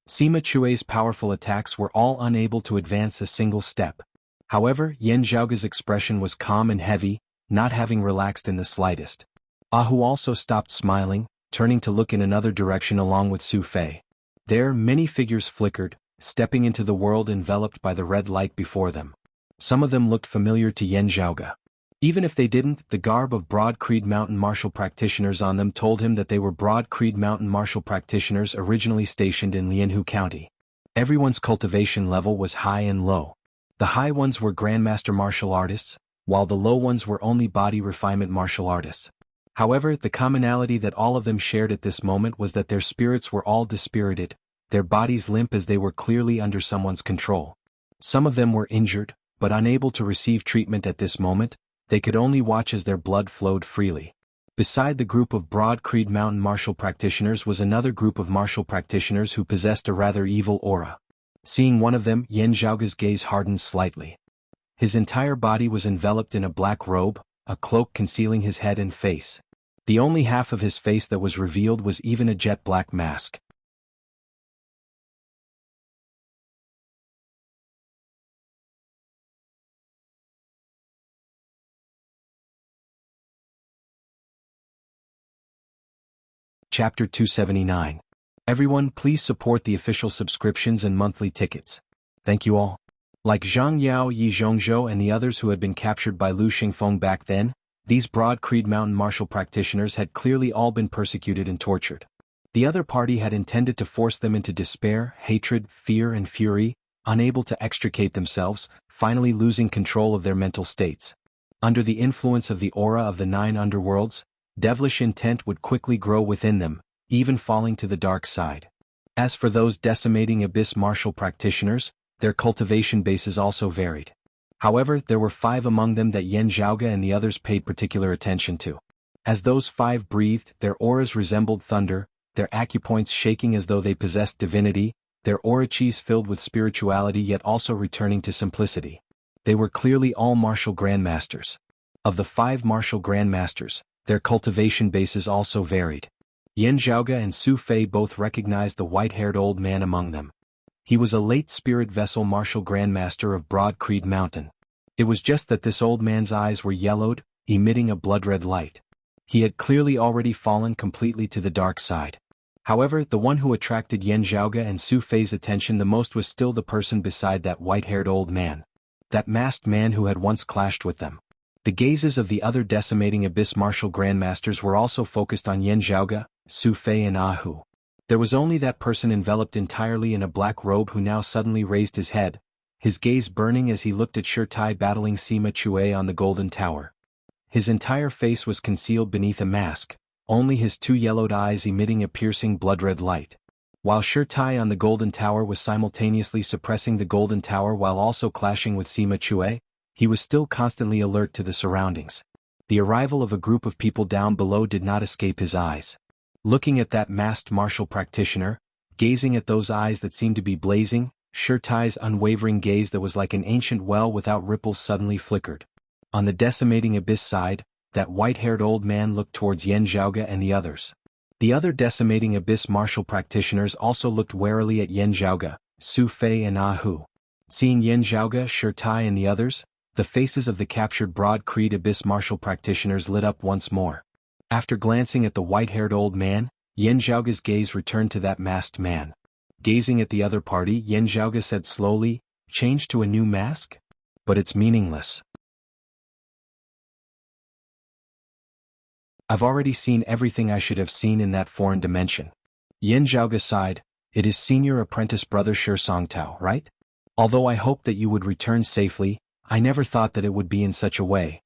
Speaker 1: Sima Chue's powerful attacks were all unable to advance a single step. However, Yan Zhaoge's expression was calm and heavy, not having relaxed in the slightest. Ahu also stopped smiling, turning to look in another direction along with Su Fei. There, many figures flickered, stepping into the world enveloped by the red light before them. Some of them looked familiar to Yan Zhaoge. Even if they didn't, the garb of Broad Creed Mountain martial practitioners on them told him that they were Broad Creed Mountain martial practitioners originally stationed in Lianhu County. Everyone's cultivation level was high and low. The high ones were Grandmaster martial artists, while the low ones were only body refinement martial artists. However, the commonality that all of them shared at this moment was that their spirits were all dispirited, their bodies limp as they were clearly under someone's control. Some of them were injured, but unable to receive treatment at this moment. They could only watch as their blood flowed freely. Beside the group of Broad Creed Mountain martial practitioners was another group of martial practitioners who possessed a rather evil aura. Seeing one of them, Yan Zhaoge's gaze hardened slightly. His entire body was enveloped in a black robe, a cloak concealing his head and face. The only half of his face that was revealed was even a jet black mask. Chapter 279. Everyone, please support the official subscriptions and monthly tickets. Thank you all. Like Zhang Yao, Yi Zhongzhou and the others who had been captured by Lu Xingfeng back then, these Broad Creed Mountain martial practitioners had clearly all been persecuted and tortured. The other party had intended to force them into despair, hatred, fear and fury, unable to extricate themselves, finally losing control of their mental states. Under the influence of the aura of the nine underworlds, devilish intent would quickly grow within them, even falling to the dark side. As for those decimating abyss martial practitioners, their cultivation bases also varied. However, there were 5 among them that Yan Zhaoge and the others paid particular attention to. As those 5 breathed, their auras resembled thunder, their acupoints shaking as though they possessed divinity, their aura chis filled with spirituality yet also returning to simplicity. They were clearly all martial grandmasters. Of the 5 martial grandmasters, their cultivation bases also varied. Yan Zhaoge and Su Fei both recognized the white-haired old man among them. He was a late spirit vessel martial grandmaster of Broad Creed Mountain. It was just that this old man's eyes were yellowed, emitting a blood-red light. He had clearly already fallen completely to the dark side. However, the one who attracted Yan Zhaoge and Su Fei's attention the most was still the person beside that white-haired old man. That masked man who had once clashed with them. The gazes of the other decimating abyss martial grandmasters were also focused on Yan Zhaoge, Su Fei and Ahu. There was only that person enveloped entirely in a black robe who now suddenly raised his head, his gaze burning as he looked at Shirtai battling Sima Chue on the golden tower. His entire face was concealed beneath a mask, only his 2 yellowed eyes emitting a piercing blood-red light. While Shirtai on the golden tower was simultaneously suppressing the golden tower while also clashing with Sima Chue, he was still constantly alert to the surroundings. The arrival of a group of people down below did not escape his eyes. Looking at that masked martial practitioner, gazing at those eyes that seemed to be blazing, Shirtai's unwavering gaze that was like an ancient well without ripples suddenly flickered. On the decimating abyss side, that white-haired old man looked towards Yan Zhaoge and the others. The other decimating abyss martial practitioners also looked warily at Yan Zhaoge, Su Fei and Ah Hu. Seeing Yan Zhaoge, Shi Tai and the others, the faces of the captured Broad Creed abyss martial practitioners lit up once more. After glancing at the white-haired old man, Yan Zhaoge's gaze returned to that masked man. Gazing at the other party, Yan Zhaoge said slowly, "Change to a new mask? But it's meaningless. I've already seen everything I should have seen in that foreign dimension." Yan Zhaoge sighed. "It is senior apprentice brother Shi Songtao, right? Although I hoped that you would return safely, I never thought that it would be in such a way."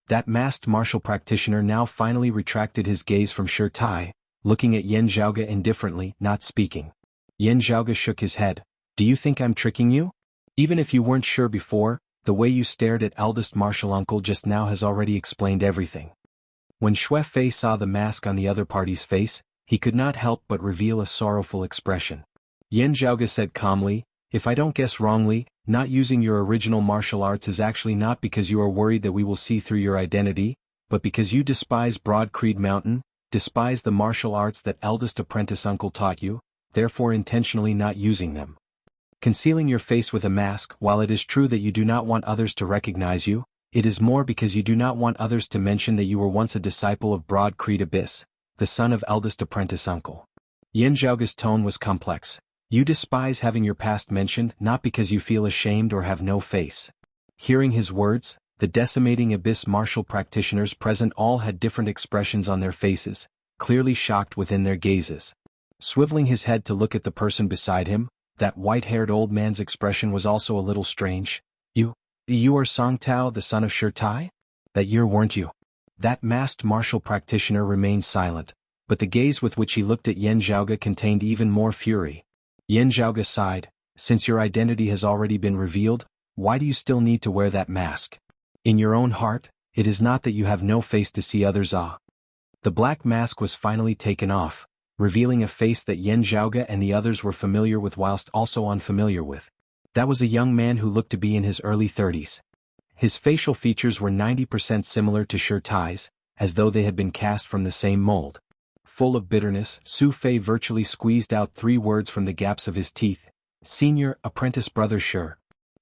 Speaker 1: That masked martial practitioner now finally retracted his gaze from Shi Tai, looking at Yan Zhaoge indifferently, not speaking. Yan Zhaoge shook his head. "Do you think I'm tricking you? Even if you weren't sure before, the way you stared at eldest martial uncle just now has already explained everything." When Xue Fei saw the mask on the other party's face, he could not help but reveal a sorrowful expression. Yan Zhaoge said calmly, "If I don't guess wrongly, not using your original martial arts is actually not because you are worried that we will see through your identity, but because you despise Broad Creed Mountain, despise the martial arts that eldest apprentice uncle taught you, therefore intentionally not using them. Concealing your face with a mask, while it is true that you do not want others to recognize you, it is more because you do not want others to mention that you were once a disciple of Broad Creed Abyss, the son of eldest apprentice uncle." Yan Zhaoge's tone was complex. "You despise having your past mentioned not because you feel ashamed or have no face." Hearing his words, the decimating abyss martial practitioners present all had different expressions on their faces, clearly shocked within their gazes. Swiveling his head to look at the person beside him, that white-haired old man's expression was also a little strange. You are Songtao, the son of Shi Tai? That year weren't you?" That masked martial practitioner remained silent, but the gaze with which he looked at Yan Zhaoge contained even more fury. Yan Zhaoge sighed. "Since your identity has already been revealed, why do you still need to wear that mask? In your own heart, it is not that you have no face to see others ah." The black mask was finally taken off, revealing a face that Yan Zhaoge and the others were familiar with whilst also unfamiliar with. That was a young man who looked to be in his early 30s. His facial features were 90% similar to Shi Tai's, as though they had been cast from the same mold. Full of bitterness, Su Fei virtually squeezed out 3 words from the gaps of his teeth. "Senior apprentice brother Shi."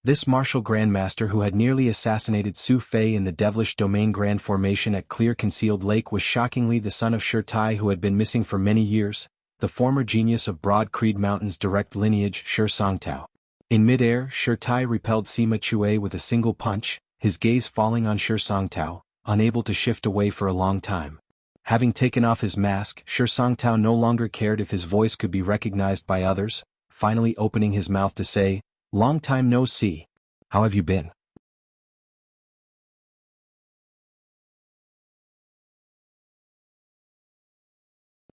Speaker 1: This martial grandmaster who had nearly assassinated Su Fei in the devilish domain grand formation at Clear Concealed Lake was shockingly the son of Shi Tai who had been missing for many years, the former genius of Broad Creed Mountain's direct lineage, Shi Songtao. In midair, Shi Tai repelled Sima Chue with a single punch, his gaze falling on Shi Songtao, unable to shift away for a long time. Having taken off his mask, Shi Songtao no longer cared if his voice could be recognized by others, finally opening his mouth to say, "Long time no see. How have you been?"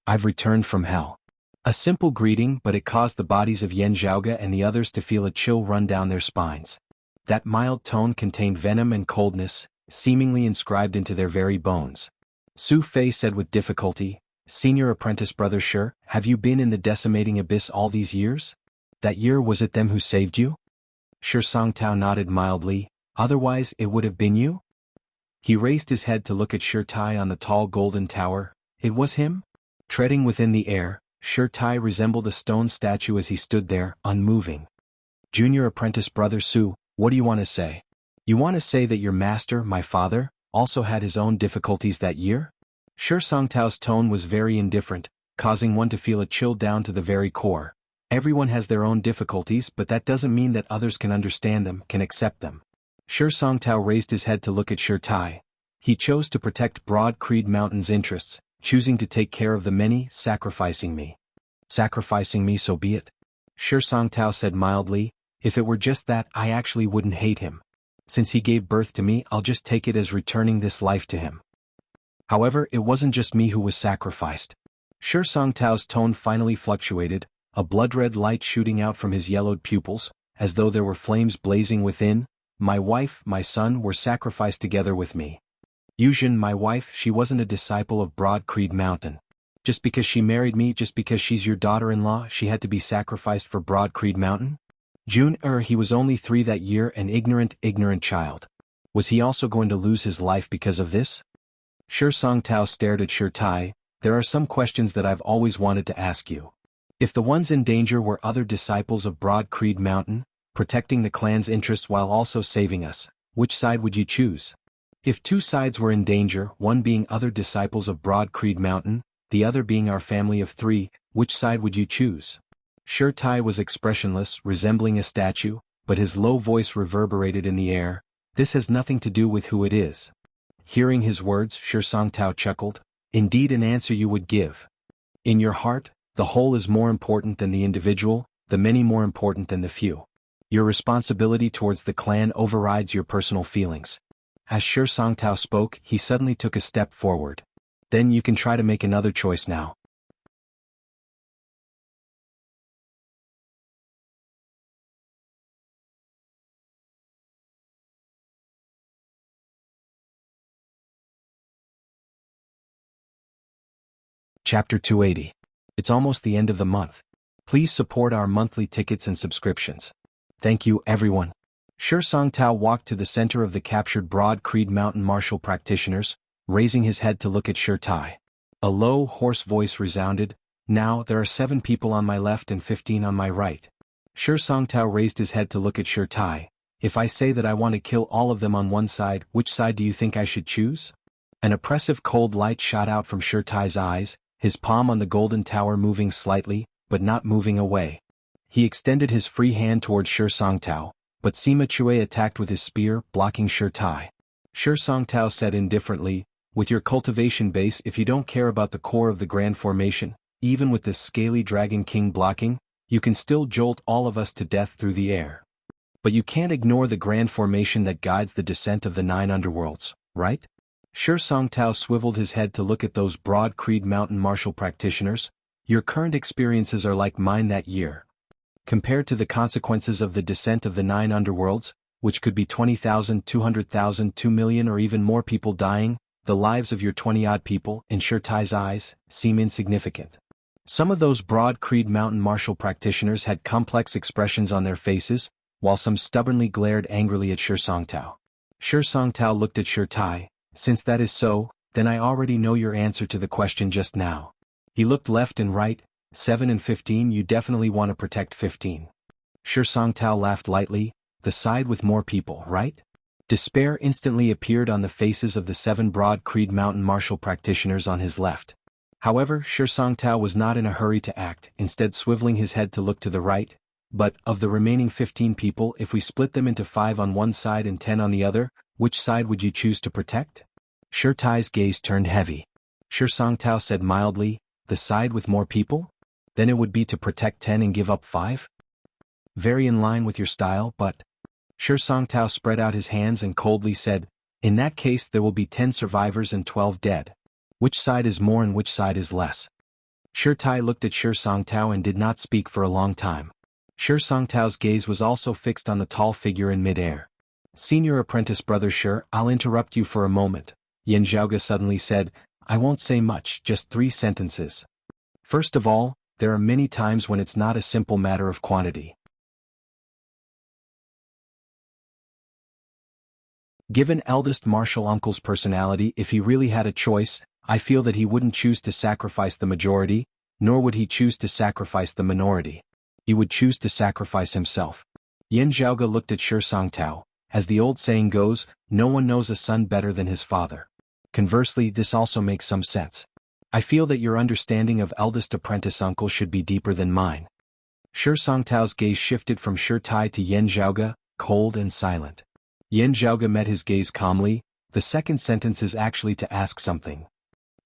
Speaker 1: "I've returned from hell." A simple greeting, but it caused the bodies of Yan Zhaoge and the others to feel a chill run down their spines. That mild tone contained venom and coldness, seemingly inscribed into their very bones. Su Fei said with difficulty, "Senior apprentice brother Shi, have you been in the decimating abyss all these years? That year was it them who saved you?" Shi Songtao nodded mildly. "Otherwise it would have been you?" He raised his head to look at Shi Tai on the tall golden tower. It was him? Treading within the air, Shi Tai resembled a stone statue as he stood there, unmoving. "Junior apprentice brother Su, what do you want to say? You want to say that your master, my father, also had his own difficulties that year?" Shi Songtao's tone was very indifferent, causing one to feel a chill down to the very core. Everyone has their own difficulties, but that doesn't mean that others can understand them, can accept them. Shi Songtao raised his head to look at Shi Tai. He chose to protect Broad Creed Mountain's interests, choosing to take care of the many, sacrificing me. "Sacrificing me, so be it." Shi Songtao said mildly, "If it were just that, I actually wouldn't hate him. Since he gave birth to me, I'll just take it as returning this life to him. However, it wasn't just me who was sacrificed." Shi Songtao's tone finally fluctuated, a blood-red light shooting out from his yellowed pupils, as though there were flames blazing within. "My wife, my son were sacrificed together with me. Yuzhen, my wife, she wasn't a disciple of Broad Creed Mountain. Just because she married me, just because she's your daughter-in-law, she had to be sacrificed for Broad Creed Mountain? June, he was only 3 that year, an ignorant child. Was he also going to lose his life because of this?" Shi Songtao stared at Shi Tai. There are some questions that I've always wanted to ask you. If the ones in danger were other disciples of Broad Creed Mountain, protecting the clan's interests while also saving us, which side would you choose? If two sides were in danger, one being other disciples of Broad Creed Mountain, the other being our family of three, which side would you choose? Shi Tai was expressionless, resembling a statue, but his low voice reverberated in the air. This has nothing to do with who it is. Hearing his words, Shi Songtao chuckled. Indeed, an answer you would give. In your heart, the whole is more important than the individual, the many more important than the few. Your responsibility towards the clan overrides your personal feelings. As Shi Songtao spoke, he suddenly took a step forward. Then you can try to make another choice now. Chapter 280. It's almost the end of the month. Please support our monthly tickets and subscriptions. Thank you, everyone. Shi Songtao walked to the center of the captured Broad Creed Mountain martial practitioners, raising his head to look at Shi Tai. A low, hoarse voice resounded. Now, there are 7 people on my left and 15 on my right. Shi Songtao raised his head to look at Shi Tai. If I say that I want to kill all of them on one side, which side do you think I should choose? An oppressive cold light shot out from Shi Tai's eyes, his palm on the golden tower moving slightly, but not moving away. He extended his free hand toward Shi Songtao, but Sima Chue attacked with his spear, blocking Shi Tai. Shi Songtao said indifferently, with your cultivation base, if you don't care about the core of the grand formation, even with this scaly dragon king blocking, you can still jolt all of us to death through the air. But you can't ignore the grand formation that guides the descent of the 9 underworlds, right? Shi Songtao swiveled his head to look at those Broad Creed Mountain martial practitioners. Your current experiences are like mine that year. Compared to the consequences of the descent of the 9 underworlds, which could be 20,000, 200,000, 2 million or even more people dying, the lives of your 20-odd people, in Shi Tai's eyes, seem insignificant. Some of those Broad Creed Mountain martial practitioners had complex expressions on their faces, while some stubbornly glared angrily at Shi Songtao. Shi Songtao looked at Shi Tai. Since that is so, then I already know your answer to the question just now. He looked left and right. 7 and 15, you definitely want to protect 15. Shi Songtao laughed lightly. The side with more people, right? Despair instantly appeared on the faces of the 7 Broad Creed Mountain martial practitioners on his left. However, Shi Songtao was not in a hurry to act, instead swiveling his head to look to the right. But, of the remaining 15 people, if we split them into 5 on one side and 10 on the other, which side would you choose to protect? Shi Tai's gaze turned heavy. Shi Songtao said mildly, the side with more people? Then it would be to protect 10 and give up 5? Very in line with your style, but... Shi Songtao spread out his hands and coldly said, in that case there will be 10 survivors and 12 dead. Which side is more and which side is less? Shi Tai looked at Shi Songtao and did not speak for a long time. Shi Songtao's gaze was also fixed on the tall figure in midair. Senior apprentice brother Shi, I'll interrupt you for a moment. Jianghu suddenly said, I won't say much, just 3 sentences. First of all, there are many times when it's not a simple matter of quantity. Given eldest martial uncle's personality, if he really had a choice, I feel that he wouldn't choose to sacrifice the majority, nor would he choose to sacrifice the minority. He would choose to sacrifice himself. Jianghu looked at Shi Songtao. As the old saying goes, no one knows a son better than his father. Conversely, this also makes some sense. I feel that your understanding of eldest apprentice uncle should be deeper than mine. Shi Songtao's gaze shifted from Shi Tai to Jianghu, cold and silent. Jianghu met his gaze calmly. The second sentence is actually to ask something.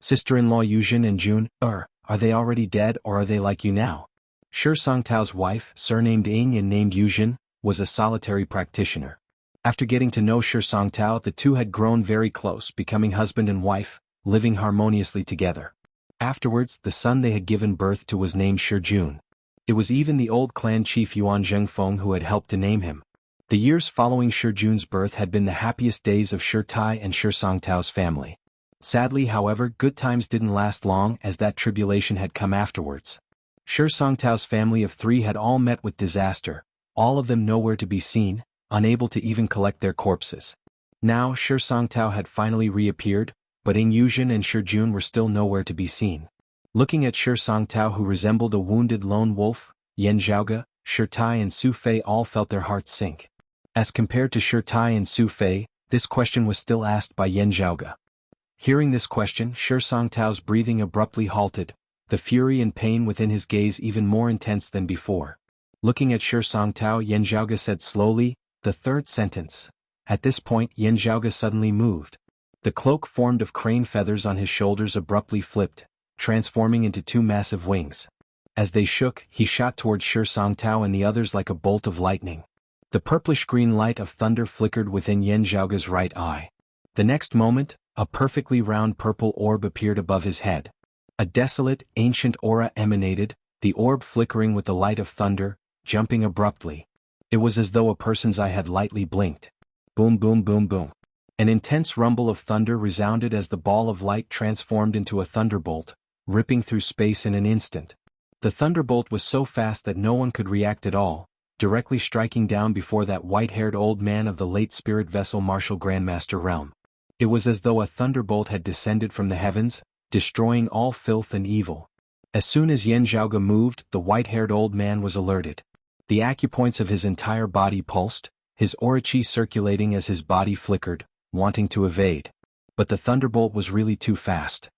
Speaker 1: Sister-in-law Yuzhen and Jun, are they already dead or are they like you now? Shi Songtao's wife, surnamed Ying and named Yuzhen, was a solitary practitioner. After getting to know Shi Songtao, the two had grown very close, becoming husband and wife, living harmoniously together. Afterwards, the son they had given birth to was named Shi Jun. It was even the old clan chief Yuan Zhengfeng who had helped to name him. The years following Shi Jun's birth had been the happiest days of Shi Tai and Shi Songtao's family. Sadly, however, good times didn't last long, as that tribulation had come afterwards. Shi Songtao's family of 3 had all met with disaster, all of them nowhere to be seen, unable to even collect their corpses. Now Shi Songtao had finally reappeared, but Ing Yuzhen and Shi Jun were still nowhere to be seen. Looking at Shi Songtao, who resembled a wounded lone wolf, Yan Zhaoge, Shi Tai and Su Fei all felt their hearts sink. As compared to Shi Tai and Su Fei, this question was still asked by Yan Zhaoge. Hearing this question, Shi Songtao's breathing abruptly halted, the fury and pain within his gaze even more intense than before. Looking at Shi Songtao, Yan Zhaoge said slowly, "The third sentence." At this point, Yan Zhaoge suddenly moved. The cloak formed of crane feathers on his shoulders abruptly flipped, transforming into two massive wings. As they shook, he shot towards Shi Songtao and the others like a bolt of lightning. The purplish-green light of thunder flickered within Yan Zhaoge's right eye. The next moment, a perfectly round purple orb appeared above his head. A desolate, ancient aura emanated, the orb flickering with the light of thunder, jumping abruptly. It was as though a person's eye had lightly blinked. Boom, boom, boom, boom. An intense rumble of thunder resounded as the ball of light transformed into a thunderbolt, ripping through space in an instant. The thunderbolt was so fast that no one could react at all, directly striking down before that white-haired old man of the late spirit vessel martial Grandmaster realm. It was as though a thunderbolt had descended from the heavens, destroying all filth and evil. As soon as Yan Zhaoge moved, the white-haired old man was alerted. The acupoints of his entire body pulsed, his aura chi circulating as his body flickered, wanting to evade. But the thunderbolt was really too fast.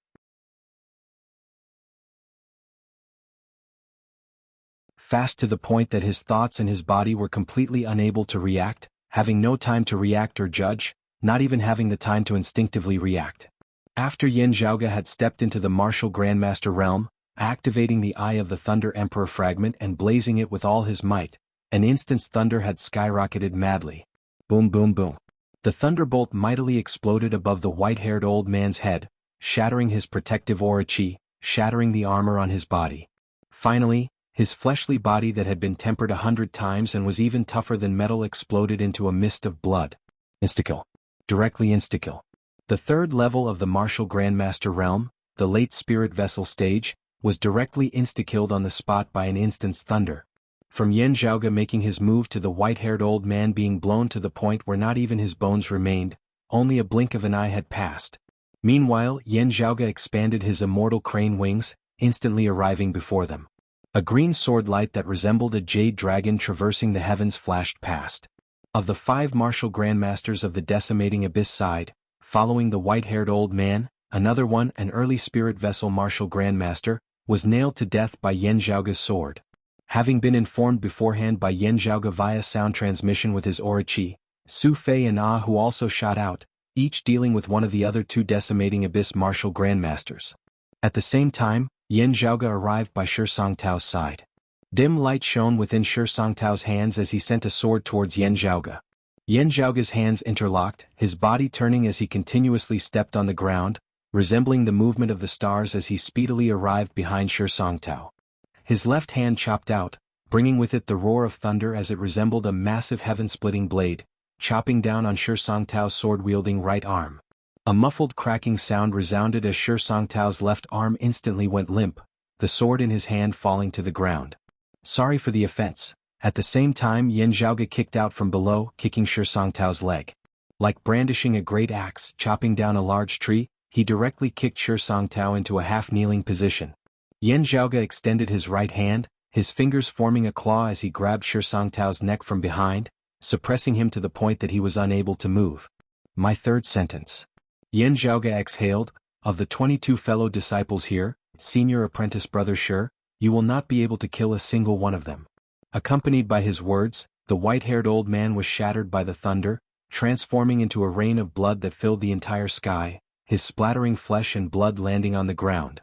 Speaker 1: Fast to the point that his thoughts and his body were completely unable to react, having no time to react or judge, not even having the time to instinctively react. After Yan Zhaoge had stepped into the martial Grandmaster realm, activating the Eye of the Thunder Emperor fragment and blazing it with all his might, an instant's thunder had skyrocketed madly. Boom, boom, boom. The thunderbolt mightily exploded above the white-haired old man's head, shattering his protective aura chi, shattering the armor on his body. Finally, his fleshly body that had been tempered 100 times and was even tougher than metal exploded into a mist of blood. Instakill. Directly instakill. The third level of the martial Grandmaster realm, the late spirit vessel stage, was directly insta-killed on the spot by an instant's thunder. From Yan Zhaoge making his move to the white-haired old man being blown to the point where not even his bones remained, only a blink of an eye had passed. Meanwhile, Yan Zhaoge expanded his immortal crane wings, instantly arriving before them. A green sword light that resembled a jade dragon traversing the heavens flashed past. Of the 5 martial grandmasters of the decimating abyss side, following the white-haired old man, another one, an early spirit vessel martial grandmaster, was nailed to death by Yan Zhaoge's sword. Having been informed beforehand by Yan Zhaoge via sound transmission with his aura chi, Su Fei and Ah Hu also shot out, each dealing with one of the other 2 decimating abyss martial grandmasters. At the same time, Yan Zhaoge arrived by Shi Songtao's side. Dim light shone within Shi Songtao's hands as he sent a sword towards Yan Zhaoge. Yan Zhaoge's hands interlocked, his body turning as he continuously stepped on the ground, resembling the movement of the stars as he speedily arrived behind Shi Songtao. His left hand chopped out, bringing with it the roar of thunder as it resembled a massive heaven-splitting blade, chopping down on Shi Songtao's sword-wielding right arm. A muffled cracking sound resounded as Shi Songtao's left arm instantly went limp, the sword in his hand falling to the ground. Sorry for the offense. At the same time, Yan Zhaoge kicked out from below, kicking Shi Songtao's leg. Like brandishing a great axe chopping down a large tree, he directly kicked Shi Songtao into a half-kneeling position. Yan Zhaoge extended his right hand, his fingers forming a claw as he grabbed Shi Songtao's neck from behind, suppressing him to the point that he was unable to move. My third sentence. Yan Zhaoge exhaled, of the 22 fellow disciples here, senior apprentice brother Shi, you will not be able to kill a single one of them. Accompanied by his words, the white-haired old man was shattered by the thunder, transforming into a rain of blood that filled the entire sky, his splattering flesh and blood landing on the ground.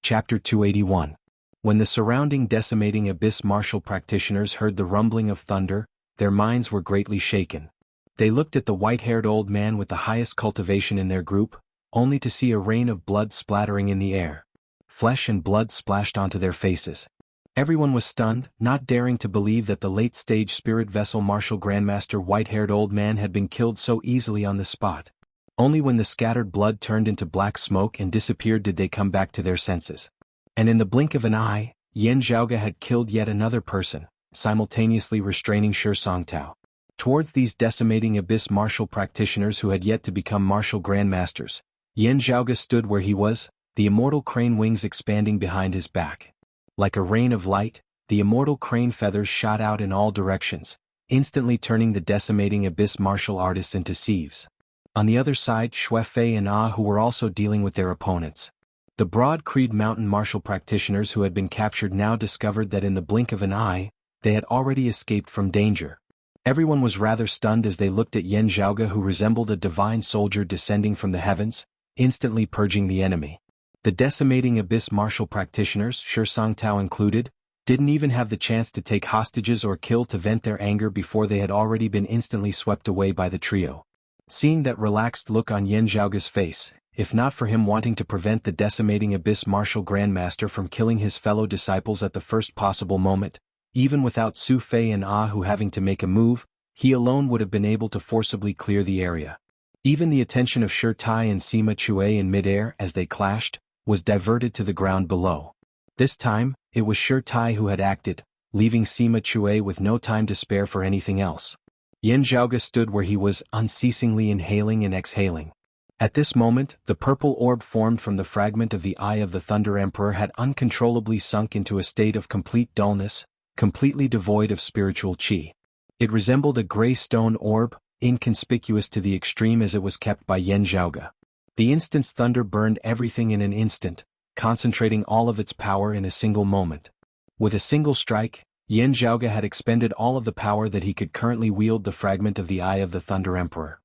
Speaker 1: Chapter 281. When the surrounding decimating abyss martial practitioners heard the rumbling of thunder, their minds were greatly shaken. They looked at the white-haired old man with the highest cultivation in their group, only to see a rain of blood splattering in the air. Flesh and blood splashed onto their faces. Everyone was stunned, not daring to believe that the late-stage spirit vessel martial grandmaster white-haired old man had been killed so easily on the spot. Only when the scattered blood turned into black smoke and disappeared did they come back to their senses. And in the blink of an eye, Yan Zhaoge had killed yet another person, simultaneously restraining Shi Songtao. Towards these decimating abyss martial practitioners who had yet to become martial grandmasters, Yan Zhaoge stood where he was, the immortal crane wings expanding behind his back. Like a rain of light, the immortal crane feathers shot out in all directions, instantly turning the decimating abyss martial artists into sieves. On the other side, Xue Fei and who were also dealing with their opponents. The Broad Creed Mountain martial practitioners who had been captured now discovered that in the blink of an eye, they had already escaped from danger. Everyone was rather stunned as they looked at Yan Zhaoge, who resembled a divine soldier descending from the heavens, instantly purging the enemy. The decimating abyss martial practitioners, Shi Songtao included, didn't even have the chance to take hostages or kill to vent their anger before they had already been instantly swept away by the trio. Seeing that relaxed look on Yan Zhaoge's face, if not for him wanting to prevent the decimating abyss martial grandmaster from killing his fellow disciples at the first possible moment, even without Su Fei and who having to make a move, he alone would have been able to forcibly clear the area. Even the attention of Shi Tai and Sima Chue in midair as they clashed, was diverted to the ground below. This time, it was Shi Tai who had acted, leaving Sima Chue with no time to spare for anything else. Yan Zhaoge stood where he was, unceasingly inhaling and exhaling. At this moment, the purple orb formed from the fragment of the Eye of the Thunder Emperor had uncontrollably sunk into a state of complete dullness, completely devoid of spiritual qi. It resembled a gray stone orb, inconspicuous to the extreme as it was kept by Yan Zhaoge. The instant's thunder burned everything in an instant, concentrating all of its power in a single moment. With a single strike, Yan Zhaoge had expended all of the power that he could currently wield the fragment of the Eye of the Thunder Emperor.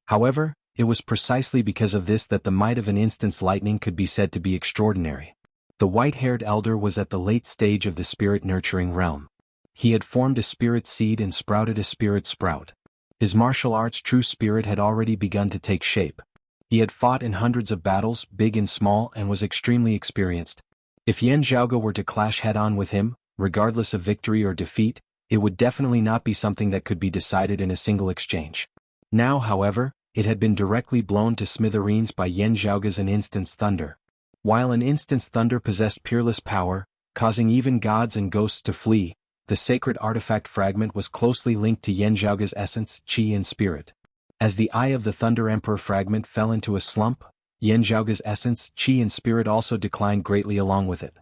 Speaker 1: However, it was precisely because of this that the might of an instant's lightning could be said to be extraordinary. The white-haired elder was at the late stage of the spirit-nurturing realm. He had formed a spirit seed and sprouted a spirit sprout. His martial arts' true spirit had already begun to take shape. He had fought in hundreds of battles, big and small, and was extremely experienced. If Yan Zhaoge were to clash head-on with him, regardless of victory or defeat, it would definitely not be something that could be decided in a single exchange. Now, however, it had been directly blown to smithereens by Yan Zhaoge's an instant's thunder. While an instant's thunder possessed peerless power, causing even gods and ghosts to flee, the sacred artifact fragment was closely linked to Yan Zhaoge's essence, qi and spirit. As the Eye of the Thunder Emperor fragment fell into a slump, Yan Zhaoge's essence, qi and spirit also declined greatly along with it.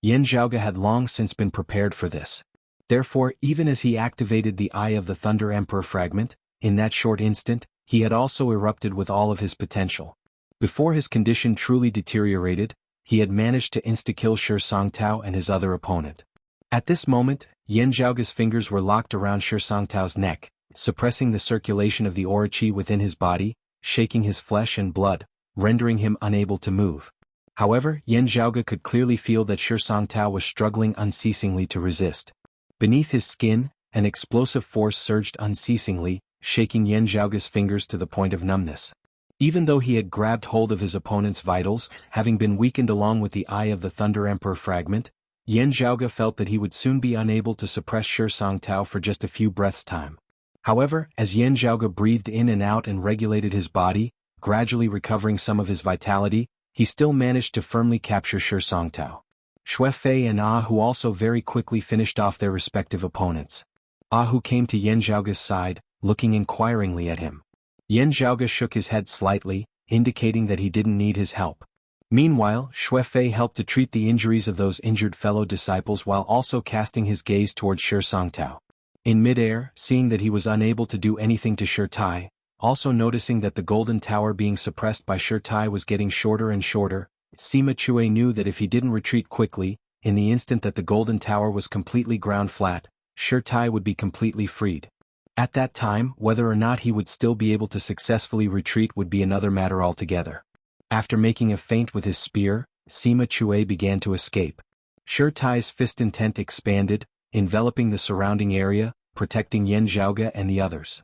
Speaker 1: Yan Zhaoge had long since been prepared for this. Therefore, even as he activated the Eye of the Thunder Emperor fragment, in that short instant, he had also erupted with all of his potential. Before his condition truly deteriorated, he had managed to insta-kill Shi Songtao and his other opponent. At this moment, Yan Zhaoge's fingers were locked around Shi Songtao's neck, suppressing the circulation of the aura qi within his body, shaking his flesh and blood, rendering him unable to move. However, Yan Zhaoge could clearly feel that Shi Songtao was struggling unceasingly to resist. Beneath his skin, an explosive force surged unceasingly, shaking Yan Zhaoge's fingers to the point of numbness. Even though he had grabbed hold of his opponent's vitals, having been weakened along with the Eye of the Thunder Emperor fragment, Yan Zhaoge felt that he would soon be unable to suppress Shi Songtao for just a few breaths' time. However, as Yan Zhaoge breathed in and out and regulated his body, gradually recovering some of his vitality, he still managed to firmly capture Shi Songtao. Xue Fei and who also very quickly finished off their respective opponents. Who came to Yan Zhaoge's side, looking inquiringly at him. Yan Zhaoge shook his head slightly, indicating that he didn't need his help. Meanwhile, Xue Fei helped to treat the injuries of those injured fellow disciples while also casting his gaze towards Shi Songtao. In midair, seeing that he was unable to do anything to Shi Tai, also noticing that the golden tower being suppressed by Shi Tai was getting shorter and shorter, Sima Chue knew that if he didn't retreat quickly, in the instant that the golden tower was completely ground flat, Shi Tai would be completely freed. At that time, whether or not he would still be able to successfully retreat would be another matter altogether. After making a feint with his spear, Sima Chue began to escape. Shi Tai's fist intent expanded, enveloping the surrounding area, protecting Yan Zhaoge and the others.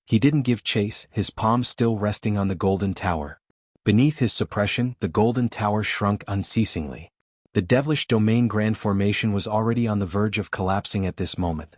Speaker 1: He didn't give chase, his palms still resting on the golden tower. Beneath his suppression, the golden tower shrunk unceasingly. The devilish domain grand formation was already on the verge of collapsing at this moment.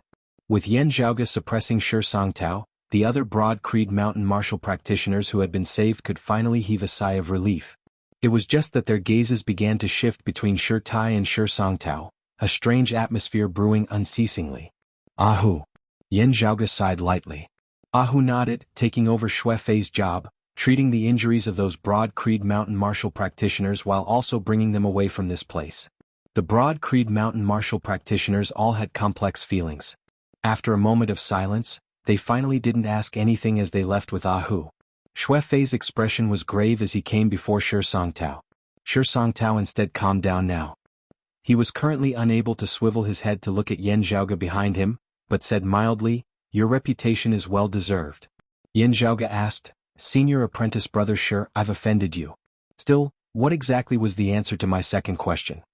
Speaker 1: With Yan Zhaoge suppressing Shi Songtao, the other Broad Creed Mountain martial practitioners who had been saved could finally heave a sigh of relief. It was just that their gazes began to shift between Shi Tai and Shi Songtao, a strange atmosphere brewing unceasingly. Ahu. Yan Zhaoge sighed lightly. Ahu nodded, taking over Shui Fei's job, treating the injuries of those Broad Creed Mountain martial practitioners while also bringing them away from this place. The Broad Creed Mountain martial practitioners all had complex feelings. After a moment of silence, they finally didn't ask anything as they left with Ahu. Shui Fei's expression was grave as he came before Shi Songtao. Shi Songtao instead calmed down now. He was currently unable to swivel his head to look at Yan Zhaoge behind him, but said mildly, "Your reputation is well deserved." Yan Zhaoge asked, "Senior apprentice brother Shi, I've offended you. Still, what exactly was the answer to my second question?"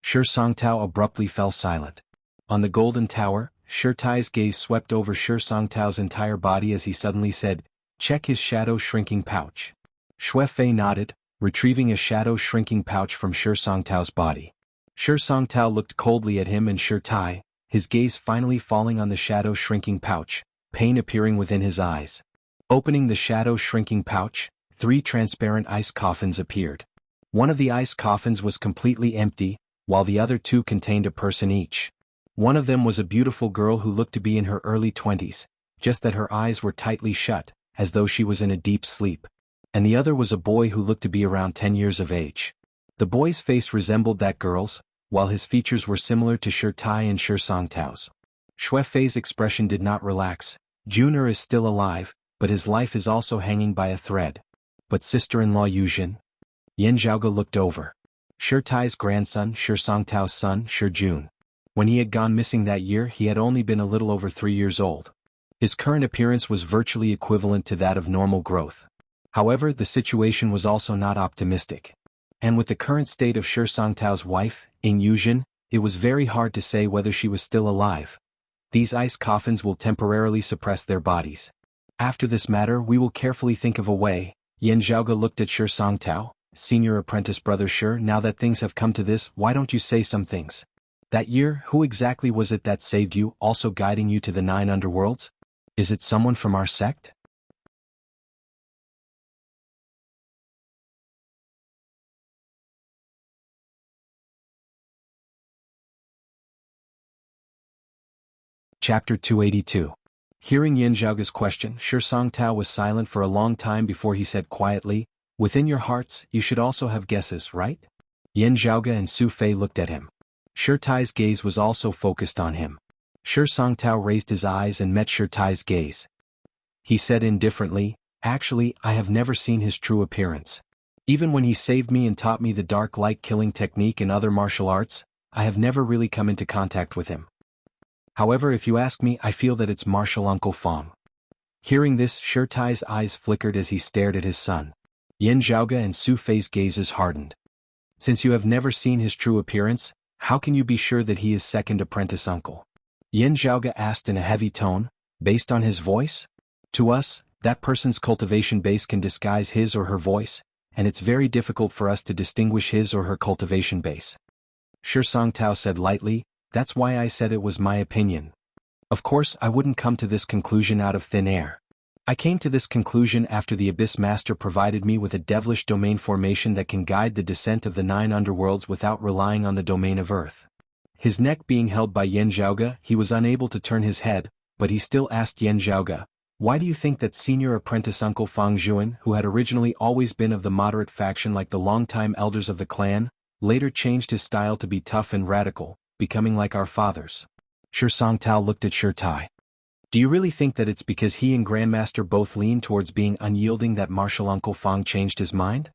Speaker 1: Shi Songtao abruptly fell silent. On the golden tower, Shi Tai's gaze swept over Shi Songtao's entire body as he suddenly said, "Check his shadow shrinking pouch." Shui Fei nodded, retrieving a shadow shrinking pouch from Shi Songtao's body. Shi Songtao looked coldly at him and Shi Tai, his gaze finally falling on the shadow shrinking pouch, pain appearing within his eyes. Opening the shadow shrinking pouch, 3 transparent ice coffins appeared. One of the ice coffins was completely empty, while the other 2 contained a person each. One of them was a beautiful girl who looked to be in her early 20s, just that her eyes were tightly shut, as though she was in a deep sleep. And the other was a boy who looked to be around 10 years of age. The boy's face resembled that girl's, while his features were similar to Shi Tai and Shi Songtao's. Shui Fei's expression did not relax. Junior is still alive, but his life is also hanging by a thread. But sister-in-law Yuzhen? Yan Zhaoge looked over. Shi Tai's grandson, Shi Songtao's son, Shi Jun. When he had gone missing that year, he had only been a little over 3 years old. His current appearance was virtually equivalent to that of normal growth. However, the situation was also not optimistic. And with the current state of Shi Songtao's wife, Yuzhen, it was very hard to say whether she was still alive. These ice coffins will temporarily suppress their bodies. After this matter, we will carefully think of a way. Yan Zhaoge looked at Shi Songtao. "Senior apprentice brother Shi, now that things have come to this, why don't you say some things? That year, who exactly was it that saved you, also guiding you to the 9 underworlds? Is it someone from our sect?" Chapter 282. Hearing Yan Zhaoge's question, Shi Songtao was silent for a long time before he said quietly, "Within your hearts, you should also have guesses, right?" Yan Zhaoge and Su Fei looked at him. Shi Tai's gaze was also focused on him. Shi Songtao raised his eyes and met Shi Tai's gaze. He said indifferently, "Actually, I have never seen his true appearance. Even when he saved me and taught me the dark light killing technique and other martial arts, I have never really come into contact with him. However, if you ask me, I feel that it's martial Uncle Fong." Hearing this, Shi Tai's eyes flickered as he stared at his son. Yan Zhaoge and Su Fei's gazes hardened. "Since you have never seen his true appearance, how can you be sure that he is second apprentice uncle?" Yan Zhaoge asked in a heavy tone, "Based on his voice? To us, that person's cultivation base can disguise his or her voice, and it's very difficult for us to distinguish his or her cultivation base." Shi Songtao said lightly, "That's why I said it was my opinion. Of course, I wouldn't come to this conclusion out of thin air. I came to this conclusion after the Abyss Master provided me with a devilish domain formation that can guide the descent of the 9 underworlds without relying on the domain of Earth." His neck being held by Yan Zhaoge, he was unable to turn his head, but he still asked Yan Zhaoge, "Why do you think that senior apprentice Uncle Fang Zhuan, who had originally always been of the moderate faction like the longtime elders of the clan, later changed his style to be tough and radical, becoming like our fathers?" Shi Songtao looked at Shi Tai. "Do you really think that it's because he and Grandmaster both lean towards being unyielding that martial Uncle Fang changed his mind?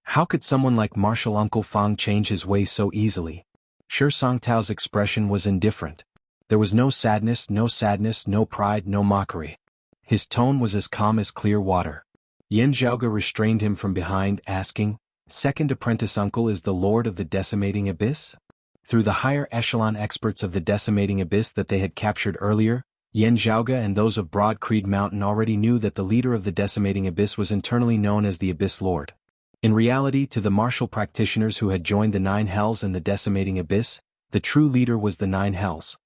Speaker 1: How could someone like martial Uncle Fang change his ways so easily?" Shi Songtao's expression was indifferent. There was no sadness, no pride, no mockery. His tone was as calm as clear water. Yan Zhaoge restrained him from behind, asking, "Second apprentice uncle is the lord of the decimating abyss?" Through the higher echelon experts of the decimating abyss that they had captured earlier, Yan Zhaoge and those of Broad Creed Mountain already knew that the leader of the decimating abyss was internally known as the Abyss Lord. In reality, to the martial practitioners who had joined the 9 Hells and the decimating abyss, the true leader was the 9 Hells.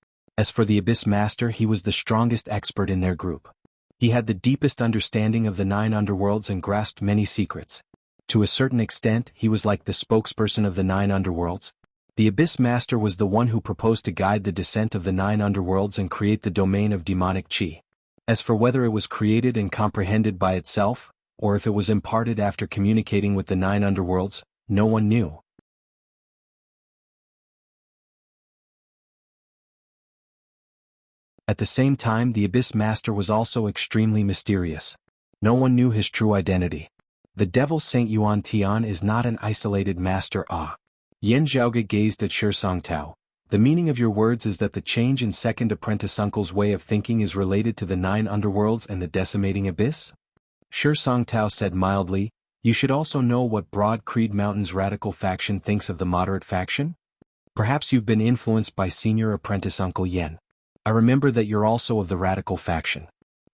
Speaker 1: As for the Abyss Master, he was the strongest expert in their group. He had the deepest understanding of the 9 underworlds and grasped many secrets. To a certain extent, he was like the spokesperson of the 9 underworlds. The Abyss Master was the one who proposed to guide the descent of the 9 underworlds and create the domain of demonic chi. As for whether it was created and comprehended by itself, or if it was imparted after communicating with the 9 underworlds, no one knew. At the same time, the Abyss Master was also extremely mysterious. No one knew his true identity. The Devil Saint Yuan Tian is not an isolated master. Yan Zhaoge gazed at Shi Songtao. The meaning of your words is that the change in second apprentice uncle's way of thinking is related to the 9 underworlds and the decimating abyss? Shi Songtao said mildly, you should also know what Broad Creed Mountain's radical faction thinks of the moderate faction? Perhaps you've been influenced by senior apprentice Uncle Yan. I remember that you're also of the radical faction.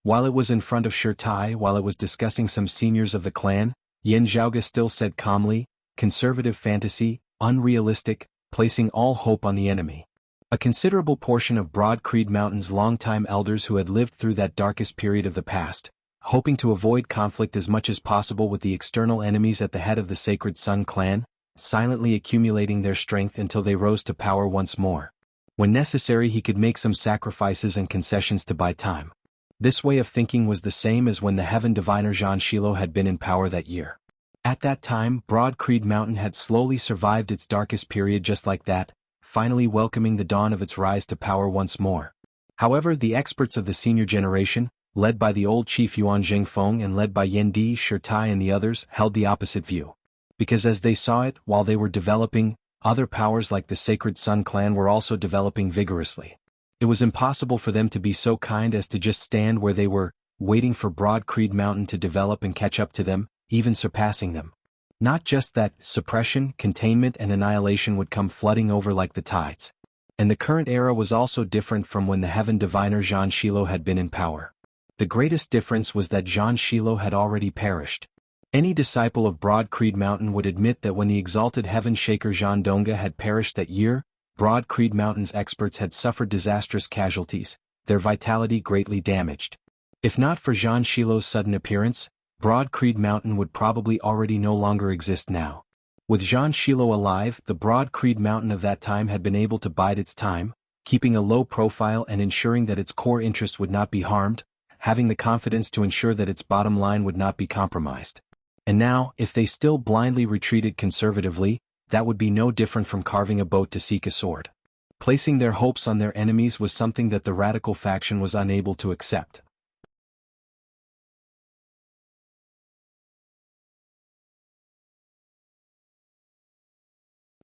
Speaker 1: While it was in front of Shi Tai, while it was discussing some seniors of the clan, Yan Zhaoge still said calmly, conservative fantasy, unrealistic, placing all hope on the enemy. A considerable portion of Broad Creed Mountain's longtime elders who had lived through that darkest period of the past, hoping to avoid conflict as much as possible with the external enemies at the head of the Sacred Sun clan, silently accumulating their strength until they rose to power once more. When necessary, he could make some sacrifices and concessions to buy time. This way of thinking was the same as when the Heaven Diviner Zhan Shilo had been in power that year. At that time, Broad Creed Mountain had slowly survived its darkest period just like that, finally welcoming the dawn of its rise to power once more. However, the experts of the senior generation, led by the old chief Yuan Jingfeng and led by Yan Di, Shi Tai and the others, held the opposite view. Because as they saw it, while they were developing, other powers like the Sacred Sun clan were also developing vigorously. It was impossible for them to be so kind as to just stand where they were, waiting for Broad Creed Mountain to develop and catch up to them, even surpassing them. Not just that, suppression, containment and annihilation would come flooding over like the tides. And the current era was also different from when the Heaven Diviner Zhan Shilo had been in power. The greatest difference was that Zhan Shilo had already perished. Any disciple of Broad Creed Mountain would admit that when the exalted Heaven Shaker Zhan Donga had perished that year, Broad Creed Mountain's experts had suffered disastrous casualties, their vitality greatly damaged. If not for Zhan Shilo's sudden appearance, Broad Creed Mountain would probably already no longer exist now. With Zhan Shilo alive, the Broad Creed Mountain of that time had been able to bide its time, keeping a low profile and ensuring that its core interests would not be harmed, having the confidence to ensure that its bottom line would not be compromised. And now, if they still blindly retreated conservatively, that would be no different from carving a boat to seek a sword. Placing their hopes on their enemies was something that the radical faction was unable to accept.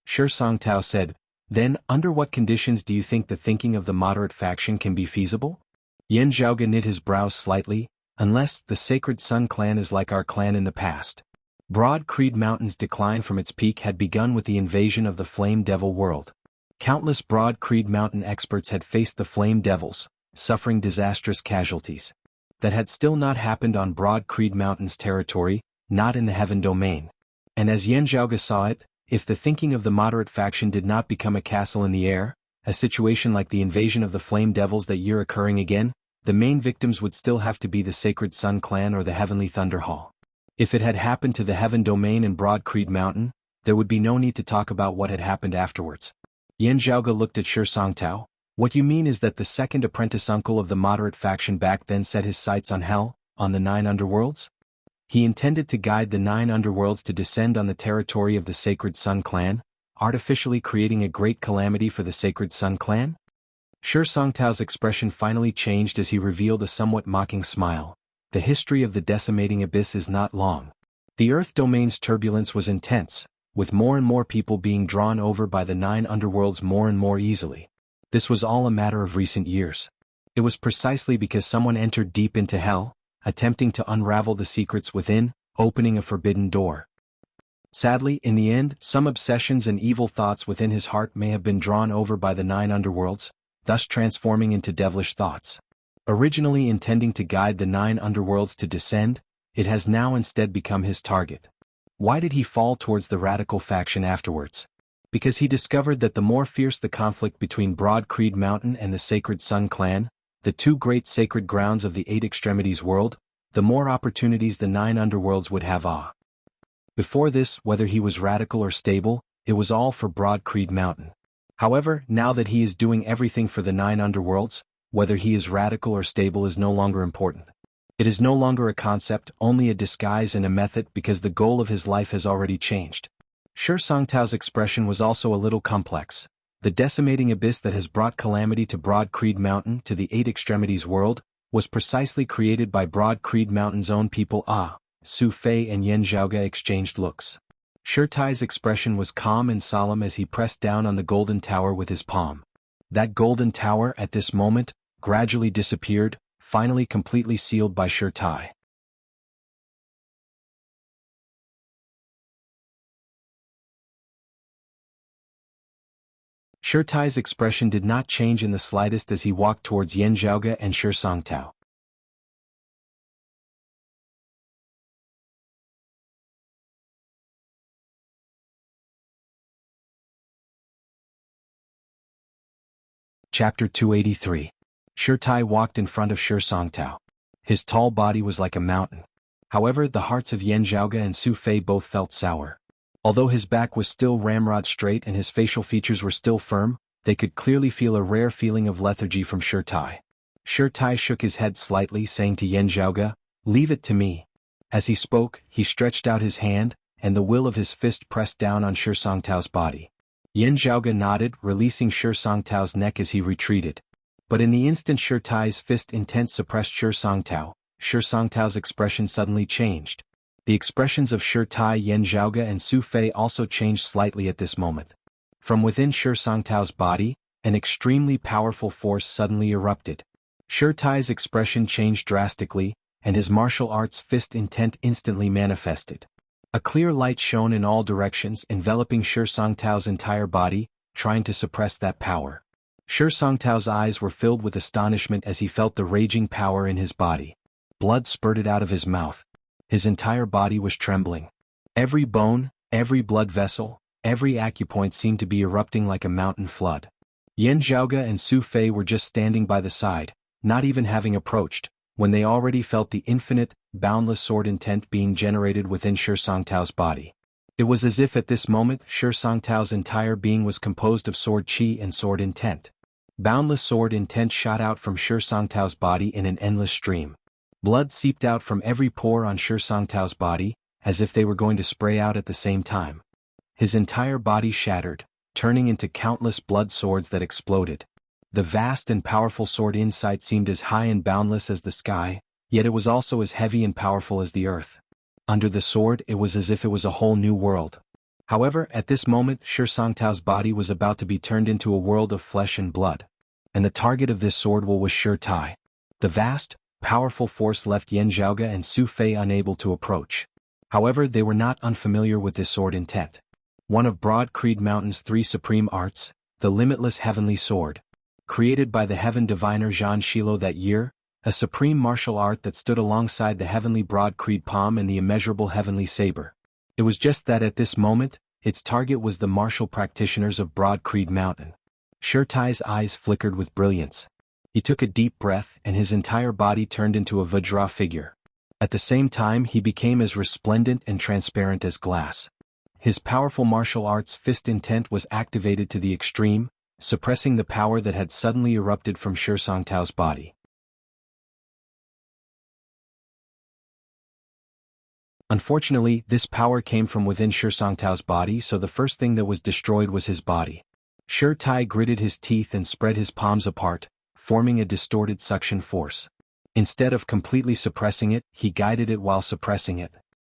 Speaker 1: Shi Songtao said, then, under what conditions do you think the thinking of the moderate faction can be feasible? Yan Zhaoge knit his brows slightly, unless the Sacred Sun clan is like our clan in the past. Broad Creed Mountain's decline from its peak had begun with the invasion of the Flame Devil world. Countless Broad Creed Mountain experts had faced the Flame Devils, suffering disastrous casualties. That had still not happened on Broad Creed Mountain's territory, not in the Heaven Domain. And as Yan Zhaoge saw it, if the thinking of the moderate faction did not become a castle in the air, a situation like the invasion of the Flame Devils that year occurring again, the main victims would still have to be the Sacred Sun clan or the Heavenly Thunder Hall. If it had happened to the Heaven Domain in Broad Creed Mountain, there would be no need to talk about what had happened afterwards. Yan Zhaoge looked at Shi Songtao. What you mean is that the second apprentice uncle of the moderate faction back then set his sights on hell, on the 9 underworlds? He intended to guide the 9 underworlds to descend on the territory of the Sacred Sun clan, artificially creating a great calamity for the Sacred Sun clan? Shi Songtao's expression finally changed as he revealed a somewhat mocking smile. The history of the decimating abyss is not long. The Earth Domain's turbulence was intense, with more and more people being drawn over by the 9 underworlds more and more easily. This was all a matter of recent years. It was precisely because someone entered deep into hell, attempting to unravel the secrets within, opening a forbidden door. Sadly, in the end, some obsessions and evil thoughts within his heart may have been drawn over by the 9 underworlds, thus transforming into devilish thoughts. Originally intending to guide the 9 underworlds to descend, it has now instead become his target. Why did he fall towards the radical faction afterwards? because he discovered that the more fierce the conflict between Broad Creed Mountain and the Sacred Sun Clan, the two great sacred grounds of the Eight Extremities world, the more opportunities the Nine Underworlds would have. Before this, whether he was radical or stable, it was all for Broad Creed Mountain. However, now that he is doing everything for the Nine Underworlds, whether he is radical or stable is no longer important. It is no longer a concept, only a disguise and a method, because the goal of his life has already changed. Shi Songtao's expression was also a little complex. The decimating abyss that has brought calamity to Broad Creed Mountain, to the Eight Extremities world, was precisely created by Broad Creed Mountain's own people. Su Fei and Yan Zhaoge exchanged looks. Shi Tai's expression was calm and solemn as he pressed down on the golden tower with his palm. That golden tower, at this moment, gradually disappeared, finally completely sealed by Shi Tai. Shi Tai's expression did not change in the slightest as he walked towards Yan Zhaoge and Shi Songtao. Chapter 283. Shi Tai walked in front of Shi Songtao. His tall body was like a mountain. However, the hearts of Yan Zhaoge and Su Fei both felt sour. Although his back was still ramrod straight and his facial features were still firm, they could clearly feel a rare feeling of lethargy from Shi Tai. Shi Tai shook his head slightly, saying to Yan Zhaoge, "Leave it to me." As he spoke, he stretched out his hand, and the will of his fist pressed down on Shi Songtao's body. Yan Zhaoge nodded, releasing Shi Songtao's neck as he retreated. But in the instant Shi Tai's fist intent suppressed Shi Songtao's expression suddenly changed. The expressions of Shi Tai, Yan Zhaoge and Su Fei also changed slightly at this moment. From within Shi Songtao's body, an extremely powerful force suddenly erupted. Shi Tai's expression changed drastically, and his martial arts fist intent instantly manifested. A clear light shone in all directions, enveloping Shi Songtao's entire body, trying to suppress that power. Shi Songtao's eyes were filled with astonishment as he felt the raging power in his body. Blood spurted out of his mouth. His entire body was trembling. Every bone, every blood vessel, every acupoint seemed to be erupting like a mountain flood. Yan Zhaoge and Su Fei were just standing by the side, not even having approached, when they already felt the infinite, boundless sword intent being generated within Shi Songtao's body. It was as if at this moment Shi Songtao's entire being was composed of sword chi and sword intent. Boundless sword intent shot out from Shi Songtao's body in an endless stream. Blood seeped out from every pore on Shi Songtao's body, as if they were going to spray out at the same time. His entire body shattered, turning into countless blood swords that exploded. The vast and powerful sword insight seemed as high and boundless as the sky, yet it was also as heavy and powerful as the earth. Under the sword, it was as if it was a whole new world. However, at this moment, Shi Songtao's body was about to be turned into a world of flesh and blood. And the target of this sword will was Shi Tai. The vast, powerful force left Yan Zhaoge and Su Fei unable to approach. However, they were not unfamiliar with this sword intent. One of Broad Creed Mountain's three supreme arts, the limitless heavenly sword. Created by the heaven diviner Zhan Shilo that year, a supreme martial art that stood alongside the heavenly Broad Creed palm and the immeasurable heavenly saber. It was just that at this moment, its target was the martial practitioners of Broad Creed Mountain. Shi Tai's eyes flickered with brilliance. He took a deep breath and his entire body turned into a Vajra figure. At the same time he became as resplendent and transparent as glass. His powerful martial arts fist intent was activated to the extreme, suppressing the power that had suddenly erupted from Shi Songtao's body. Unfortunately, this power came from within Shi Songtao's body, so the first thing that was destroyed was his body. Shi Tai gritted his teeth and spread his palms apart, forming a distorted suction force. Instead of completely suppressing it, he guided it while suppressing it.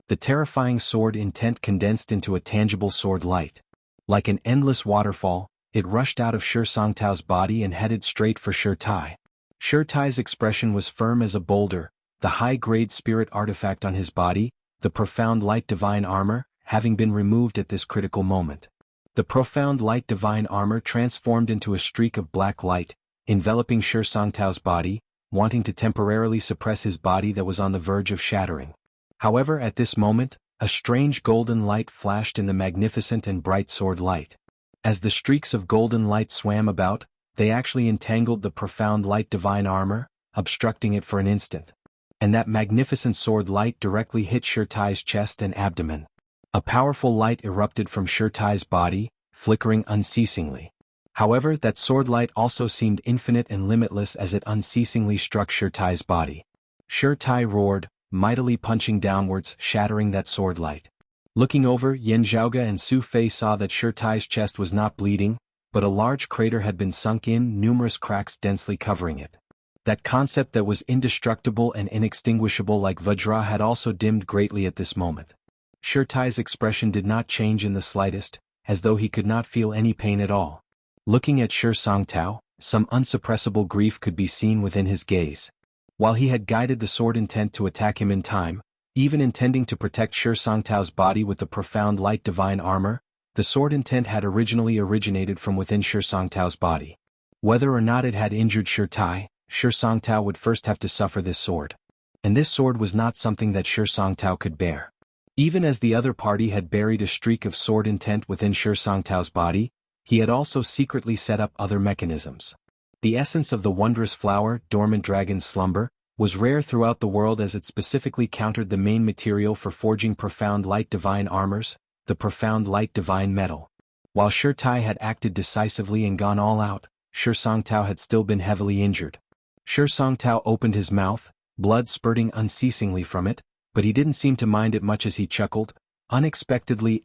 Speaker 1: The terrifying sword intent condensed into a tangible sword light. Like an endless waterfall, it rushed out of Shi Songtao's body and headed straight for Shi Tai. Shi Tai's expression was firm as a boulder, the high-grade spirit artifact on his body, the profound light divine armor, having been removed at this critical moment. The profound light divine armor transformed into a streak of black light, enveloping Shi Songtao's body, wanting to temporarily suppress his body that was on the verge of shattering. However, at this moment, a strange golden light flashed in the magnificent and bright sword light. As the streaks of golden light swam about, they actually entangled the profound light divine armor, obstructing it for an instant. And that magnificent sword light directly hit Shirtai's chest and abdomen. A powerful light erupted from Shirtai's body, flickering unceasingly. However, that sword light also seemed infinite and limitless as it unceasingly struck Shirtai's body. Shirtai roared, mightily punching downwards, shattering that sword light. Looking over, Yan Zhaoge and Su Fei saw that Shirtai's chest was not bleeding, but a large crater had been sunk in, numerous cracks densely covering it. That concept that was indestructible and inextinguishable like Vajra had also dimmed greatly at this moment. Shirtai's expression did not change in the slightest, as though he could not feel any pain at all. Looking at Shi Songtao, some unsuppressible grief could be seen within his gaze. While he had guided the sword intent to attack him in time, even intending to protect Shi Songtao's body with the profound light divine armor, the sword intent had originally originated from within Shi Songtao's body. Whether or not it had injured Shirtai, Shi Songtao would first have to suffer this sword. And this sword was not something that Shi Songtao could bear. Even as the other party had buried a streak of sword intent within Shi Songtao's body, he had also secretly set up other mechanisms. The essence of the wondrous flower, dormant dragon's slumber, was rare throughout the world as it specifically countered the main material for forging profound light divine armors, the profound light divine metal. While Shirtai had acted decisively and gone all out, Shi Songtao had still been heavily injured. Shi Songtao opened his mouth, blood spurting unceasingly from it, but he didn't seem to mind it much as he chuckled. Unexpectedly,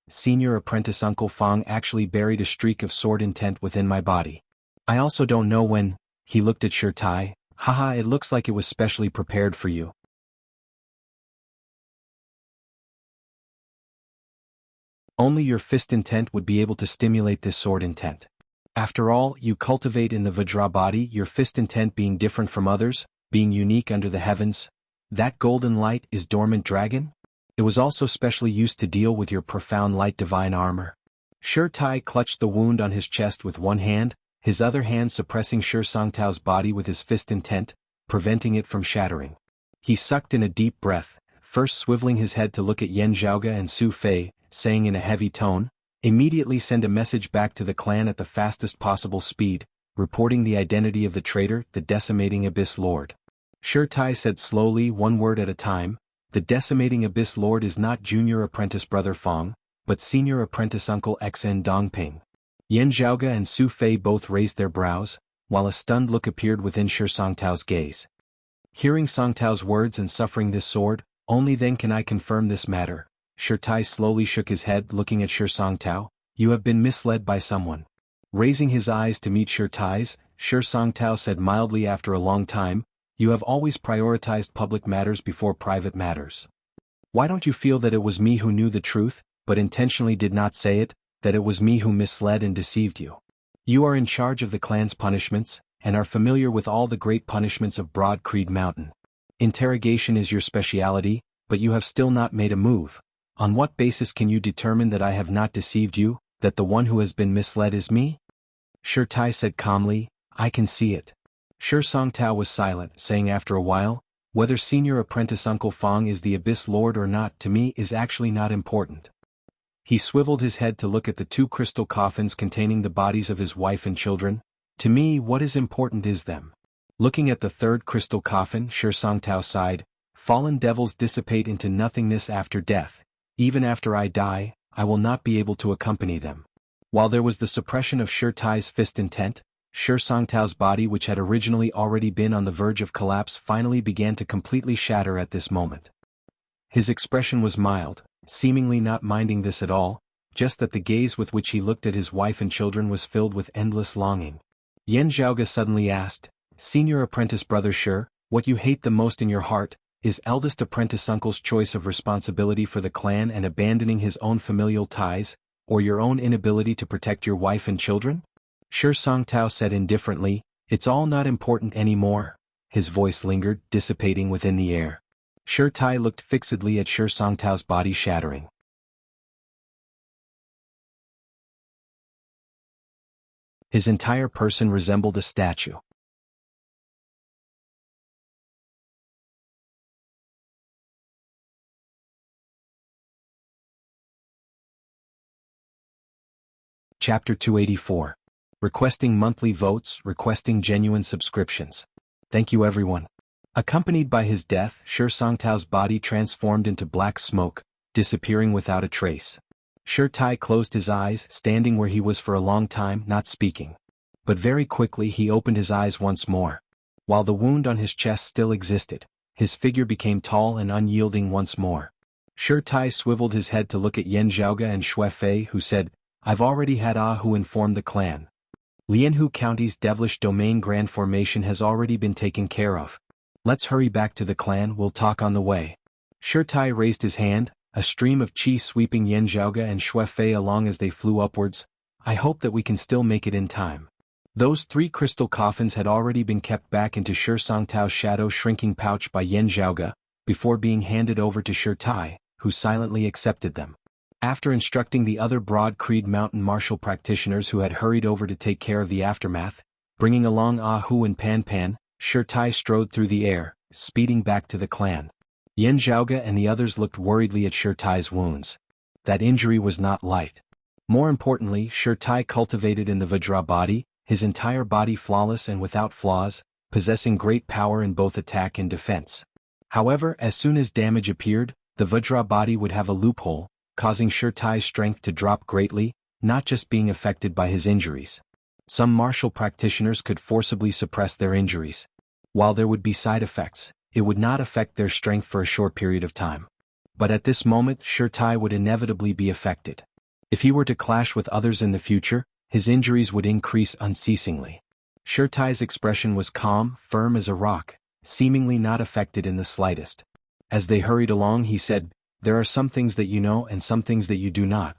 Speaker 1: Senior Apprentice Uncle Fong actually buried a streak of sword intent within my body. I also don't know when. He looked at Shirtai. Haha, it looks like it was specially prepared for you. Only your fist intent would be able to stimulate this sword intent. After all, you cultivate in the Vajra body, your fist intent being different from others, being unique under the heavens. That golden light is dormant dragon? It was also specially used to deal with your profound light divine armor. Shirtai clutched the wound on his chest with one hand, his other hand suppressing Shi Songtao's body with his fist intent, preventing it from shattering. He sucked in a deep breath, first swiveling his head to look at Yan Zhaoge and Su Fei, saying in a heavy tone, "Immediately send a message back to the clan at the fastest possible speed, reporting the identity of the traitor, the decimating Abyss Lord." Shirtai said slowly, one word at a time, "The decimating Abyss Lord is not Junior Apprentice Brother Fong, but Senior Apprentice Uncle XN Dongping." Yan Zhaoge and Su Fei both raised their brows, while a stunned look appeared within Shi Songtao's gaze. Hearing Songtao's words and suffering this sword, only then can I confirm this matter. Shirtai slowly shook his head looking at Shi Songtao. "You have been misled by someone." Raising his eyes to meet Shirtai's, Shi Songtao said mildly after a long time, "You have always prioritized public matters before private matters. Why don't you feel that it was me who knew the truth, but intentionally did not say it, that it was me who misled and deceived you? You are in charge of the clan's punishments, and are familiar with all the great punishments of Broad Creed Mountain. Interrogation is your speciality, but you have still not made a move. On what basis can you determine that I have not deceived you, that the one who has been misled is me?" Shirtai said calmly, "I can see it." Shi Songtao was silent, saying after a while, "Whether Senior Apprentice Uncle Fong is the Abyss Lord or not to me is actually not important." He swiveled his head to look at the two crystal coffins containing the bodies of his wife and children. "To me what is important is them." Looking at the third crystal coffin, Shi Songtao sighed, "Fallen devils dissipate into nothingness after death. Even after I die, I will not be able to accompany them." While there was the suppression of Shirtai's fist intent, Shi Songtao's body, which had originally already been on the verge of collapse, finally began to completely shatter at this moment. His expression was mild, seemingly not minding this at all, just that the gaze with which he looked at his wife and children was filled with endless longing. Yan Zhaoge suddenly asked, "Senior Apprentice Brother Shi, what you hate the most in your heart, is eldest apprentice uncle's choice of responsibility for the clan and abandoning his own familial ties, or your own inability to protect your wife and children?" Shi Songtao said indifferently, "It's all not important anymore." His voice lingered, dissipating within the air. Shirtai looked fixedly at Shi Songtao's body shattering. His entire person resembled a statue. Chapter 284. Requesting monthly votes, requesting genuine subscriptions. Thank you everyone. Accompanied by his death, Shi Songtao's body transformed into black smoke, disappearing without a trace. Shi Tai closed his eyes, standing where he was for a long time, not speaking. But very quickly he opened his eyes once more. While the wound on his chest still existed, his figure became tall and unyielding once more. Shi Tai swiveled his head to look at Yan Zhaoge and Xue Fei, who said, "I've already had who informed the clan. Lianhu County's devilish domain grand formation has already been taken care of. Let's hurry back to the clan, we'll talk on the way." Shi Tai raised his hand, a stream of qi sweeping Yan Zhaoge and Xue Fei along as they flew upwards. "I hope that we can still make it in time." Those 3 crystal coffins had already been kept back into Shi Songtao's shadow-shrinking pouch by Yan Zhaoge, before being handed over to Shi Tai, who silently accepted them. After instructing the other Broad Creed Mountain martial practitioners who had hurried over to take care of the aftermath, bringing along Hu and Pan Pan, Shi Tai strode through the air, speeding back to the clan. Yan Zhaoge and the others looked worriedly at Shi Tai's wounds. That injury was not light. More importantly, Shi Tai cultivated in the Vajra body, his entire body flawless and without flaws, possessing great power in both attack and defense. However, as soon as damage appeared, the Vajra body would have a loophole, causing Shi Tai's strength to drop greatly, not just being affected by his injuries. Some martial practitioners could forcibly suppress their injuries. While there would be side effects, it would not affect their strength for a short period of time. But at this moment, Shi Tai would inevitably be affected. If he were to clash with others in the future, his injuries would increase unceasingly. Shi Tai's expression was calm, firm as a rock, seemingly not affected in the slightest. As they hurried along, he said, "There are some things that you know and some things that you do not.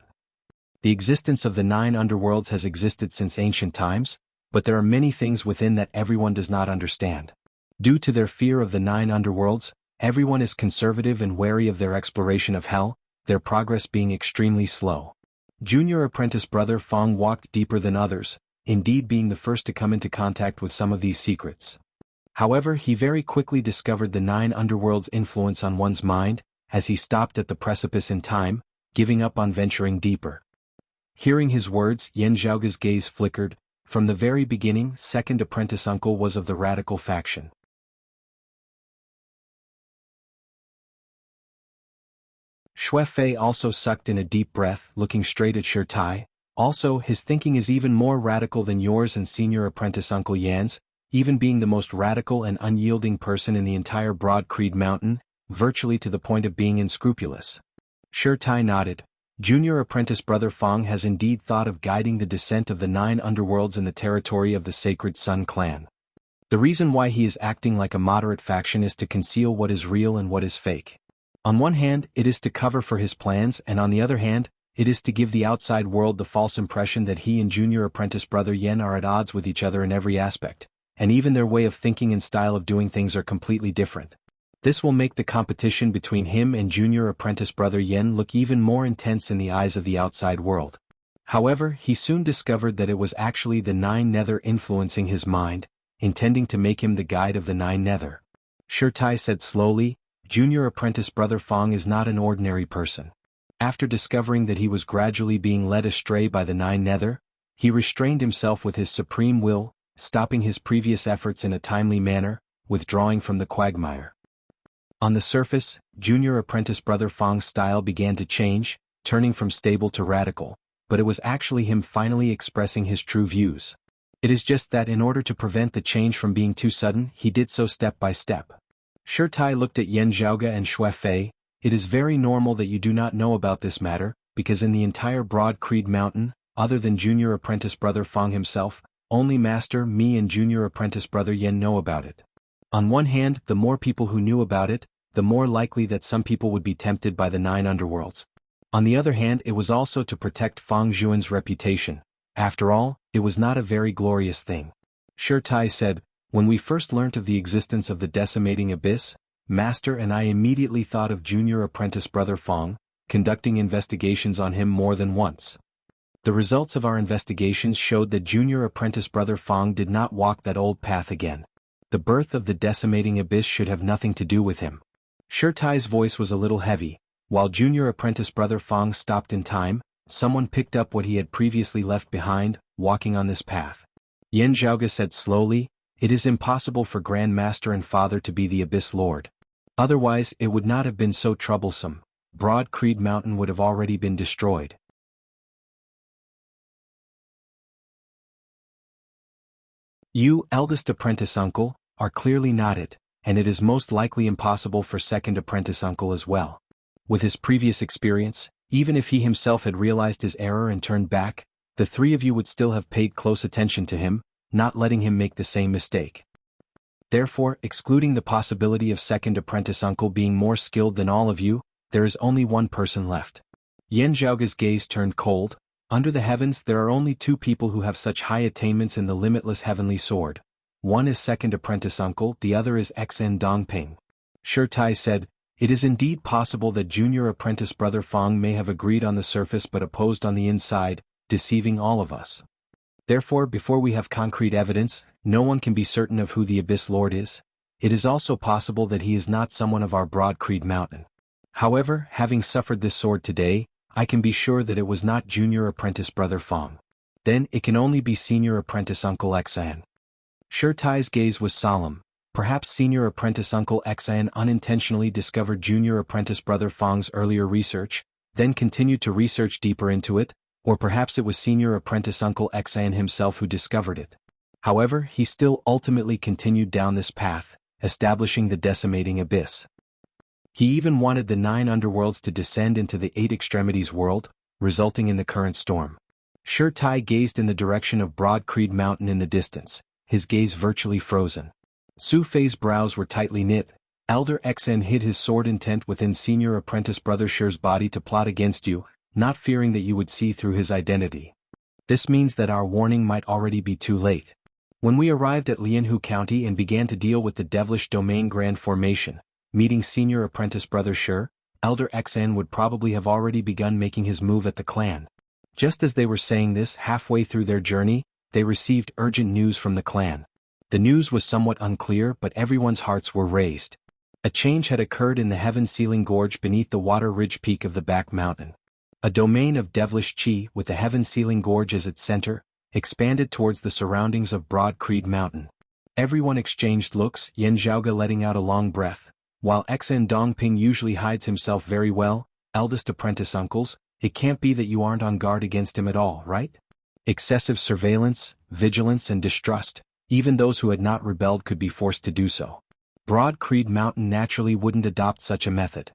Speaker 1: The existence of the 9 underworlds has existed since ancient times, but there are many things within that everyone does not understand. Due to their fear of the 9 underworlds, everyone is conservative and wary of their exploration of hell, their progress being extremely slow." Junior apprentice brother Fong walked deeper than others, indeed being the first to come into contact with some of these secrets. However, he very quickly discovered the 9 underworlds' influence on one's mind, as he stopped at the precipice in time, giving up on venturing deeper. Hearing his words, Yan Zhaoge's gaze flickered. From the very beginning, second apprentice uncle was of the radical faction. Xue Fei also sucked in a deep breath, looking straight at Shi Tai. "Also, his thinking is even more radical than yours and senior apprentice Uncle Yan's, even being the most radical and unyielding person in the entire Broad Creed Mountain, virtually to the point of being unscrupulous." Shi Tai nodded. Junior apprentice brother Fong has indeed thought of guiding the descent of the 9 underworlds in the territory of the Sacred Sun clan. The reason why he is acting like a moderate faction is to conceal what is real and what is fake. On one hand, it is to cover for his plans, and on the other hand, it is to give the outside world the false impression that he and junior apprentice brother Yen are at odds with each other in every aspect, and even their way of thinking and style of doing things are completely different. This will make the competition between him and junior apprentice brother Yen look even more intense in the eyes of the outside world. However, he soon discovered that it was actually the 9 Nether influencing his mind, intending to make him the guide of the 9 Nether. Shi Tai said slowly, "Junior apprentice brother Fong is not an ordinary person." After discovering that he was gradually being led astray by the 9 Nether, he restrained himself with his supreme will, stopping his previous efforts in a timely manner, withdrawing from the quagmire. On the surface, junior apprentice brother Fong's style began to change, turning from stable to radical, but it was actually him finally expressing his true views. It is just that in order to prevent the change from being too sudden, he did so step by step. Shi Tai looked at Yan Zhaoge and Xue Fei. "It is very normal that you do not know about this matter, because in the entire Broad Creed Mountain, other than junior apprentice brother Fong himself, only Master, me and junior apprentice brother Yen know about it. On one hand, the more people who knew about it, the more likely that some people would be tempted by the 9 underworlds. On the other hand, it was also to protect Fang Zhuan's reputation. After all, it was not a very glorious thing." Shi Tai said, "When we first learnt of the existence of the decimating abyss, Master and I immediately thought of junior apprentice brother Fong, conducting investigations on him more than once. The results of our investigations showed that junior apprentice brother Fong did not walk that old path again. The birth of the decimating abyss should have nothing to do with him." Shi Tai's voice was a little heavy, while junior apprentice brother Fong stopped in time, someone picked up what he had previously left behind, walking on this path. Yan Zhaoge said slowly, "It is impossible for Grand Master and Father to be the Abyss Lord. Otherwise it would not have been so troublesome. Broad Creed Mountain would have already been destroyed." You, eldest apprentice uncle, are clearly not it, and it is most likely impossible for second apprentice uncle as well. With his previous experience, even if he himself had realized his error and turned back, the three of you would still have paid close attention to him, not letting him make the same mistake. Therefore, excluding the possibility of second apprentice uncle being more skilled than all of you, there is only one person left. Yan Zhaoge's gaze turned cold. Under the heavens there are only two people who have such high attainments in the limitless heavenly sword. One is second apprentice uncle, the other is XN Dongping. Shi Tai said, "It is indeed possible that junior apprentice brother Fang may have agreed on the surface but opposed on the inside, deceiving all of us. Therefore, before we have concrete evidence, no one can be certain of who the Abyss Lord is. It is also possible that he is not someone of our Broad Creed Mountain. However, having suffered this sword today, I can be sure that it was not junior apprentice brother Fang. Then it can only be senior apprentice uncle Xan." Shi Tai's gaze was solemn. Perhaps senior apprentice uncle Xan unintentionally discovered junior apprentice brother Fang's earlier research, then continued to research deeper into it, or perhaps it was senior apprentice uncle Xan himself who discovered it. However, he still ultimately continued down this path, establishing the decimating abyss. He even wanted the 9 underworlds to descend into the 8 extremities world, resulting in the current storm. Shi Tai gazed in the direction of Broad Creed Mountain in the distance, his gaze virtually frozen. Su Fei's brows were tightly knit. Elder Xen hid his sword intent within senior apprentice brother Shi's body to plot against you, not fearing that you would see through his identity. This means that our warning might already be too late. When we arrived at Lianhu County and began to deal with the Devilish Domain Grand Formation, meeting senior apprentice brother Shi, Elder Xen would probably have already begun making his move at the clan. Just as they were saying this halfway through their journey, they received urgent news from the clan. The news was somewhat unclear, but everyone's hearts were raised. A change had occurred in the heaven-sealing gorge beneath the water ridge peak of the back mountain. A domain of devilish chi, with the heaven-sealing gorge as its center, expanded towards the surroundings of Broad Creed Mountain. Everyone exchanged looks, Yan Zhaoge letting out a long breath. While Xen Dongping usually hides himself very well, eldest apprentice uncles, it can't be that you aren't on guard against him at all, right? Excessive surveillance, vigilance and distrust, even those who had not rebelled could be forced to do so. Broad Creed Mountain naturally wouldn't adopt such a method.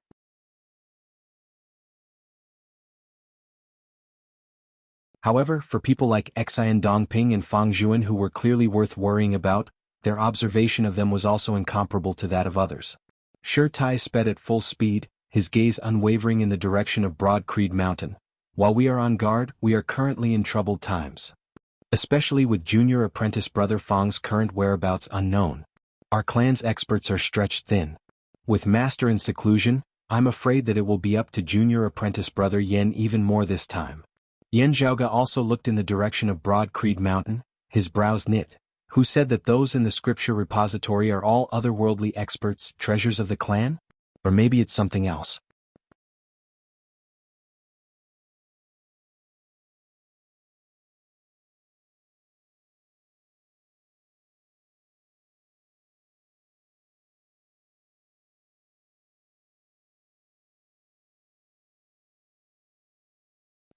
Speaker 1: However, for people like Xian Dongping and Fang Zhuan who were clearly worth worrying about, their observation of them was also incomparable to that of others. Shi Tai sped at full speed, his gaze unwavering in the direction of Broad Creed Mountain. While we are on guard, we are currently in troubled times. Especially with junior apprentice brother Fang's current whereabouts unknown. Our clan's experts are stretched thin. With master in seclusion, I'm afraid that it will be up to junior apprentice brother Yen even more this time. Yan Zhaoge also looked in the direction of Broad Creed Mountain, his brows knit. Who said that those in the scripture repository are all otherworldly experts, treasures of the clan? Or maybe it's something else.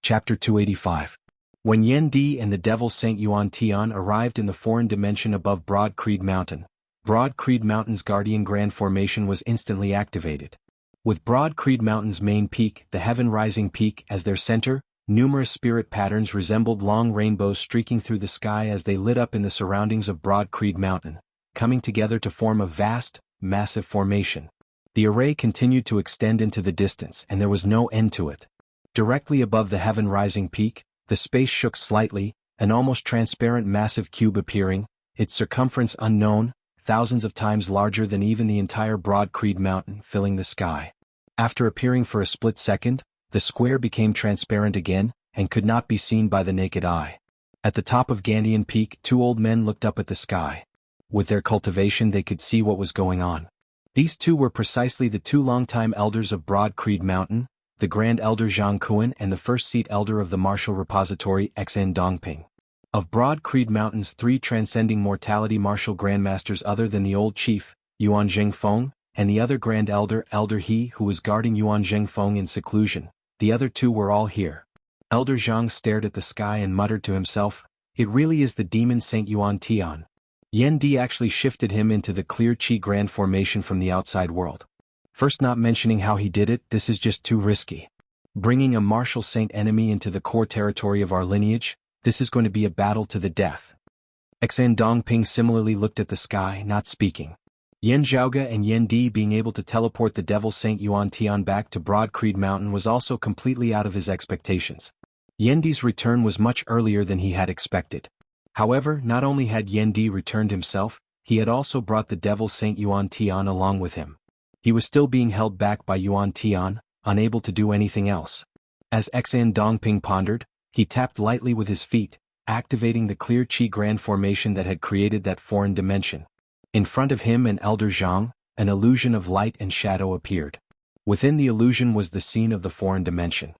Speaker 1: Chapter 285. When Yen Di and the Devil Saint Yuan Tian arrived in the foreign dimension above Broad Creed Mountain, Broad Creed Mountain's Guardian Grand Formation was instantly activated. With Broad Creed Mountain's main peak, the Heaven Rising Peak, as their center, numerous spirit patterns resembled long rainbows streaking through the sky as they lit up in the surroundings of Broad Creed Mountain, coming together to form a vast, massive formation. The array continued to extend into the distance and there was no end to it. Directly above the Heaven Rising Peak, the space shook slightly, an almost transparent massive cube appearing, its circumference unknown, thousands of times larger than even the entire Broad Creed Mountain, filling the sky. After appearing for a split second, the square became transparent again, and could not be seen by the naked eye. At the top of Gandian Peak, 2 old men looked up at the sky. With their cultivation they could see what was going on. These 2 were precisely the 2 longtime elders of Broad Creed Mountain, the Grand Elder Jianghu and the first seat elder of the martial repository Xan Dongping. Of Broad Creed Mountain's 3 transcending mortality martial grandmasters other than the old chief, Yuan Zhengfeng, and the other Grand Elder, Elder He who was guarding Yuan Zhengfeng in seclusion, the other 2 were all here. Elder Zhang stared at the sky and muttered to himself, "It really is the demon Saint Yuan Tian." Yan Di actually shifted him into the clear Qi Grand formation from the outside world. First, not mentioning how he did it, this is just too risky. Bringing a martial saint enemy into the core territory of our lineage, this is going to be a battle to the death. Xan Dongping similarly looked at the sky, not speaking. Yan Zhaoge and Yan Di being able to teleport the devil Saint Yuan Tian back to Broad Creed Mountain was also completely out of his expectations. Yan Di's return was much earlier than he had expected. However, not only had Yan Di returned himself, he had also brought the devil Saint Yuan Tian along with him. He was still being held back by Yuan Tian, unable to do anything else. As Xan Dongping pondered, he tapped lightly with his feet, activating the clear Qi Grand formation that had created that foreign dimension. In front of him and Elder Zhang, an illusion of light and shadow appeared. Within the illusion was the scene of the foreign dimension.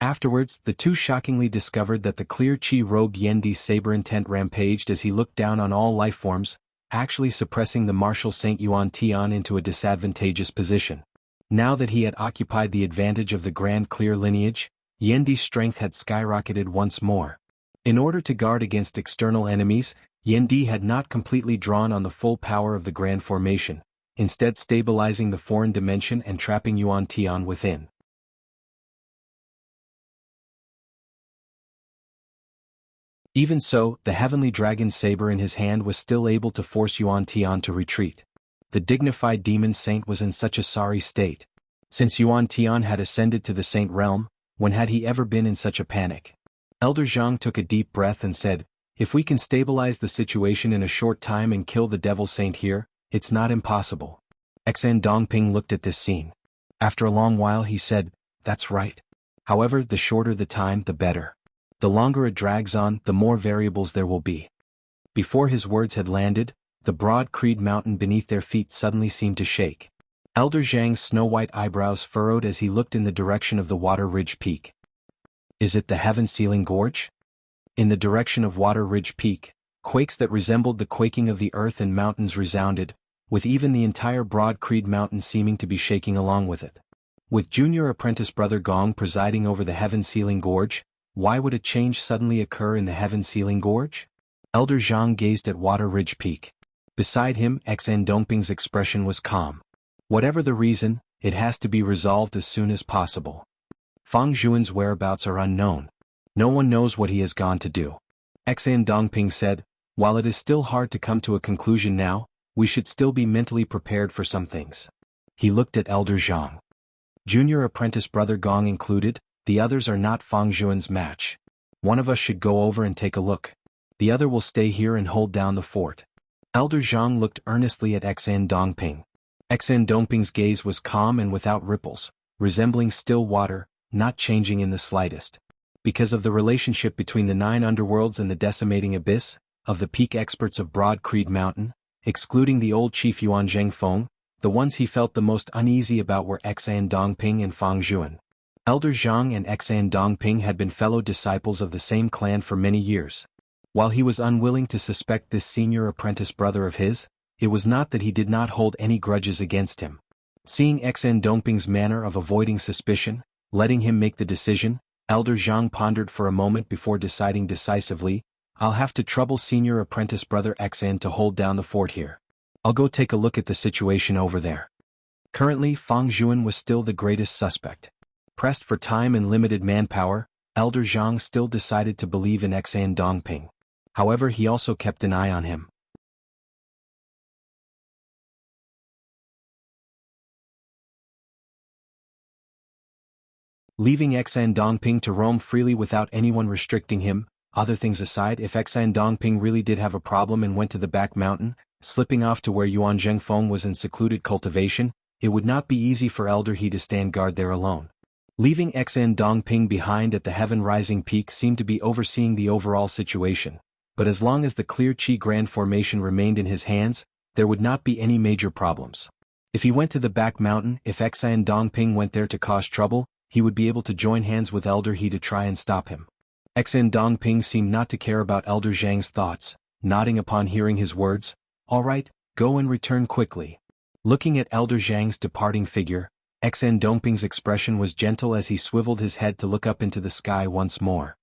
Speaker 1: Afterwards, the 2 shockingly discovered that the clear Qi-robed Yan Di's saber intent rampaged as he looked down on all life forms, actually suppressing the martial Saint Yuan Tian into a disadvantageous position. Now that he had occupied the advantage of the grand clear lineage, Yan Di's strength had skyrocketed once more. In order to guard against external enemies, Yan Di had not completely drawn on the full power of the grand formation, instead stabilizing the foreign dimension and trapping Yuan Tian within. Even so, the heavenly dragon saber in his hand was still able to force Yuan Tian to retreat. The dignified demon saint was in such a sorry state. Since Yuan Tian had ascended to the saint realm, when had he ever been in such a panic? Elder Zhang took a deep breath and said, "If we can stabilize the situation in a short time and kill the devil saint here, it's not impossible." Xan Dongping looked at this scene. After a long while he said, "That's right. However, the shorter the time, the better. The longer it drags on, the more variables there will be." Before his words had landed, the broad Creed mountain beneath their feet suddenly seemed to shake. Elder Zhang's snow-white eyebrows furrowed as he looked in the direction of the Water Ridge Peak. Is it the Heaven-Sealing Gorge? In the direction of Water Ridge Peak, quakes that resembled the quaking of the earth and mountains resounded, with even the entire Broad Creed mountain seeming to be shaking along with it. With junior apprentice brother Gong presiding over the Heaven-Sealing Gorge, why would a change suddenly occur in the Heaven-Sealing Gorge? Elder Zhang gazed at Water Ridge Peak. Beside him, Xan Dongping's expression was calm. Whatever the reason, it has to be resolved as soon as possible. Fang Zhuan's whereabouts are unknown. No one knows what he has gone to do. Xan Dongping said, "While it is still hard to come to a conclusion now, we should still be mentally prepared for some things." He looked at Elder Zhang. Junior apprentice brother Gong included, the others are not Fang Zhuan's match. One of us should go over and take a look. The other will stay here and hold down the fort. Elder Zhang looked earnestly at Xan Dongping. Xan Dongping's gaze was calm and without ripples, resembling still water, not changing in the slightest. Because of the relationship between the 9 underworlds and the decimating abyss, of the peak experts of Broad Creed Mountain, excluding the old chief Yuan Zhengfeng, the ones he felt the most uneasy about were Xan Dongping and Fang Zhuan. Elder Zhang and Xan Dongping had been fellow disciples of the same clan for many years. While he was unwilling to suspect this senior apprentice brother of his, it was not that he did not hold any grudges against him. Seeing Xan Dongping's manner of avoiding suspicion, letting him make the decision, Elder Zhang pondered for a moment before deciding decisively, "I'll have to trouble senior apprentice brother Xan to hold down the fort here. I'll go take a look at the situation over there." Currently, Fang Zhuan was still the greatest suspect. Pressed for time and limited manpower, Elder Zhang still decided to believe in Xan Dongping. However, he also kept an eye on him. Leaving Xan Dongping to roam freely without anyone restricting him, other things aside, if Xan Dongping really did have a problem and went to the back mountain, slipping off to where Yuan Zhengfeng was in secluded cultivation, it would not be easy for Elder He to stand guard there alone. Leaving Xan Dongping behind at the Heaven Rising Peak seemed to be overseeing the overall situation, but as long as the clear Qi Grand formation remained in his hands, there would not be any major problems. If he went to the back mountain, if Xan Dongping went there to cause trouble, he would be able to join hands with Elder He to try and stop him. Xan Dongping seemed not to care about Elder Zhang's thoughts, nodding upon hearing his words. "All right, go and return quickly." Looking at Elder Zhang's departing figure, Xan Dongping's expression was gentle as he swiveled his head to look up into the sky once more.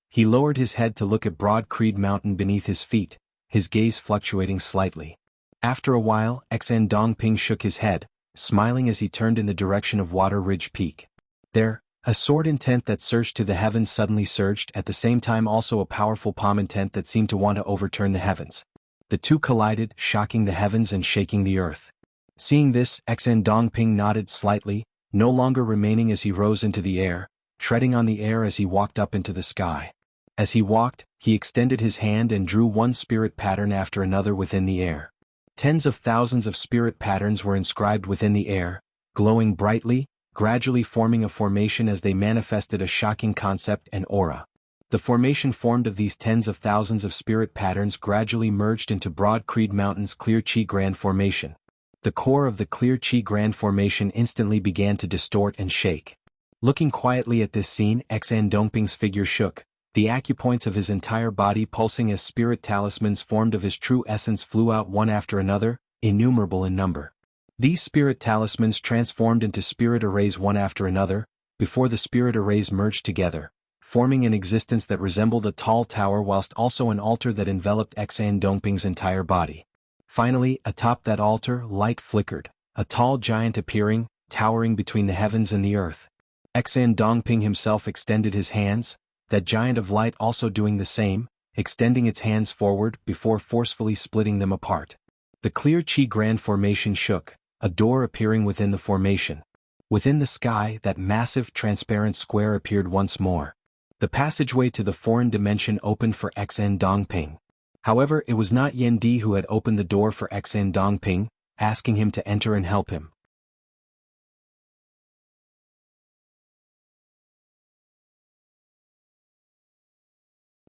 Speaker 1: He lowered his head to look at Broad Creed Mountain beneath his feet, his gaze fluctuating slightly. After a while, Xan Dongping shook his head, smiling as he turned in the direction of Water Ridge Peak. There, a sword intent that surged to the heavens suddenly surged, at the same time also a powerful palm intent that seemed to want to overturn the heavens. The two collided, shocking the heavens and shaking the earth. Seeing this, Xan Dongping nodded slightly, no longer remaining as he rose into the air, treading on the air as he walked up into the sky. As he walked, he extended his hand and drew one spirit pattern after another within the air. Tens of thousands of spirit patterns were inscribed within the air, glowing brightly, gradually forming a formation as they manifested a shocking concept and aura. The formation formed of these tens of thousands of spirit patterns gradually merged into Broad Creed Mountain's Clear Chi Grand Formation. The core of the Clear Chi Grand Formation instantly began to distort and shake. Looking quietly at this scene, Xan Dongping's figure shook, the acupoints of his entire body pulsing as spirit talismans formed of his true essence flew out one after another, innumerable in number. These spirit talismans transformed into spirit arrays one after another, before the spirit arrays merged together, forming an existence that resembled a tall tower whilst also an altar that enveloped Xan Dongping's entire body. Finally, atop that altar, light flickered, a tall giant appearing, towering between the heavens and the earth. Xan Dongping himself extended his hands, that giant of light also doing the same, extending its hands forward before forcefully splitting them apart. The Clear Chi Grand Formation shook, a door appearing within the formation. Within the sky, that massive transparent square appeared once more. The passageway to the foreign dimension opened for Xan Dongping. However, it was not Yen Di who had opened the door for Xan Dongping, asking him to enter and help him.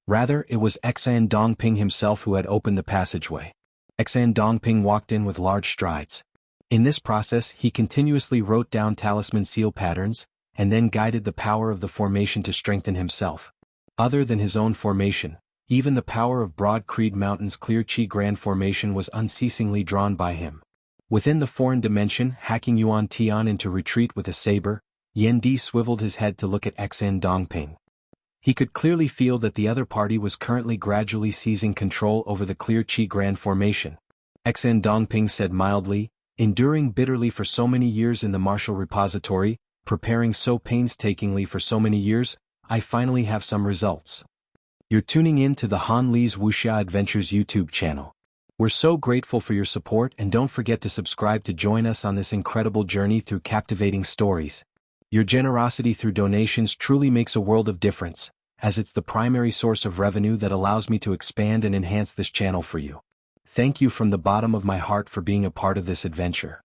Speaker 1: Rather, it was Xan Dongping himself who had opened the passageway. Xan Dongping walked in with large strides. In this process, he continuously wrote down talisman seal patterns, and then guided the power of the formation to strengthen himself. Other than his own formation, even the power of Broad Creed Mountain's Clear Chi Grand Formation was unceasingly drawn by him. Within the foreign dimension, hacking Yuan Tian into retreat with a saber, Yen Di swiveled his head to look at Xan Dongping. He could clearly feel that the other party was currently gradually seizing control over the Clear Chi Grand Formation. Xan Dongping said mildly, "Enduring bitterly for so many years in the martial repository, preparing so painstakingly for so many years, I finally have some results." You're tuning in to the Han Li's Wuxia Adventures YouTube channel. We're so grateful for your support, and don't forget to subscribe to join us on this incredible journey through captivating stories. Your generosity through donations truly makes a world of difference, as it's the primary source of revenue that allows me to expand and enhance this channel for you. Thank you from the bottom of my heart for being a part of this adventure.